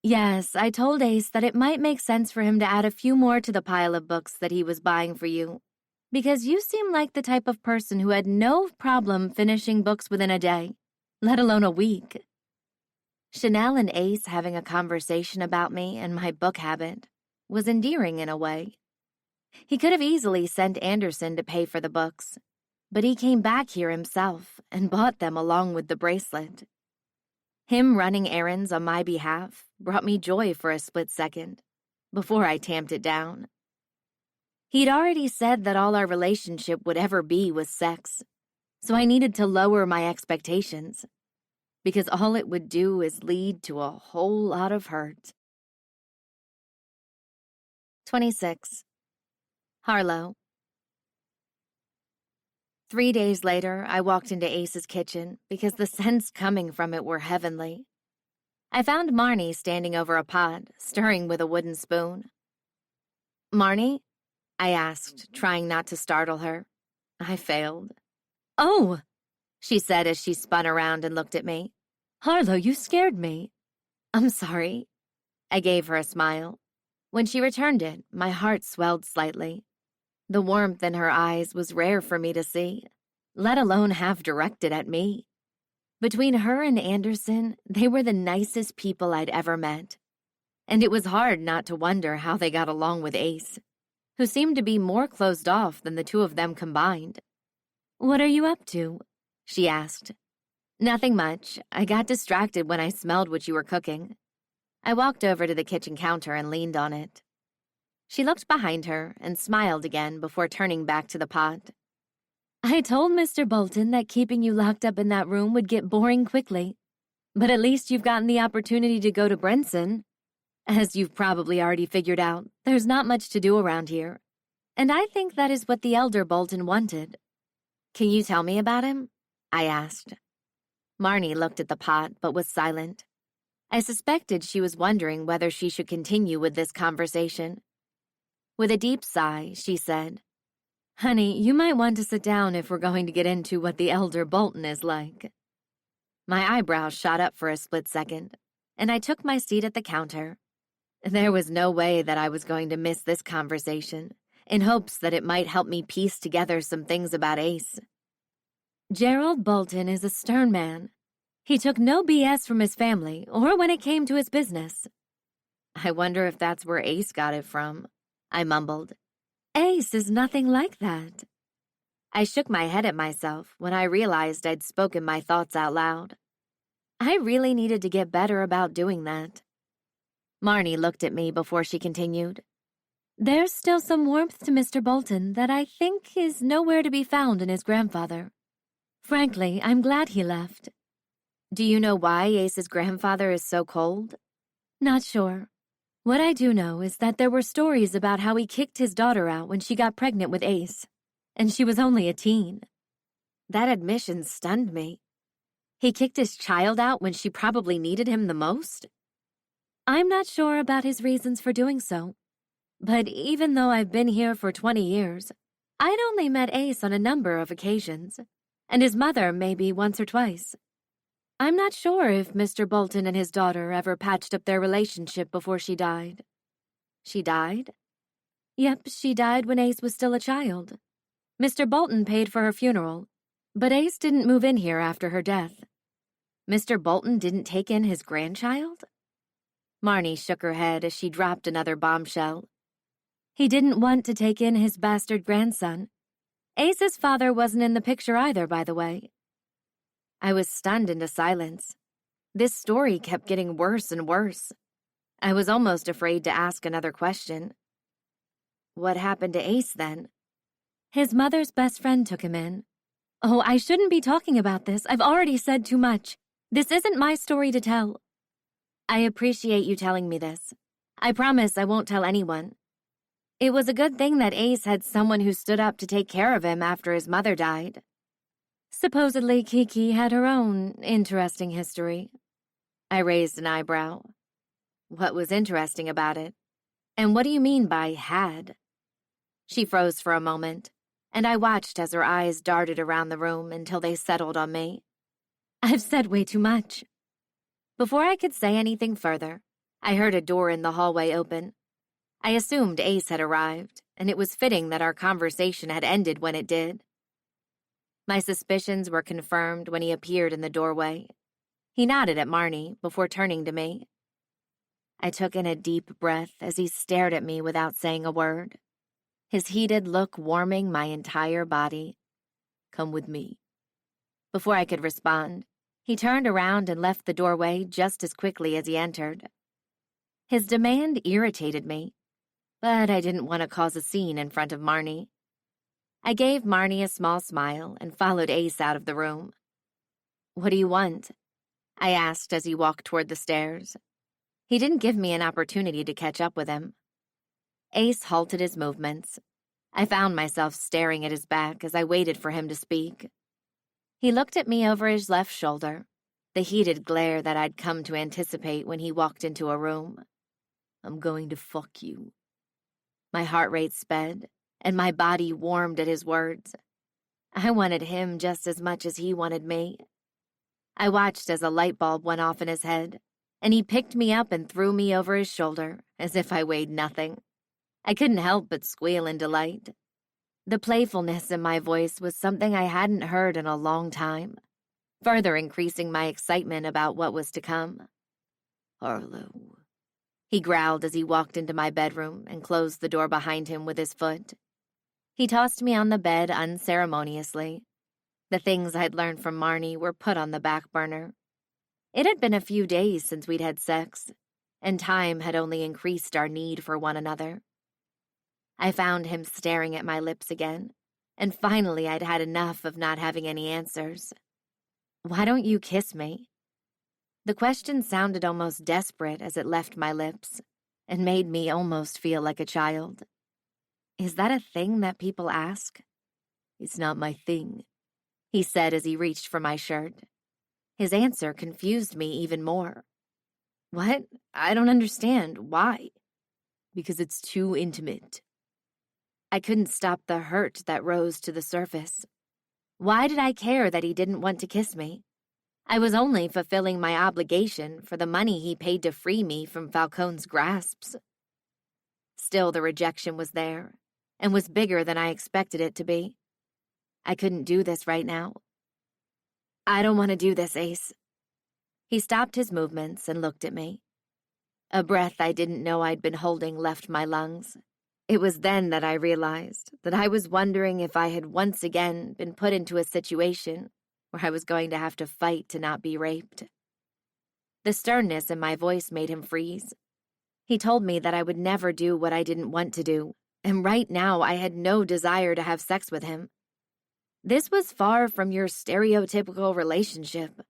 Yes, I told Ace that it might make sense for him to add a few more to the pile of books that he was buying for you, because you seem like the type of person who had no problem finishing books within a day, let alone a week. Chanel and Ace having a conversation about me and my book habit was endearing in a way. He could have easily sent Anderson to pay for the books, but he came back here himself and bought them along with the bracelet. Him running errands on my behalf brought me joy for a split second, before I tamped it down. He'd already said that all our relationship would ever be was sex, so I needed to lower my expectations, because all it would do is lead to a whole lot of hurt. 26. Harlow. 3 days later, I walked into Ace's kitchen because the scents coming from it were heavenly. I found Marnie standing over a pot, stirring with a wooden spoon. Marnie? I asked, trying not to startle her. I failed. Oh, she said as she spun around and looked at me. Harlow, you scared me. I'm sorry. I gave her a smile. When she returned it, my heart swelled slightly. The warmth in her eyes was rare for me to see, let alone have directed at me. Between her and Anderson, they were the nicest people I'd ever met. And it was hard not to wonder how they got along with Ace, who seemed to be more closed off than the 2 of them combined. What are you up to? She asked. Nothing much. I got distracted when I smelled what you were cooking. I walked over to the kitchen counter and leaned on it. She looked behind her and smiled again before turning back to the pot. I told Mr. Bolton that keeping you locked up in that room would get boring quickly, but at least you've gotten the opportunity to go to Brenson. As you've probably already figured out, there's not much to do around here, and I think that is what the elder Bolton wanted. Can you tell me about him? I asked. Marnie looked at the pot but was silent. I suspected she was wondering whether she should continue with this conversation. With a deep sigh, she said, Honey, you might want to sit down if we're going to get into what the elder Bolton is like. My eyebrows shot up for a split second, and I took my seat at the counter. There was no way that I was going to miss this conversation, in hopes that it might help me piece together some things about Ace. Gerald Bolton is a stern man. He took no BS from his family or when it came to his business. I wonder if that's where Ace got it from. I mumbled. Ace is nothing like that. I shook my head at myself when I realized I'd spoken my thoughts out loud. I really needed to get better about doing that. Marnie looked at me before she continued. There's still some warmth to Mr. Bolton that I think is nowhere to be found in his grandfather. Frankly, I'm glad he left. Do you know why Ace's grandfather is so cold? Not sure. What I do know is that there were stories about how he kicked his daughter out when she got pregnant with Ace, and she was only a teen. That admission stunned me. He kicked his child out when she probably needed him the most? I'm not sure about his reasons for doing so, But even though I've been here for 20 years, I'd only met Ace on a number of occasions, and his mother maybe once or twice. I'm not sure if Mr. Bolton and his daughter ever patched up their relationship before she died. She died? Yep, she died when Ace was still a child. Mr. Bolton paid for her funeral, but Ace didn't move in here after her death. Mr. Bolton didn't take in his grandchild? Marnie shook her head as she dropped another bombshell. He didn't want to take in his bastard grandson. Ace's father wasn't in the picture either, by the way. I was stunned into silence. This story kept getting worse and worse. I was almost afraid to ask another question. What happened to Ace, then? His mother's best friend took him in. Oh, I shouldn't be talking about this. I've already said too much. This isn't my story to tell. I appreciate you telling me this. I promise I won't tell anyone. It was a good thing that Ace had someone who stood up to take care of him after his mother died. Supposedly, Kiki had her own interesting history. I raised an eyebrow. What was interesting about it? And what do you mean by had? She froze for a moment, and I watched as her eyes darted around the room until they settled on me. I've said way too much. Before I could say anything further, I heard a door in the hallway open. I assumed Ace had arrived, and it was fitting that our conversation had ended when it did. My suspicions were confirmed when he appeared in the doorway. He nodded at Marnie before turning to me. I took in a deep breath as he stared at me without saying a word, his heated look warming my entire body. Come with me. Before I could respond, he turned around and left the doorway just as quickly as he entered. His demand irritated me, but I didn't want to cause a scene in front of Marnie. I gave Marnie a small smile and followed Ace out of the room. What do you want? I asked as he walked toward the stairs. He didn't give me an opportunity to catch up with him. Ace halted his movements. I found myself staring at his back as I waited for him to speak. He looked at me over his left shoulder, the heated glare that I'd come to anticipate when he walked into a room. I'm going to fuck you. My heart rate sped, and my body warmed at his words. I wanted him just as much as he wanted me. I watched as a light bulb went off in his head, and he picked me up and threw me over his shoulder as if I weighed nothing. I couldn't help but squeal in delight. The playfulness in my voice was something I hadn't heard in a long time, further increasing my excitement about what was to come. Harlow, he growled as he walked into my bedroom and closed the door behind him with his foot. He tossed me on the bed unceremoniously. The things I'd learned from Marnie were put on the back burner. It had been a few days since we'd had sex, and time had only increased our need for one another. I found him staring at my lips again, and finally I'd had enough of not having any answers. Why don't you kiss me? The question sounded almost desperate as it left my lips, and made me almost feel like a child. Is that a thing that people ask? It's not my thing, he said as he reached for my shirt. His answer confused me even more. What? I don't understand. Why? Because it's too intimate. I couldn't stop the hurt that rose to the surface. Why did I care that he didn't want to kiss me? I was only fulfilling my obligation for the money he paid to free me from Falcone's grasps. Still, the rejection was there, and was bigger than I expected it to be. I couldn't do this right now. I don't want to do this, Ace. He stopped his movements and looked at me. A breath I didn't know I'd been holding left my lungs. It was then that I realized that I was wondering if I had once again been put into a situation where I was going to have to fight to not be raped. The sternness in my voice made him freeze. He told me that I would never do what I didn't want to do, and right now I had no desire to have sex with him. This was far from your stereotypical relationship,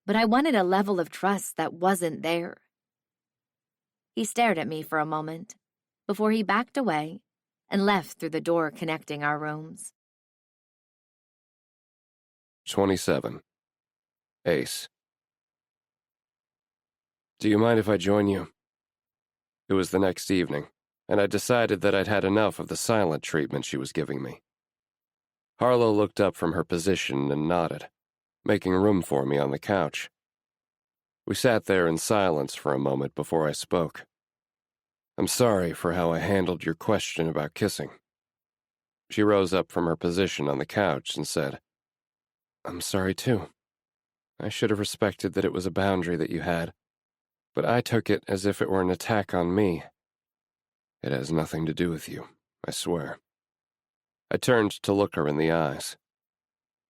but I wanted a level of trust that wasn't there. He stared at me for a moment, before he backed away and left through the door connecting our rooms. 27. Ace. Do you mind if I join you? It was the next evening. and I decided that I'd had enough of the silent treatment she was giving me. Harlow looked up from her position and nodded, making room for me on the couch. We sat there in silence for a moment before I spoke. "I'm sorry for how I handled your question about kissing." She rose up from her position on the couch and said, "I'm sorry too. I should have respected that it was a boundary that you had, but I took it as if it were an attack on me. It has nothing to do with you, I swear." I turned to look her in the eyes.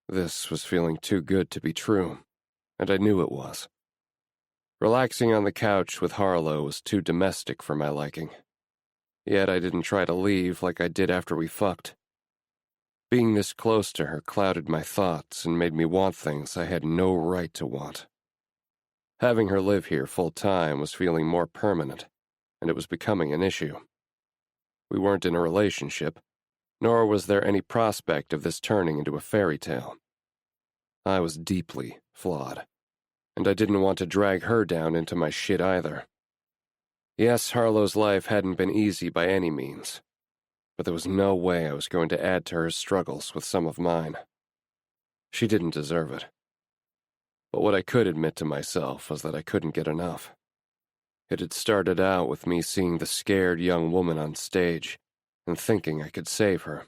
This was feeling too good to be true, and I knew it was. Relaxing on the couch with Harlow was too domestic for my liking. Yet I didn't try to leave like I did after we fucked. Being this close to her clouded my thoughts and made me want things I had no right to want. Having her live here full-time was feeling more permanent, and it was becoming an issue. We weren't in a relationship, nor was there any prospect of this turning into a fairy tale. I was deeply flawed, and I didn't want to drag her down into my shit either. Yes, Harlow's life hadn't been easy by any means, but there was no way I was going to add to her struggles with some of mine. She didn't deserve it. But what I could admit to myself was that I couldn't get enough. It had started out with me seeing the scared young woman on stage and thinking I could save her.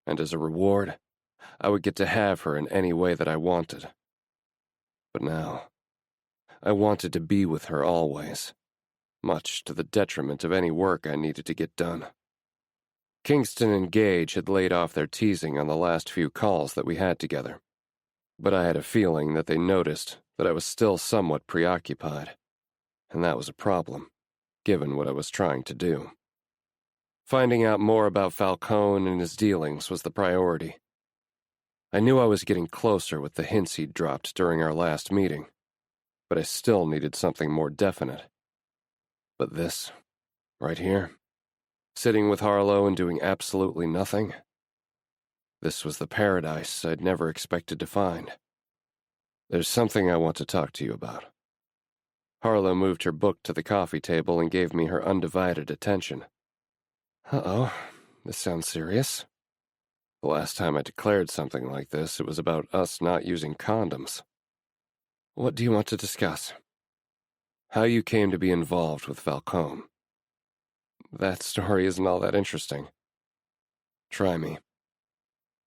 And as a reward, I would get to have her in any way that I wanted. But now, I wanted to be with her always, much to the detriment of any work I needed to get done. Kingston and Gage had laid off their teasing on the last few calls that we had together, but I had a feeling that they noticed that I was still somewhat preoccupied, and that was a problem, given what I was trying to do. Finding out more about Falcone and his dealings was the priority. I knew I was getting closer with the hints he'd dropped during our last meeting, but I still needed something more definite. But this, right here, sitting with Harlow and doing absolutely nothing, this was the paradise I'd never expected to find. "There's something I want to talk to you about." Harlow moved her book to the coffee table and gave me her undivided attention. Uh-oh, this sounds serious. The last time I declared something like this, it was about us not using condoms. "What do you want to discuss?" "How you came to be involved with Falcone." "That story isn't all that interesting." "Try me."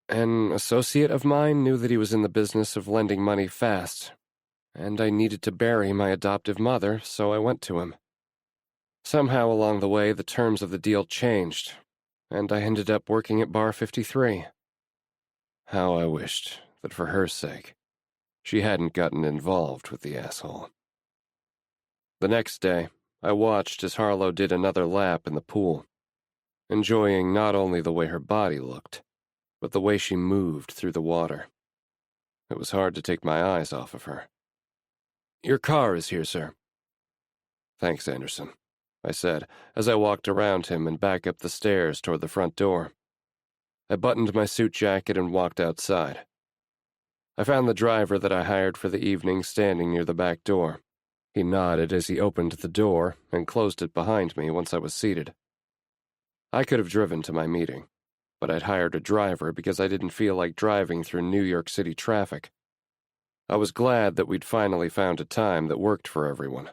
"An associate of mine knew that he was in the business of lending money fast, and I needed to bury my adoptive mother, so I went to him. Somehow along the way, the terms of the deal changed, and I ended up working at Bar 53. How I wished that for her sake, she hadn't gotten involved with the asshole. The next day, I watched as Harlow did another lap in the pool, enjoying not only the way her body looked, but the way she moved through the water. It was hard to take my eyes off of her. "Your car is here, sir." "Thanks, Anderson," I said, as I walked around him and back up the stairs toward the front door. I buttoned my suit jacket and walked outside. I found the driver that I hired for the evening standing near the back door. He nodded as he opened the door and closed it behind me once I was seated. I could have driven to my meeting, but I'd hired a driver because I didn't feel like driving through New York City traffic. I was glad that we'd finally found a time that worked for everyone,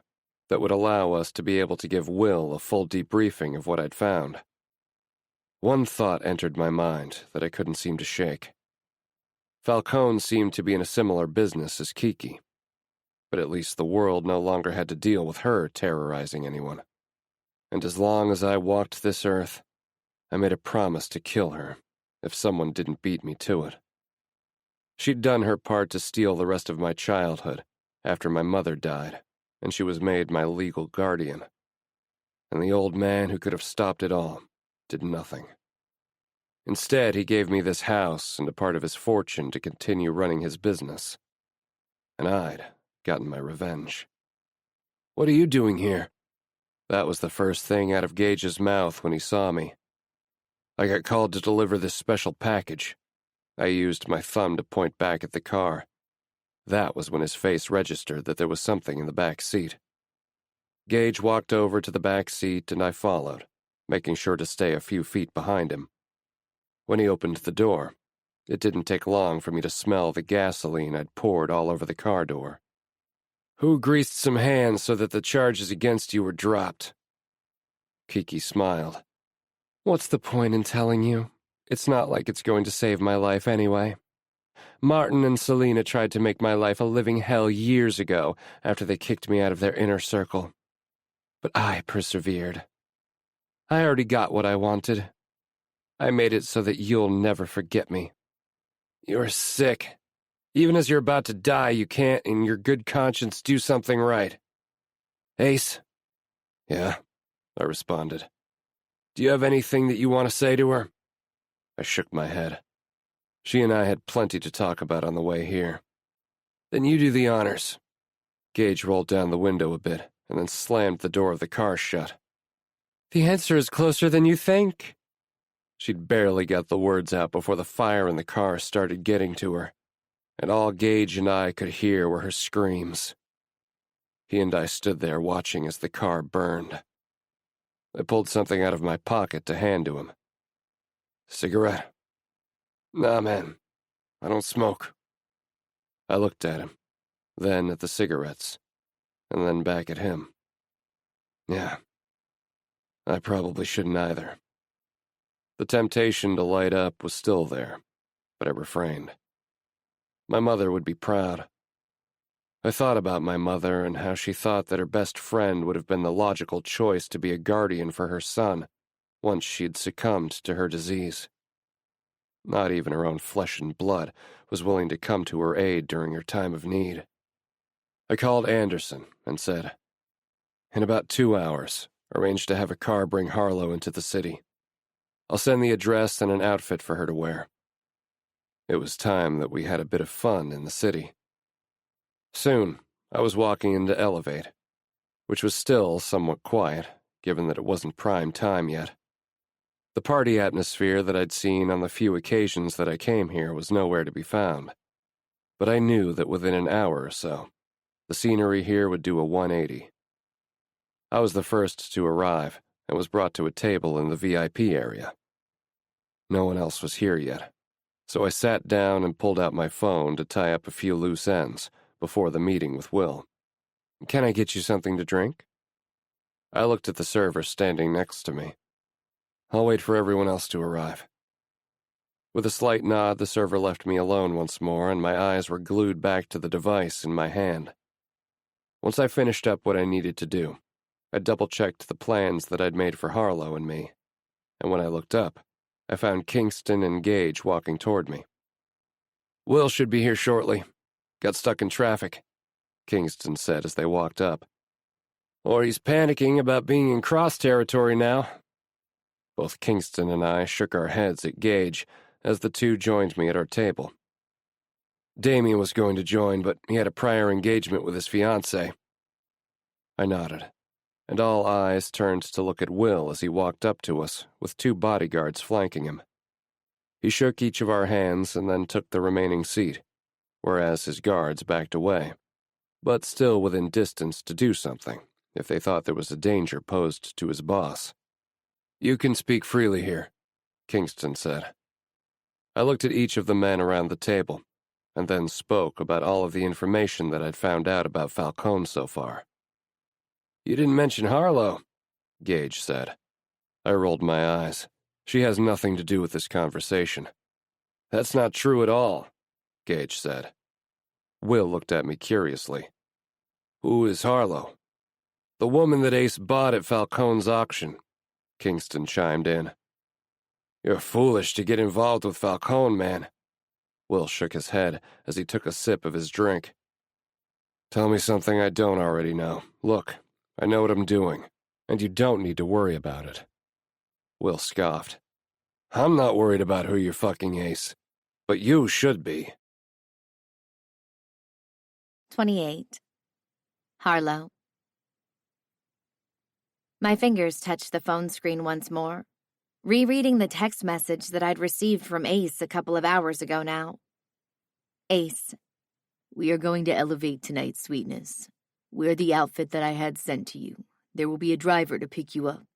that would allow us to be able to give Will a full debriefing of what I'd found. One thought entered my mind that I couldn't seem to shake. Falcone seemed to be in a similar business as Kiki, but at least the world no longer had to deal with her terrorizing anyone. And as long as I walked this earth, I made a promise to kill her if someone didn't beat me to it. She'd done her part to steal the rest of my childhood after my mother died, and she was made my legal guardian. And the old man who could have stopped it all did nothing. Instead, he gave me this house and a part of his fortune to continue running his business. And I'd gotten my revenge. "What are you doing here?" That was the first thing out of Gage's mouth when he saw me. "I got called to deliver this special package." I used my thumb to point back at the car. That was when his face registered that there was something in the back seat. Gage walked over to the back seat and I followed, making sure to stay a few feet behind him. When he opened the door, it didn't take long for me to smell the gasoline I'd poured all over the car door. "Who greased some hands so that the charges against you were dropped?" Kiki smiled. "What's the point in telling you? It's not like it's going to save my life anyway. Martin and Selena tried to make my life a living hell years ago after they kicked me out of their inner circle. But I persevered. I already got what I wanted. I made it so that you'll never forget me. You're sick. Even as you're about to die, you can't, in your good conscience, do something right. Ace?" "Yeah," I responded. "Do you have anything that you want to say to her?" I shook my head. She and I had plenty to talk about on the way here. "Then you do the honors." Gage rolled down the window a bit and then slammed the door of the car shut. "The answer is closer than you think." She'd barely got the words out before the fire in the car started getting to her, and all Gage and I could hear were her screams. He and I stood there watching as the car burned. I pulled something out of my pocket to hand to him. "Cigarette?" "Nah, man. I don't smoke." I looked at him, then at the cigarettes, and then back at him. Yeah, I probably shouldn't either. The temptation to light up was still there, but I refrained. My mother would be proud. I thought about my mother and how she thought that her best friend would have been the logical choice to be a guardian for her son once she'd succumbed to her disease. Not even her own flesh and blood was willing to come to her aid during her time of need. I called Anderson and said, "In about 2 hours, arrange to have a car bring Harlow into the city. I'll send the address and an outfit for her to wear." It was time that we had a bit of fun in the city. Soon, I was walking into Elevate, which was still somewhat quiet, given that it wasn't prime time yet. The party atmosphere that I'd seen on the few occasions that I came here was nowhere to be found. But I knew that within an hour or so, the scenery here would do a 180. I was the first to arrive and was brought to a table in the VIP area. No one else was here yet, so I sat down and pulled out my phone to tie up a few loose ends before the meeting with Will. "Can I get you something to drink?" I looked at the server standing next to me. "I'll wait for everyone else to arrive." With a slight nod, the server left me alone once more, and my eyes were glued back to the device in my hand. Once I finished up what I needed to do, I double-checked the plans that I'd made for Harlow and me, and when I looked up, I found Kingston and Gage walking toward me. "Will should be here shortly. Got stuck in traffic," Kingston said as they walked up. "Or he's panicking about being in cross territory now." Both Kingston and I shook our heads at Gage as the two joined me at our table. Damien was going to join, but he had a prior engagement with his fiancée. I nodded, and all eyes turned to look at Will as he walked up to us, with 2 bodyguards flanking him. He shook each of our hands and then took the remaining seat, whereas his guards backed away, but still within distance to do something if they thought there was a danger posed to his boss. "You can speak freely here," Kingston said. I looked at each of the men around the table, and then spoke about all of the information that I'd found out about Falcone so far. "You didn't mention Harlow," Gage said. I rolled my eyes. "She has nothing to do with this conversation." "That's not true at all," Gage said. Will looked at me curiously. "Who is Harlow?" "The woman that Ace bought at Falcone's auction," Kingston chimed in. "You're foolish to get involved with Falcone, man." Will shook his head as he took a sip of his drink. "Tell me something I don't already know. Look, I know what I'm doing, and you don't need to worry about it." Will scoffed. "I'm not worried about who you're fucking, Ace, but you should be." 28. Harlow. My fingers touched the phone screen once more, rereading the text message that I'd received from Ace a couple of hours ago now. Ace. "We are going to Elevate tonight, sweetness. Wear the outfit that I had sent to you. There will be a driver to pick you up."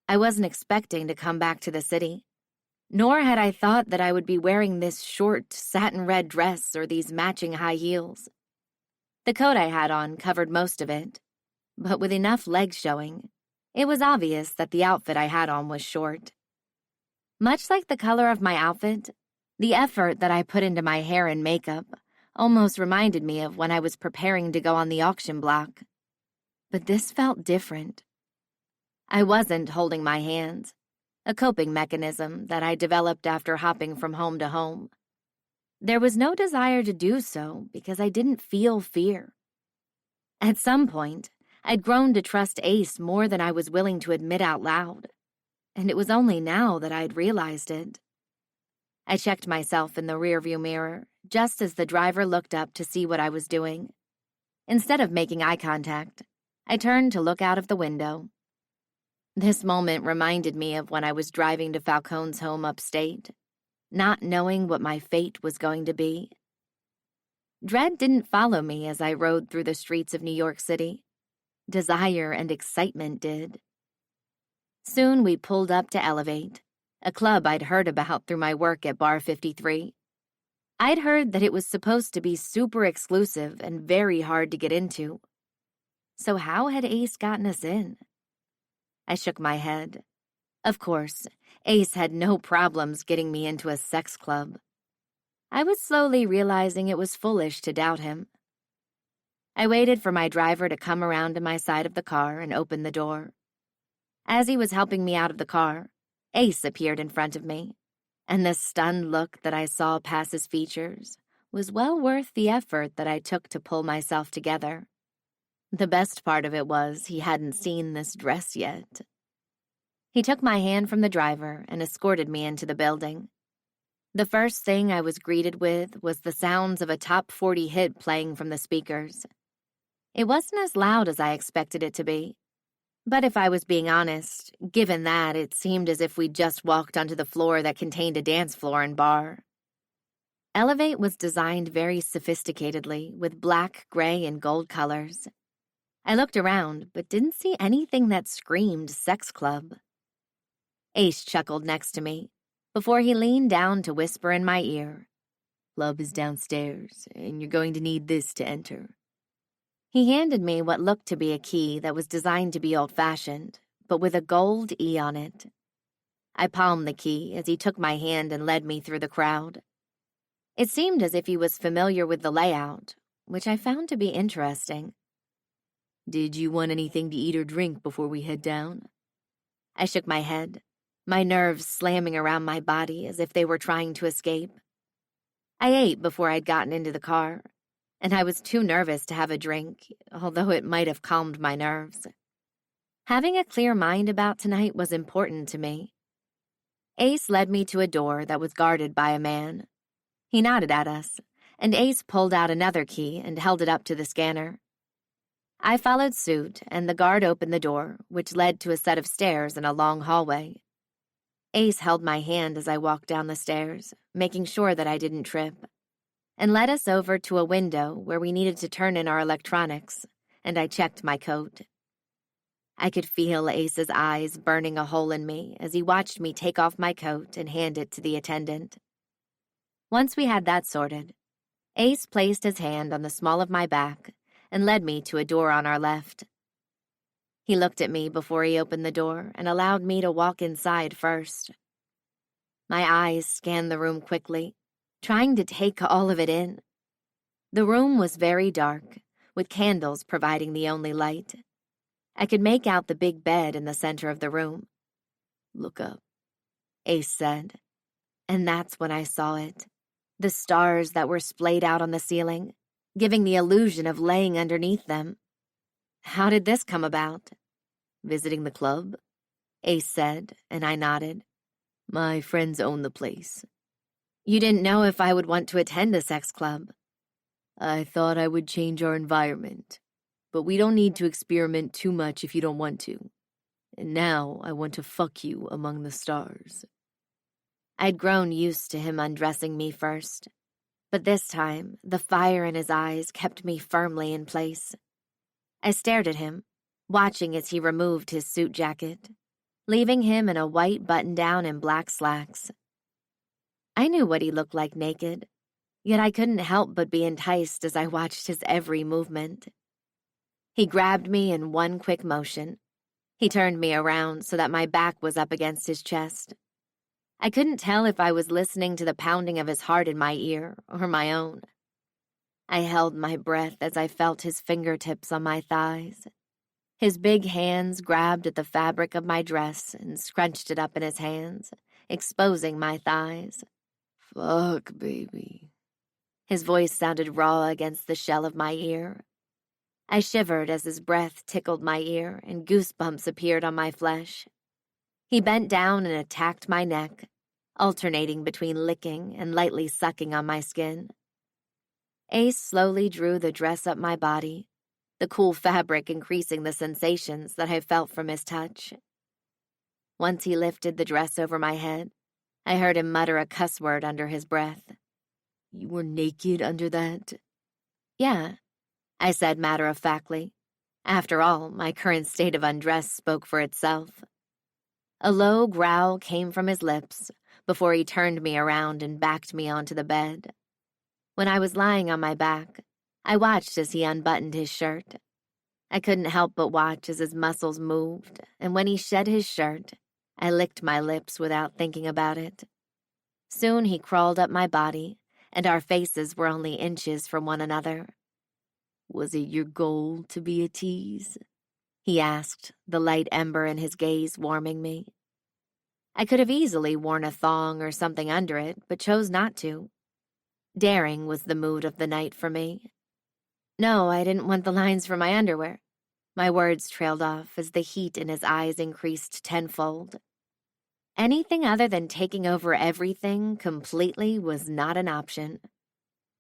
I wasn't expecting to come back to the city, nor had I thought that I would be wearing this short satin red dress or these matching high heels. The coat I had on covered most of it, but with enough legs showing, it was obvious that the outfit I had on was short. Much like the color of my outfit, the effort that I put into my hair and makeup almost reminded me of when I was preparing to go on the auction block. But this felt different. I wasn't holding my hands, a coping mechanism that I developed after hopping from home to home. There was no desire to do so because I didn't feel fear. At some point, I'd grown to trust Ace more than I was willing to admit out loud, and it was only now that I'd realized it. I checked myself in the rearview mirror just as the driver looked up to see what I was doing. Instead of making eye contact, I turned to look out of the window. This moment reminded me of when I was driving to Falcone's home upstate, not knowing what my fate was going to be. Dread didn't follow me as I rode through the streets of New York City. Desire and excitement did. Soon we pulled up to Elevate, a club I'd heard about through my work at Bar 53. I'd heard that it was supposed to be super exclusive and very hard to get into. So how had Ace gotten us in? I shook my head. Of course, Ace had no problems getting me into a sex club. I was slowly realizing it was foolish to doubt him. I waited for my driver to come around to my side of the car and open the door. As he was helping me out of the car, Ace appeared in front of me, and the stunned look that I saw pass his features was well worth the effort that I took to pull myself together. The best part of it was he hadn't seen this dress yet. He took my hand from the driver and escorted me into the building. The first thing I was greeted with was the sounds of a top 40 hit playing from the speakers. It wasn't as loud as I expected it to be, but if I was being honest, given that, it seemed as if we'd just walked onto the floor that contained a dance floor and bar. Elevate was designed very sophisticatedly with black, gray, and gold colors. I looked around, but didn't see anything that screamed sex club. Ace chuckled next to me, before he leaned down to whisper in my ear, "Club is downstairs, and you're going to need this to enter." He handed me what looked to be a key that was designed to be old-fashioned, but with a gold E on it. I palmed the key as he took my hand and led me through the crowd. It seemed as if he was familiar with the layout, which I found to be interesting. "Did you want anything to eat or drink before we head down?" I shook my head, my nerves slamming around my body as if they were trying to escape. I ate before I'd gotten into the car, and I was too nervous to have a drink, although it might have calmed my nerves. Having a clear mind about tonight was important to me. Ace led me to a door that was guarded by a man. He nodded at us, and Ace pulled out another key and held it up to the scanner. I followed suit, and the guard opened the door, which led to a set of stairs and a long hallway. Ace held my hand as I walked down the stairs, making sure that I didn't trip, and led us over to a window where we needed to turn in our electronics, and I checked my coat. I could feel Ace's eyes burning a hole in me as he watched me take off my coat and hand it to the attendant. Once we had that sorted, Ace placed his hand on the small of my back and led me to a door on our left. He looked at me before he opened the door and allowed me to walk inside first. My eyes scanned the room quickly, trying to take all of it in. The room was very dark, with candles providing the only light. I could make out the big bed in the center of the room. "Look up," Ace said, and that's when I saw it. The stars that were splayed out on the ceiling, giving the illusion of laying underneath them. How did this come about? "Visiting the club?" Ace said, and I nodded. "My friends own the place." You didn't know if I would want to attend a sex club. "I thought I would change our environment, but we don't need to experiment too much if you don't want to. And now I want to fuck you among the stars." I'd grown used to him undressing me first, but this time the fire in his eyes kept me firmly in place. I stared at him, watching as he removed his suit jacket, leaving him in a white button-down and black slacks. I knew what he looked like naked, yet I couldn't help but be enticed as I watched his every movement. He grabbed me in one quick motion. He turned me around so that my back was up against his chest. I couldn't tell if I was listening to the pounding of his heart in my ear or my own. I held my breath as I felt his fingertips on my thighs. His big hands grabbed at the fabric of my dress and scrunched it up in his hands, exposing my thighs. "Fuck, baby." His voice sounded raw against the shell of my ear. I shivered as his breath tickled my ear and goosebumps appeared on my flesh. He bent down and attacked my neck, alternating between licking and lightly sucking on my skin. Ace slowly drew the dress up my body, the cool fabric increasing the sensations that I felt from his touch. Once he lifted the dress over my head, I heard him mutter a cuss word under his breath. "You were naked under that?" "Yeah," I said matter-of-factly. After all, my current state of undress spoke for itself. A low growl came from his lips before he turned me around and backed me onto the bed. When I was lying on my back, I watched as he unbuttoned his shirt. I couldn't help but watch as his muscles moved, and when he shed his shirt, I licked my lips without thinking about it. Soon he crawled up my body, and our faces were only inches from one another. "Was it your goal to be a tease?" he asked, the light ember in his gaze warming me. I could have easily worn a thong or something under it, but chose not to. Daring was the mood of the night for me. "No, I didn't want the lines for my underwear." My words trailed off as the heat in his eyes increased tenfold. Anything other than taking over everything completely was not an option.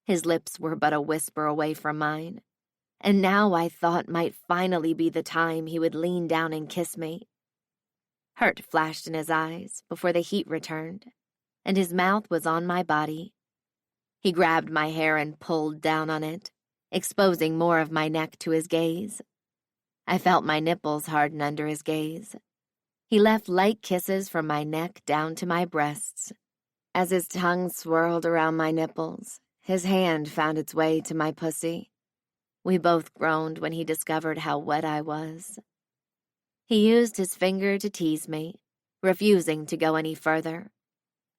His lips were but a whisper away from mine, and now I thought might finally be the time he would lean down and kiss me. Hurt flashed in his eyes before the heat returned, and his mouth was on my body. He grabbed my hair and pulled down on it, exposing more of my neck to his gaze. I felt my nipples harden under his gaze. He left light kisses from my neck down to my breasts. As his tongue swirled around my nipples, his hand found its way to my pussy. We both groaned when he discovered how wet I was. He used his finger to tease me, refusing to go any further.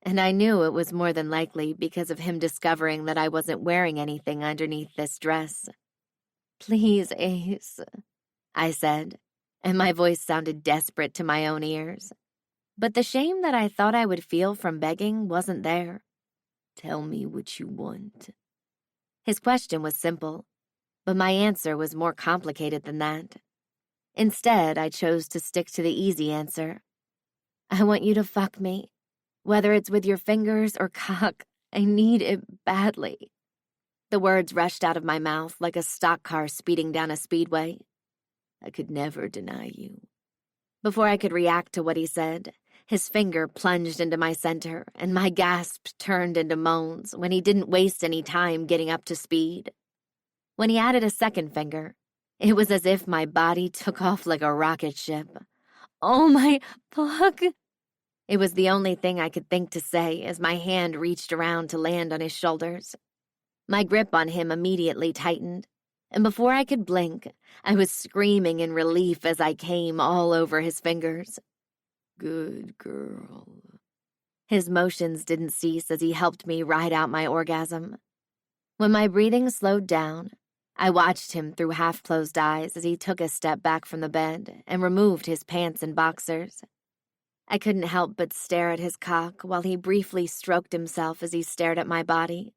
And I knew it was more than likely because of him discovering that I wasn't wearing anything underneath this dress. "Please, Ace," I said, and my voice sounded desperate to my own ears. But the shame that I thought I would feel from begging wasn't there. "Tell me what you want." His question was simple, but my answer was more complicated than that. Instead, I chose to stick to the easy answer. "I want you to fuck me. Whether it's with your fingers or cock, I need it badly." The words rushed out of my mouth like a stock car speeding down a speedway. "I could never deny you." Before I could react to what he said, his finger plunged into my center, and my gasps turned into moans when he didn't waste any time getting up to speed. When he added a second finger, it was as if my body took off like a rocket ship. "Oh my fuck!" It was the only thing I could think to say as my hand reached around to land on his shoulders. My grip on him immediately tightened, and before I could blink, I was screaming in relief as I came all over his fingers. "Good girl." His motions didn't cease as he helped me ride out my orgasm. When my breathing slowed down, I watched him through half-closed eyes as he took a step back from the bed and removed his pants and boxers. I couldn't help but stare at his cock while he briefly stroked himself as he stared at my body.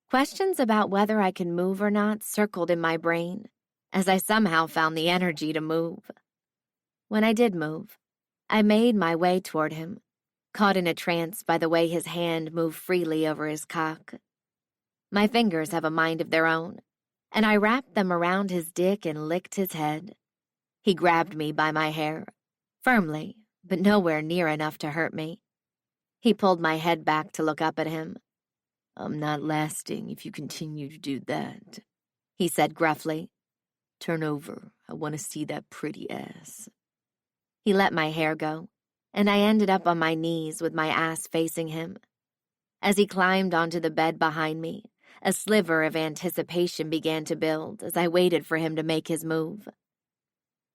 Questions about whether I could move or not circled in my brain, as I somehow found the energy to move. When I did move, I made my way toward him, caught in a trance by the way his hand moved freely over his cock. My fingers have a mind of their own, and I wrapped them around his dick and licked his head. He grabbed me by my hair, firmly, but nowhere near enough to hurt me. He pulled my head back to look up at him. "I'm not lasting if you continue to do that," he said gruffly. "Turn over. I want to see that pretty ass." He let my hair go, and I ended up on my knees with my ass facing him. As he climbed onto the bed behind me, a sliver of anticipation began to build as I waited for him to make his move.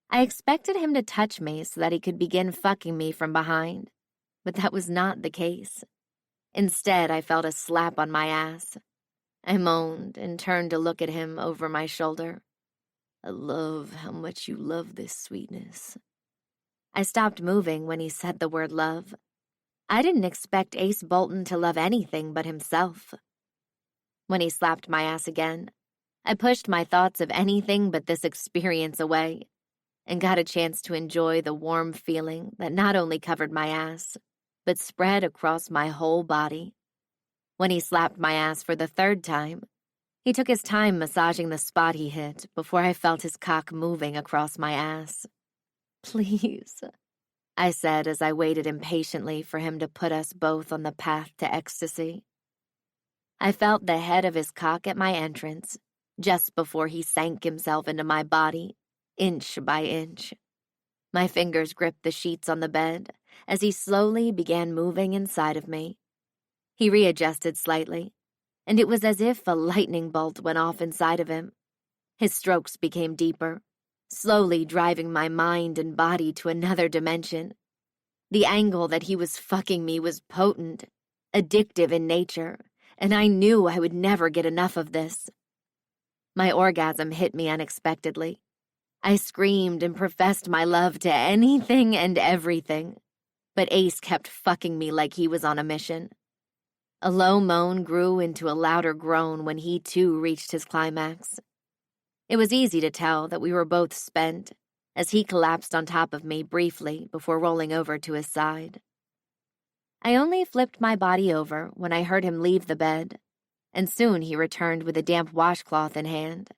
I expected him to touch me so that he could begin fucking me from behind, but that was not the case. Instead, I felt a slap on my ass. I moaned and turned to look at him over my shoulder. I love how much you love this sweetness. I stopped moving when he said the word love. I didn't expect Ace Bolton to love anything but himself. When he slapped my ass again, I pushed my thoughts of anything but this experience away and got a chance to enjoy the warm feeling that not only covered my ass, but spread across my whole body. When he slapped my ass for the third time, he took his time massaging the spot he hit before I felt his cock moving across my ass. Please, I said as I waited impatiently for him to put us both on the path to ecstasy. I felt the head of his cock at my entrance, just before he sank himself into my body, inch by inch. My fingers gripped the sheets on the bed as he slowly began moving inside of me. He readjusted slightly, and it was as if a lightning bolt went off inside of him. His strokes became deeper, slowly driving my mind and body to another dimension. The angle that he was fucking me was potent, addictive in nature, and I knew I would never get enough of this. My orgasm hit me unexpectedly. I screamed and professed my love to anything and everything, but Ace kept fucking me like he was on a mission. A low moan grew into a louder groan when he too reached his climax. It was easy to tell that we were both spent, as he collapsed on top of me briefly before rolling over to his side. I only flipped my body over when I heard him leave the bed, and soon he returned with a damp washcloth in hand.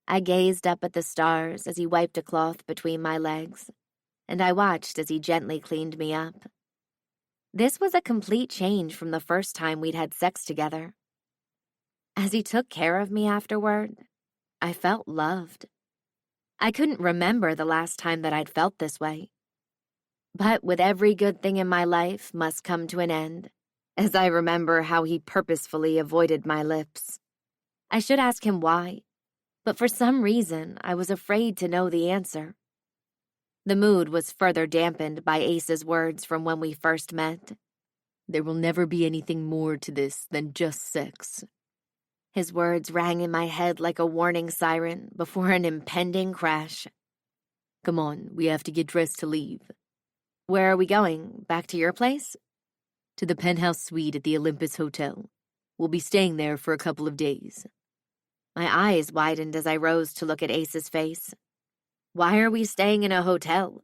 I gazed up at the stars as he wiped a cloth between my legs, and I watched as he gently cleaned me up. This was a complete change from the first time we'd had sex together. As he took care of me afterward, I felt loved. I couldn't remember the last time that I'd felt this way. But with every good thing in my life must come to an end, as I remember how he purposefully avoided my lips. I should ask him why, but for some reason I was afraid to know the answer. The mood was further dampened by Ace's words from when we first met. There will never be anything more to this than just sex. His words rang in my head like a warning siren before an impending crash. Come on, we have to get dressed to leave. Where are we going? Back to your place? To the penthouse suite at the Olympus Hotel. We'll be staying there for a couple of days. My eyes widened as I rose to look at Ace's face. Why are we staying in a hotel?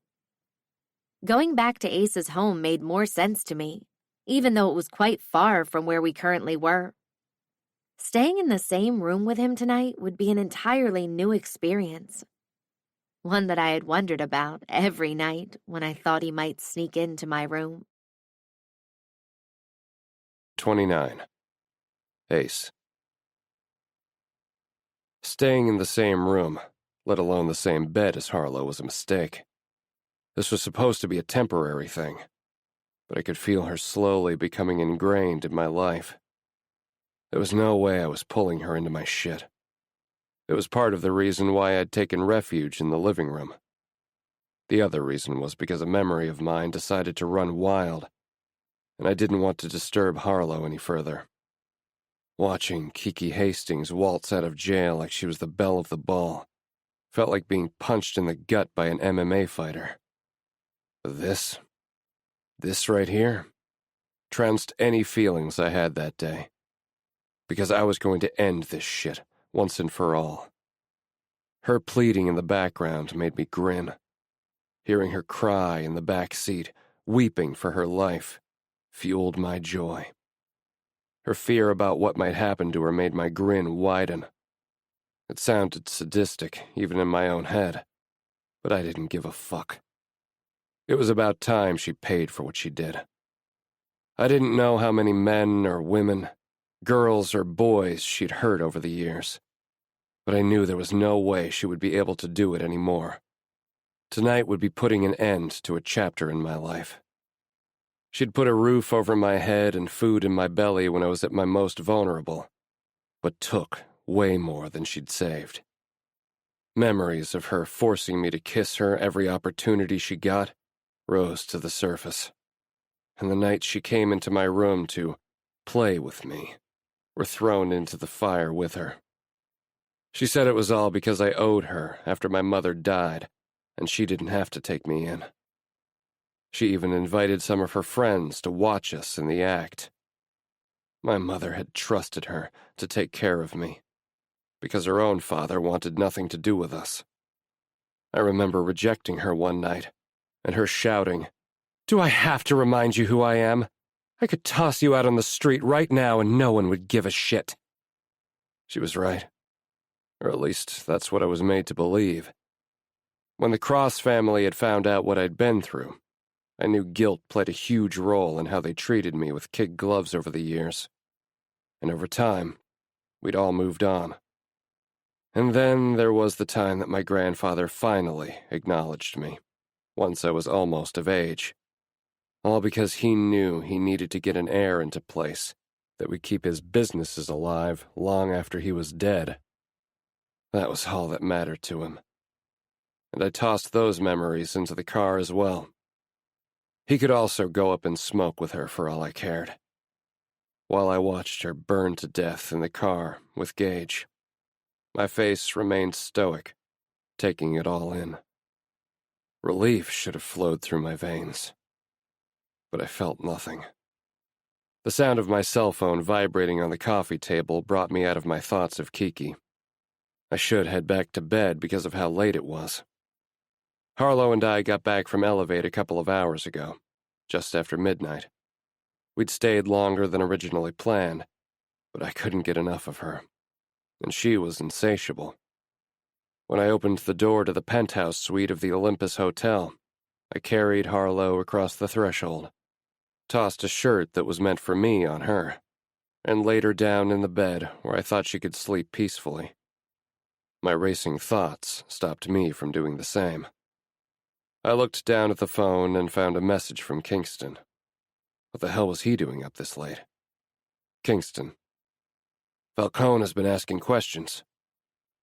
Going back to Ace's home made more sense to me, even though it was quite far from where we currently were. Staying in the same room with him tonight would be an entirely new experience. One that I had wondered about every night when I thought he might sneak into my room. 29. Ace. Staying in the same room, let alone the same bed as Harlow, was a mistake. This was supposed to be a temporary thing, but I could feel her slowly becoming ingrained in my life. There was no way I was pulling her into my shit. It was part of the reason why I'd taken refuge in the living room. The other reason was because a memory of mine decided to run wild, and I didn't want to disturb Harlow any further. Watching Kiki Hastings waltz out of jail like she was the belle of the ball felt like being punched in the gut by an MMA fighter. This right here, trounced any feelings I had that day. Because I was going to end this shit once and for all. Her pleading in the background made me grin. Hearing her cry in the back seat, weeping for her life, fueled my joy. Her fear about what might happen to her made my grin widen. It sounded sadistic, even in my own head, but I didn't give a fuck. It was about time she paid for what she did. I didn't know how many men or women, girls or boys she'd hurt over the years, but I knew there was no way she would be able to do it anymore. Tonight would be putting an end to a chapter in my life. She'd put a roof over my head and food in my belly when I was at my most vulnerable, but took way more than she'd saved. Memories of her forcing me to kiss her every opportunity she got rose to the surface, and the nights she came into my room to play with me were thrown into the fire with her. She said it was all because I owed her after my mother died, and she didn't have to take me in. She even invited some of her friends to watch us in the act. My mother had trusted her to take care of me, because her own father wanted nothing to do with us. I remember rejecting her one night, and her shouting, "Do I have to remind you who I am? I could toss you out on the street right now and no one would give a shit." She was right. Or at least that's what I was made to believe. When the Cross family had found out what I'd been through, I knew guilt played a huge role in how they treated me with kid gloves over the years. And over time, we'd all moved on. And then there was the time that my grandfather finally acknowledged me, once I was almost of age. All because he knew he needed to get an heir into place that would keep his businesses alive long after he was dead. That was all that mattered to him. And I tossed those memories into the car as well. He could also go up and smoke with her for all I cared, while I watched her burn to death in the car with Gage. My face remained stoic, taking it all in. Relief should have flowed through my veins, but I felt nothing. The sound of my cell phone vibrating on the coffee table brought me out of my thoughts of Kiki. I should head back to bed because of how late it was. Harlow and I got back from Elevate a couple of hours ago, just after midnight. We'd stayed longer than originally planned, but I couldn't get enough of her, and she was insatiable. When I opened the door to the penthouse suite of the Olympus Hotel, I carried Harlow across the threshold, tossed a shirt that was meant for me on her, and laid her down in the bed where I thought she could sleep peacefully. My racing thoughts stopped me from doing the same. I looked down at the phone and found a message from Kingston. What the hell was he doing up this late? Kingston. Falcone has been asking questions.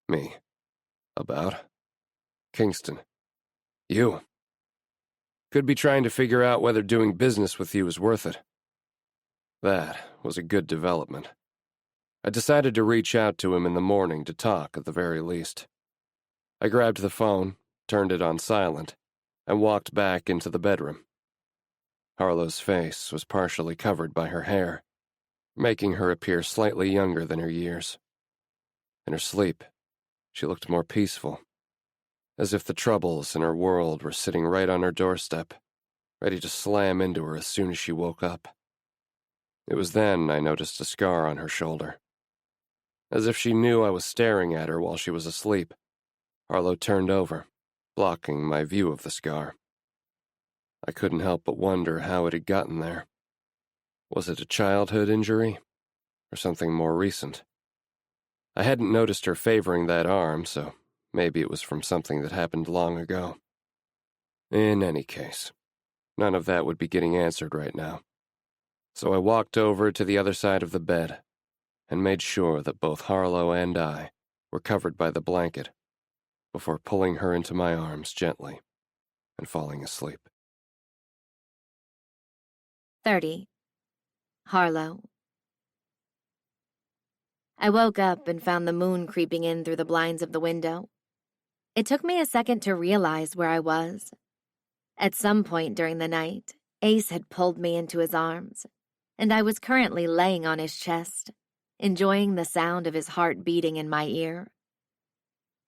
Me. About? Kingston. You. Could be trying to figure out whether doing business with you is worth it. That was a good development. I decided to reach out to him in the morning to talk at the very least. I grabbed the phone, turned it on silent, and walked back into the bedroom. Harlow's face was partially covered by her hair, making her appear slightly younger than her years. In her sleep, she looked more peaceful, as if the troubles in her world were sitting right on her doorstep, ready to slam into her as soon as she woke up. It was then I noticed a scar on her shoulder. As if she knew I was staring at her while she was asleep, Harlow turned over, blocking my view of the scar. I couldn't help but wonder how it had gotten there. Was it a childhood injury, or something more recent? I hadn't noticed her favoring that arm, so maybe it was from something that happened long ago. In any case, none of that would be getting answered right now. So I walked over to the other side of the bed and made sure that both Harlow and I were covered by the blanket before pulling her into my arms gently and falling asleep. 30. Harlow. I woke up and found the moon creeping in through the blinds of the window. It took me a second to realize where I was. At some point during the night, Ace had pulled me into his arms, and I was currently laying on his chest, enjoying the sound of his heart beating in my ear.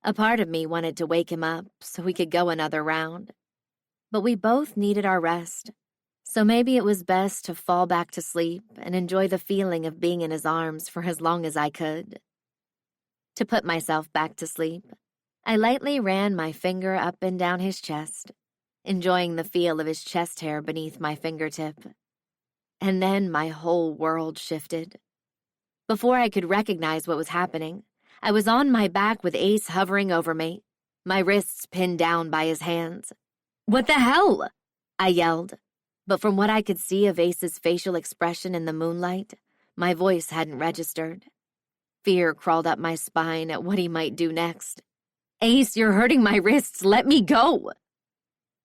A part of me wanted to wake him up so we could go another round, but we both needed our rest, so maybe it was best to fall back to sleep and enjoy the feeling of being in his arms for as long as I could. To put myself back to sleep, I lightly ran my finger up and down his chest, enjoying the feel of his chest hair beneath my fingertip. And then my whole world shifted. Before I could recognize what was happening, I was on my back with Ace hovering over me, my wrists pinned down by his hands. "What the hell?" I yelled, but from what I could see of Ace's facial expression in the moonlight, my voice hadn't registered. Fear crawled up my spine at what he might do next. "Ace, you're hurting my wrists. Let me go."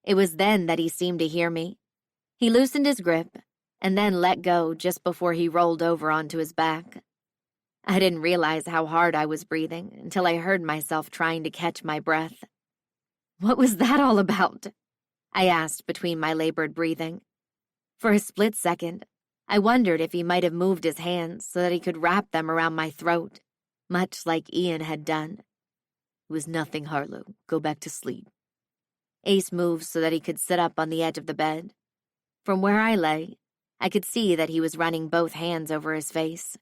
It was then that he seemed to hear me. He loosened his grip and then let go just before he rolled over onto his back. I didn't realize how hard I was breathing until I heard myself trying to catch my breath. "What was that all about?" I asked between my labored breathing. For a split second, I wondered if he might have moved his hands so that he could wrap them around my throat, much like Ian had done. "It was nothing, Harlow. Go back to sleep." Ace moved so that he could sit up on the edge of the bed. From where I lay, I could see that he was running both hands over his face.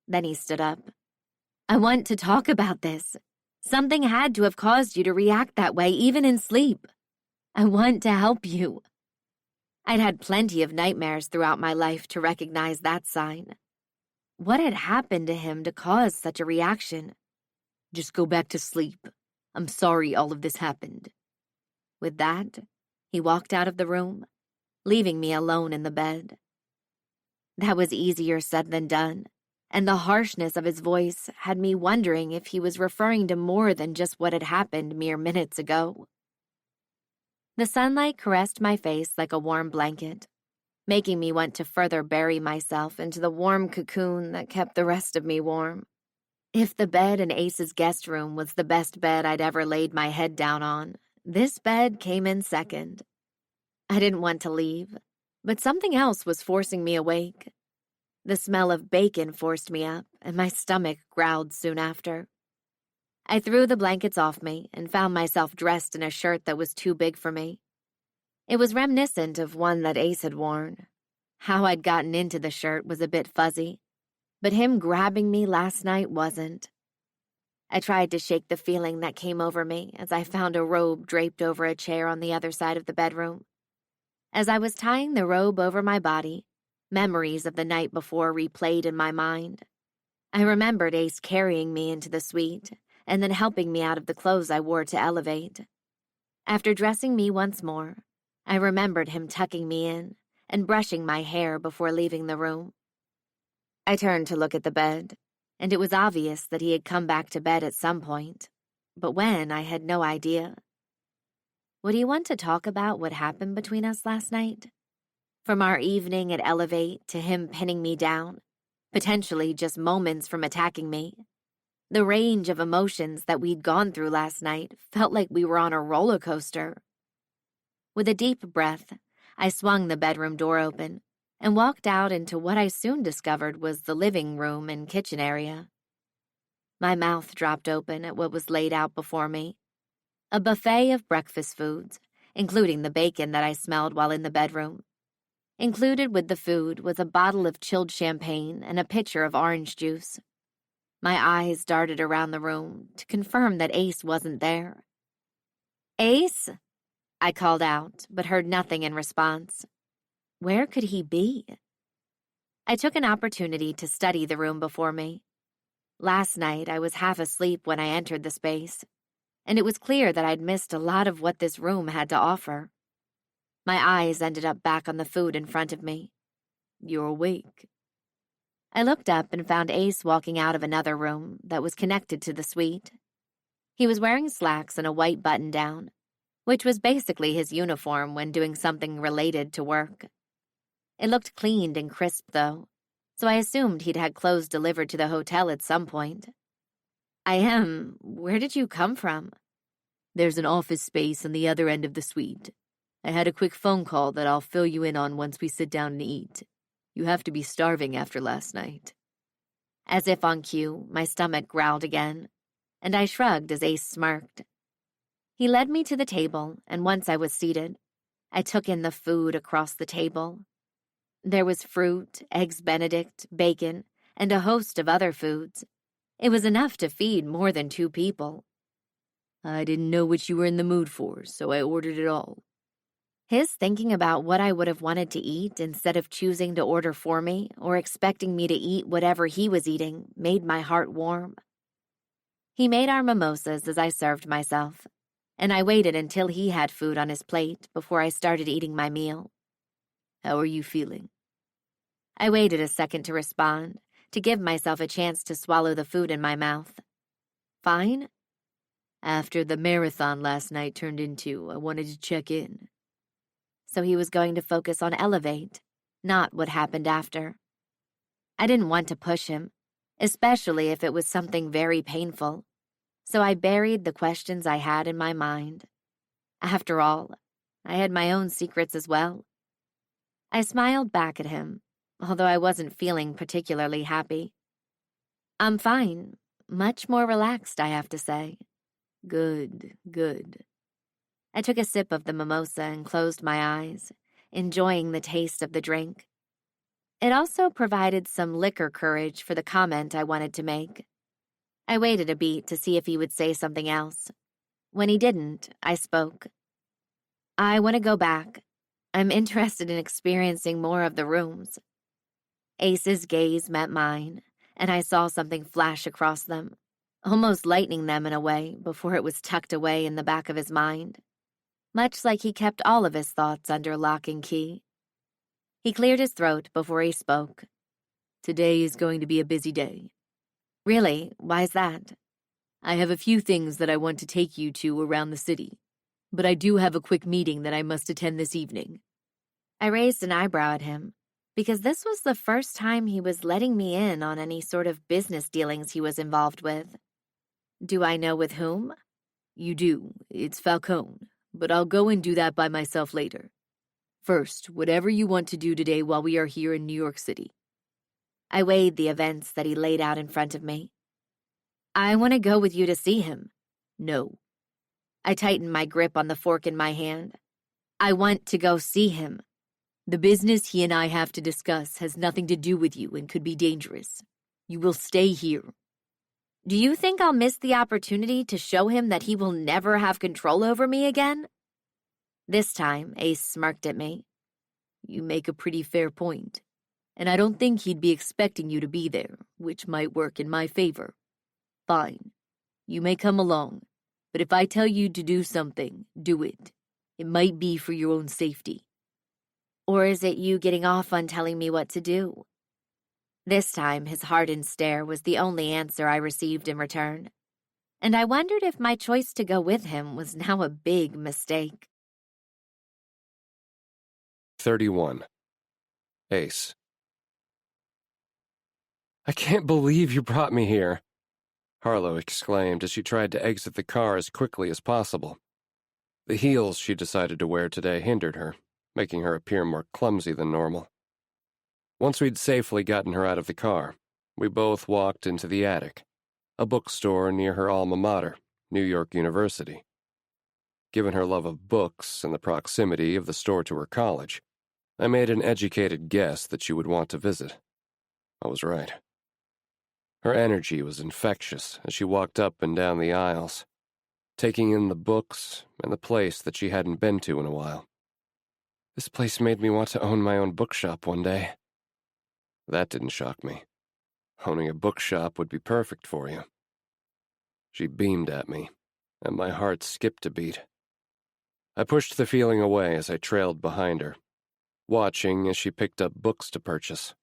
Then he stood up. "I want to talk about this. Something had to have caused you to react that way, even in sleep. I want to help you." I'd had plenty of nightmares throughout my life to recognize that sign. What had happened to him to cause such a reaction? "Just go back to sleep. I'm sorry all of this happened." With that, he walked out of the room, leaving me alone in the bed. That was easier said than done, and the harshness of his voice had me wondering if he was referring to more than just what had happened mere minutes ago. The sunlight caressed my face like a warm blanket, making me want to further bury myself into the warm cocoon that kept the rest of me warm. If the bed in Ace's guest room was the best bed I'd ever laid my head down on, this bed came in second. I didn't want to leave, but something else was forcing me awake. The smell of bacon forced me up, and my stomach growled soon after. I threw the blankets off me and found myself dressed in a shirt that was too big for me. It was reminiscent of one that Ace had worn. How I'd gotten into the shirt was a bit fuzzy, but him grabbing me last night wasn't. I tried to shake the feeling that came over me as I found a robe draped over a chair on the other side of the bedroom. As I was tying the robe over my body, memories of the night before replayed in my mind. I remembered Ace carrying me into the suite and then helping me out of the clothes I wore to elevate. After dressing me once more, I remembered him tucking me in and brushing my hair before leaving the room. I turned to look at the bed, and it was obvious that he had come back to bed at some point, but when, I had no idea. Would he want to talk about what happened between us last night? From our evening at Elevate to him pinning me down, potentially just moments from attacking me. The range of emotions that we'd gone through last night felt like we were on a roller coaster. With a deep breath, I swung the bedroom door open and walked out into what I soon discovered was the living room and kitchen area. My mouth dropped open at what was laid out before me. A buffet of breakfast foods, including the bacon that I smelled while in the bedroom. Included with the food was a bottle of chilled champagne and a pitcher of orange juice. My eyes darted around the room to confirm that Ace wasn't there. "Ace?" I called out, but heard nothing in response. Where could he be? I took an opportunity to study the room before me. Last night, I was half asleep when I entered the space, and it was clear that I'd missed a lot of what this room had to offer. My eyes ended up back on the food in front of me. "You're awake." I looked up and found Ace walking out of another room that was connected to the suite. He was wearing slacks and a white button-down, which was basically his uniform when doing something related to work. It looked cleaned and crisp, though, so I assumed he'd had clothes delivered to the hotel at some point. Where did you come from?" "There's an office space on the other end of the suite. I had a quick phone call that I'll fill you in on once we sit down and eat. You have to be starving after last night." As if on cue, my stomach growled again, and I shrugged as Ace smirked. He led me to the table, and once I was seated, I took in the food across the table. There was fruit, eggs Benedict, bacon, and a host of other foods. It was enough to feed more than 2 people. "I didn't know what you were in the mood for, so I ordered it all." His thinking about what I would have wanted to eat instead of choosing to order for me or expecting me to eat whatever he was eating made my heart warm. He made our mimosas as I served myself, and I waited until he had food on his plate before I started eating my meal. How are you feeling? I waited a second to respond, to give myself a chance to swallow the food in my mouth. Fine? After the marathon last night turned into, I wanted to check in. So he was going to focus on Elevate, not what happened after. I didn't want to push him, especially if it was something very painful, so I buried the questions I had in my mind. After all, I had my own secrets as well. I smiled back at him, although I wasn't feeling particularly happy. I'm fine, much more relaxed, I have to say. Good, good. I took a sip of the mimosa and closed my eyes, enjoying the taste of the drink. It also provided some liquor courage for the comment I wanted to make. I waited a beat to see if he would say something else. When he didn't, I spoke. I want to go back. I'm interested in experiencing more of the rooms. Ace's gaze met mine, and I saw something flash across them, almost lightening them in a way before it was tucked away in the back of his mind, much like he kept all of his thoughts under lock and key. He cleared his throat before he spoke. Today is going to be a busy day. Really? Why's that? I have a few things that I want to take you to around the city, but I do have a quick meeting that I must attend this evening. I raised an eyebrow at him, because this was the first time he was letting me in on any sort of business dealings he was involved with. Do I know with whom? You do. It's Falcone, but I'll go and do that by myself later. First, whatever you want to do today while we are here in New York City. I weighed the events that he laid out in front of me. I want to go with you to see him. No. I tightened my grip on the fork in my hand. I want to go see him. The business he and I have to discuss has nothing to do with you and could be dangerous. You will stay here. Do you think I'll miss the opportunity to show him that he will never have control over me again? This time, Ace smirked at me. You make a pretty fair point, and I don't think he'd be expecting you to be there, which might work in my favor. Fine. You may come along, but if I tell you to do something, do it. It might be for your own safety. Or is it you getting off on telling me what to do? This time, his hardened stare was the only answer I received in return, and I wondered if my choice to go with him was now a big mistake. 31. Ace. I can't believe you brought me here, Harlow exclaimed as she tried to exit the car as quickly as possible. The heels she decided to wear today hindered her, making her appear more clumsy than normal. Once we'd safely gotten her out of the car, we both walked into the attic, a bookstore near her alma mater, New York University. Given her love of books and the proximity of the store to her college, I made an educated guess that she would want to visit. I was right. Her energy was infectious as she walked up and down the aisles, taking in the books and the place that she hadn't been to in a while. This place made me want to own my own bookshop one day. That didn't shock me. Owning a bookshop would be perfect for you. She beamed at me, and my heart skipped a beat. I pushed the feeling away as I trailed behind her, watching as she picked up books to purchase.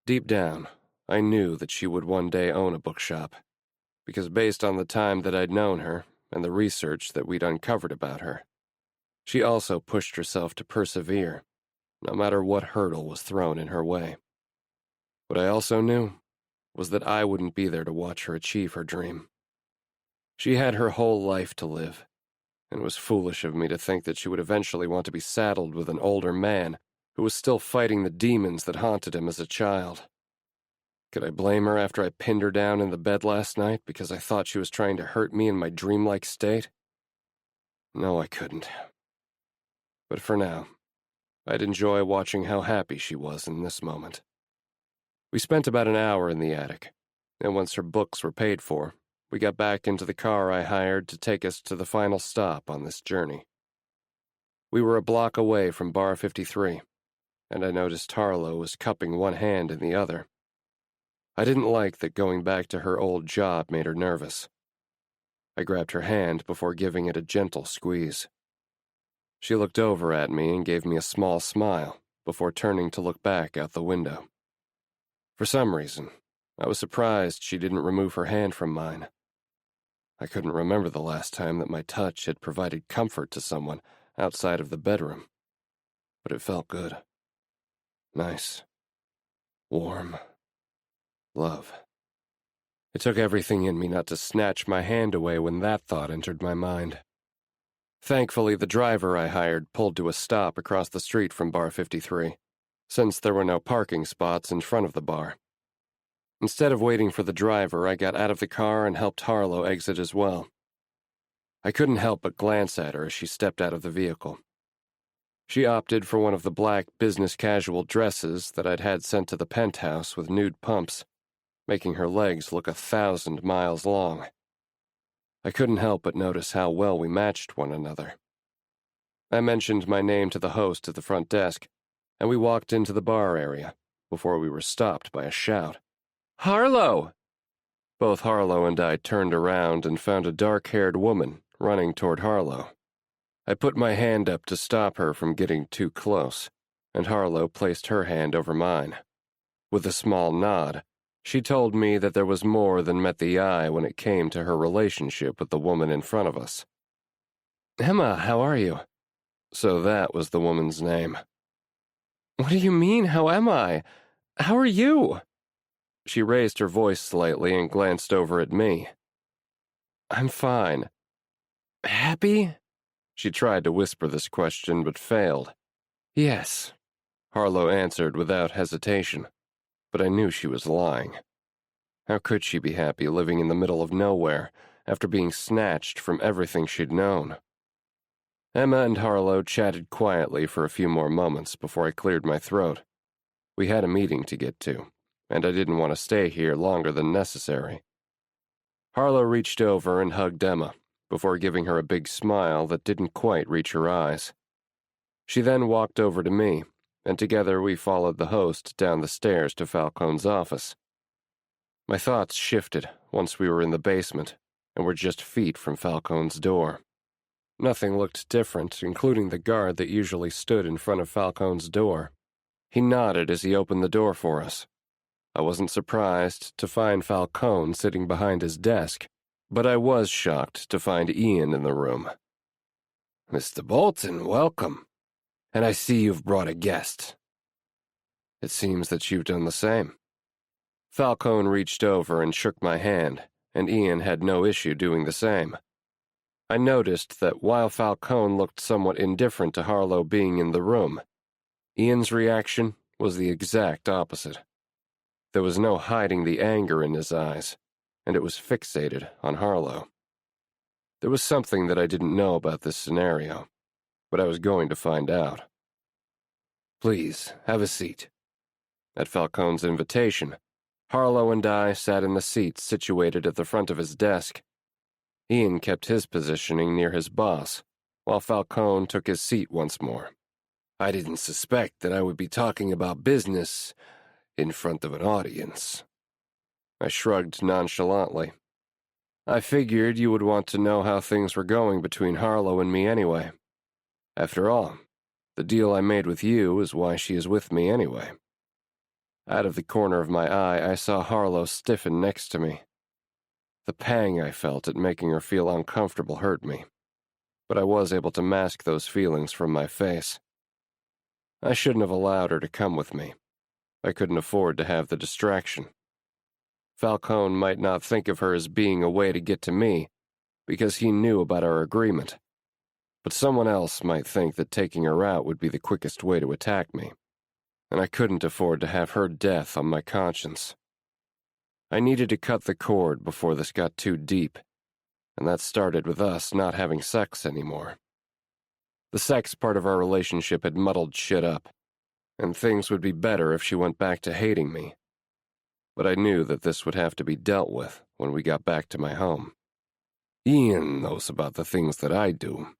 Deep down, I knew that she would one day own a bookshop, because based on the time that I'd known her and the research that we'd uncovered about her, she also pushed herself to persevere, no matter what hurdle was thrown in her way. What I also knew was that I wouldn't be there to watch her achieve her dream. She had her whole life to live, and it was foolish of me to think that she would eventually want to be saddled with an older man who was still fighting the demons that haunted him as a child. Could I blame her after I pinned her down in the bed last night because I thought she was trying to hurt me in my dreamlike state? No, I couldn't. But for now, I'd enjoy watching how happy she was in this moment. We spent about an hour in the attic, and once her books were paid for, we got back into the car I hired to take us to the final stop on this journey. We were a block away from Bar 53, and I noticed Harlow was cupping one hand in the other. I didn't like that going back to her old job made her nervous. I grabbed her hand before giving it a gentle squeeze. She looked over at me and gave me a small smile before turning to look back out the window. For some reason, I was surprised she didn't remove her hand from mine. I couldn't remember the last time that my touch had provided comfort to someone outside of the bedroom, but it felt good. Nice. Warm. Love. It took everything in me not to snatch my hand away when that thought entered my mind. Thankfully, the driver I hired pulled to a stop across the street from Bar 53, since there were no parking spots in front of the bar. Instead of waiting for the driver, I got out of the car and helped Harlow exit as well. I couldn't help but glance at her as she stepped out of the vehicle. She opted for one of the black business casual dresses that I'd had sent to the penthouse with nude pumps, making her legs look 1,000 miles long. I couldn't help but notice how well we matched one another. I mentioned my name to the host at the front desk, and we walked into the bar area before we were stopped by a shout. "Harlow!" Both Harlow and I turned around and found a dark-haired woman running toward Harlow. I put my hand up to stop her from getting too close, and Harlow placed her hand over mine. With a small nod, she told me that there was more than met the eye when it came to her relationship with the woman in front of us. "Emma, how are you?" So that was the woman's name. "What do you mean, how am I? How are you?" She raised her voice slightly and glanced over at me. "I'm fine." "Happy?" She tried to whisper this question but failed. "Yes," Harlow answered without hesitation, but I knew she was lying. How could she be happy living in the middle of nowhere after being snatched from everything she'd known? Emma and Harlow chatted quietly for a few more moments before I cleared my throat. We had a meeting to get to, and I didn't want to stay here longer than necessary. Harlow reached over and hugged Emma before giving her a big smile that didn't quite reach her eyes. She then walked over to me, and together we followed the host down the stairs to Falcone's office. My thoughts shifted once we were in the basement and were just feet from Falcone's door. Nothing looked different, including the guard that usually stood in front of Falcone's door. He nodded as he opened the door for us. I wasn't surprised to find Falcone sitting behind his desk, but I was shocked to find Ian in the room. "Mr. Bolton, welcome. And I see you've brought a guest." "It seems that you've done the same." Falcone reached over and shook my hand, and Ian had no issue doing the same. I noticed that while Falcone looked somewhat indifferent to Harlow being in the room, Ian's reaction was the exact opposite. There was no hiding the anger in his eyes, and it was fixated on Harlow. There was something that I didn't know about this scenario, but I was going to find out. "Please, have a seat." At Falcone's invitation, Harlow and I sat in the seats situated at the front of his desk. Ian kept his positioning near his boss, while Falcone took his seat once more. "I didn't suspect that I would be talking about business in front of an audience." I shrugged nonchalantly. "I figured you would want to know how things were going between Harlow and me anyway. After all, the deal I made with you is why she is with me anyway." Out of the corner of my eye, I saw Harlow stiffen next to me. The pang I felt at making her feel uncomfortable hurt me, but I was able to mask those feelings from my face. I shouldn't have allowed her to come with me. I couldn't afford to have the distraction. Falcone might not think of her as being a way to get to me, because he knew about our agreement, but someone else might think that taking her out would be the quickest way to attack me, and I couldn't afford to have her death on my conscience. I needed to cut the cord before this got too deep, and that started with us not having sex anymore. The sex part of our relationship had muddled shit up, and things would be better if she went back to hating me. But I knew that this would have to be dealt with when we got back to my home. Ian knows about the things that I do,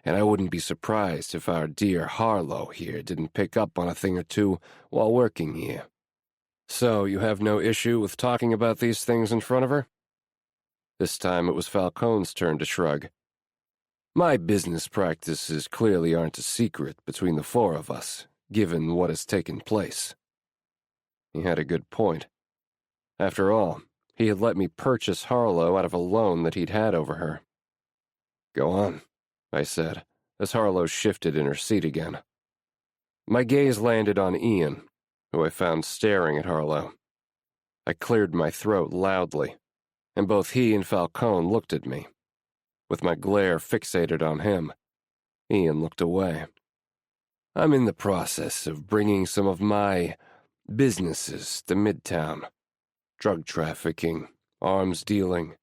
and I wouldn't be surprised if our dear Harlow here didn't pick up on a thing or two while working here. So you have no issue with talking about these things in front of her? This time it was Falcone's turn to shrug. My business practices clearly aren't a secret between the four of us, given what has taken place. He had a good point. After all, he had let me purchase Harlow out of a loan that he'd had over her. Go on, I said, as Harlow shifted in her seat again. My gaze landed on Ian, who I found staring at Harlow. I cleared my throat loudly, and both he and Falcone looked at me. With my glare fixated on him, Ian looked away. I'm in the process of bringing some of my businesses to Midtown. Drug trafficking, arms dealing,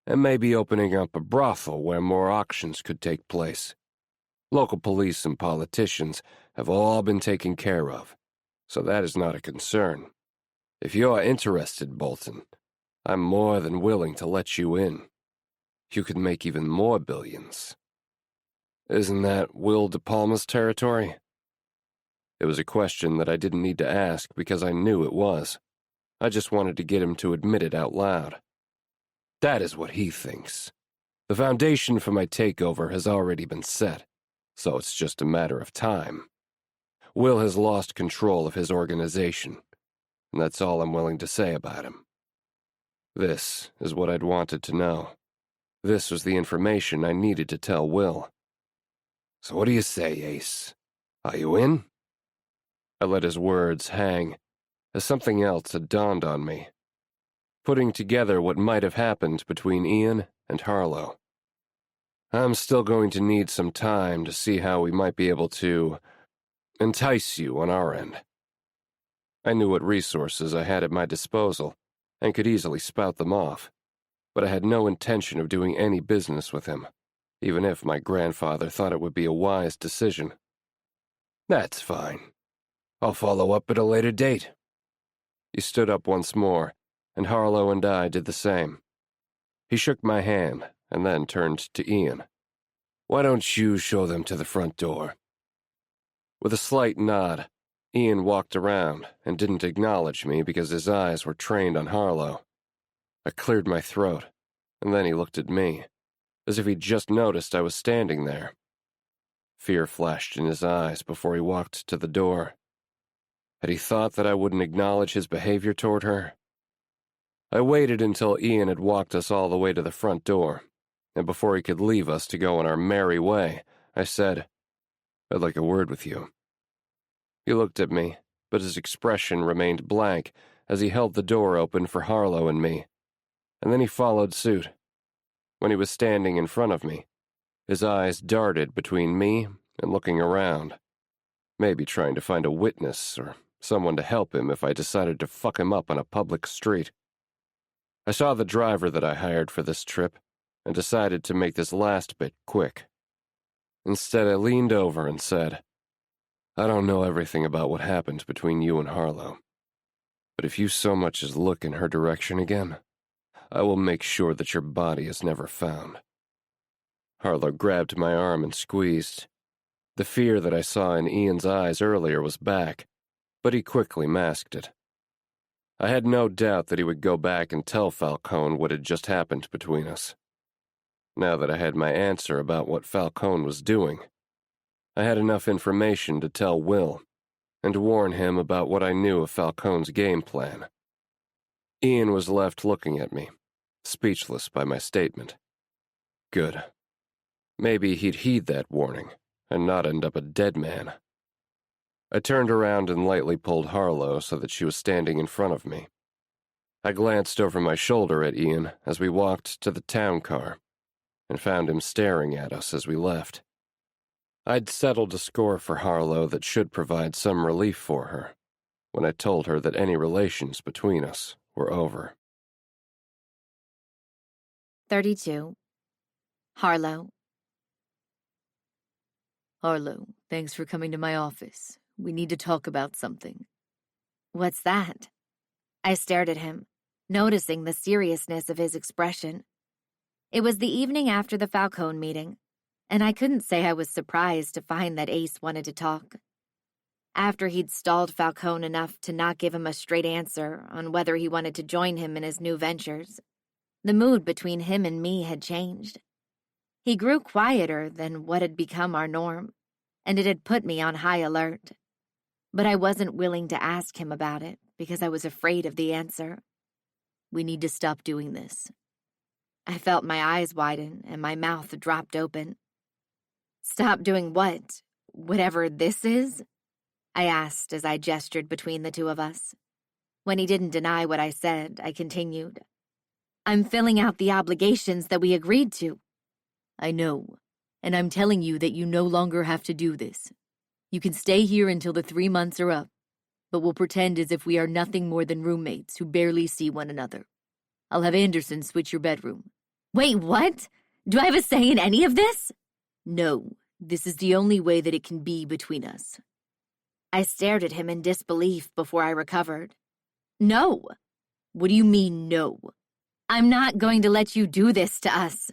and maybe opening up a brothel where more auctions could take place. Local police and politicians have all been taken care of, so that is not a concern. If you're interested, Bolton, I'm more than willing to let you in. You could make even more billions. Isn't that Will De Palma's territory? It was a question that I didn't need to ask because I knew it was. I just wanted to get him to admit it out loud. That is what he thinks. The foundation for my takeover has already been set, so it's just a matter of time. Will has lost control of his organization, and that's all I'm willing to say about him. This is what I'd wanted to know. This was the information I needed to tell Will. So what do you say, Ace? Are you in? I let his words hang, as something else had dawned on me, putting together what might have happened between Ian and Harlow. I'm still going to need some time to see how we might be able to entice you on our end. I knew what resources I had at my disposal, and could easily spout them off, but I had no intention of doing any business with him, even if my grandfather thought it would be a wise decision. That's fine. I'll follow up at a later date. He stood up once more, and Harlow and I did the same. He shook my hand, and then turned to Ian. Why don't you show them to the front door? With a slight nod, Ian walked around and didn't acknowledge me because his eyes were trained on Harlow. I cleared my throat, and then he looked at me, as if he'd just noticed I was standing there. Fear flashed in his eyes before he walked to the door. Had he thought that I wouldn't acknowledge his behavior toward her? I waited until Ian had walked us all the way to the front door, and before he could leave us to go on our merry way, I said, I'd like a word with you. He looked at me, but his expression remained blank as he held the door open for Harlow and me, and then he followed suit. When he was standing in front of me, his eyes darted between me and looking around, maybe trying to find a witness or someone to help him if I decided to fuck him up on a public street. I saw the driver that I hired for this trip and decided to make this last bit quick. Instead, I leaned over and said, I don't know everything about what happened between you and Harlow, but if you so much as look in her direction again, I will make sure that your body is never found. Harlow grabbed my arm and squeezed. The fear that I saw in Ian's eyes earlier was back, but he quickly masked it. I had no doubt that he would go back and tell Falcone what had just happened between us. Now that I had my answer about what Falcone was doing, I had enough information to tell Will and to warn him about what I knew of Falcone's game plan. Ian was left looking at me, speechless by my statement. Good. Maybe he'd heed that warning and not end up a dead man. I turned around and lightly pulled Harlow so that she was standing in front of me. I glanced over my shoulder at Ian as we walked to the town car and found him staring at us as we left. I'd settled a score for Harlow that should provide some relief for her when I told her that any relations between us were over. 32. Harlow. Harlow, thanks for coming to my office. We need to talk about something. What's that? I stared at him, noticing the seriousness of his expression. It was the evening after the Falcone meeting, and I couldn't say I was surprised to find that Ace wanted to talk. After he'd stalled Falcone enough to not give him a straight answer on whether he wanted to join him in his new ventures, The mood between him and me had changed. He grew quieter than what had become our norm, and it had put me on high alert. But I wasn't willing to ask him about it because I was afraid of the answer. We need to stop doing this. I felt my eyes widen and my mouth dropped open. Stop doing what? Whatever this is? I asked as I gestured between the two of us. When he didn't deny what I said, I continued. I'm filling out the obligations that we agreed to. I know, and I'm telling you that you no longer have to do this. You can stay here until the 3 months are up, but we'll pretend as if we are nothing more than roommates who barely see one another. I'll have Anderson switch your bedroom. Wait, what? Do I have a say in any of this? No, this is the only way that it can be between us. I stared at him in disbelief before I recovered. No. What do you mean, no? I'm not going to let you do this to us.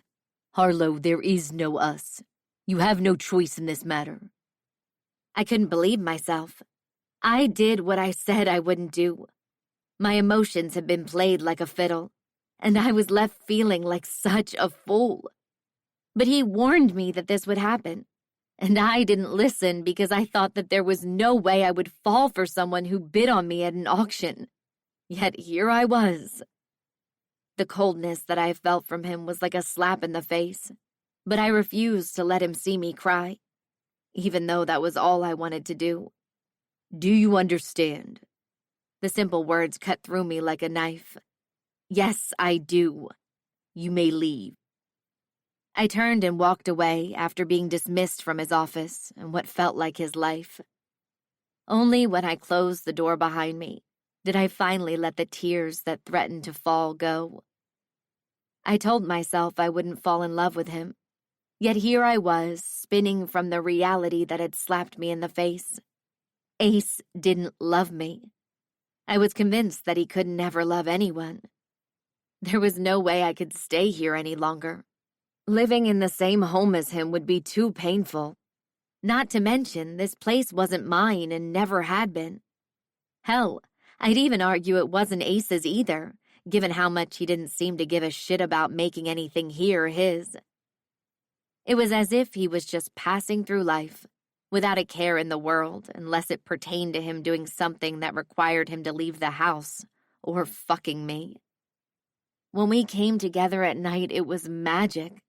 Harlow, there is no us. You have no choice in this matter. I couldn't believe myself. I did what I said I wouldn't do. My emotions had been played like a fiddle, and I was left feeling like such a fool. But he warned me that this would happen, and I didn't listen because I thought that there was no way I would fall for someone who bid on me at an auction. Yet here I was. The coldness that I felt from him was like a slap in the face, but I refused to let him see me cry, even though that was all I wanted to do. Do you understand? The simple words cut through me like a knife. Yes, I do. You may leave. I turned and walked away after being dismissed from his office and what felt like his life. Only when I closed the door behind me did I finally let the tears that threatened to fall go. I told myself I wouldn't fall in love with him, yet here I was, spinning from the reality that had slapped me in the face. Ace didn't love me. I was convinced that he could never love anyone. There was no way I could stay here any longer. Living in the same home as him would be too painful. Not to mention, this place wasn't mine and never had been. Hell, I'd even argue it wasn't Ace's either, given how much he didn't seem to give a shit about making anything here his. It was as if he was just passing through life, without a care in the world, unless it pertained to him doing something that required him to leave the house, or fucking me. When we came together at night, it was magic.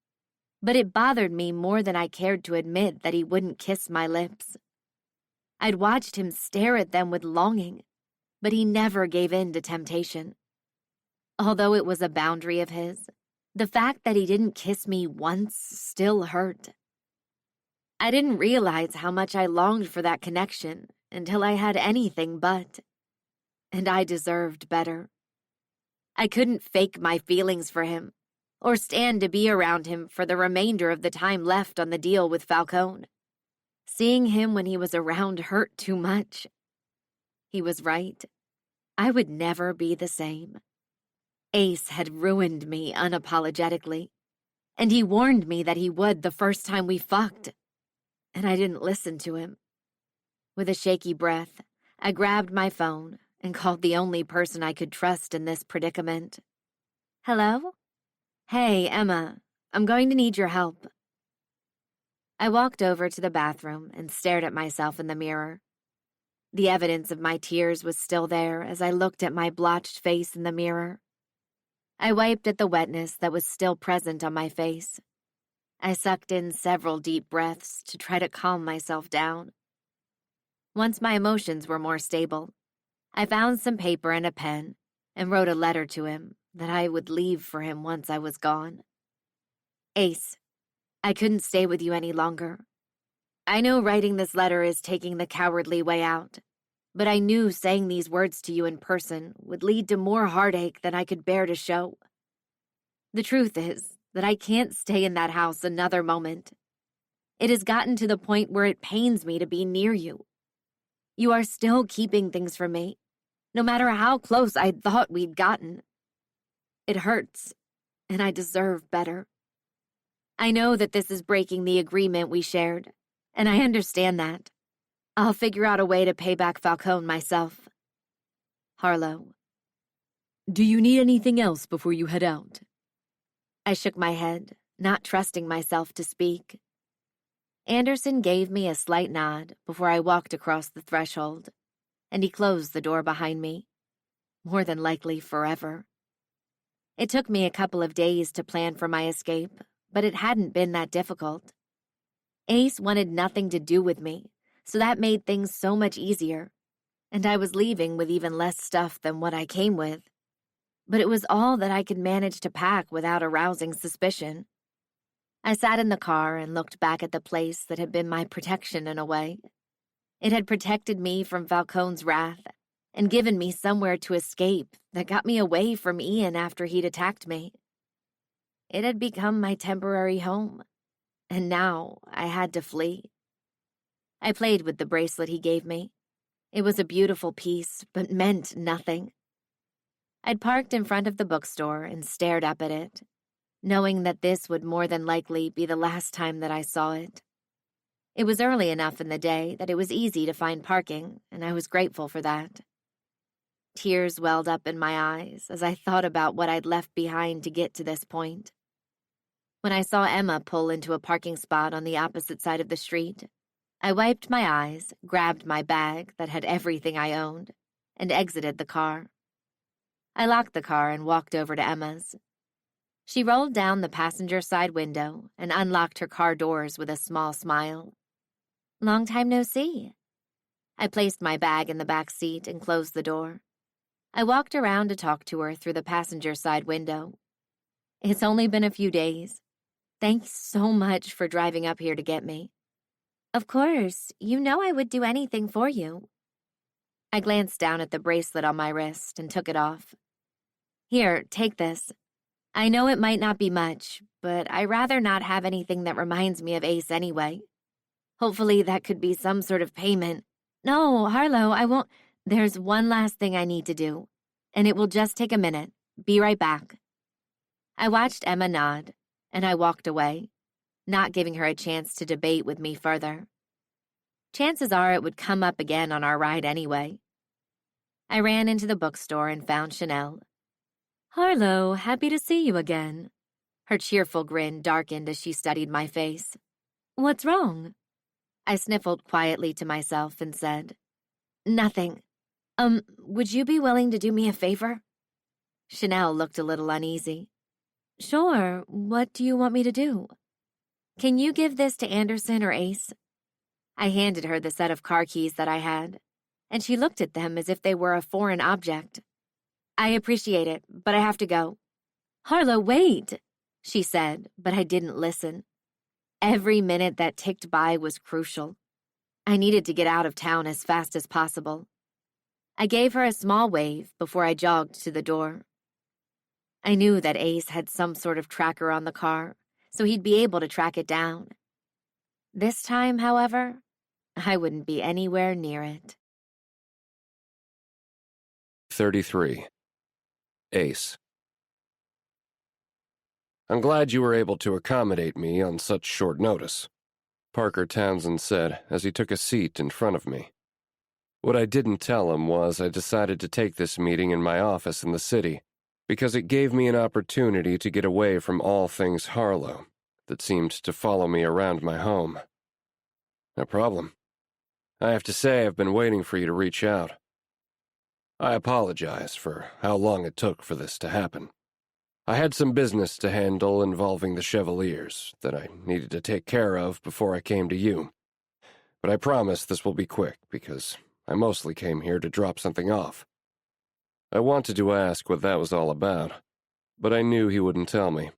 But it bothered me more than I cared to admit that he wouldn't kiss my lips. I'd watched him stare at them with longing, but he never gave in to temptation. Although it was a boundary of his, the fact that he didn't kiss me once still hurt. I didn't realize how much I longed for that connection until I had anything but. And I deserved better. I couldn't fake my feelings for him, or stand to be around him for the remainder of the time left on the deal with Falcone. Seeing him when he was around hurt too much. He was right. I would never be the same. Ace had ruined me unapologetically, and he warned me that he would the first time we fucked, and I didn't listen to him. With a shaky breath, I grabbed my phone and called the only person I could trust in this predicament. Hello? Hey, Emma, I'm going to need your help. I walked over to the bathroom and stared at myself in the mirror. The evidence of my tears was still there as I looked at my blotched face in the mirror. I wiped at the wetness that was still present on my face. I sucked in several deep breaths to try to calm myself down. Once my emotions were more stable, I found some paper and a pen and wrote a letter to him that I would leave for him once I was gone. Ace, I couldn't stay with you any longer. I know writing this letter is taking the cowardly way out, but I knew saying these words to you in person would lead to more heartache than I could bear to show. The truth is that I can't stay in that house another moment. It has gotten to the point where it pains me to be near you. You are still keeping things from me, no matter how close I thought we'd gotten. It hurts, and I deserve better. I know that this is breaking the agreement we shared, and I understand that. I'll figure out a way to pay back Falcone myself. Harlow. Do you need anything else before you head out? I shook my head, not trusting myself to speak. Anderson gave me a slight nod before I walked across the threshold, and he closed the door behind me, more than likely forever. It took me a couple of days to plan for my escape, but it hadn't been that difficult. Ace wanted nothing to do with me, so that made things so much easier, and I was leaving with even less stuff than what I came with. But it was all that I could manage to pack without arousing suspicion. I sat in the car and looked back at the place that had been my protection in a way. It had protected me from Falcone's wrath and given me somewhere to escape that got me away from Ian after he'd attacked me. It had become my temporary home, and now I had to flee. I played with the bracelet he gave me. It was a beautiful piece, but meant nothing. I'd parked in front of the bookstore and stared up at it, knowing that this would more than likely be the last time that I saw it. It was early enough in the day that it was easy to find parking, and I was grateful for that. Tears welled up in my eyes as I thought about what I'd left behind to get to this point. When I saw Emma pull into a parking spot on the opposite side of the street, I wiped my eyes, grabbed my bag that had everything I owned, and exited the car. I locked the car and walked over to Emma's. She rolled down the passenger side window and unlocked her car doors with a small smile. "Long time no see." I placed my bag in the back seat and closed the door. I walked around to talk to her through the passenger side window. "It's only been a few days. Thanks so much for driving up here to get me." "Of course, you know I would do anything for you." I glanced down at the bracelet on my wrist and took it off. "Here, take this. I know it might not be much, but I'd rather not have anything that reminds me of Ace anyway. Hopefully that could be some sort of payment." "No, Harlow, I won't." "There's one last thing I need to do, and it will just take a minute. Be right back." I watched Emma nod, and I walked away, not giving her a chance to debate with me further. Chances are it would come up again on our ride anyway. I ran into the bookstore and found Chanel. "Harlow, happy to see you again." Her cheerful grin darkened as she studied my face. "What's wrong?" I sniffled quietly to myself and said, "Nothing. Would you be willing to do me a favor?" Chanel looked a little uneasy. "Sure, what do you want me to do?" "Can you give this to Anderson or Ace?" I handed her the set of car keys that I had, and she looked at them as if they were a foreign object. "I appreciate it, but I have to go." "Harlow, wait," she said, but I didn't listen. Every minute that ticked by was crucial. I needed to get out of town as fast as possible. I gave her a small wave before I jogged to the door. I knew that Ace had some sort of tracker on the car, so he'd be able to track it down. This time, however, I wouldn't be anywhere near it. 33. Ace. "I'm glad you were able to accommodate me on such short notice," Parker Townsend said as he took a seat in front of me. What I didn't tell him was I decided to take this meeting in my office in the city because it gave me an opportunity to get away from all things Harlow that seemed to follow me around my home. "No problem. I have to say I've been waiting for you to reach out. I apologize for how long it took for this to happen. I had some business to handle involving the Chevaliers that I needed to take care of before I came to you. But I promise this will be quick because I mostly came here to drop something off." I wanted to ask what that was all about, but I knew he wouldn't tell me.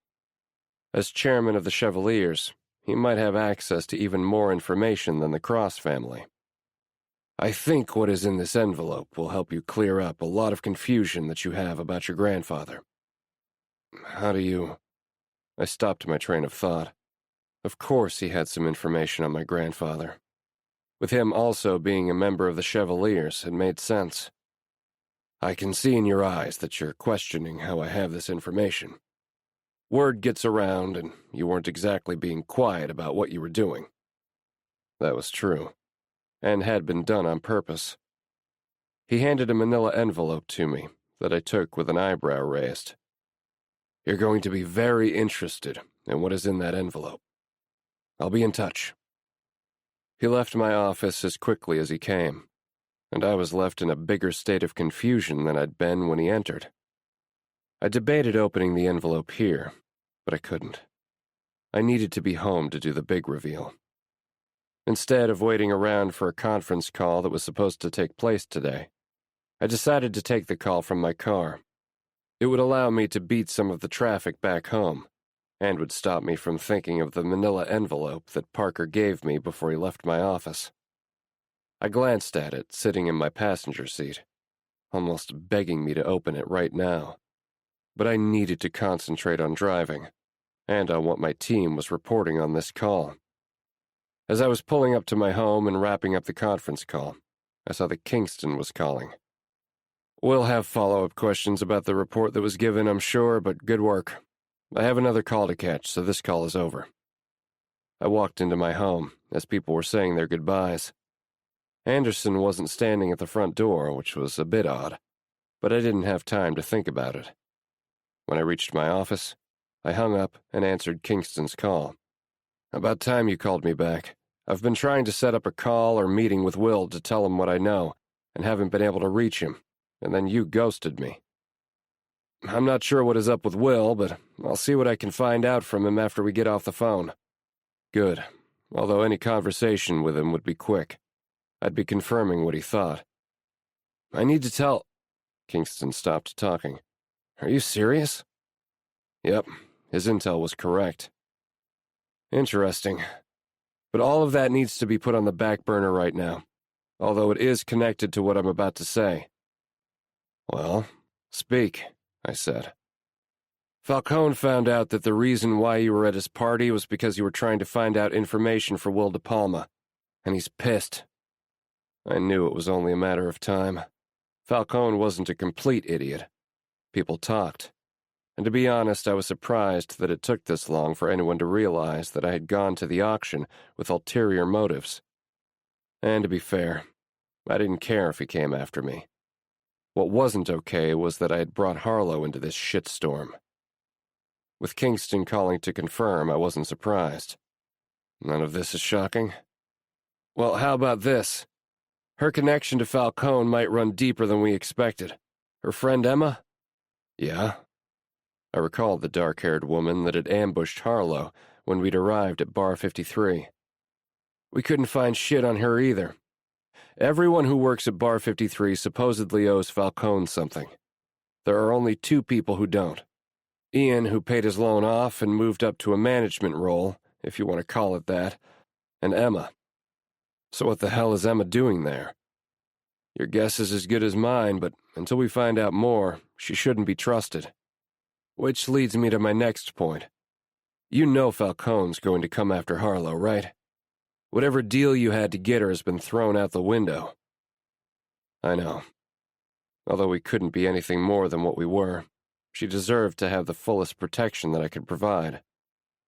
As chairman of the Chevaliers, he might have access to even more information than the Cross family. "I think what is in this envelope will help you clear up a lot of confusion that you have about your grandfather." "How do you—" I stopped my train of thought. Of course he had some information on my grandfather. With him also being a member of the Chevaliers, it made sense. "I can see in your eyes that you're questioning how I have this information. Word gets around, and you weren't exactly being quiet about what you were doing." That was true, and had been done on purpose. He handed a manila envelope to me that I took with an eyebrow raised. You're going to be very interested in what is in that envelope. I'll be in touch." He left my office as quickly as he came, and I was left in a bigger state of confusion than I'd been when he entered. I debated opening the envelope here, but I couldn't. I needed to be home to do the big reveal. Instead of waiting around for a conference call that was supposed to take place today, I decided to take the call from my car. It would allow me to beat some of the traffic back home, and would stop me from thinking of the manila envelope that Parker gave me before he left my office. I glanced at it, sitting in my passenger seat, almost begging me to open it right now. But I needed to concentrate on driving, and on what my team was reporting on this call. As I was pulling up to my home and wrapping up the conference call, I saw that Kingston was calling. "We'll have follow-up questions about the report that was given, I'm sure, but good work. I have another call to catch, so this call is over." I walked into my home as people were saying their goodbyes. Anderson wasn't standing at the front door, which was a bit odd, but I didn't have time to think about it. When I reached my office, I hung up and answered Kingston's call. "About time you called me back. I've been trying to set up a call or meeting with Will to tell him what I know, and haven't been able to reach him, and then you ghosted me." "I'm not sure what is up with Will, but I'll see what I can find out from him after we get off the phone." "Good, although any conversation with him would be quick. I'd be confirming what he thought." "I need to tell—" Kingston stopped talking. "Are you serious?" "Yep, his intel was correct." "Interesting. But all of that needs to be put on the back burner right now, although it is connected to what I'm about to say." "Well, speak," I said. "Falcone found out that the reason why you were at his party was because you were trying to find out information for Will De Palma, and he's pissed." I knew it was only a matter of time. Falcone wasn't a complete idiot. People talked. And to be honest, I was surprised that it took this long for anyone to realize that I had gone to the auction with ulterior motives. And to be fair, I didn't care if he came after me. What wasn't okay was that I had brought Harlow into this shitstorm. With Kingston calling to confirm, I wasn't surprised. None of this is shocking. "Well, how about this? Her connection to Falcone might run deeper than we expected. Her friend Emma?" "Yeah." I recalled the dark-haired woman that had ambushed Harlow when we'd arrived at Bar 53. "We couldn't find shit on her either. Everyone who works at Bar 53 supposedly owes Falcone something. There are only two people who don't. Ian, who paid his loan off and moved up to a management role, if you want to call it that, and Emma. So what the hell is Emma doing there? Your guess is as good as mine, but until we find out more, she shouldn't be trusted. Which leads me to my next point. You know Falcone's going to come after Harlow, right? Whatever deal you had to get her has been thrown out the window." "I know. Although we couldn't be anything more than what we were, she deserved to have the fullest protection that I could provide,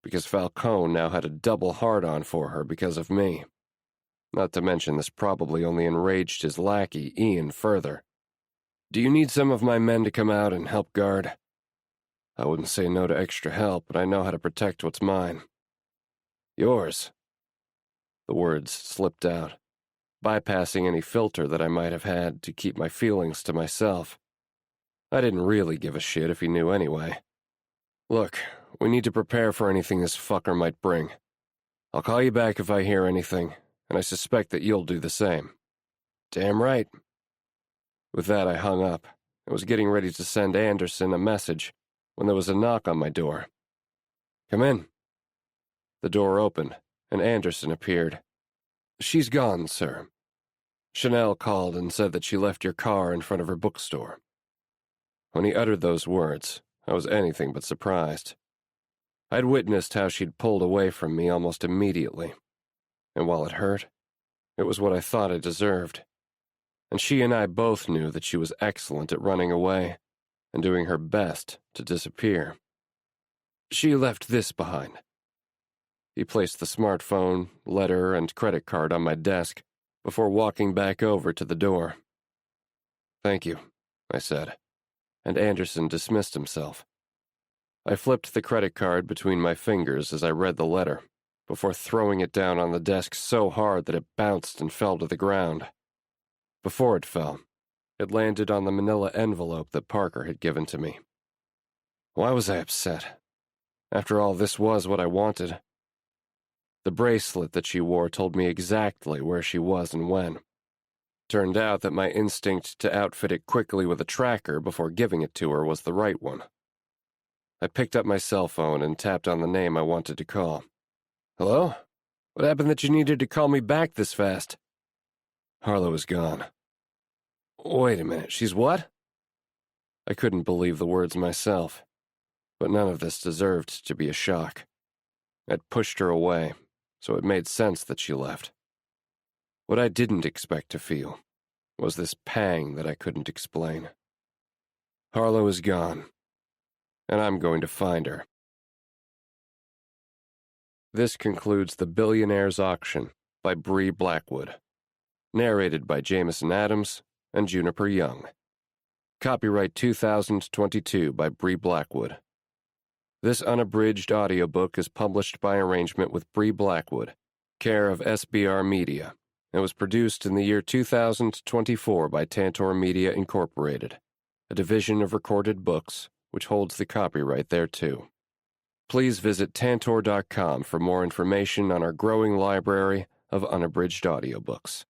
because Falcone now had a double hard-on for her because of me. Not to mention this probably only enraged his lackey, Ian, further. Do you need some of my men to come out and help guard? I wouldn't say no to extra help, but I know how to protect what's mine." "Yours." The words slipped out, bypassing any filter that I might have had to keep my feelings to myself. I didn't really give a shit if he knew anyway. "Look, we need to prepare for anything this fucker might bring. I'll call you back if I hear anything, and I suspect that you'll do the same." "Damn right." With that, I hung up and was getting ready to send Anderson a message when there was a knock on my door. "Come in." The door opened, and Anderson appeared. "She's gone, sir. Chanel called and said that she left your car in front of her bookstore." When he uttered those words, I was anything but surprised. I'd witnessed how she'd pulled away from me almost immediately, and while it hurt, it was what I thought I deserved. And she and I both knew that she was excellent at running away and doing her best to disappear. "She left this behind." He placed the smartphone, letter, and credit card on my desk before walking back over to the door. "Thank you," I said, and Anderson dismissed himself. I flipped the credit card between my fingers as I read the letter, before throwing it down on the desk so hard that it bounced and fell to the ground. Before it fell, it landed on the manila envelope that Parker had given to me. Why was I upset? After all, this was what I wanted. The bracelet that she wore told me exactly where she was and when. Turned out that my instinct to outfit it quickly with a tracker before giving it to her was the right one. I picked up my cell phone and tapped on the name I wanted to call. Hello? What happened that you needed to call me back this fast? Harlow is gone. Wait a minute, she's what? I couldn't believe the words myself, but none of this deserved to be a shock. I'd pushed her away, so it made sense that she left. What I didn't expect to feel was this pang that I couldn't explain. Harlow is gone, and I'm going to find her. This concludes The Billionaire's Auction by Bri Blackwood, narrated by Jameson Adams and Juniper Young. Copyright 2022 by Bri Blackwood. This unabridged audiobook is published by arrangement with Bri Blackwood, care of SBR Media, and was produced in the year 2024 by Tantor Media Incorporated, a division of Recorded Books, which holds the copyright thereto. Please visit Tantor.com for more information on our growing library of unabridged audiobooks.